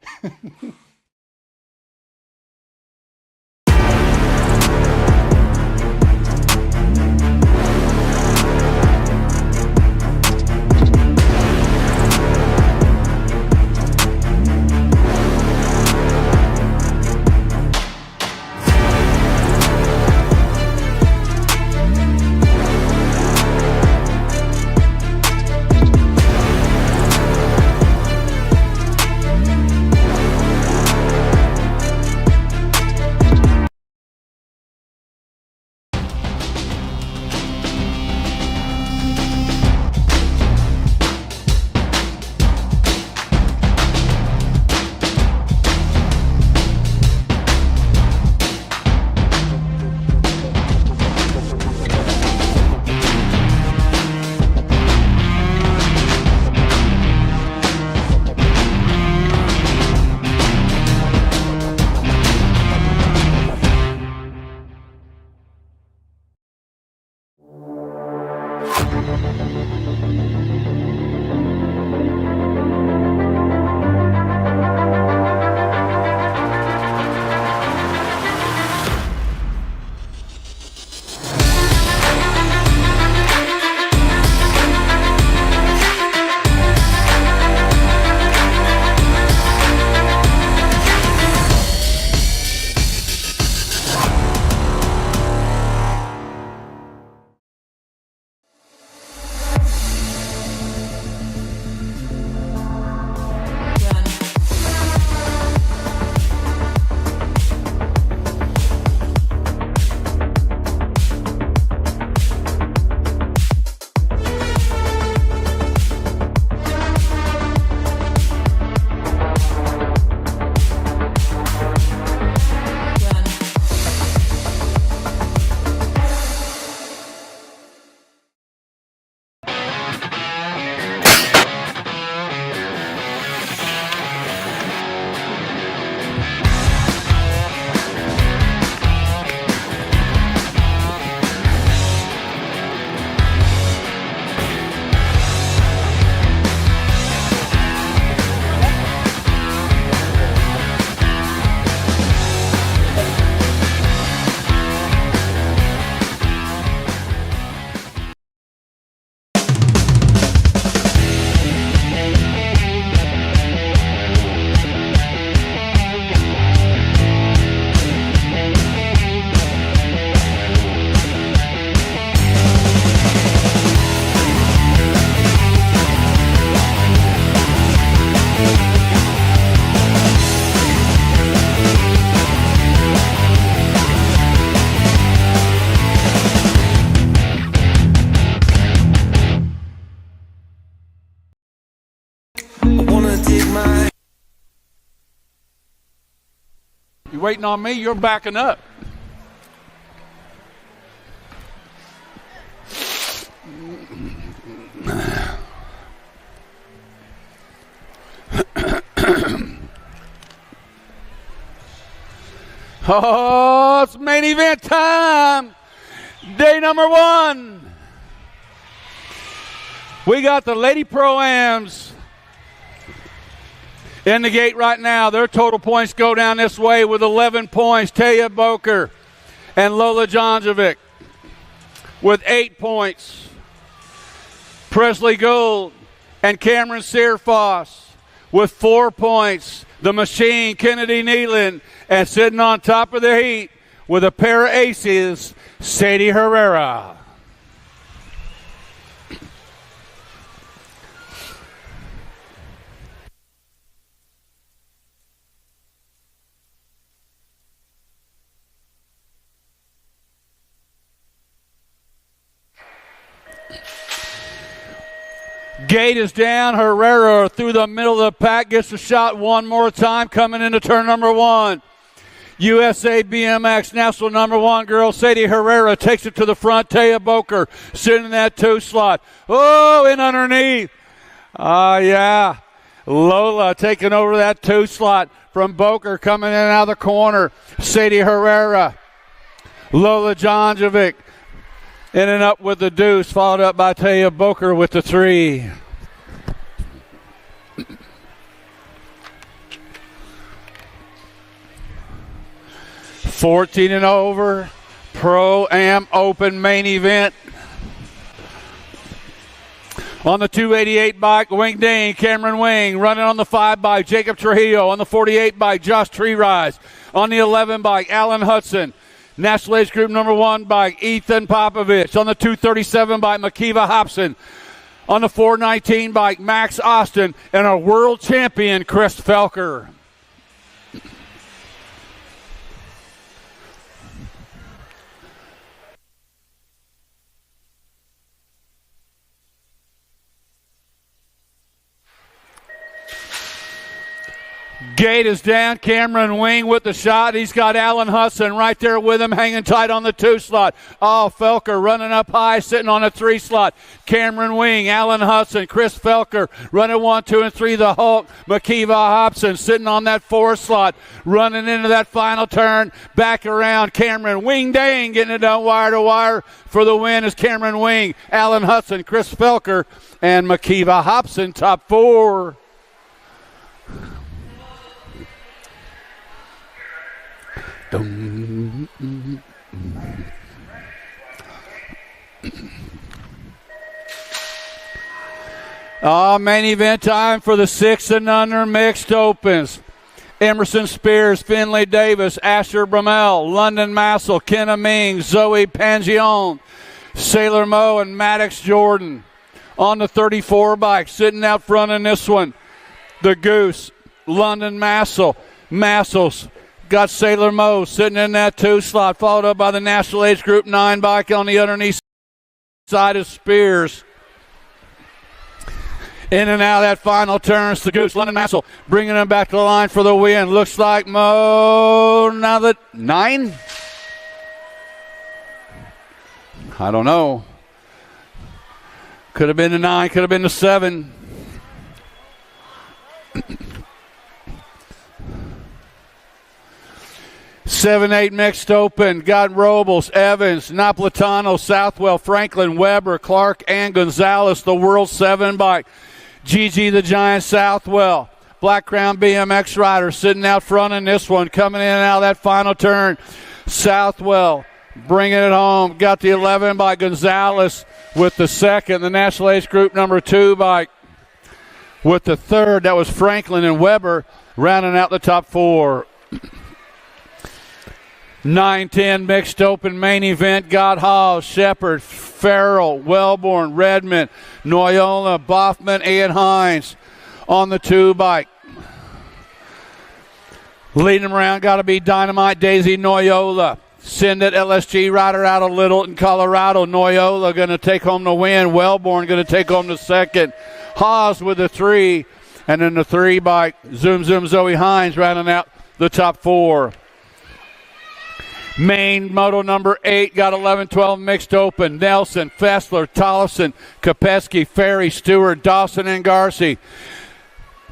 You waiting on me? You're backing up. Oh, it's main event time. Day number 1. We got the Lady Pro-Ams in the gate right now. Their total points go down this way with 11 points. Taya Boker and Lola Jonjovic with 8 points. Presley Gould and Cameron Searfoss with 4 points. The Machine, Kennedy Nealon, and sitting on top of the heat with a pair of aces, Sadie Herrera. Gate is down. Herrera through the middle of the pack gets the shot one more time coming into turn number 1. USA BMX national number 1 girl Sadie Herrera takes it to the front. Taya Boker sitting in that 2 slot. Oh, in underneath. Yeah. Lola taking over that 2 slot from Boker, coming in out of the corner. Sadie Herrera. Lola Jonjovic in and up with the deuce, followed up by Taya Boker with the 3. $14 and over, Pro-Am Open main event. On the 288 bike, Wing Ding, Cameron Wing, running on the 5 bike, Jacob Trujillo. On the 48 bike, Josh Treerise. On the 11 bike, Alan Hudson. National Age Group number 1 bike, Ethan Popovich. On the 237 bike, Makiva Hobson. On the 419 bike, Max Austin. And our world champion, Chris Felker. Gate is down. Cameron Wing with the shot. He's got Alan Hudson right there with him, hanging tight on the 2 slot. Oh, Felker running up high, sitting on a 3 slot. Cameron Wing, Alan Hudson, Chris Felker running 1, 2, and 3. The Hulk, Makiva Hobson sitting on that 4 slot, running into that final turn. Back around, Cameron Wing Dang getting it done wire to wire for the win is Cameron Wing, Alan Hudson, Chris Felker, and Makiva Hobson, top 4. Main event time for the 6 and under mixed opens. Emerson Spears, Finley Davis, Asher Brummel, London Massel, Kenna Ming, Zoe Pangione, Sailor Moe, and Maddox Jordan. On the 34 bike, sitting out front in this one, the Goose, London Massel. Massel's got Sailor Moe sitting in that 2 slot, followed up by the National Age Group 9 bike on the underneath side of Spears. In and out of that final turn, it's the Goose, London Massel, bringing him back to the line for the win. Looks like Moe, now that 9? I don't know. Could have been the 9, could have been the 7. 7-8 mixed open. Got Robles, Evans, Napolitano, Southwell, Franklin, Weber, Clark, and Gonzalez. The World 7 bike. Gigi the Giant Southwell. Black Crown BMX rider sitting out front in this one. Coming in and out of that final turn. Southwell bringing it home. Got the 11 by Gonzalez with the 2nd. The National Age Group number 2 bike with the 3rd. That was Franklin and Weber rounding out the top 4. 9-10 mixed open main event. Got Hall, Shepard, Farrell, Wellborn, Redmond, Noyola, Boffman, and Hines on the 2 bike. Leading them around got to be Dynamite Daisy Noyola. Send it LSG rider out of Littleton, Colorado. Noyola going to take home the win. Wellborn going to take home the 2nd. Haas with the 3. And then the 3 bike, Zoom Zoe Hines rounding out the top 4. Main moto number 8 got 11-12 mixed open. Nelson, Fessler, Tollefson, Kopecky, Ferry, Stewart, Dawson, and Garcia.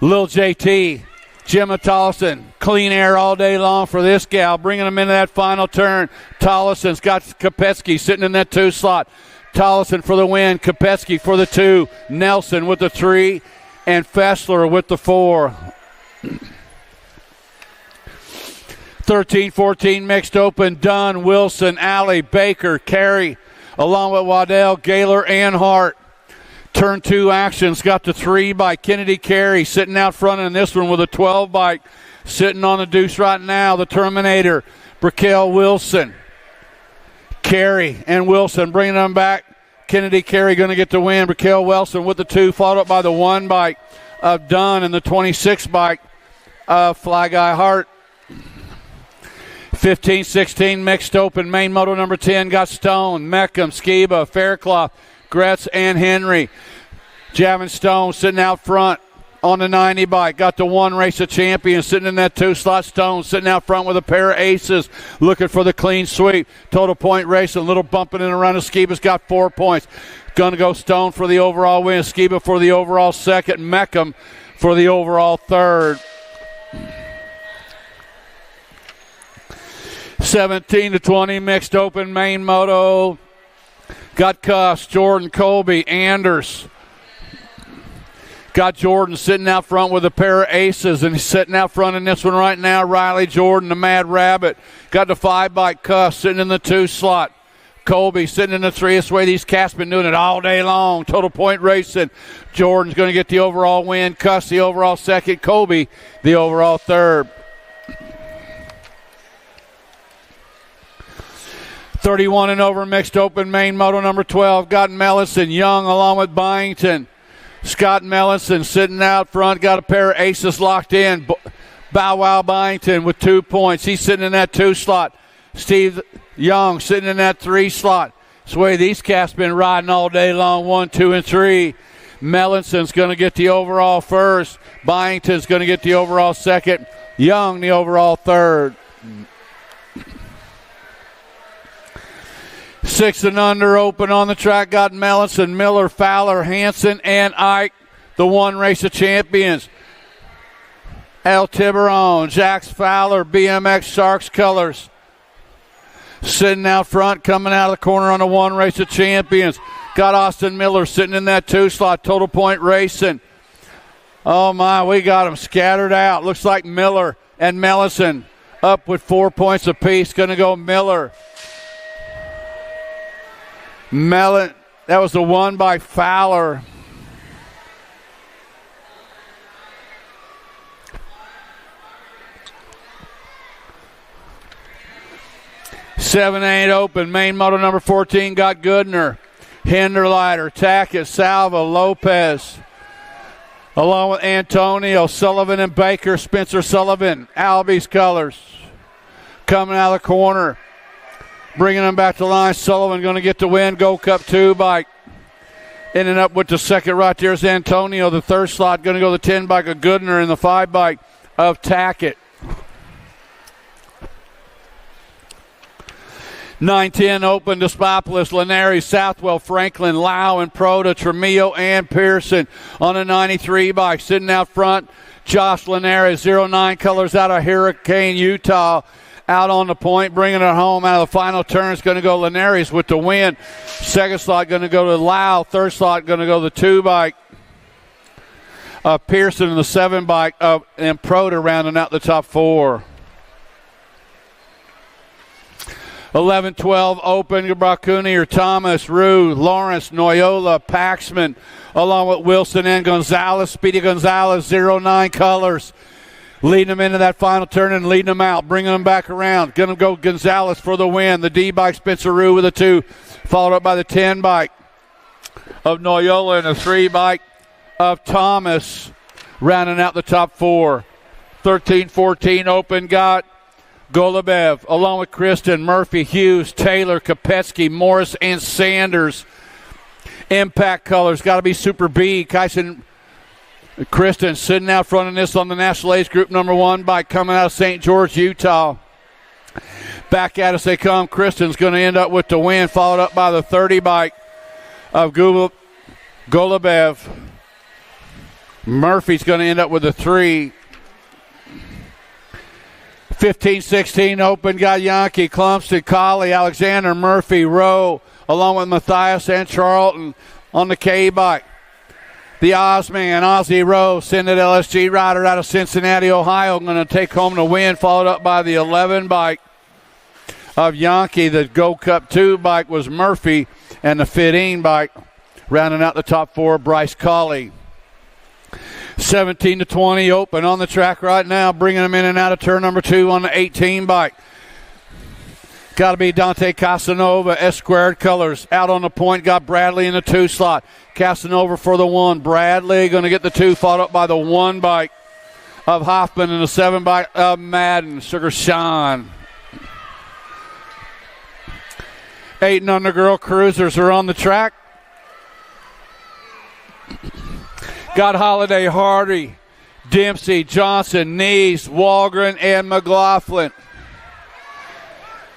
Lil JT, Gemma Tollefson, clean air all day long for this gal, bringing them into that final turn. Tollefson's got Kopecky sitting in that 2 slot. Tollefson for the win, Kopecky for the 2, Nelson with the 3, and Fessler with the 4. 13-14 mixed open. Dunn, Wilson, Alley, Baker, Carey, along with Waddell, Gaylor, and Hart. Turn 2 actions. Got the 3 by Kennedy Carey sitting out front in this one with a 12 bike. Sitting on the deuce right now, the Terminator, Brickell Wilson. Carey and Wilson bringing them back. Kennedy Carey going to get the win. Brickell Wilson with the 2, followed up by the 1 bike of Dunn and the 26 bike of Fly Guy Hart. 15-16 mixed open. Main moto number 10 got Stone, Meckham, Skiba, Faircloth, Gretz, and Henry. Javin Stone sitting out front. on the 90 bike. Got the one race of champions sitting in that 2-slot. Stone sitting out front with a pair of aces, looking for the clean sweep. Total point race, a little bumping in and around. Skiba's got 4 points. Going to go Stone for the overall win. Skiba for the overall second. Meckham for the overall third. 17-20 mixed open main moto. Got Cuss, Jordan, Colby, Anders. Got Jordan sitting out front with a pair of aces, and he's sitting out front in this one right now. Riley Jordan, the Mad Rabbit. Got the 5-bike Cuss sitting in the 2-slot. Colby sitting in the 3. This way these cats been doing it all day long. Total point racing. Jordan's going to get the overall win. Cuss the overall second. Colby the overall third. 31 and over mixed open main moto number 12. Got Mellison Young along with Byington. Scott Mellison sitting out front. Got a pair of aces locked in. Bow Wow Byington with 2 points. He's sitting in that 2-slot. Steve Young sitting in that 3-slot. This way these cats been riding all day long. 1, 2, and 3. Mellison's going to get the overall first. Byington's going to get the overall second. Young the overall third. 6 and under open on the track. Got Mellison, Miller, Fowler, Hanson, and Ike, the one race of champions. El Tiburon, Jax Fowler, BMX Sharks colors. Sitting out front, coming out of the corner on the one race of champions. Got Austin Miller sitting in that 2-slot. Total point racing. Oh my, we got them scattered out. Looks like Miller and Mellison up with 4 points apiece. Going to go Miller. That was the one by Fowler. Seven, 8 open. Main moto number 14 got Goodner, Hinderleiter, Tackett, Salva, Lopez, along with Antonio, Sullivan, and Baker. Spencer Sullivan, Albie's colors. Coming out of the corner. Bringing them back to line. Sullivan going to get the win. Gold Cup 2 bike. Ending up with the second right there is Antonio. The third slot going to go the 10 bike of Goodner and the 5 bike of Tackett. 9-10 open. Despopolis, Linares, Southwell, Franklin, Lau, and Proda, Tremillo, and Pearson on a 93 bike. Sitting out front, Josh Linares, 09 colors out of Hurricane, Utah. Out on the point, bringing it home out of the final turn is going to go Linares with the win. Second slot going to go to Lau. Third slot going to go the 2 bike of Pearson and the 7 bike of and Proda rounding out the top 4. 11-12 open. Bracunier, Thomas, Rue, Lawrence, Noyola, Paxman, along with Wilson and Gonzalez. Speedy Gonzalez, 09 colors. Leading them into that final turn and leading them out, bringing them back around. Going to go Gonzalez for the win. The D bike, Spencer Rue with a 2, followed up by the 10 bike of Noyola and the 3 bike of Thomas, rounding out the top 4. 13-14 open got Golubev, along with Kristen, Murphy, Hughes, Taylor, Kopetsky, Morris, and Sanders. Impact colors, got to be Super B. Kyson Kristen sitting out front of this on the National Ace Group number 1 bike coming out of St. George, Utah. Back at us they come. Kristen's going to end up with the win, followed up by the 30 bike of Golubev. Murphy's going to end up with a 3. 15-16 open. Got Yankee, Clumsted, Colley, Alexander, Murphy, Rowe, along with Matthias and Charlton on the K bike. The Ozman, Ozzie Rose, Synod LSG rider out of Cincinnati, Ohio, going to take home the win, followed up by the 11 bike of Yankee. The Gold Cup 2 bike was Murphy, and the 15 bike rounding out the top 4, Bryce Colley. 17-20 open on the track right now, bringing them in and out of turn number 2 on the 18 bike. Got to be Dante Casanova, S-squared colors. Out on the point, got Bradley in the 2 slot. Casanova for the 1. Bradley going to get the 2, followed up by the 1 bike of Hoffman and the 7 bike of Madden, Sugar Sean. 8 and under girl cruisers are on the track. Got Holiday, Hardy, Dempsey, Johnson, Neese, Walgren, and McLaughlin.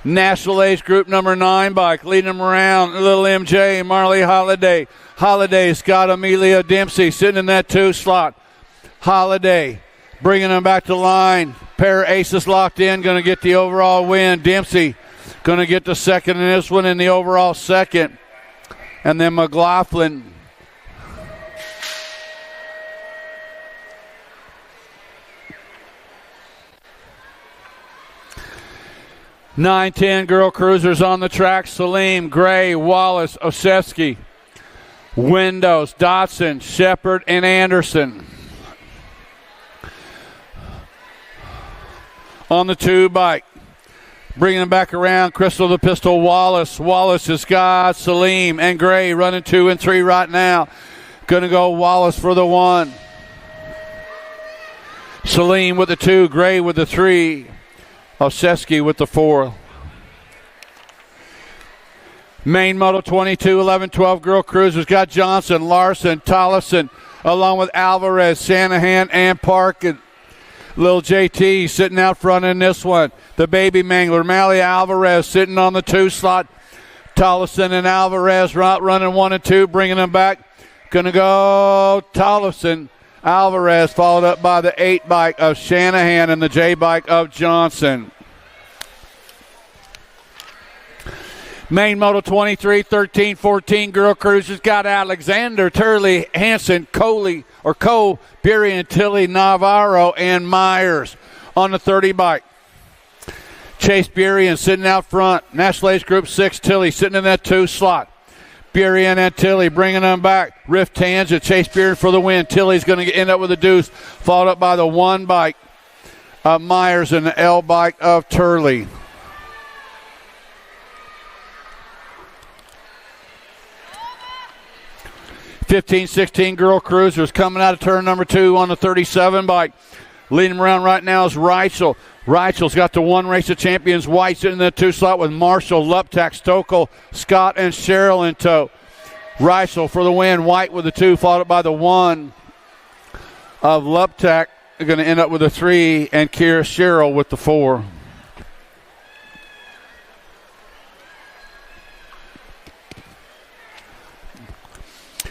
National Age Group number 9 bike, leading them around, little MJ, Marley Holiday. Holiday's got Amelia Dempsey sitting in that 2 slot. Holiday bringing them back to line. Pair of aces locked in, going to get the overall win. Dempsey going to get the second in this one in the overall second. And then McLaughlin. (9-10) girl cruisers on the track. Salim, Gray, Wallace, Osefsky, Windows, Dotson, Shepard, and Anderson. On the 2 bike, bringing them back around, Crystal the Pistol, Wallace. Wallace has got Salim and Gray running 2 and 3 right now. Going to go Wallace for the 1. Salim with the 2, Gray with the 3. Osefsky with the 4. Main Moto 22, 11, 12 girl cruisers got Johnson, Larson, Tollefson, along with Alvarez, Shanahan, and Parkin. Little JT sitting out front in this one. The Baby Mangler, Mally Alvarez sitting on the 2 slot. Tollefson and Alvarez running 1 and 2, bringing them back. Going to go Tollefson, Alvarez, followed up by the 8 bike of Shanahan and the J bike of Johnson. Main Moto 23, 13, 14 girl cruisers got Alexander, Turley, Hanson, Cole, Burien, Tilly, Navarro, and Myers on the 30 bike. Chase Burien sitting out front. National Age Group 6, Tilly sitting in that 2 slot. Burien and Tilly bringing them back. Riff Tangent, Chase Burien for the win. Tilly's going to end up with a deuce, followed up by the 1 bike of Myers and the L bike of Turley. (15-16) girl cruisers coming out of turn number 2 on the 37 bike. Leading them around right now is Reichel. Reichel's got the 1 race of champions. White sitting in the 2 slot with Marshall, Luptak, Stokel, Scott, and Sherrill in tow. Reichel for the win. White with the 2, followed by the 1 of Luptak. They're going to end up with a 3, and Kira Sherrill with the 4.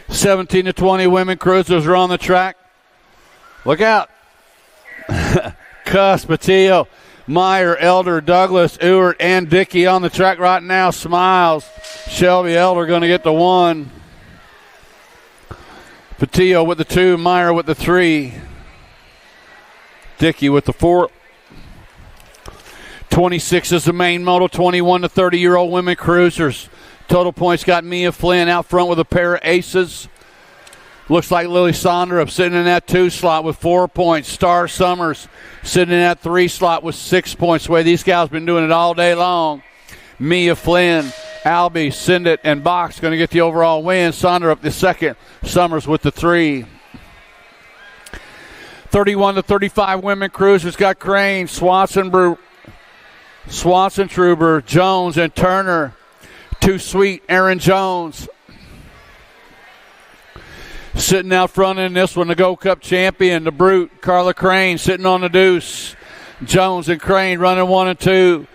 (17-20) women cruisers are on the track. Look out. Cuss, Patillo, Meyer, Elder, Douglas, Ewart, and Dickey on the track right now. Smiles. Shelby Elder going to get the 1. Patillo with the 2, Meyer with the 3. Dickey with the 4. 26 is the main Moto 21 to 30-year-old women cruisers. Total points got Mia Flynn out front with a pair of aces. Looks like Lily Sonderup sitting in that 2 slot with 4 points. Star Summers sitting in that 3 slot with 6 points. The way these guys been doing it all day long. Mia Flynn, Albie, Sindit, and Box going to get the overall win. Sonderup the 2nd. Summers with the 3. 31 to 35 women cruisers got Crane, Swanson, Truber, Jones, and Turner. Too Sweet, Aaron Jones. Sitting out front in this one, the Gold Cup champion, the Brute, Carla Crane, sitting on the deuce. Jones and Crane running 1 and 2.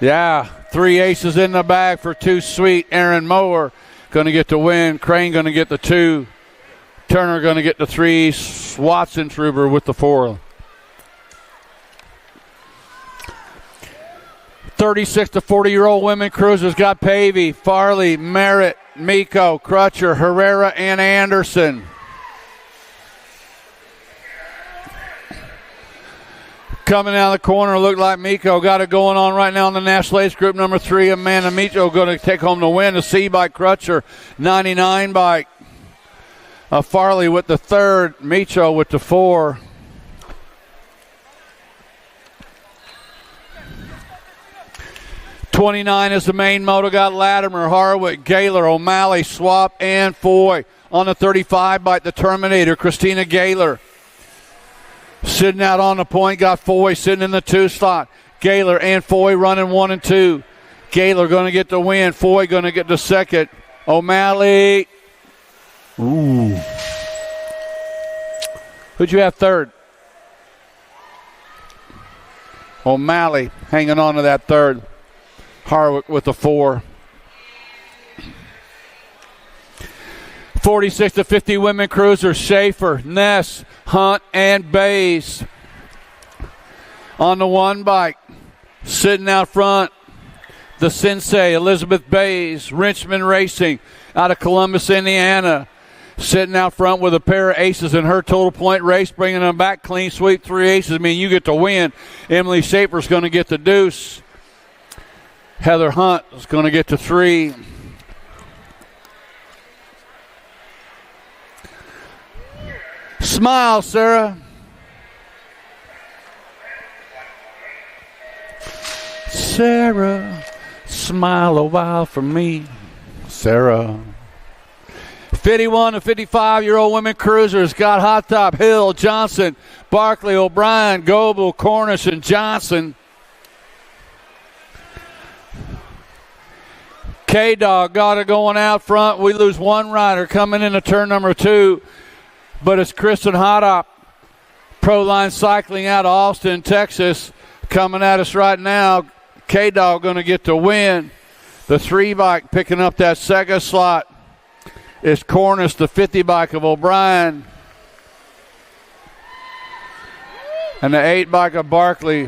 Yeah, 3 aces in the bag for Too Sweet. Aaron Mower going to get the win. Crane going to get the 2. Turner going to get the 3. Watson Truber with the 4. 36 to 40-year-old women cruisers got Pavey, Farley, Merritt, Miko, Crutcher, Herrera, and Anderson. Coming out of the corner, looked like Miko got it going on right now in the National Age Group number 3. Amanda Miko going to take home the win. The C bike, Crutcher, 99 bike. Farley with the 3rd, Micho with the 4. (29) is the main moto. Got Latimer, Harwick, Gaylor, O'Malley, Swap, and Foy. On the 35 bike, the Terminator, Christina Gaylor. Sitting out on the point, got Foy sitting in the 2 slot. Gaylor and Foy running 1 and 2. Gaylor going to get the win. Foy going to get the 2nd. O'Malley. Ooh. Who'd you have third? O'Malley hanging on to that third. Harwick with the 4. 46-50 women cruisers. Schaefer, Ness, Hunt, and Bays. On the 1 bike. Sitting out front, the Sensei, Elizabeth Bays. Richmond Racing out of Columbus, Indiana. Sitting out front with a pair of aces in her total point race, bringing them back clean sweep. 3 aces. I mean, you get to win. Emily Schaefer's going to get the deuce. Heather Hunt is going to get to 3. Smile, Sarah. Sarah, smile a while for me. Sarah. 51 to 55-year-old women cruisers got Hot Top, Hill, Johnson, Barkley, O'Brien, Goebel, Cornish, and Johnson. K-Dog got it going out front. We lose one rider coming into turn number 2, but it's Kristen Hottop, Proline Cycling out of Austin, Texas, coming at us right now. K-Dog going to get the win. The 3 bike picking up that second slot is Cornish, the 50 bike of O'Brien. And the 8 bike of Barkley.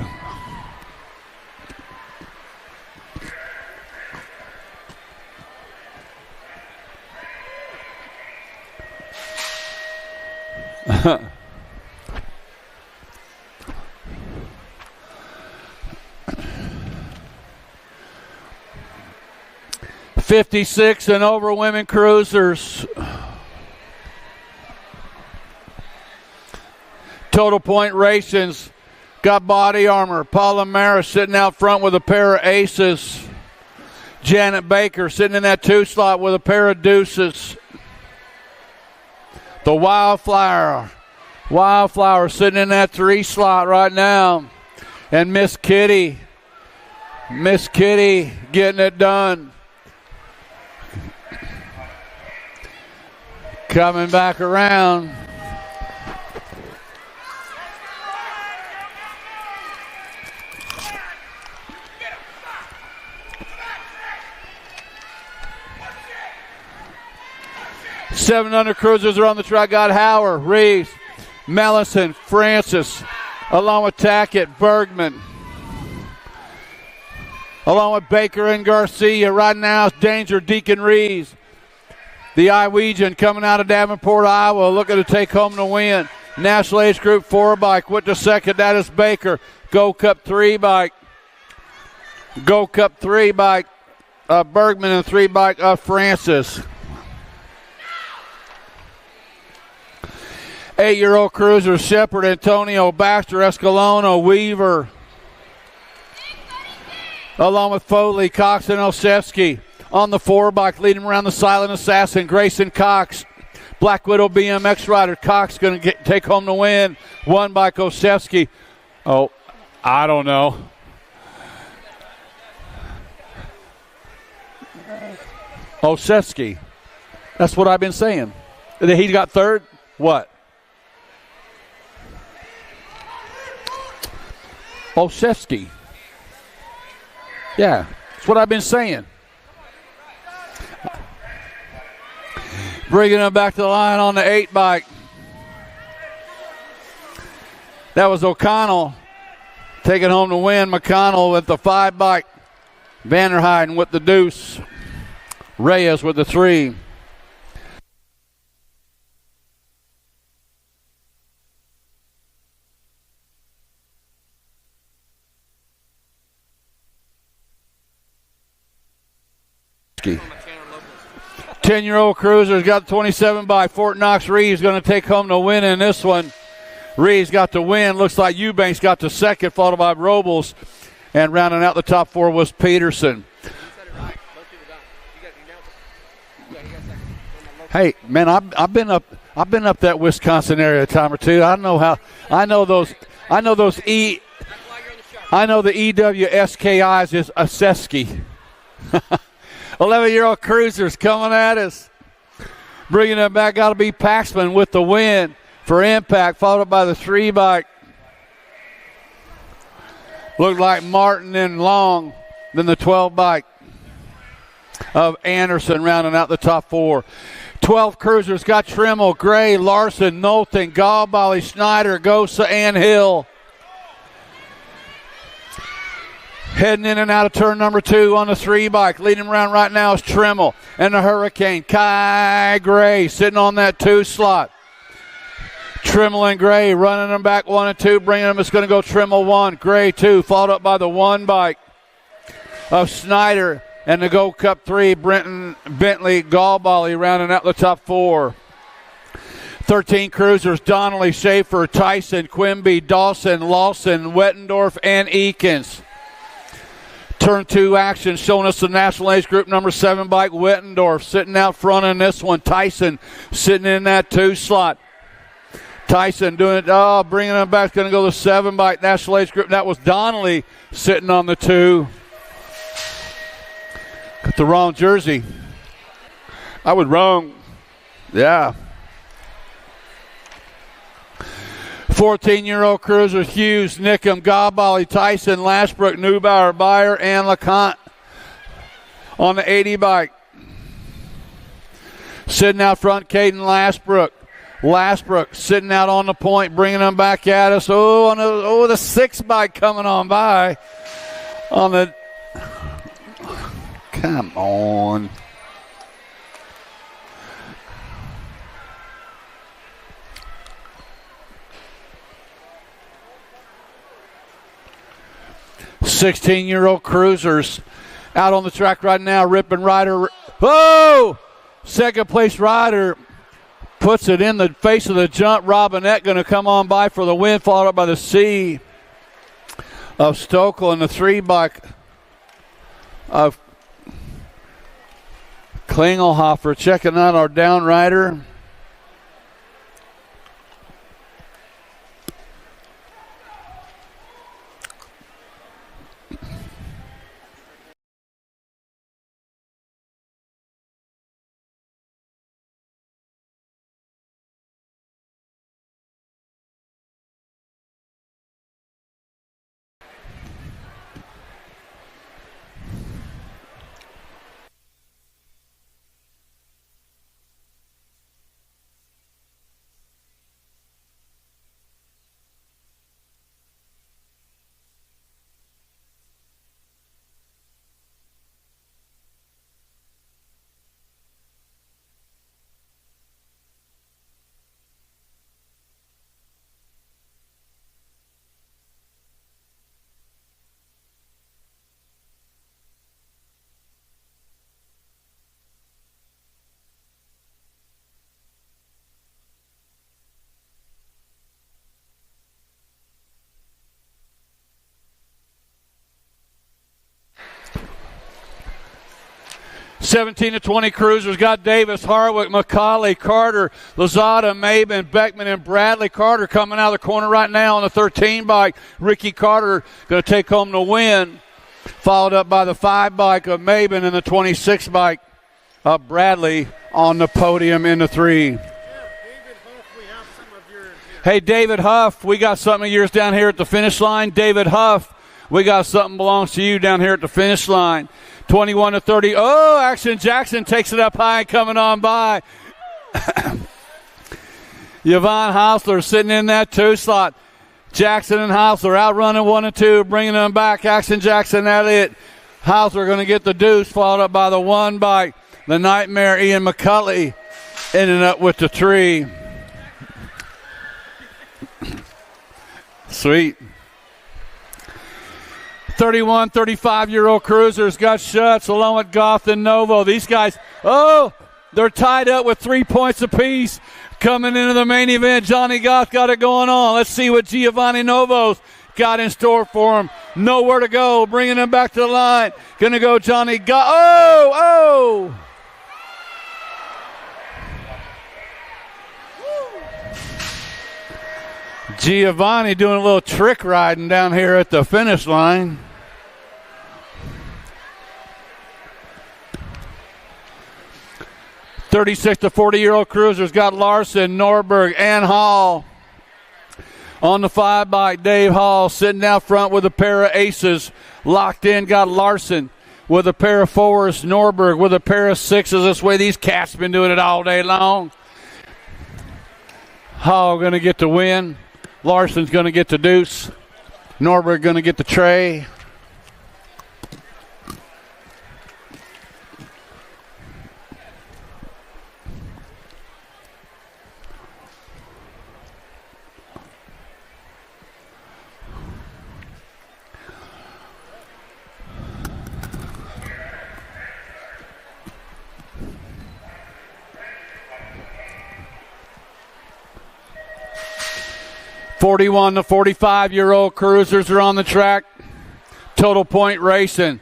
'56 and over women cruisers. Total point rations got body armor. Paula Maris sitting out front with a pair of aces. Janet Baker sitting in that 2 slot with a pair of deuces. The Wildflower sitting in that 3 slot right now. And Miss Kitty getting it done. Coming back around. Seven under cruisers are on the track. Got Howard, Reeves, Mellison, Francis, along with Tackett, Bergman, along with Baker and Garcia. Right now it's Danger, Deacon Reeves. The Iowegian coming out of Davenport, Iowa, looking to take home the win. National Age Group 4 bike with the second. That is Baker. Gold Cup 3 bike. Gold Cup 3 bike of Bergman and 3 bike of Francis. 8-year-old cruiser, Shepard, Antonio, Baxter, Escalona, Weaver, along with Foley, Cox, and Olszewski. On the 4 bike, leading around the Silent Assassin, Grayson Cox. Black Widow BMX rider, Cox going to take home the win. 1 bike, Olszewski. Oh, I don't know. Olszewski. That's what I've been saying. He got third? What? Olszewski. Yeah, that's what I've been saying. Bringing him back to the line on the 8 bike. That was O'Connell taking home the win. McConnell with the 5 bike. Vanderheiden with the deuce. Reyes with the 3. Ski. 10-year-old cruiser's got the 27 by Fort Knox. Reeves going to take home the win in this one. Reeves got the win. Looks like Eubanks got the second, followed by Robles. And rounding out the top 4 was Peterson. Hey, man, I've been up that Wisconsin area a time or two. I know the EWSKIs is Oseski. 11-year-old cruisers coming at us. Bringing them back, got to be Paxman with the win. for impact, followed by the 3 bike. Looked like Martin and Long, then the 12 bike of Anderson rounding out the top 4. 12 cruisers got Trimmel, Gray, Larson, Knowlton, Galbally, Schneider, Gosa, and Hill. Heading in and out of turn number 2 on the 3 bike. Leading around right now is Trimmel and the Hurricane. Kai Gray sitting on that 2 slot. Trimmel and Gray running them back 1 and 2, bringing them. It's going to go Trimmel 1, Gray 2, followed up by the 1 bike of Snyder and the Gold Cup 3, Bentley, Galbally rounding out the top 4. 13 cruisers, Donnelly, Schaefer, Tyson, Quimby, Dawson, Lawson, Wettendorf, and Eakins. Turn 2 action showing us the National Age Group number 7 bike, Wettendorf sitting out front in this one. Tyson sitting in that 2 slot. Tyson doing it, bringing him back. Going to go the 7 bike National Age Group. That was Donnelly sitting on the 2. Got the wrong jersey. I was wrong. Yeah. 14-year-old cruiser Hughes, Nickham, Galbally, Tyson, Lashbrook, Neubauer, Beyer, and LeConte on the 80 bike. Sitting out front, Caden Lashbrook. Lashbrook sitting out on the point, bringing them back at us. The 6 bike coming on by. On the, come on. "16-year-old cruisers out on the track right now. Ripping rider. Whoa! Second place rider. Puts it in the face of the jump. Robinette going to come on by for the win, followed up by the C of Stokel and the 3 bike of Klingelhofer. Checking out our down rider. "17 to 20 cruisers got Davis, Harwick, McCauley, Carter, Lozada, Maben, Beckman, and Bradley. Carter coming out of the corner right now on the 13 bike. Ricky Carter going to take home the win, followed up by the 5 bike of Maben and the 26 bike of Bradley on the podium in the 3. Hey, David Huff, we got something of yours down here at the finish line. David Huff, we got something belongs to you down here at the finish line. 21 to 30. Oh, Action Jackson takes it up high and coming on by. Yvonne Hausler sitting in that 2 slot. Jackson and Hausler outrunning 1 and 2, bringing them back. Action Jackson, Elliott. Hausler going to get the deuce, followed up by the 1 bike. The Nightmare, Ian McCulley, ending up with the 3. Sweet. 31, 35-year-old cruisers got Schutz along with Goff and Novo. These guys, they're tied up with 3 points apiece. Coming into the main event, Johnny Goff got it going on. Let's see what Giovanni Novo's got in store for him. Nowhere to go, bringing him back to the line. Going to go Johnny Goff. Giovanni doing a little trick riding down here at the finish line. 36 to 40-year-old cruisers got Larson, Norberg, and Hall. On the 5 bike, Dave Hall sitting out front with a pair of aces. Locked in, got Larson with a pair of 4s, Norberg with a pair of 6s. This way these cats been doing it all day long. Hall going to get the win. Larson's going to get the deuce. Norberg going to get the tray. .41 to 45-year-old cruisers are on the track. Total point racing.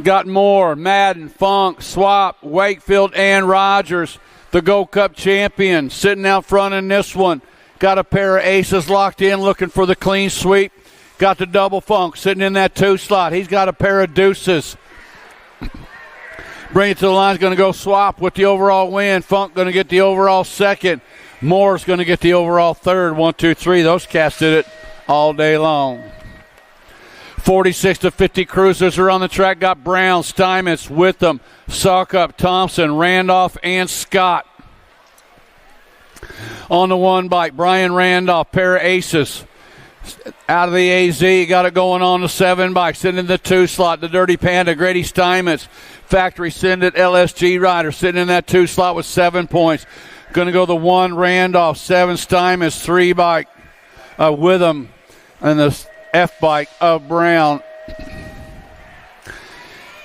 Got Moore, Madden, Funk, Swap, Wakefield, and Rogers, the Gold Cup champion, sitting out front in this one. Got a pair of aces locked in, looking for the clean sweep. Got the double Funk sitting in that 2 slot. He's got a pair of deuces. Bring it to the line. Is going to go Swap with the overall win. Funk going to get the overall second. Moore's going to get the overall third. 1, 2, 3. Those cats did it all day long. 46 to 50 cruisers are on the track. Got Brown, Steinmetz, Witham, Salkup, Thompson, Randolph, and Scott. On the 1 bike, Brian Randolph, pair of aces. Out of the AZ, got it going on the 7 bike. Sitting in the 2 slot, the Dirty Panda, Grady Steinmetz. Factory send it, LSG rider, sitting in that 2 slot with 7 points. Going to go the 1 Randolph, 7 Steinmetz, 3 bike Witham, and the F bike of Brown.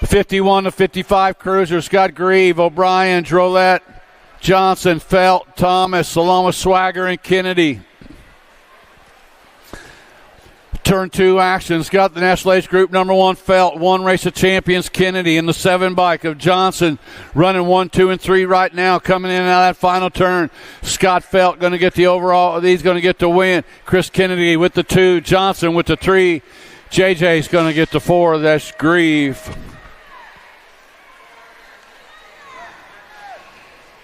51 to 55 cruisers. Scott Grieve, O'Brien, Drolette, Johnson, Felt, Thomas, along with Swagger and Kennedy. Turn 2 actions. Got the National Age Group number 1 Felt, 1 Race of Champions Kennedy, in the 7 bike of Johnson, running 1, 2, and 3 right now, coming in and out of that final turn. Scott Felt going to get the overall. He's going to get the win. Chris Kennedy with the 2, Johnson with the 3. JJ's going to get the 4. That's Grieve.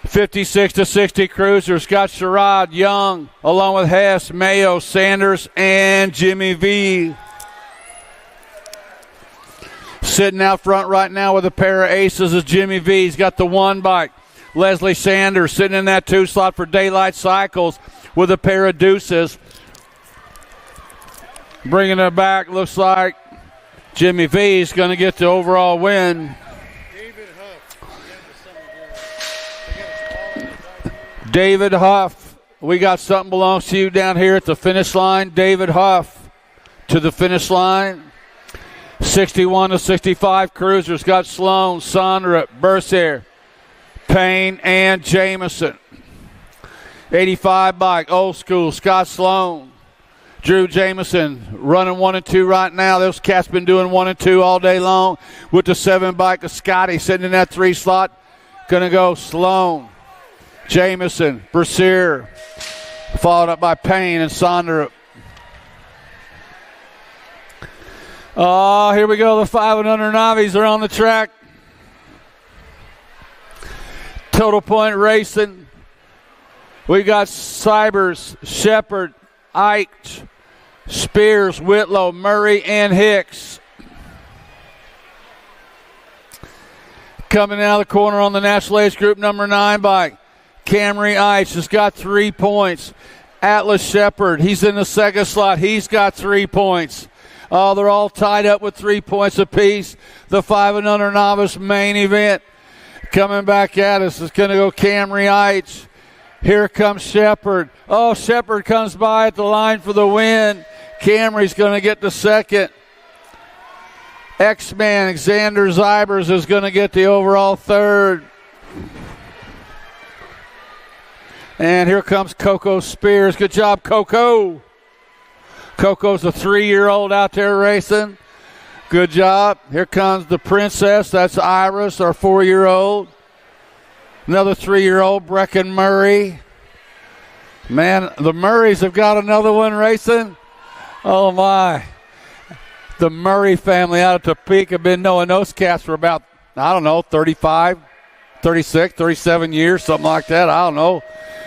56 to 60 cruisers. Scott Sherrod, Young, along with Hess, Mayo, Sanders, and Jimmy V. Sitting out front right now with a pair of aces is Jimmy V. He's got the 1 bike. Leslie Sanders sitting in that 2 slot for Daylight Cycles with a pair of deuces. Bringing it back, looks like Jimmy V is going to get the overall win. David Huff, we got something belongs to you down here at the finish line. David Huff to the finish line. 61 to 65 cruisers. Got Sloan, Sondra, Bersier, Payne, and Jameson. 85 bike, old school, Scott Sloan. Drew Jameson running 1 and 2 right now. Those cats been doing 1 and 2 all day long. With the 7 bike of Scotty sitting in that 3 slot. Gonna go Sloan, Jameson, Bersier, followed up by Payne and Sondra. Oh, here we go. The 5 and under Novice are on the track. Total point racing. We got Cybers, Shepard, Ike, Spears, Whitlow, Murray, and Hicks. Coming out of the corner on the National Age Group number 9 bike. Camry Ice has got 3 points. Atlas Shepard, he's in the 2nd slot. He's got 3 points. Oh, they're all tied up with 3 points apiece. The 5 and under Novice main event. Coming back at us is going to go Camry Ice. Here comes Shepard. Oh, Shepard comes by at the line for the win. Camry's going to get the 2nd. X-Man Xander Zybers is going to get the overall 3rd. And here comes Coco Spears. Good job, Coco. Coco's a 3-year-old out there racing. Good job. Here comes the Princess. That's Iris, our 4-year-old. Another 3-year-old, Brecken Murray. Man, the Murrays have got another one racing. Oh, my. The Murray family out of Topeka have been knowing those cats for about, 35, 36, 37 years, something like that. I don't know.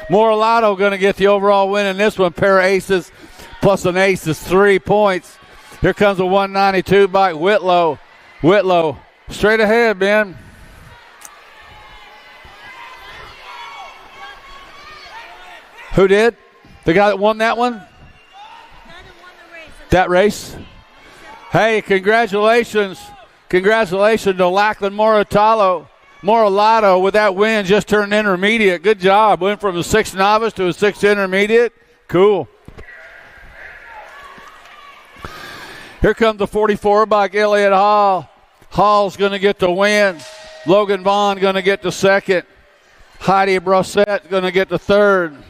Moralato going to get the overall win in this one. Pair of aces plus an ace is 3 points. Here comes a 192 by Whitlow. Whitlow straight ahead, man. Who did? The guy that won that one? That race? Hey, congratulations. Congratulations to Lachlan Moralato with that win. Just turned intermediate. Good job. Went from a 6th novice to a 6th intermediate. Cool. Here comes the 44 by Elliott Hall. Hall's going to get the win. Logan Vaughn going to get the 2nd. Heidi Brossette going to get the 3rd.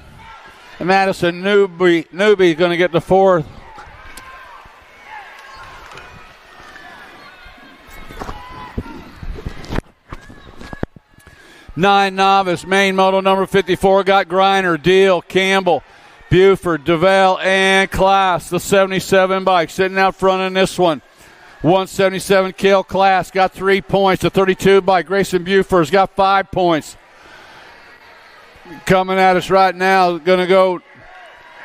And Madison Newby going to get the 4th. Nine novice, main moto number 54, got Griner, Deal, Campbell, Buford, DeVell, and Class, the 77 bike, sitting out front in this one. 177 Kale Class got 3 points. The 32 bike, Grayson Buford's got 5 points. Coming at us right now, going to go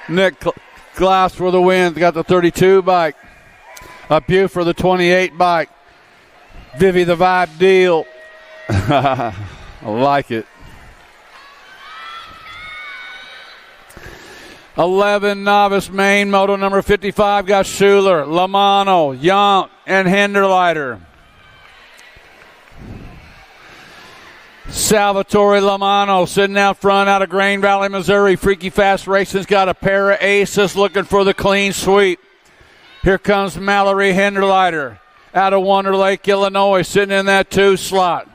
Nick Glass for the win. Got the 32 bike. Buford, the 28 bike. Vivi, the Vibe Deal. I like it. 11 novice main moto number 55 got Schuler, Lamano, Young, and Hinderleiter. Salvatore Lamano sitting out front out of Grain Valley, Missouri. Freaky Fast Racing's got a pair of aces looking for the clean sweep. Here comes Mallory Hinderleiter out of Wonder Lake, Illinois, sitting in that 2 slot.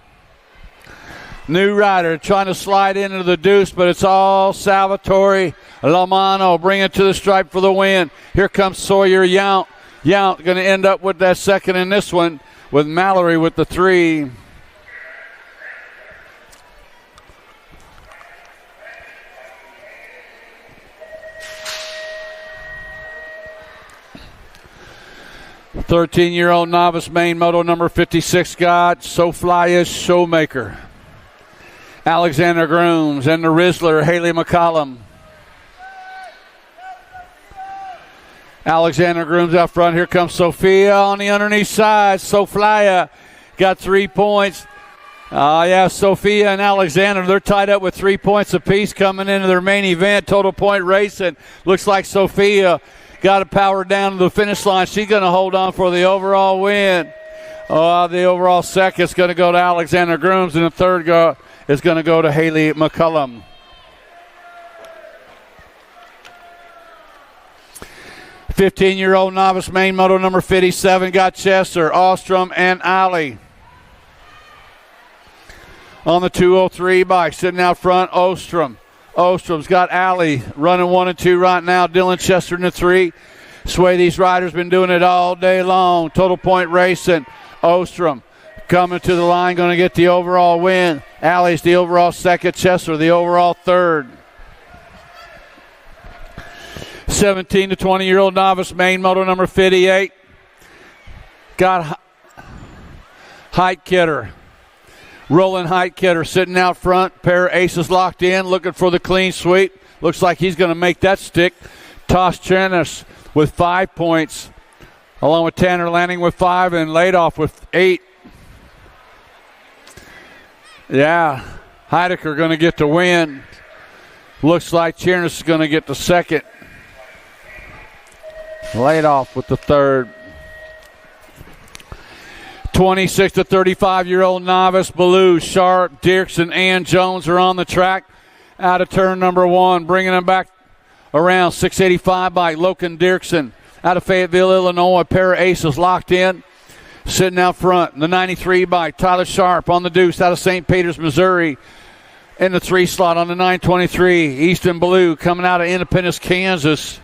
New rider trying to slide into the deuce, but it's all Salvatore Lamano. Bring it to the stripe for the win. Here comes Sawyer Yount. Yount going to end up with that 2nd in this one with Mallory with the 3. The 13-year-old novice main moto number 56 got So Fly is Showmaker. Alexander Grooms and the Rizzler, Haley McCollum. Alexander Grooms out front. Here comes Sophia on the underneath side. Sofia got 3 points. Sophia and Alexander, they're tied up with 3 points apiece coming into their main event. Total point racing. Looks like Sophia got to power down to the finish line. She's going to hold on for the overall win. The overall 2nd is going to go to Alexander Grooms, and the 3rd is going to go to Haley McCullum. The 15-year-old novice main moto number 57 got Chester, Ostrom, and Alley. On the 203 bike, sitting out front, Ostrom. Ostrom's got Alley running 1 and 2 right now. Dylan Chester in the 3. Sway, these riders been doing it all day long. Total point racing. Ostrom coming to the line, going to get the overall win. Alley's the overall 2nd. Chester the overall 3rd. 17 to 20-year-old novice main moto number 58 got Heitkidder. Roland Heitkidder sitting out front. Pair of aces locked in, looking for the clean sweep. Looks like he's going to make that stick. Toss Chenis with 5 points, along with Tanner Lanning with 5 and Ladoff with 8. Yeah, Heidecker going to get the win. Looks like Chenis is going to get the 2nd. Ladoff with the 3rd. 26 to 35-year-old novice, Ballou, Sharp, Dirksen, and Jones are on the track. Out of turn number 1, bringing them back around 685 by Logan Dirksen. Out of Fayetteville, Illinois, a pair of aces locked in. Sitting out front, the 93 by Tyler Sharp on the deuce out of St. Peters, Missouri. In the 3 slot on the 923, Easton Ballou coming out of Independence, Kansas.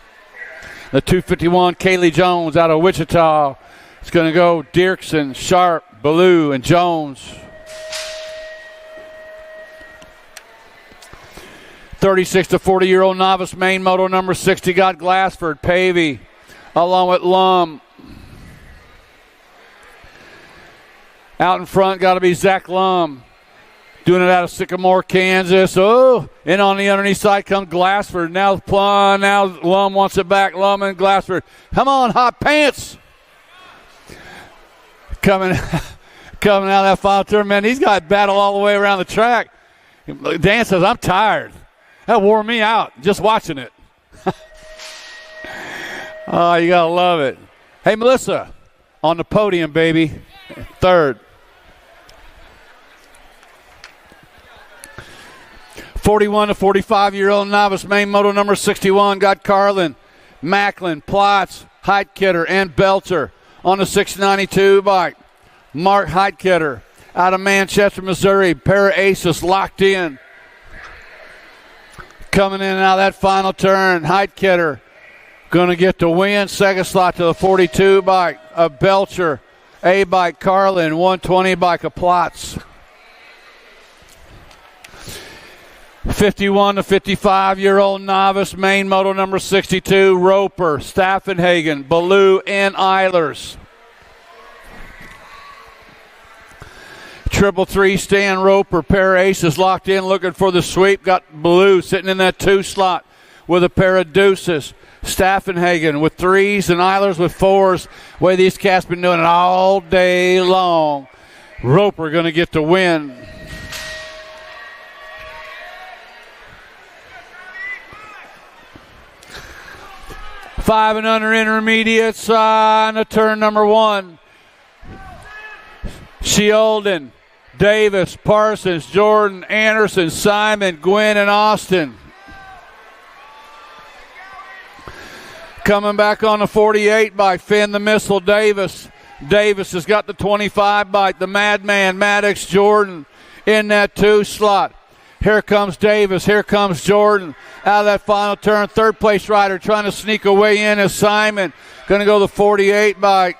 The 251, Kaylee Jones out of Wichita. It's going to go Dirksen, Sharp, Ballou, and Jones. 36 to 40-year-old novice main moto number 60 got Glassford, Pavey, along with Lum. Out in front got to be Zach Lum. Doing it out of Sycamore, Kansas. Oh, in on the underneath side comes Glassford. Now Lum wants it back. Lum and Glassford. Come on, hot pants. Coming out of that final turn, man. He's got battle all the way around the track. Dan says, I'm tired. That wore me out just watching it. Oh, you got to love it. Hey, Melissa, on the podium, baby. Third. 41 to 45-year-old novice main moto number 61 got Carlin, Macklin, Plotz, Heidkidder, and Belcher on the 692 bike. Mark Heidkidder out of Manchester, Missouri. Pair of aces locked in. Coming in and out of that final turn, Heidkidder going to get the win. Second slot to the 42 bike of Belcher. A bike Carlin, 120 bike of Plotz. 51 to 55-year-old novice main moto number 62, Roper, Staffenhagen, Ballou, and Eilers. 333 Stan Roper, pair of aces locked in, looking for the sweep. Got Ballou sitting in that 2 slot with a pair of deuces. Staffenhagen with 3s and Eilers with 4s. The way these cats been doing it all day long. Roper going to get the win. Five and under intermediates on the turn number 1. Sheolden, Davis, Parsons, Jordan, Anderson, Simon, Gwynn, and Austin. Coming back on the 48 by Finn the Missile, Davis. Davis has got the 25 bike. The Madman, Maddox, Jordan in that 2 slot. Here comes Davis. Here comes Jordan. Out of that final turn, third place rider trying to sneak away in is Simon. Going to go the 48 bike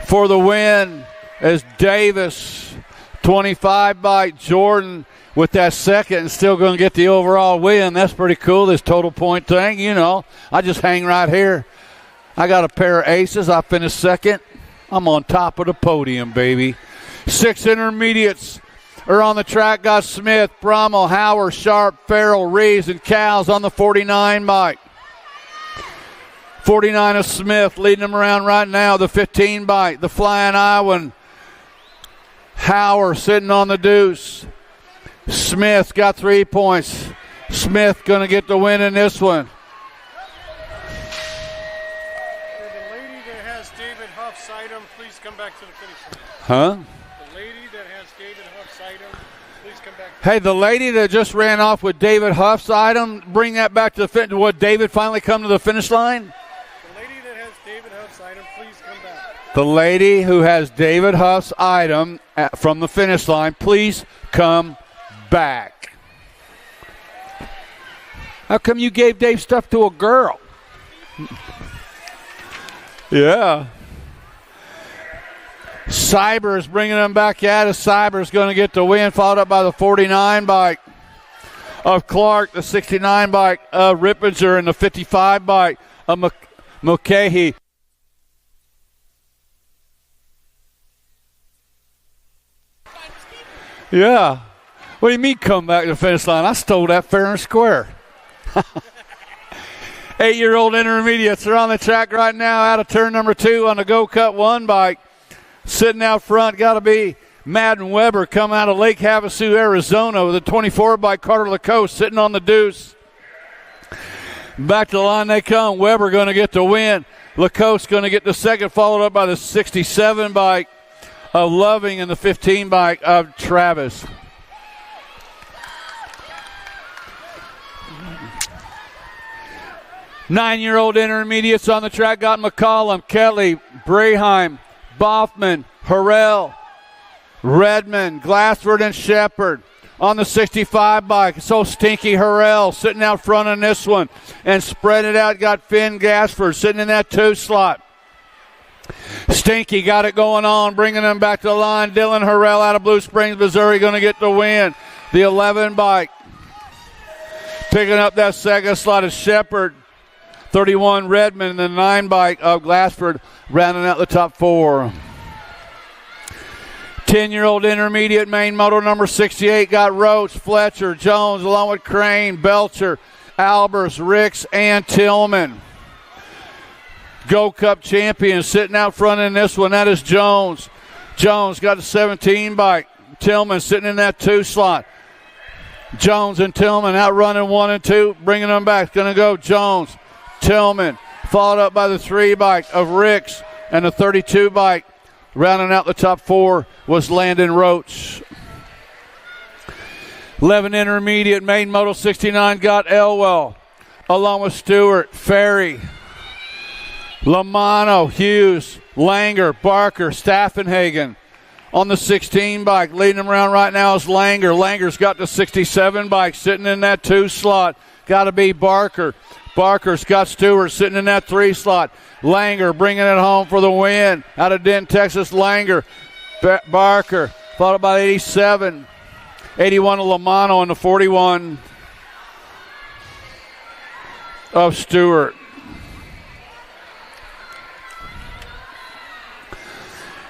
for the win as Davis. 25 bike Jordan with that second and still going to get the overall win. That's pretty cool, this total point thing. You know, I just hang right here. I got a pair of aces. I finished second. I'm on top of the podium, baby. 6 intermediates are on the track. Got Smith, Brommel, Howard, Sharp, Farrell, Reeves, and Cowles on the 49 bike. 49 of Smith leading them around right now. The 15 bike, the Flying Iowan. Howard sitting on the deuce. Smith got 3 points. Smith going to get the win in this one. The lady that has David Huff's item, please come back to the finish line. Huh? Hey, the lady that just ran off with David Huff's item, bring that back to the finish. Would David finally come to the finish line? The lady that has David Huff's item, please come back. The lady who has David Huff's item from the finish line, please come back. How come you gave Dave stuff to a girl? Yeah. Cyber is bringing them back at us. Cyber is going to get the win, followed up by the 49 bike of Clark, the 69 bike of Rippinger, and the 55 bike of Mulcahy. Yeah. What do you mean come back to the finish line? I stole that fair and square. 8-year-old intermediates are on the track right now out of turn number 2 on the Go Cut 1 bike. Sitting out front, got to be Madden Weber coming out of Lake Havasu, Arizona with a 24 by Carter Lacoste sitting on the deuce. Back to the line they come. Weber going to get the win. Lacoste going to get the second, followed up by the 67 bike of Loving and the 15 bike of Travis. Nine-year-old intermediates on the track got McCollum, Kelly, Breheim, Boffman, Harrell, Redmond, Glassford, and Shepard on the 65 bike. So Stinky Harrell sitting out front on this one and spread it out. Got Finn Gasford sitting in that 2 slot. Stinky got it going on, bringing them back to the line. Dylan Harrell out of Blue Springs, Missouri, going to get the win. The 11 bike picking up that second slot is Shepard. 31 Redmond and the 9 bike of Glassford rounding out the top 4. 10-year-old intermediate main moto number 68 got Roach, Fletcher, Jones, along with Crane, Belcher, Albers, Ricks, and Tillman. Go Cup champion sitting out front in this one, that is Jones. Jones got the 17 bike. Tillman sitting in that 2 slot. Jones and Tillman out running 1 and 2, bringing them back. Going to go Jones, Tillman, followed up by the 3 bike of Ricks and the 32 bike. Rounding out the top 4 was Landon Roach. 11 intermediate main moto 69 got Elwell, along with Stewart, Ferry, Lamano, Hughes, Langer, Barker, Staffenhagen. On the 16 bike, leading them around right now is Langer. Langer's got the 67 bike sitting in that 2 slot. Got to be Barker. Barker's got Stewart sitting in that 3 slot. Langer bringing it home for the win. Out of Denton, Texas, Langer. Barker, followed by 87. 81 of Lamano and the 41 of Stewart.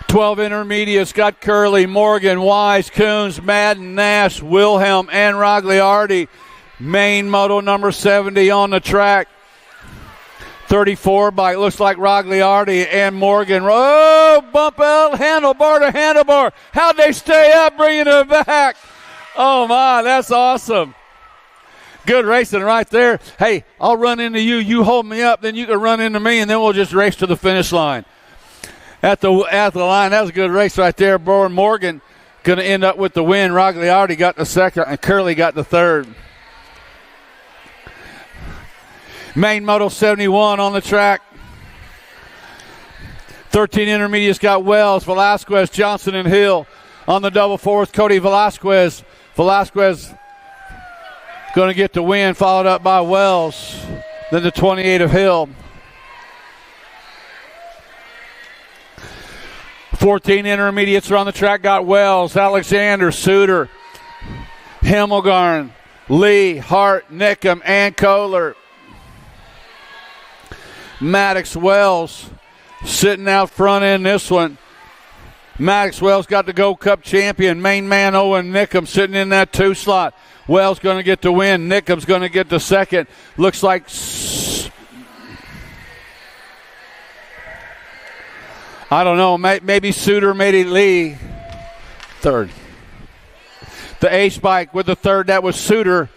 Twelve intermediates got Curley, Morgan, Wise, Coons, Madden, Nash, Wilhelm, and Rogliardi. Main moto number 70 on the track. 34 bike, looks like Rogliardi and Morgan. Oh, bump out, handlebar to handlebar. How'd they stay up, bringing it back? Oh, my, that's awesome. Good racing right there. Hey, I'll run into you. You hold me up, then you can run into me, and then we'll just race to the finish line. At the line, that was a good race right there. Bowen Morgan going to end up with the win. Rogliardi got the second, and Curley got the third. Main Moto 71 on the track. 13 intermediates got Wells, Velasquez, Johnson, and Hill. On the double fourth, Cody Velasquez. Velasquez going to get the win, followed up by Wells. Then the 28 of Hill. 14 intermediates are on the track, got Wells, Alexander, Suter, Himmelgarn, Lee, Hart, Nickham, and Kohler. Maddox Wells sitting out front in this one. Maddox Wells got the Gold Cup champion. Main man Owen Nickham sitting in that 2 slot. Wells going to get the win. Nickham's going to get the second. Looks like I don't know, maybe Suter, maybe Lee. Third. The H bike with the third, that was Suter.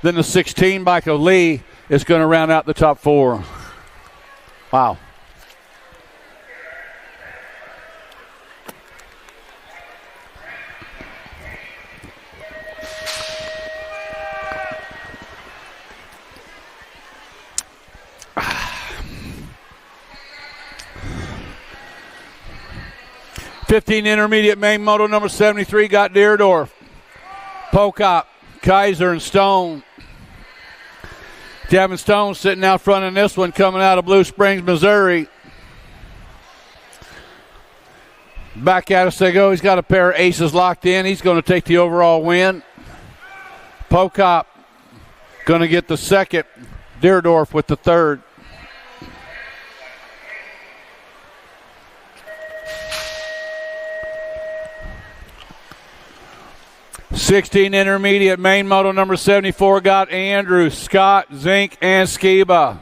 Then the 16 bike of Lee is going to round out the top 4. Wow. '15 intermediate main moto number 73 got Deerdorf, Pocop, Kaiser, and Stone. Gavin Stone sitting out front in this one, coming out of Blue Springs, Missouri. Back at us they go. He's got a pair of aces locked in. He's going to take the overall win. Pocop going to get the second. Deerdorf with the third. '16 intermediate main moto number 74 got Andrews, Scott, Zink, and Skiba.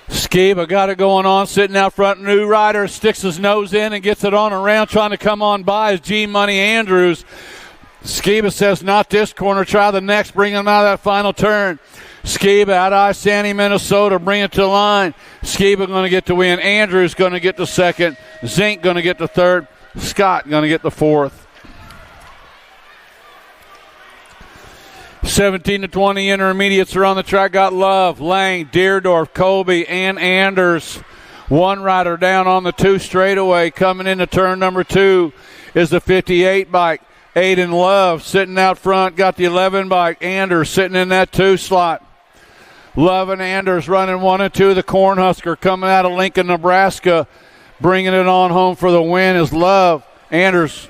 Skiba got it going on, sitting out front. New rider sticks his nose in and gets it on around, trying to come on by is G Money Andrews. Skiba says, not this corner, try the next, bring him out of that final turn. Skiba out of I-Sandy, Minnesota, bring it to the line. Skiba going to get the win. Andrews going to get the second. Zink going to get the third. Scott going to get the fourth. 17 to 20 intermediates are on the track. Got Love, Lang, Deerdorf, Colby, and Anders. One rider down on the 2 straightaway. Coming into turn number 2 is the 58 bike. Aiden Love sitting out front. Got the 11 bike. Anders sitting in that 2 slot. Love and Anders running 1 and 2. The Cornhusker coming out of Lincoln, Nebraska. Bringing it on home for the win is Love. Anders,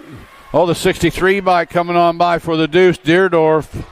the 63 bike coming on by for the Deuce, Deerdorf.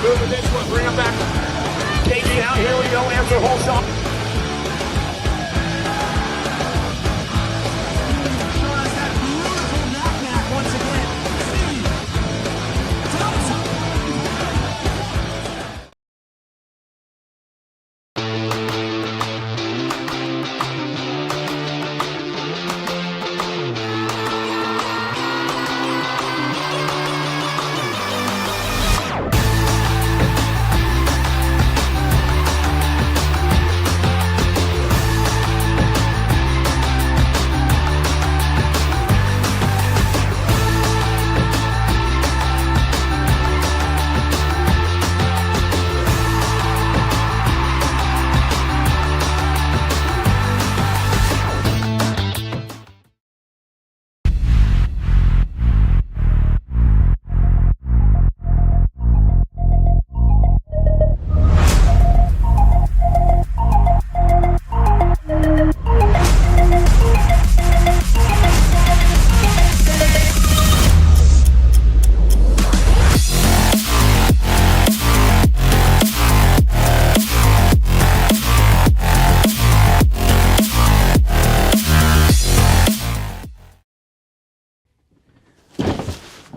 Moving this one, bring him back. KG out, here we go, answer whole shot.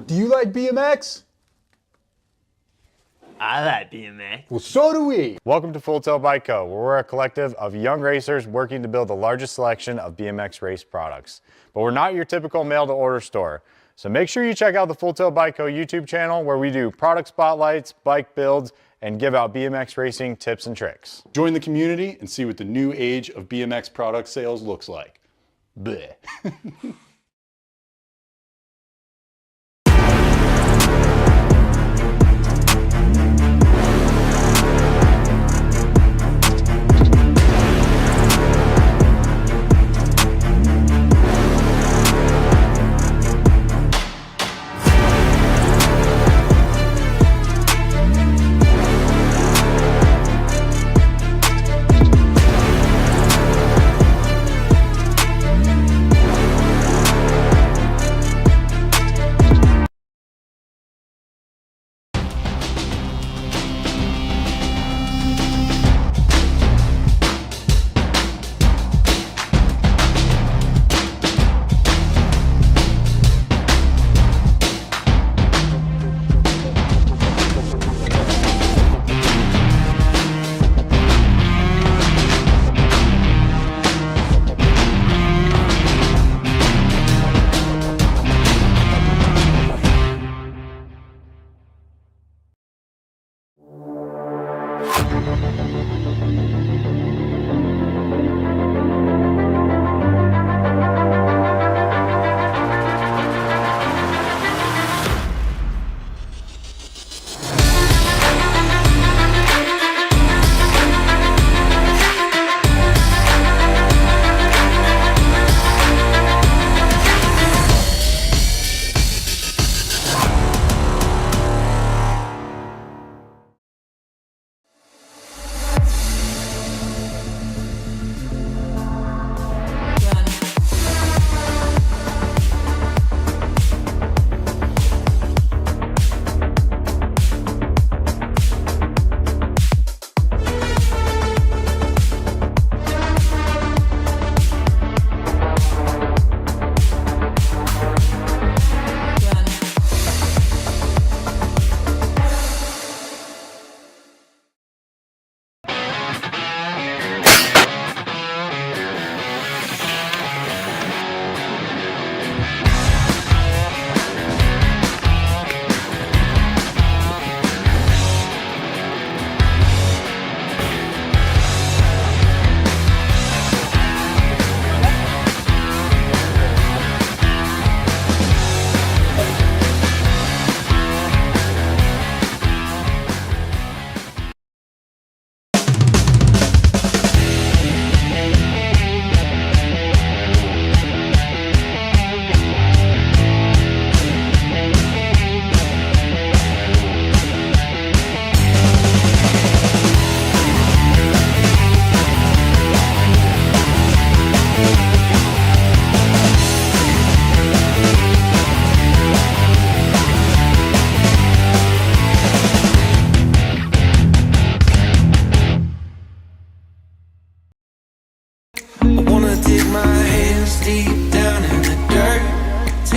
Do you like BMX? I like BMX. Well, so do we. Welcome to Full Tilt Bike Co., where we're a collective of young racers working to build the largest selection of BMX race products. But we're not your typical mail-to-order store. So make sure you check out the Full Tilt Bike Co. YouTube channel, where we do product spotlights, bike builds, and give out BMX racing tips and tricks. Join the community and see what the new age of BMX product sales looks like. Bleh.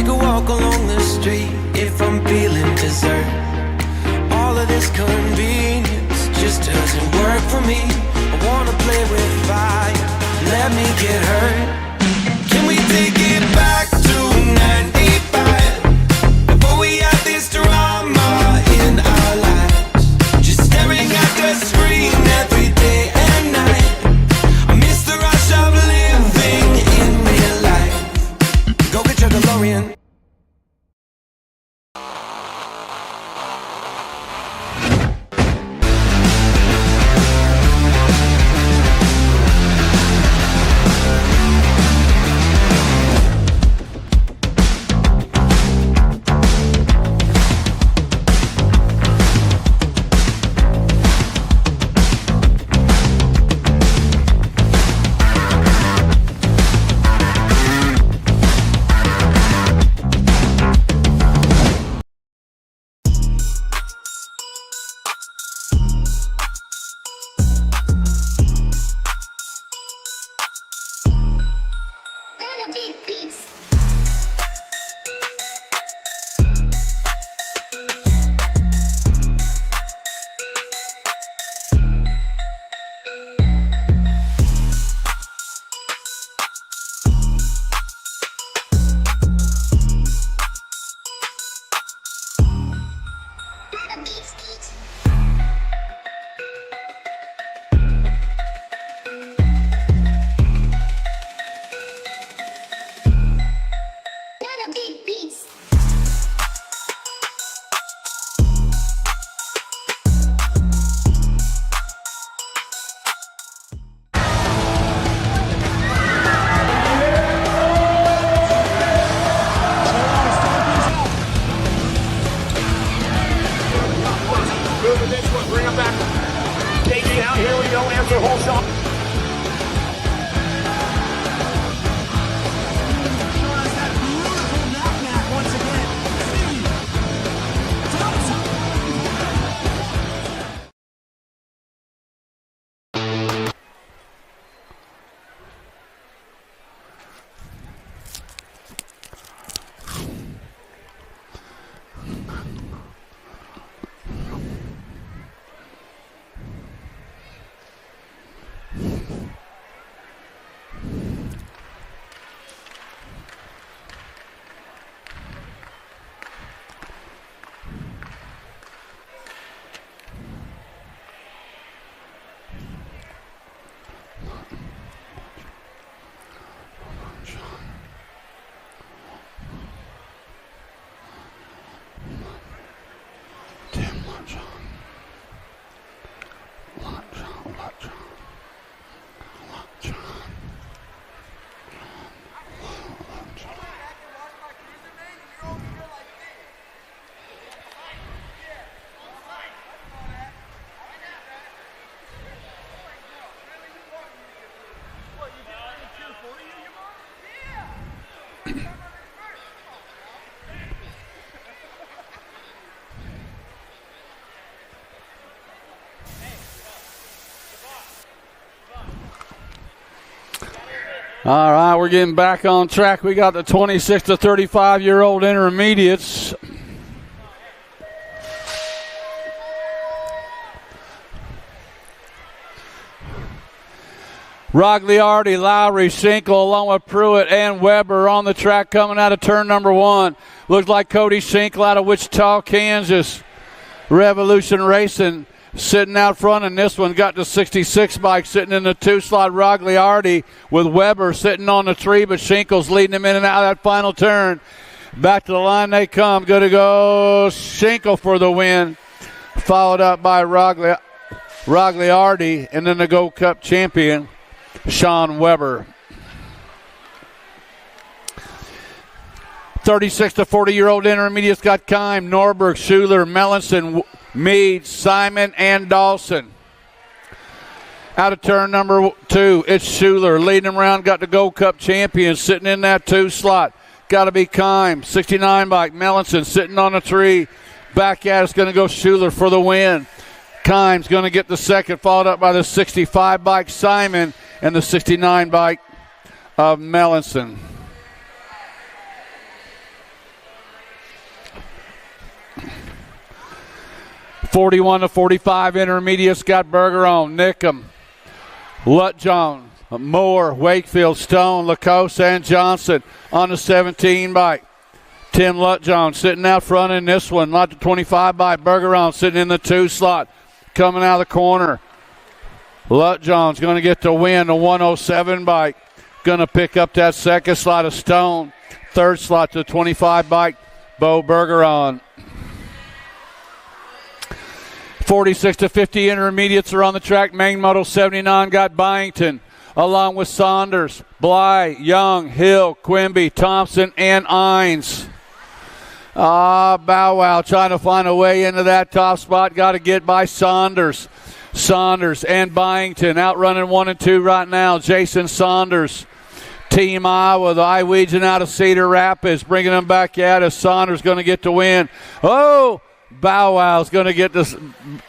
Take a walk along the street if I'm feeling dessert. All of this convenience just doesn't work for me. I wanna play with fire, let me get hurt. Can we take it back to 95? Before we had this drama in our lives, just staring at the screen every day and night. I miss the rush of living in real life. Go get your DeLorean. Bring him back. KJ out, here we go, answer whole shot. All right, we're getting back on track. We got the 26 to 35-year-old intermediates. Rogliardi, Lowry, Schenkel, along with Pruitt and Weber on the track coming out of turn number one. Looks like Cody Schenkel out of Wichita, Kansas. Revolution Racing sitting out front, and this one got the 66 bike sitting in the two-slot. Rogliardi with Weber sitting on the three, but Schenkel's leading him in and out of that final turn. Back to the line they come. Good to go. Schenkel for the win, followed up by Rogliardi, and then the Gold Cup champion, Sean Weber. 36 to 40-year-old intermediates got Kime, Norberg, Schuler, Mellinson, Meade, Simon, and Dawson. Out of turn number two, it's Schuler. Leading him around, got the Gold Cup champion sitting in that two slot. Got to be Kime. 69 bike, Mellinson sitting on a three. Back at it's going to go Schuler for the win. Kime's going to get the second, followed up by the 65 bike, Simon, and the 69 bike of Mellinson. 41-45 intermediates got Bergeron, Nickham, Lutjohn, Moore, Wakefield, Stone, Lacoste, and Johnson on the 17 bike. Tim Lutjohn sitting out front in this one. Not the 25 bike. Bergeron sitting in the 2 slot. Coming out of the corner. Lutjohn's going to get the win. The 107 bike. Going to pick up that second slot of Stone. Third slot to the 25 bike. Bo Bergeron. 46-50 intermediates are on the track. Main Moto 79 got Byington along with Saunders, Bly, Young, Hill, Quimby, Thompson, and Ines. Bow Wow trying to find a way into that top spot. Got to get by Saunders. Saunders and Byington outrunning 1 and 2 right now. Jason Saunders. Team Iowa, the Iwegian out of Cedar Rapids, bringing them back out as Saunders going to get the win. Oh, Bow Wow's going to get this.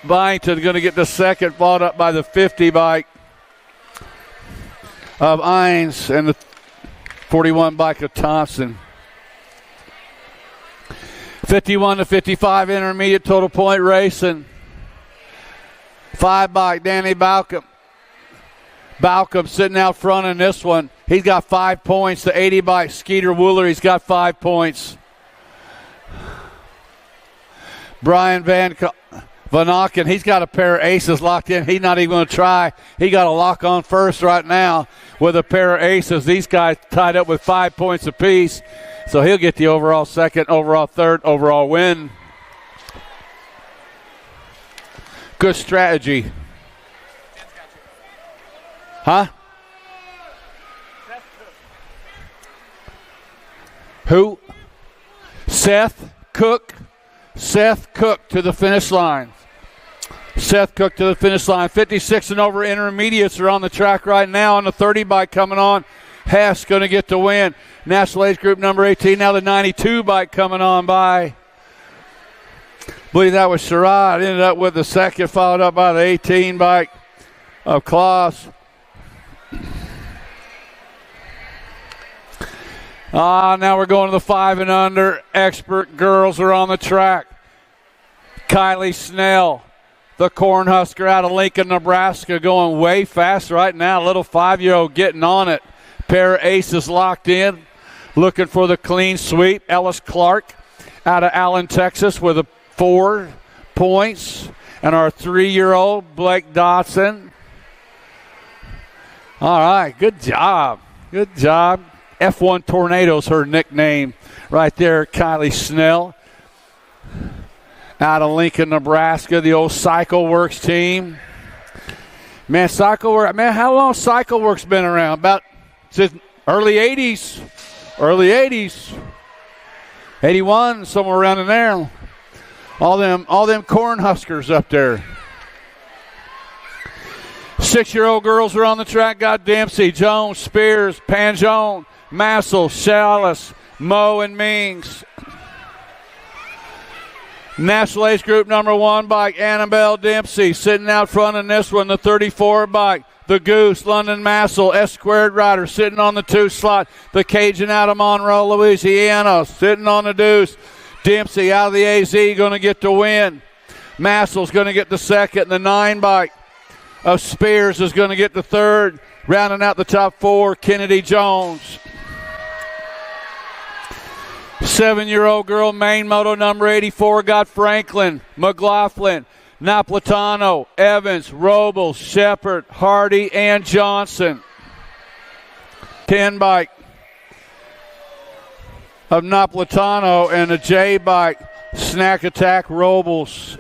Byington going to get the second, followed up by the 50 bike of Ines and the 41 bike of Thompson. 51-55 intermediate total point racing. 5 bike Danny Balcom. Balcom sitting out front in this one. He's got 5 points. The 80 bike Skeeter Wooler, he's got 5 points. Brian Van Auken, he's got a pair of aces locked in. He's not even going to try. He got a lock on first right now with a pair of aces. These guys tied up with 5 points apiece. So he'll get the overall second, overall third, overall win. Good strategy. Huh? Who? Seth Cook. Seth Cook to the finish line. Seth Cook to the finish line. 56 and over intermediates are on the track right now. On the 30 bike coming on. Hess going to get the win. National Age Group number 18. Now the 92 bike coming on by. I believe that was Sherrod. Ended up with the second, followed up by the 18 bike of Klaus. Now we're going to the 5 and under. Expert girls are on the track. Kylie Snell, the Cornhusker out of Lincoln, Nebraska, going way fast right now. Little 5-year-old getting on it. Pair of aces locked in, looking for the clean sweep. Ellis Clark out of Allen, Texas, with 4 points. And our 3-year-old, Blake Dotson. All right, good job. Good job. F1 Tornado's her nickname right there, Kylie Snell. Out of Lincoln, Nebraska, the old Cycle Works team. Man, how long Cycle Works been around? About since early 80s. Early 80s. 81, somewhere around in there. All them Cornhuskers up there. 6-year-old girls are on the track. Got Dempsey, Jones, Spears, Panjone, Massel, Chalice, Moe, and Mings. National Age Group number 1 bike, Annabelle Dempsey, sitting out front in this one. The 34 bike, the Goose, London Massel, S-squared rider, sitting on the 2 slot. The Cajun out of Monroe, Louisiana, sitting on the deuce. Dempsey out of the AZ, going to get the win. Massel's going to get the second. The 9 bike of Spears is going to get the third. Rounding out the top 4, Kennedy Jones. 7-year-old girl, main moto number 84, got Franklin, McLaughlin, Napolitano, Evans, Robles, Shepard, Hardy, and Johnson. 10 bike of Napolitano and a J bike, Snack Attack, Robles.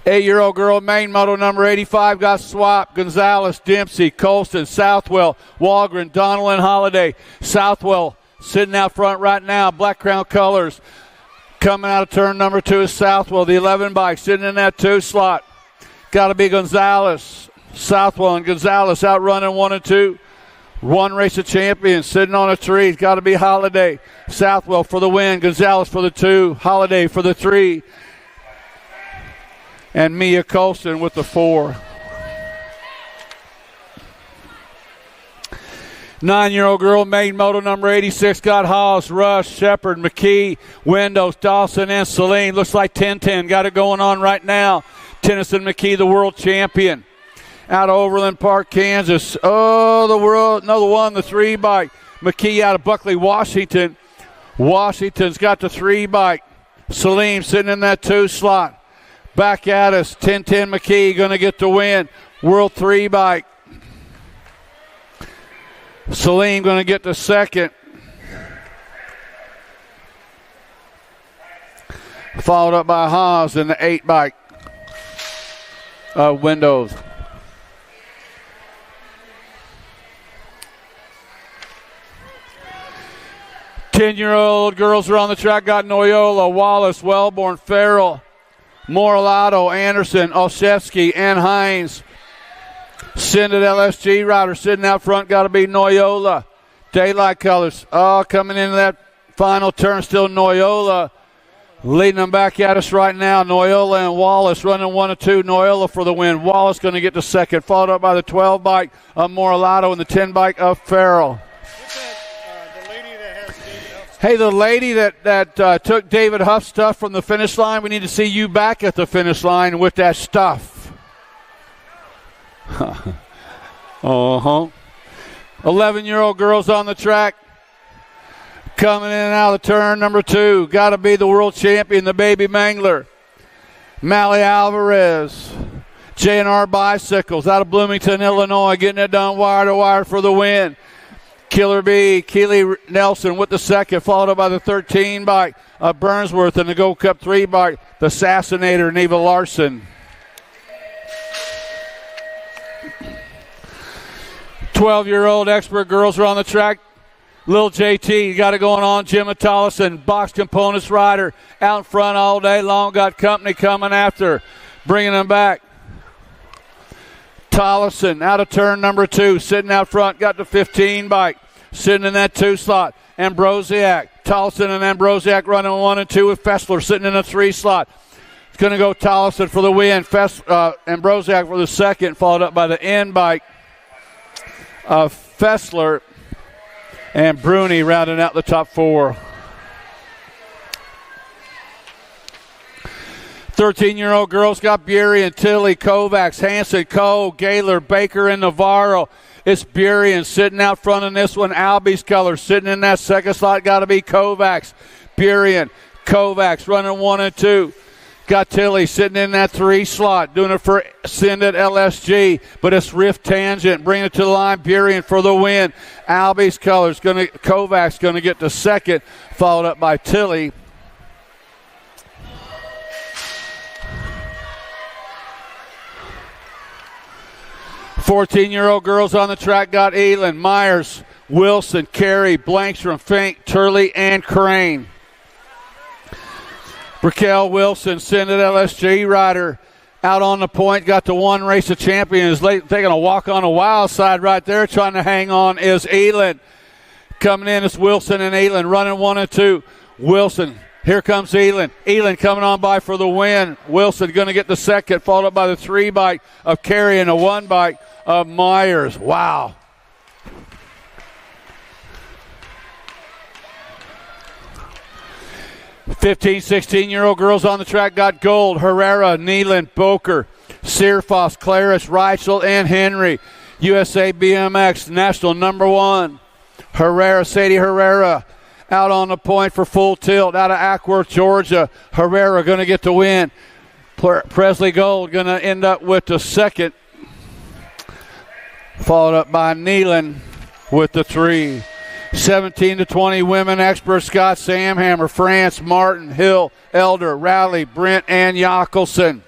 8-year-old girl, main moto number 85, got Swap, Gonzalez, Dempsey, Colston, Southwell, Walgren, Donnellan, Holiday. Southwell sitting out front right now, Black Crown colors. Coming out of turn number 2 is Southwell, the 11 bike, sitting in that 2 slot. Got to be Gonzalez. Southwell and Gonzalez outrunning 1 and 2. 1 race of champions, sitting on a 3. Got to be Holiday. Southwell for the win, Gonzalez for the 2, Holiday for the 3. And Mia Colston with the 4. 9-year-old girl, maiden moto number 86, got Hawes, Rush, Shepard, McKee, Windows, Dawson, and Celine. Looks like 10-10 got it going on right now. Tennyson McKee, the world champion. Out of Overland Park, Kansas. Oh, the 3 bike. McKee out of Buckley, Washington. Washington's got the 3 bike. Celine sitting in that 2 slot. Back at us, 10-10 McKee going to get the win. World 3 bike. Celine going to get the second. Followed up by Haas in the 8 bike of Windows. Ten-year-old girls are on the track. Got Noyola, Wallace, Wellborn, Farrell, Moralato, Anderson, Olszewski, and Hines. Send it LSG rider sitting out front. Got to be Noyola. Daylight colors. Oh, coming into that final turn. Still Noyola. Leading them back at us right now. Noyola and Wallace running 1 and 2. Noyola for the win. Wallace going to get the second. Followed up by the 12 bike of Moralato and the 10 bike of Farrell. Hey, the lady that took David Huff's stuff from the finish line, we need to see you back at the finish line with that stuff. 11-year-old girls on the track. Coming in and out of the turn number 2. Got to be the world champion, the baby mangler. Mally Alvarez. J&R Bicycles out of Bloomington, Illinois. Getting it done wire to wire for the win. Killer B, Keely Nelson with the second, followed up by the 13 bike of Burnsworth and the Gold Cup 3 bike, the Assassinator, Neva Larson. 12-year-old expert girls are on the track. Lil JT got it going on. Jim Tollison, box components rider, out in front all day long. Got company coming after, bringing them back. Tollison out of turn number 2, sitting out front, got the 15 bike, sitting in that 2 slot. Ambrosiak, Tollison and Ambrosiak running 1 and 2 with Fessler sitting in a 3 slot. It's going to go Tollison for the win, Ambrosiak for the second, followed up by the end bike of Fessler, and Bruni rounding out the top 4. 13-year-old girls got Burien, Tilly, Kovacs, Hanson, Cole, Gaylor, Baker, and Navarro. It's Burien sitting out front in this one. Albie's color sitting in that second slot. Got to be Kovacs. Burien, Kovacs running 1 and 2. Got Tilly sitting in that 3 slot, doing it for Send It LSG, but it's Rift Tangent, bringing it to the line. Burien for the win. Albie's colors Kovacs going to get the second, followed up by Tilly. "14-year-old girls on the track got Elin, Myers, Wilson, Carey, Blankstrom, Fink, Turley, and Crane. Raquel Wilson, Send It LSG rider, out on the point, got the 1 race of champions. Taking a walk on a wild side right there, trying to hang on is Elin. Coming in is Wilson and Elin, running 1 and 2. Wilson, here comes Elin. Elin coming on by for the win. Wilson going to get the second, followed up by the 3 bike of Carey and a 1 bike of Myers. Wow. "15, 16-year-old girls on the track got gold. Herrera, Neelan, Boker, Searfoss, Claris, Reichel, and Henry. USA BMX national number 1. Herrera, Sadie Herrera, out on the point for Full Tilt out of Ackworth, Georgia. Herrera going to get the win. Presley Gold going to end up with the second, followed up by Neelan with the 3. 17 to 20 women experts got Samhammer, France, Martin, Hill, Elder, Rowley, Brent, and Jockelson.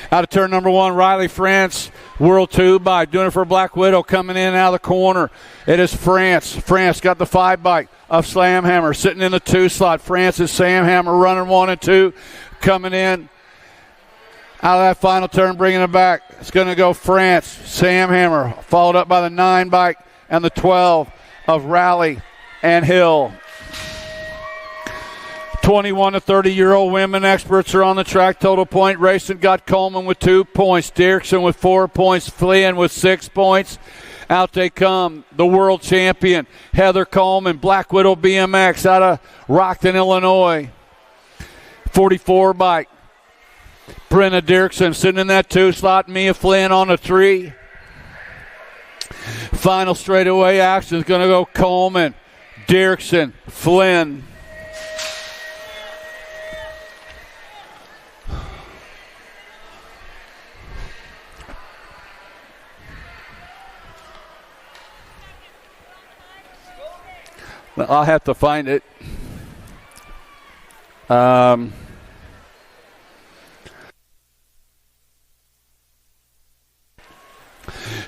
Out of turn number 1, Riley France, World 2 bike, doing it for Black Widow, coming in out of the corner. It is France. France got the 5 bike of Slamhammer, sitting in the 2 slot. France is Samhammer running 1 and 2, coming in out of that final turn, bringing it back. It's going to go France, Samhammer, followed up by the 9 bike and the 12 of Rowley and Hill. 21 to 30-year-old women experts are on the track. Total point racing got Coleman with 2 points, Dirksen with 4 points, Flynn with 6 points. Out they come, the world champion, Heather Coleman, Black Widow BMX out of Rockton, Illinois. 44 bike. Brenna Dirksen sitting in that 2 slot. Mia Flynn on a 3. Final straightaway action is going to go Coleman, Dirksen, Flynn. I'll have to find it.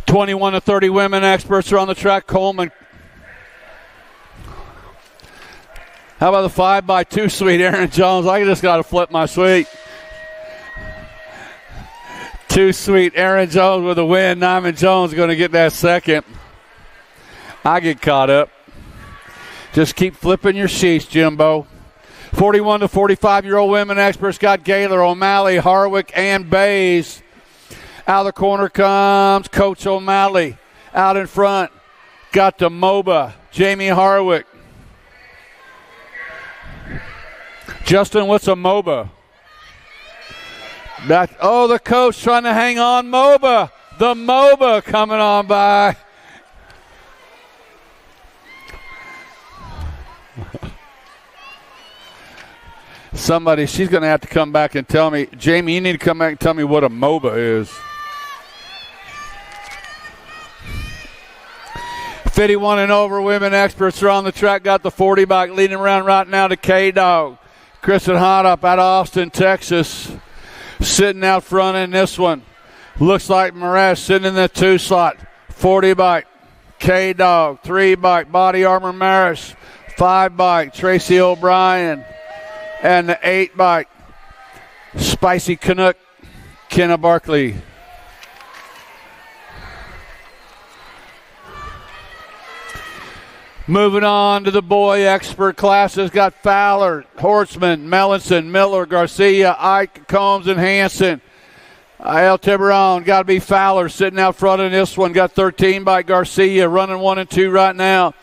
21 to 30 women experts are on the track. Coleman. How about the 5x2 suite, Aaron Jones? I just got to flip my suite. 2 suite, Aaron Jones with a win. Nyman Jones going to get that second. I get caught up. Just keep flipping your sheets, Jimbo. 41 to 45-year-old women experts got Gaylor, O'Malley, Harwick, and Bays. Out of the corner comes Coach O'Malley. Out in front, got the MOBA, Jamie Harwick. Justin, what's a MOBA? The coach trying to hang on. MOBA. The MOBA coming on by. Somebody, she's going to have to come back and tell me. Jamie, you need to come back and tell me what a MOBA is. 51 and over women experts are on the track. Got the 40 bike leading around right now to K-Dog. Kristen Hodup out of Austin, Texas. Sitting out front in this one. Looks like Mraz sitting in the 2 slot. 40 bike. K-Dog. 3 bike. Body Armor Maris. 5 bike. Tracy O'Brien. And the 8 bike. Spicy Canuck. Kenna Barkley. Moving on to the boy expert classes, got Fowler, Hortzman, Mellinson, Miller, Garcia, Ike, Combs, and Hanson. El Tiburon, got to be Fowler sitting out front in this one. Got 13 by Garcia, running 1 and 2 right now.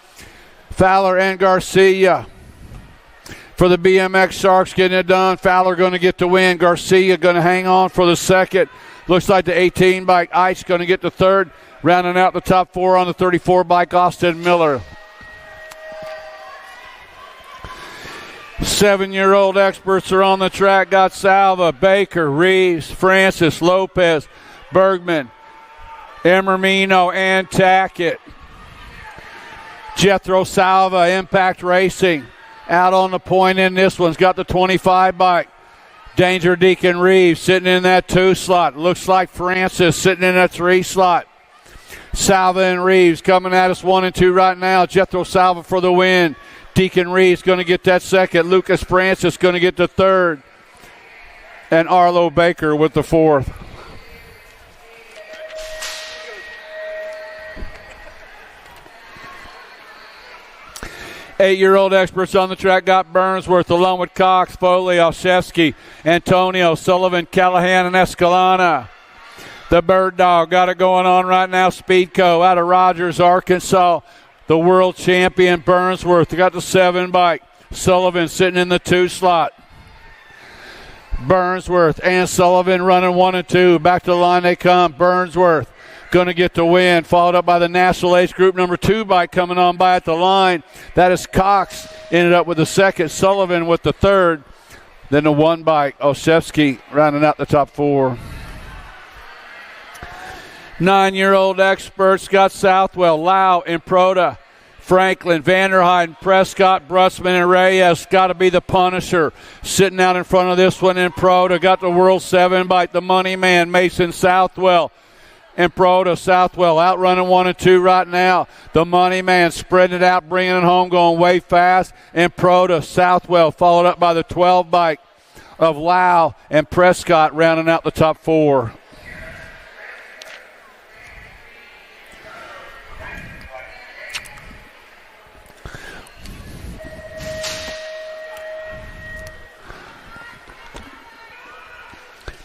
Fowler and Garcia. For the BMX Sharks getting it done. Fowler going to get the win. Garcia going to hang on for the second. Looks like the 18 bike Ike's going to get the third. Rounding out the top 4 on the 34 bike, Austin Miller. 7-year-old experts are on the track. Got Salva, Baker, Reeves, Francis, Lopez, Bergman, Emermino, and Tackett. Jethro Salva, Impact Racing, out on the point in this one's got the 25 bike. Danger Deacon Reeves sitting in that 2 slot. Looks like Francis sitting in that 3 slot. Salva and Reeves coming at us 1 and 2 right now. Jethro Salva for the win. Deacon Reeves going to get that second. Lucas Francis going to get the third. And Arlo Baker with the fourth. Eight-year-old experts on the track got Burnsworth along with Cox, Foley, Olszewski, Antonio, Sullivan, Callahan, and Escalona. The Bird Dog got it going on right now. Speedco out of Rogers, Arkansas. The world champion Burnsworth got the 7 bike. Sullivan sitting in the 2 slot. Burnsworth and Sullivan running 1 and 2. Back to the line they come. Burnsworth going to get the win. Followed up by the National Ace Group number 2 bike coming on by at the line. That is Cox. Ended up with the second. Sullivan with the third. Then the 1 bike. Olszewski rounding out the top 4. 9-year-old experts got Southwell, Lau, and Proda, Franklin, Vanderheiden, Prescott, Brussman, and Reyes. Got to be the Punisher. Sitting out in front of this one in Proda. Got the World 7 bike, the Money Man, Mason Southwell. And Proda, Southwell outrunning 1 and 2 right now. The Money Man spreading it out, bringing it home, going way fast. And Proda, Southwell followed up by the 12 bike of Lau and Prescott rounding out the top 4.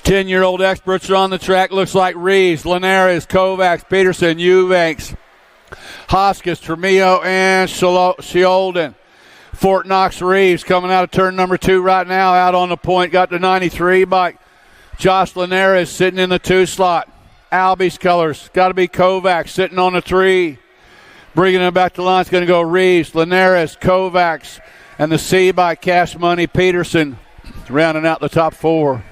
10-year-old experts are on the track. Looks like Reeves, Linares, Kovacs, Peterson, Eubanks, Hoskins, Tremillo, and Sheolden. Fort Knox Reeves coming out of turn number 2 right now, out on the point. Got the 93 bike. Josh Linares sitting in the 2 slot. Albie's colors. Got to be Kovacs sitting on the 3. Bringing him back to line is going to go Reeves, Linares, Kovacs, and the C by Cash Money Peterson rounding out the top 4.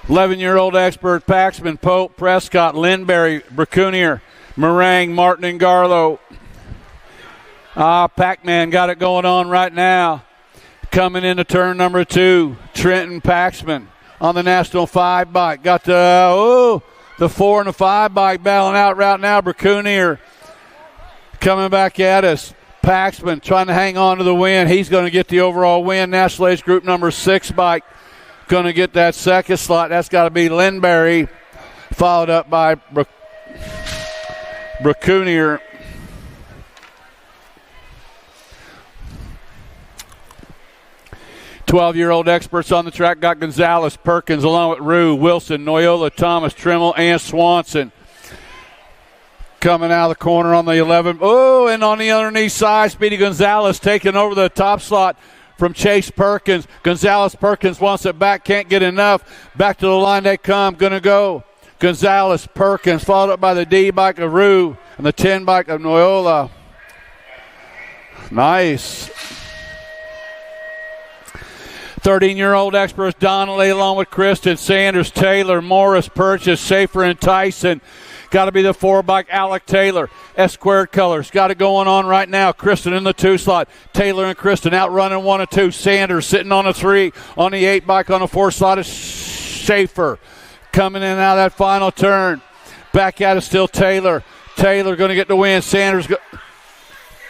11-year-old expert Paxman, Pope, Prescott, Lindberry, Bracunier, Meringue, Martin, and Garlow. Pac-Man got it going on right now. Coming into turn number 2, Trenton Paxman on the National 5 bike. Got the 4 and the 5 bike battling out right now. Bracunier coming back at us. Paxman trying to hang on to the win. He's going to get the overall win. National Age Group number 6 bike going to get that second slot. That's got to be Lindberry, followed up by Bracunier. Twelve-year-old experts on the track got Gonzalez, Perkins, along with Rue, Wilson, Noyola, Thomas, Trimmel, and Swanson. Coming out of the corner on the 11. Oh, and on the underneath side, Speedy Gonzalez taking over the top slot from Chase Perkins. Gonzalez Perkins wants it back, can't get enough. Back to the line they come. Going to go Gonzalez Perkins, followed up by the D bike of Rue and the 10 bike of Noyola. Nice. 13-year-old experts Donnelly along with Kristen, Sanders, Taylor, Morris, Purchase, Schaefer, and Tyson. Got to be the 4 bike Alec Taylor. S-squared colors. Got it going on right now. Kristen in the 2 slot. Taylor and Kristen out running 1 and 2. Sanders sitting on a 3. On the 8 bike on the 4 slot is Schaefer. Coming in and out of that final turn. Back at it still Taylor. Taylor going to get the win.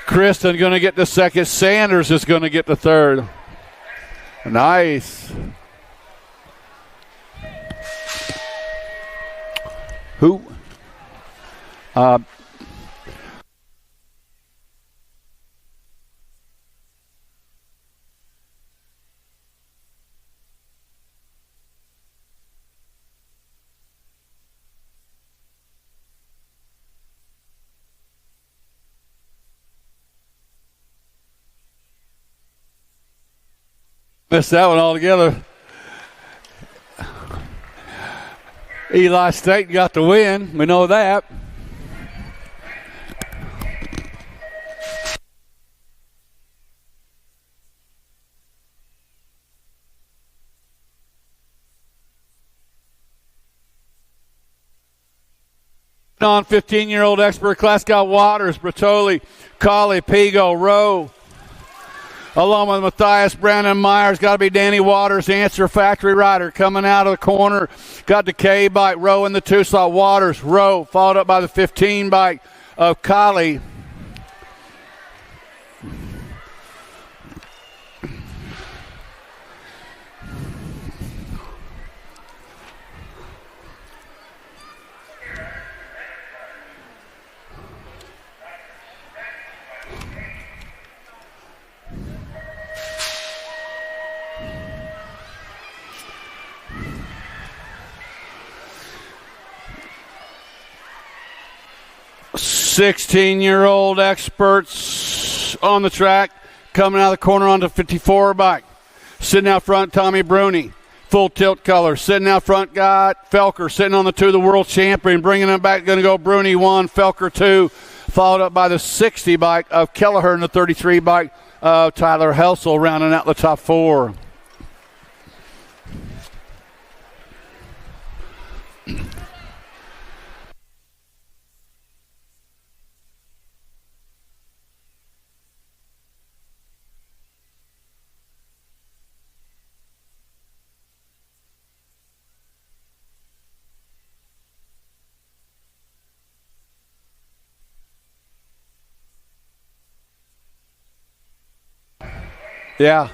Kristen going to get the second. Sanders is going to get the third. Nice. Who? Missed that one altogether. Eli State got the win. We know that. On 15-year-old expert class got Waters, Bertoli, Colley, Pigo, Rowe. Along with Matthias Brown and Myers, got to be Danny Waters, Answer Factory Rider coming out of the corner. Got the K bike, Rowe in the 2 slot. Waters, Rowe, followed up by the 15 bike of Colley. $16-year-old experts on the track coming out of the corner onto 54 bike. Sitting out front, Tommy Bruni. Full tilt color. Sitting out front, got Felker sitting on the 2, the world champion. Bringing him back, going to go Bruni 1, Felker 2. Followed up by the 60 bike of Kelleher and the 33 bike of Tyler Helsel rounding out the top 4. Yeah.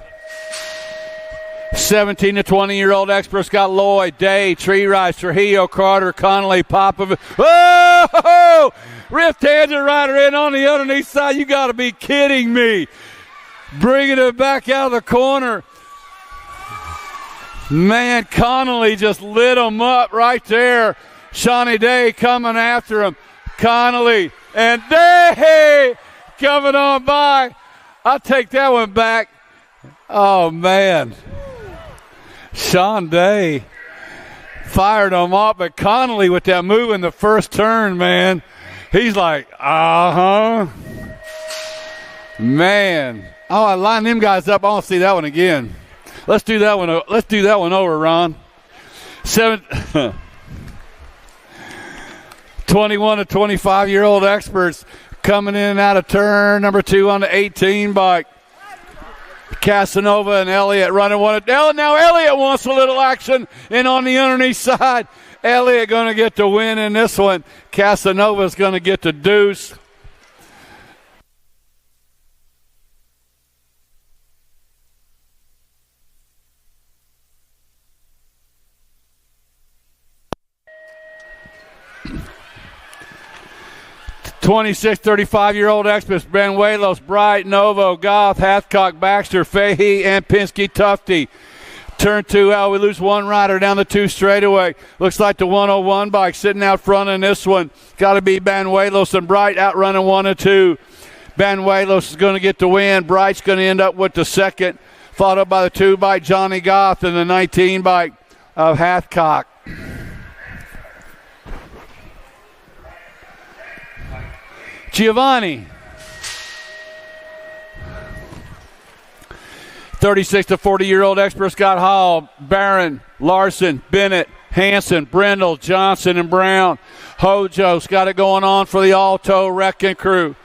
17 to 20-year-old experts got Lloyd, Day, Tree Rise, Trujillo, Carter, Connolly, Popovich. Whoa! Rift Tangent Rider in on the underneath side. You got to be kidding me. Bringing it back out of the corner. Man, Connolly just lit him up right there. Shawnee Day coming after him. Connolly and Day coming on by. I'll take that one back. Oh, man. Sean Day fired him up, but Connolly with that move in the first turn, man. He's like, Man. Oh, I lined them guys up. I want to see that one again. Let's do that one. Let's do that one over, Ron. 21 to 25-year-old experts coming in and out of turn number 2 on the 18 bike. Casanova and Elliott running one. Now Elliott wants a little action in on the underneath side. Elliott going to get the win in this one. Casanova's going to get the deuce. '26, 35-year-old experts: Benuelos, Bright, Novo, Goff, Hathcock, Baxter, Fahey, and Pinsky Tufty. Turn 2 out. We lose one rider down the 2 straightaway. Looks like the 101 bike sitting out front in this one. Got to be Benuelos and Bright outrunning 1 and 2. Benuelos is going to get the win. Bright's going to end up with the second, followed up by the 2 bike Johnny Goff and the 19 bike of Hathcock. Giovanni. 36 to 40-year-old experts got Hall, Barron, Larson, Bennett, Hanson, Brindle, Johnson, and Brown. Hojo's got it going on for the Alto Wrecking Crew.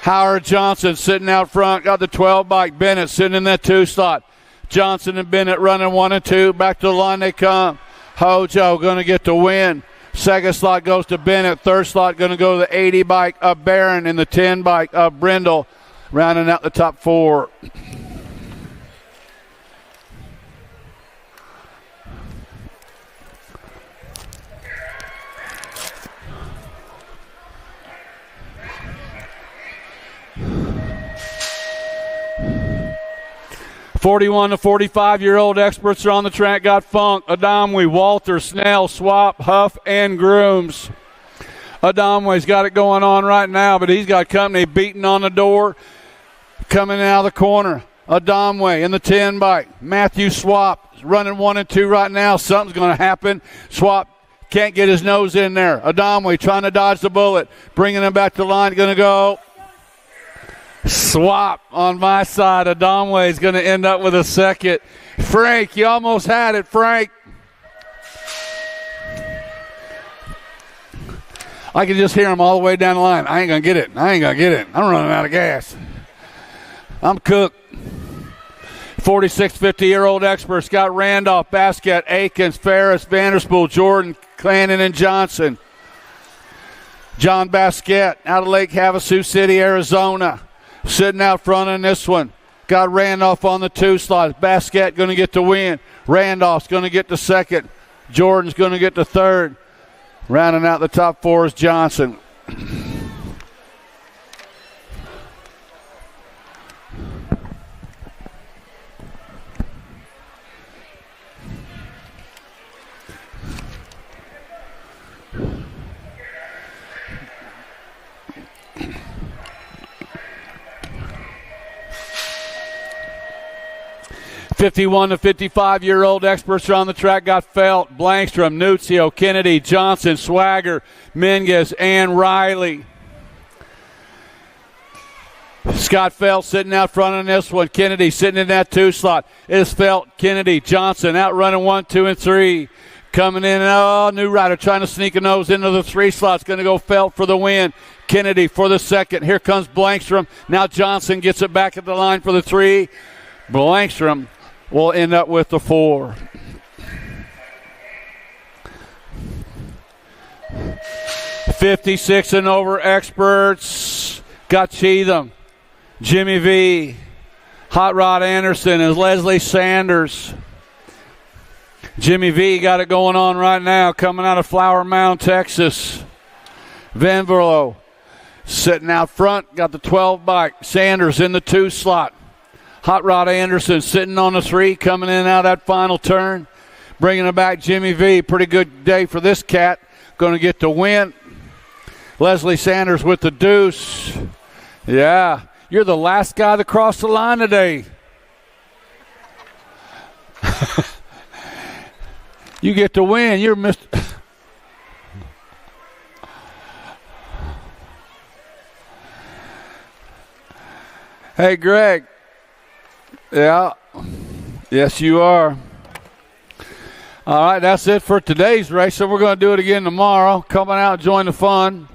Howard Johnson sitting out front, got the 12 bike. Bennett sitting in that 2 slot. Johnson and Bennett running 1 and 2. Back to the line they come. Hojo going to get the win. Second slot goes to Bennett. Third slot going to go to the 80 bike of Barron and the 10 bike of Brindle, rounding out the top 4. '41 to 45-year-old experts are on the track. Got Funk, Adamwe, Walter, Snell, Swap, Huff, and Grooms. Adamwe's got it going on right now, but he's got company beating on the door. Coming out of the corner, Adamwe in the 10 bike. Matthew Swap running 1 and 2 right now. Something's going to happen. Swap can't get his nose in there. Adamwe trying to dodge the bullet. Bringing him back to the line. Going to go. Swap on my side. Adamwe is going to end up with a second. Frank, you almost had it, Frank. I can just hear him all the way down the line. I ain't going to get it. I'm running out of gas. I'm cooked. 46, 50-year-old experts got Randolph, Basket, Akins, Ferris, Vanderspool, Jordan, Clannon, and Johnson. John Basket out of Lake Havasu City, Arizona. Sitting out front in this one. Got Randolph on the 2 slot. Basket going to get the win. Randolph's going to get the second. Jordan's going to get the third. Rounding out the top 4 is Johnson. '51 to 55-year-old experts are on the track. Got Felt, Blankstrom, Nuzio, Kennedy, Johnson, Swagger, Mingus, and Riley. Scott Felt sitting out front on this one. Kennedy sitting in that 2 slot. It is Felt, Kennedy, Johnson outrunning 1, 2, and 3. Coming in, new rider trying to sneak a nose into the 3 slots. Going to go Felt for the win. Kennedy for the second. Here comes Blankstrom. Now Johnson gets it back at the line for the 3. Blankstrom will end up with the 4. '56 and over experts got Cheatham, Jimmy V, Hot Rod Anderson, and Leslie Sanders. Jimmy V got it going on right now, coming out of Flower Mound, Texas. Vanverlo sitting out front, got the 12 bike. Sanders in the 2 slot. Hot Rod Anderson sitting on the 3, coming in and out that final turn. Bringing it back, Jimmy V. Pretty good day for this cat. Going to get the win. Leslie Sanders with the deuce. Yeah, you're the last guy to cross the line today. You get to win. You're Mr. Hey, Greg. Yeah. Yes, you are. All right, that's it for today's race. So we're going to do it again tomorrow. Coming out, join the fun.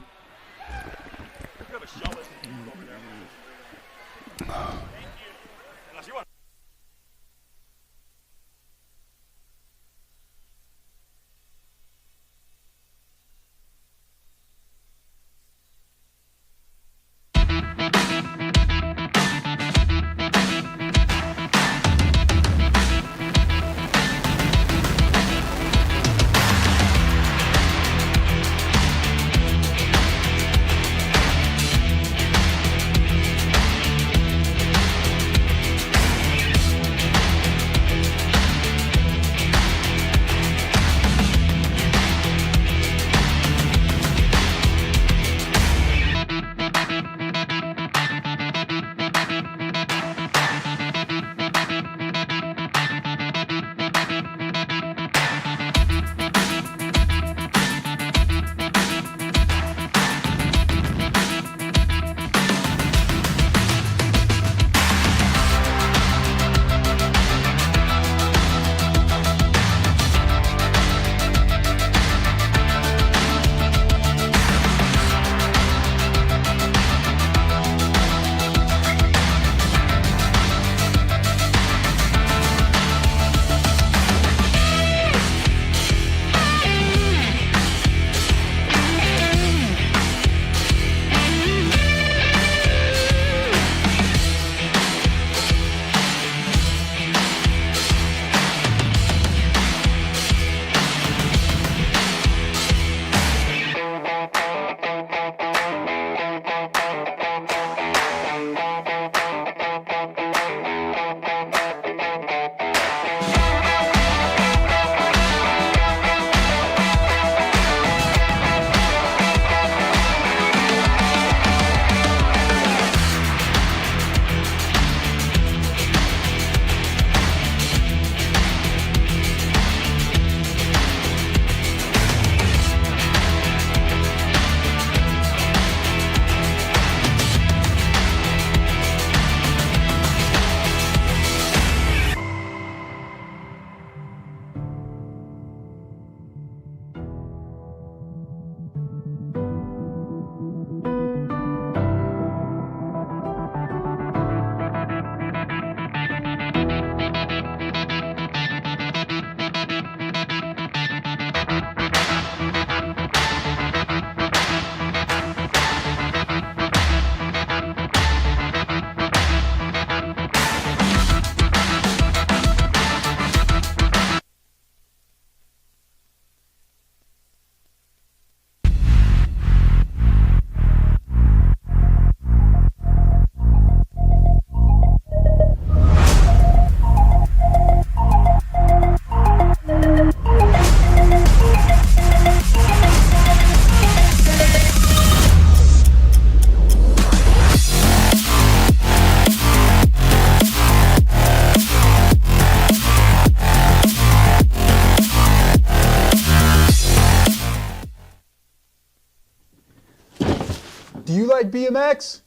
Do you like BMX?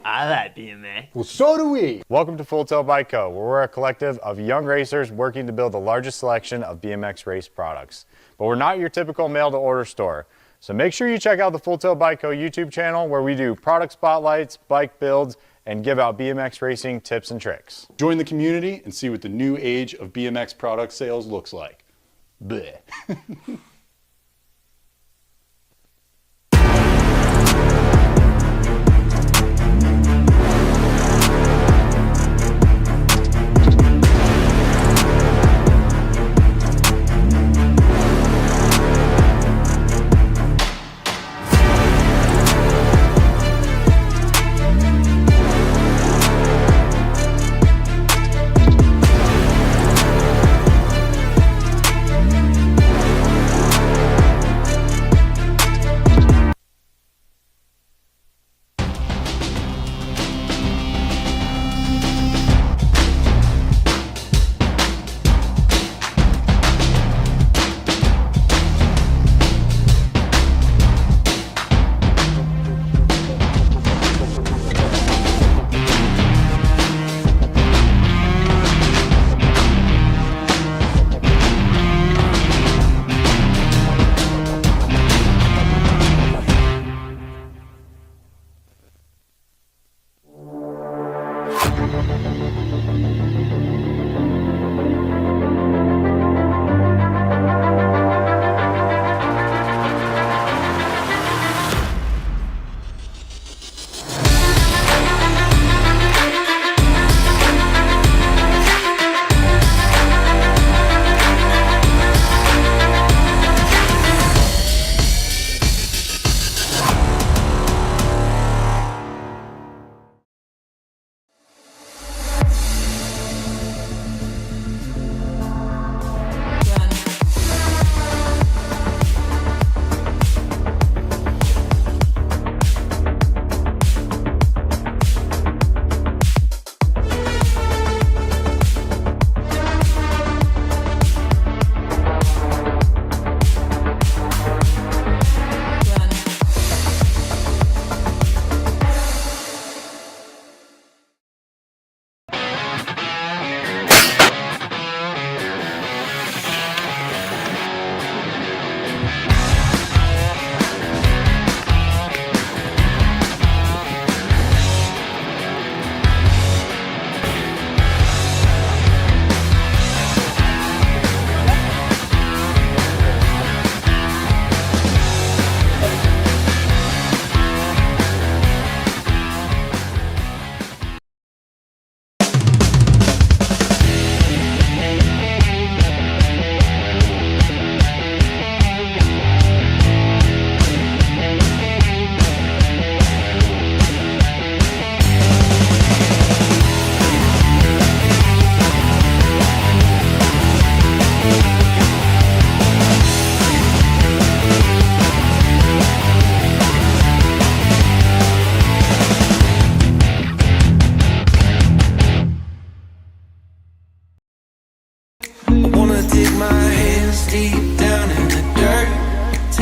I like BMX. Well, so do we. Welcome to Full Tilt Bike Co., where we're a collective of young racers working to build the largest selection of BMX race products. But we're not your typical mail-to-order store. So make sure you check out the Full Tilt Bike Co. YouTube channel, where we do product spotlights, bike builds, and give out BMX racing tips and tricks. Join the community and see what the new age of BMX product sales looks like. Bleh.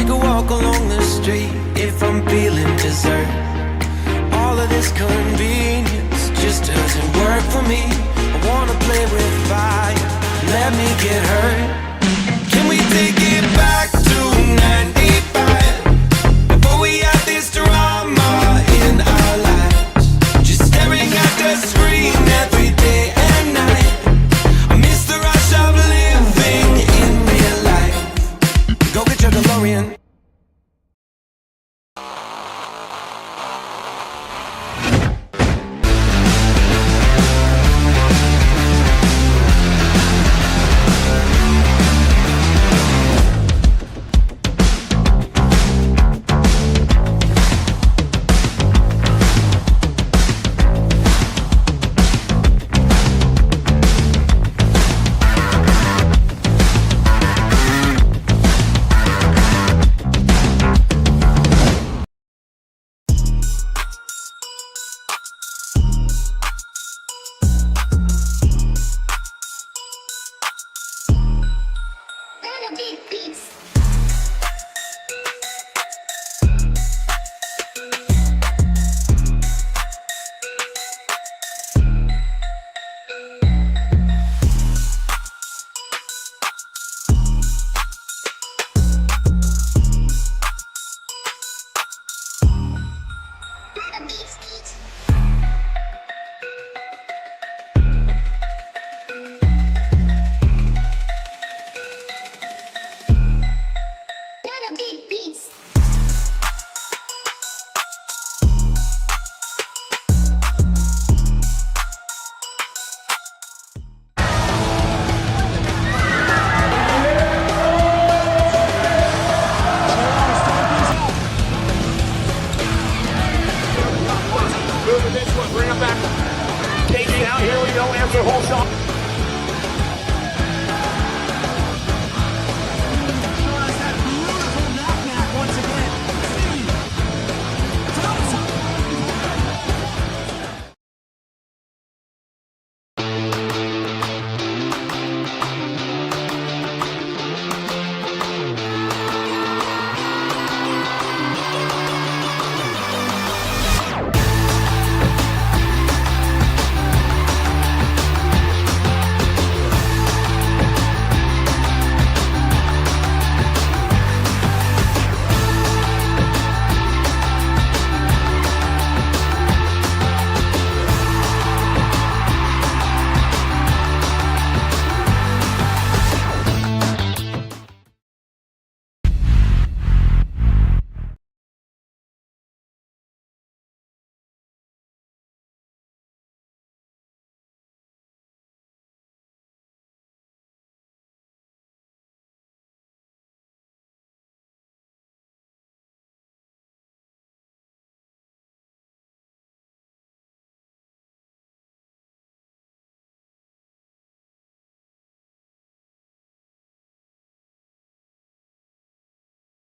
take a walk along the street if I'm feeling dessert. All of this convenience just doesn't work for me. I wanna play with fire, let me get hurt. Can we take it back to 90?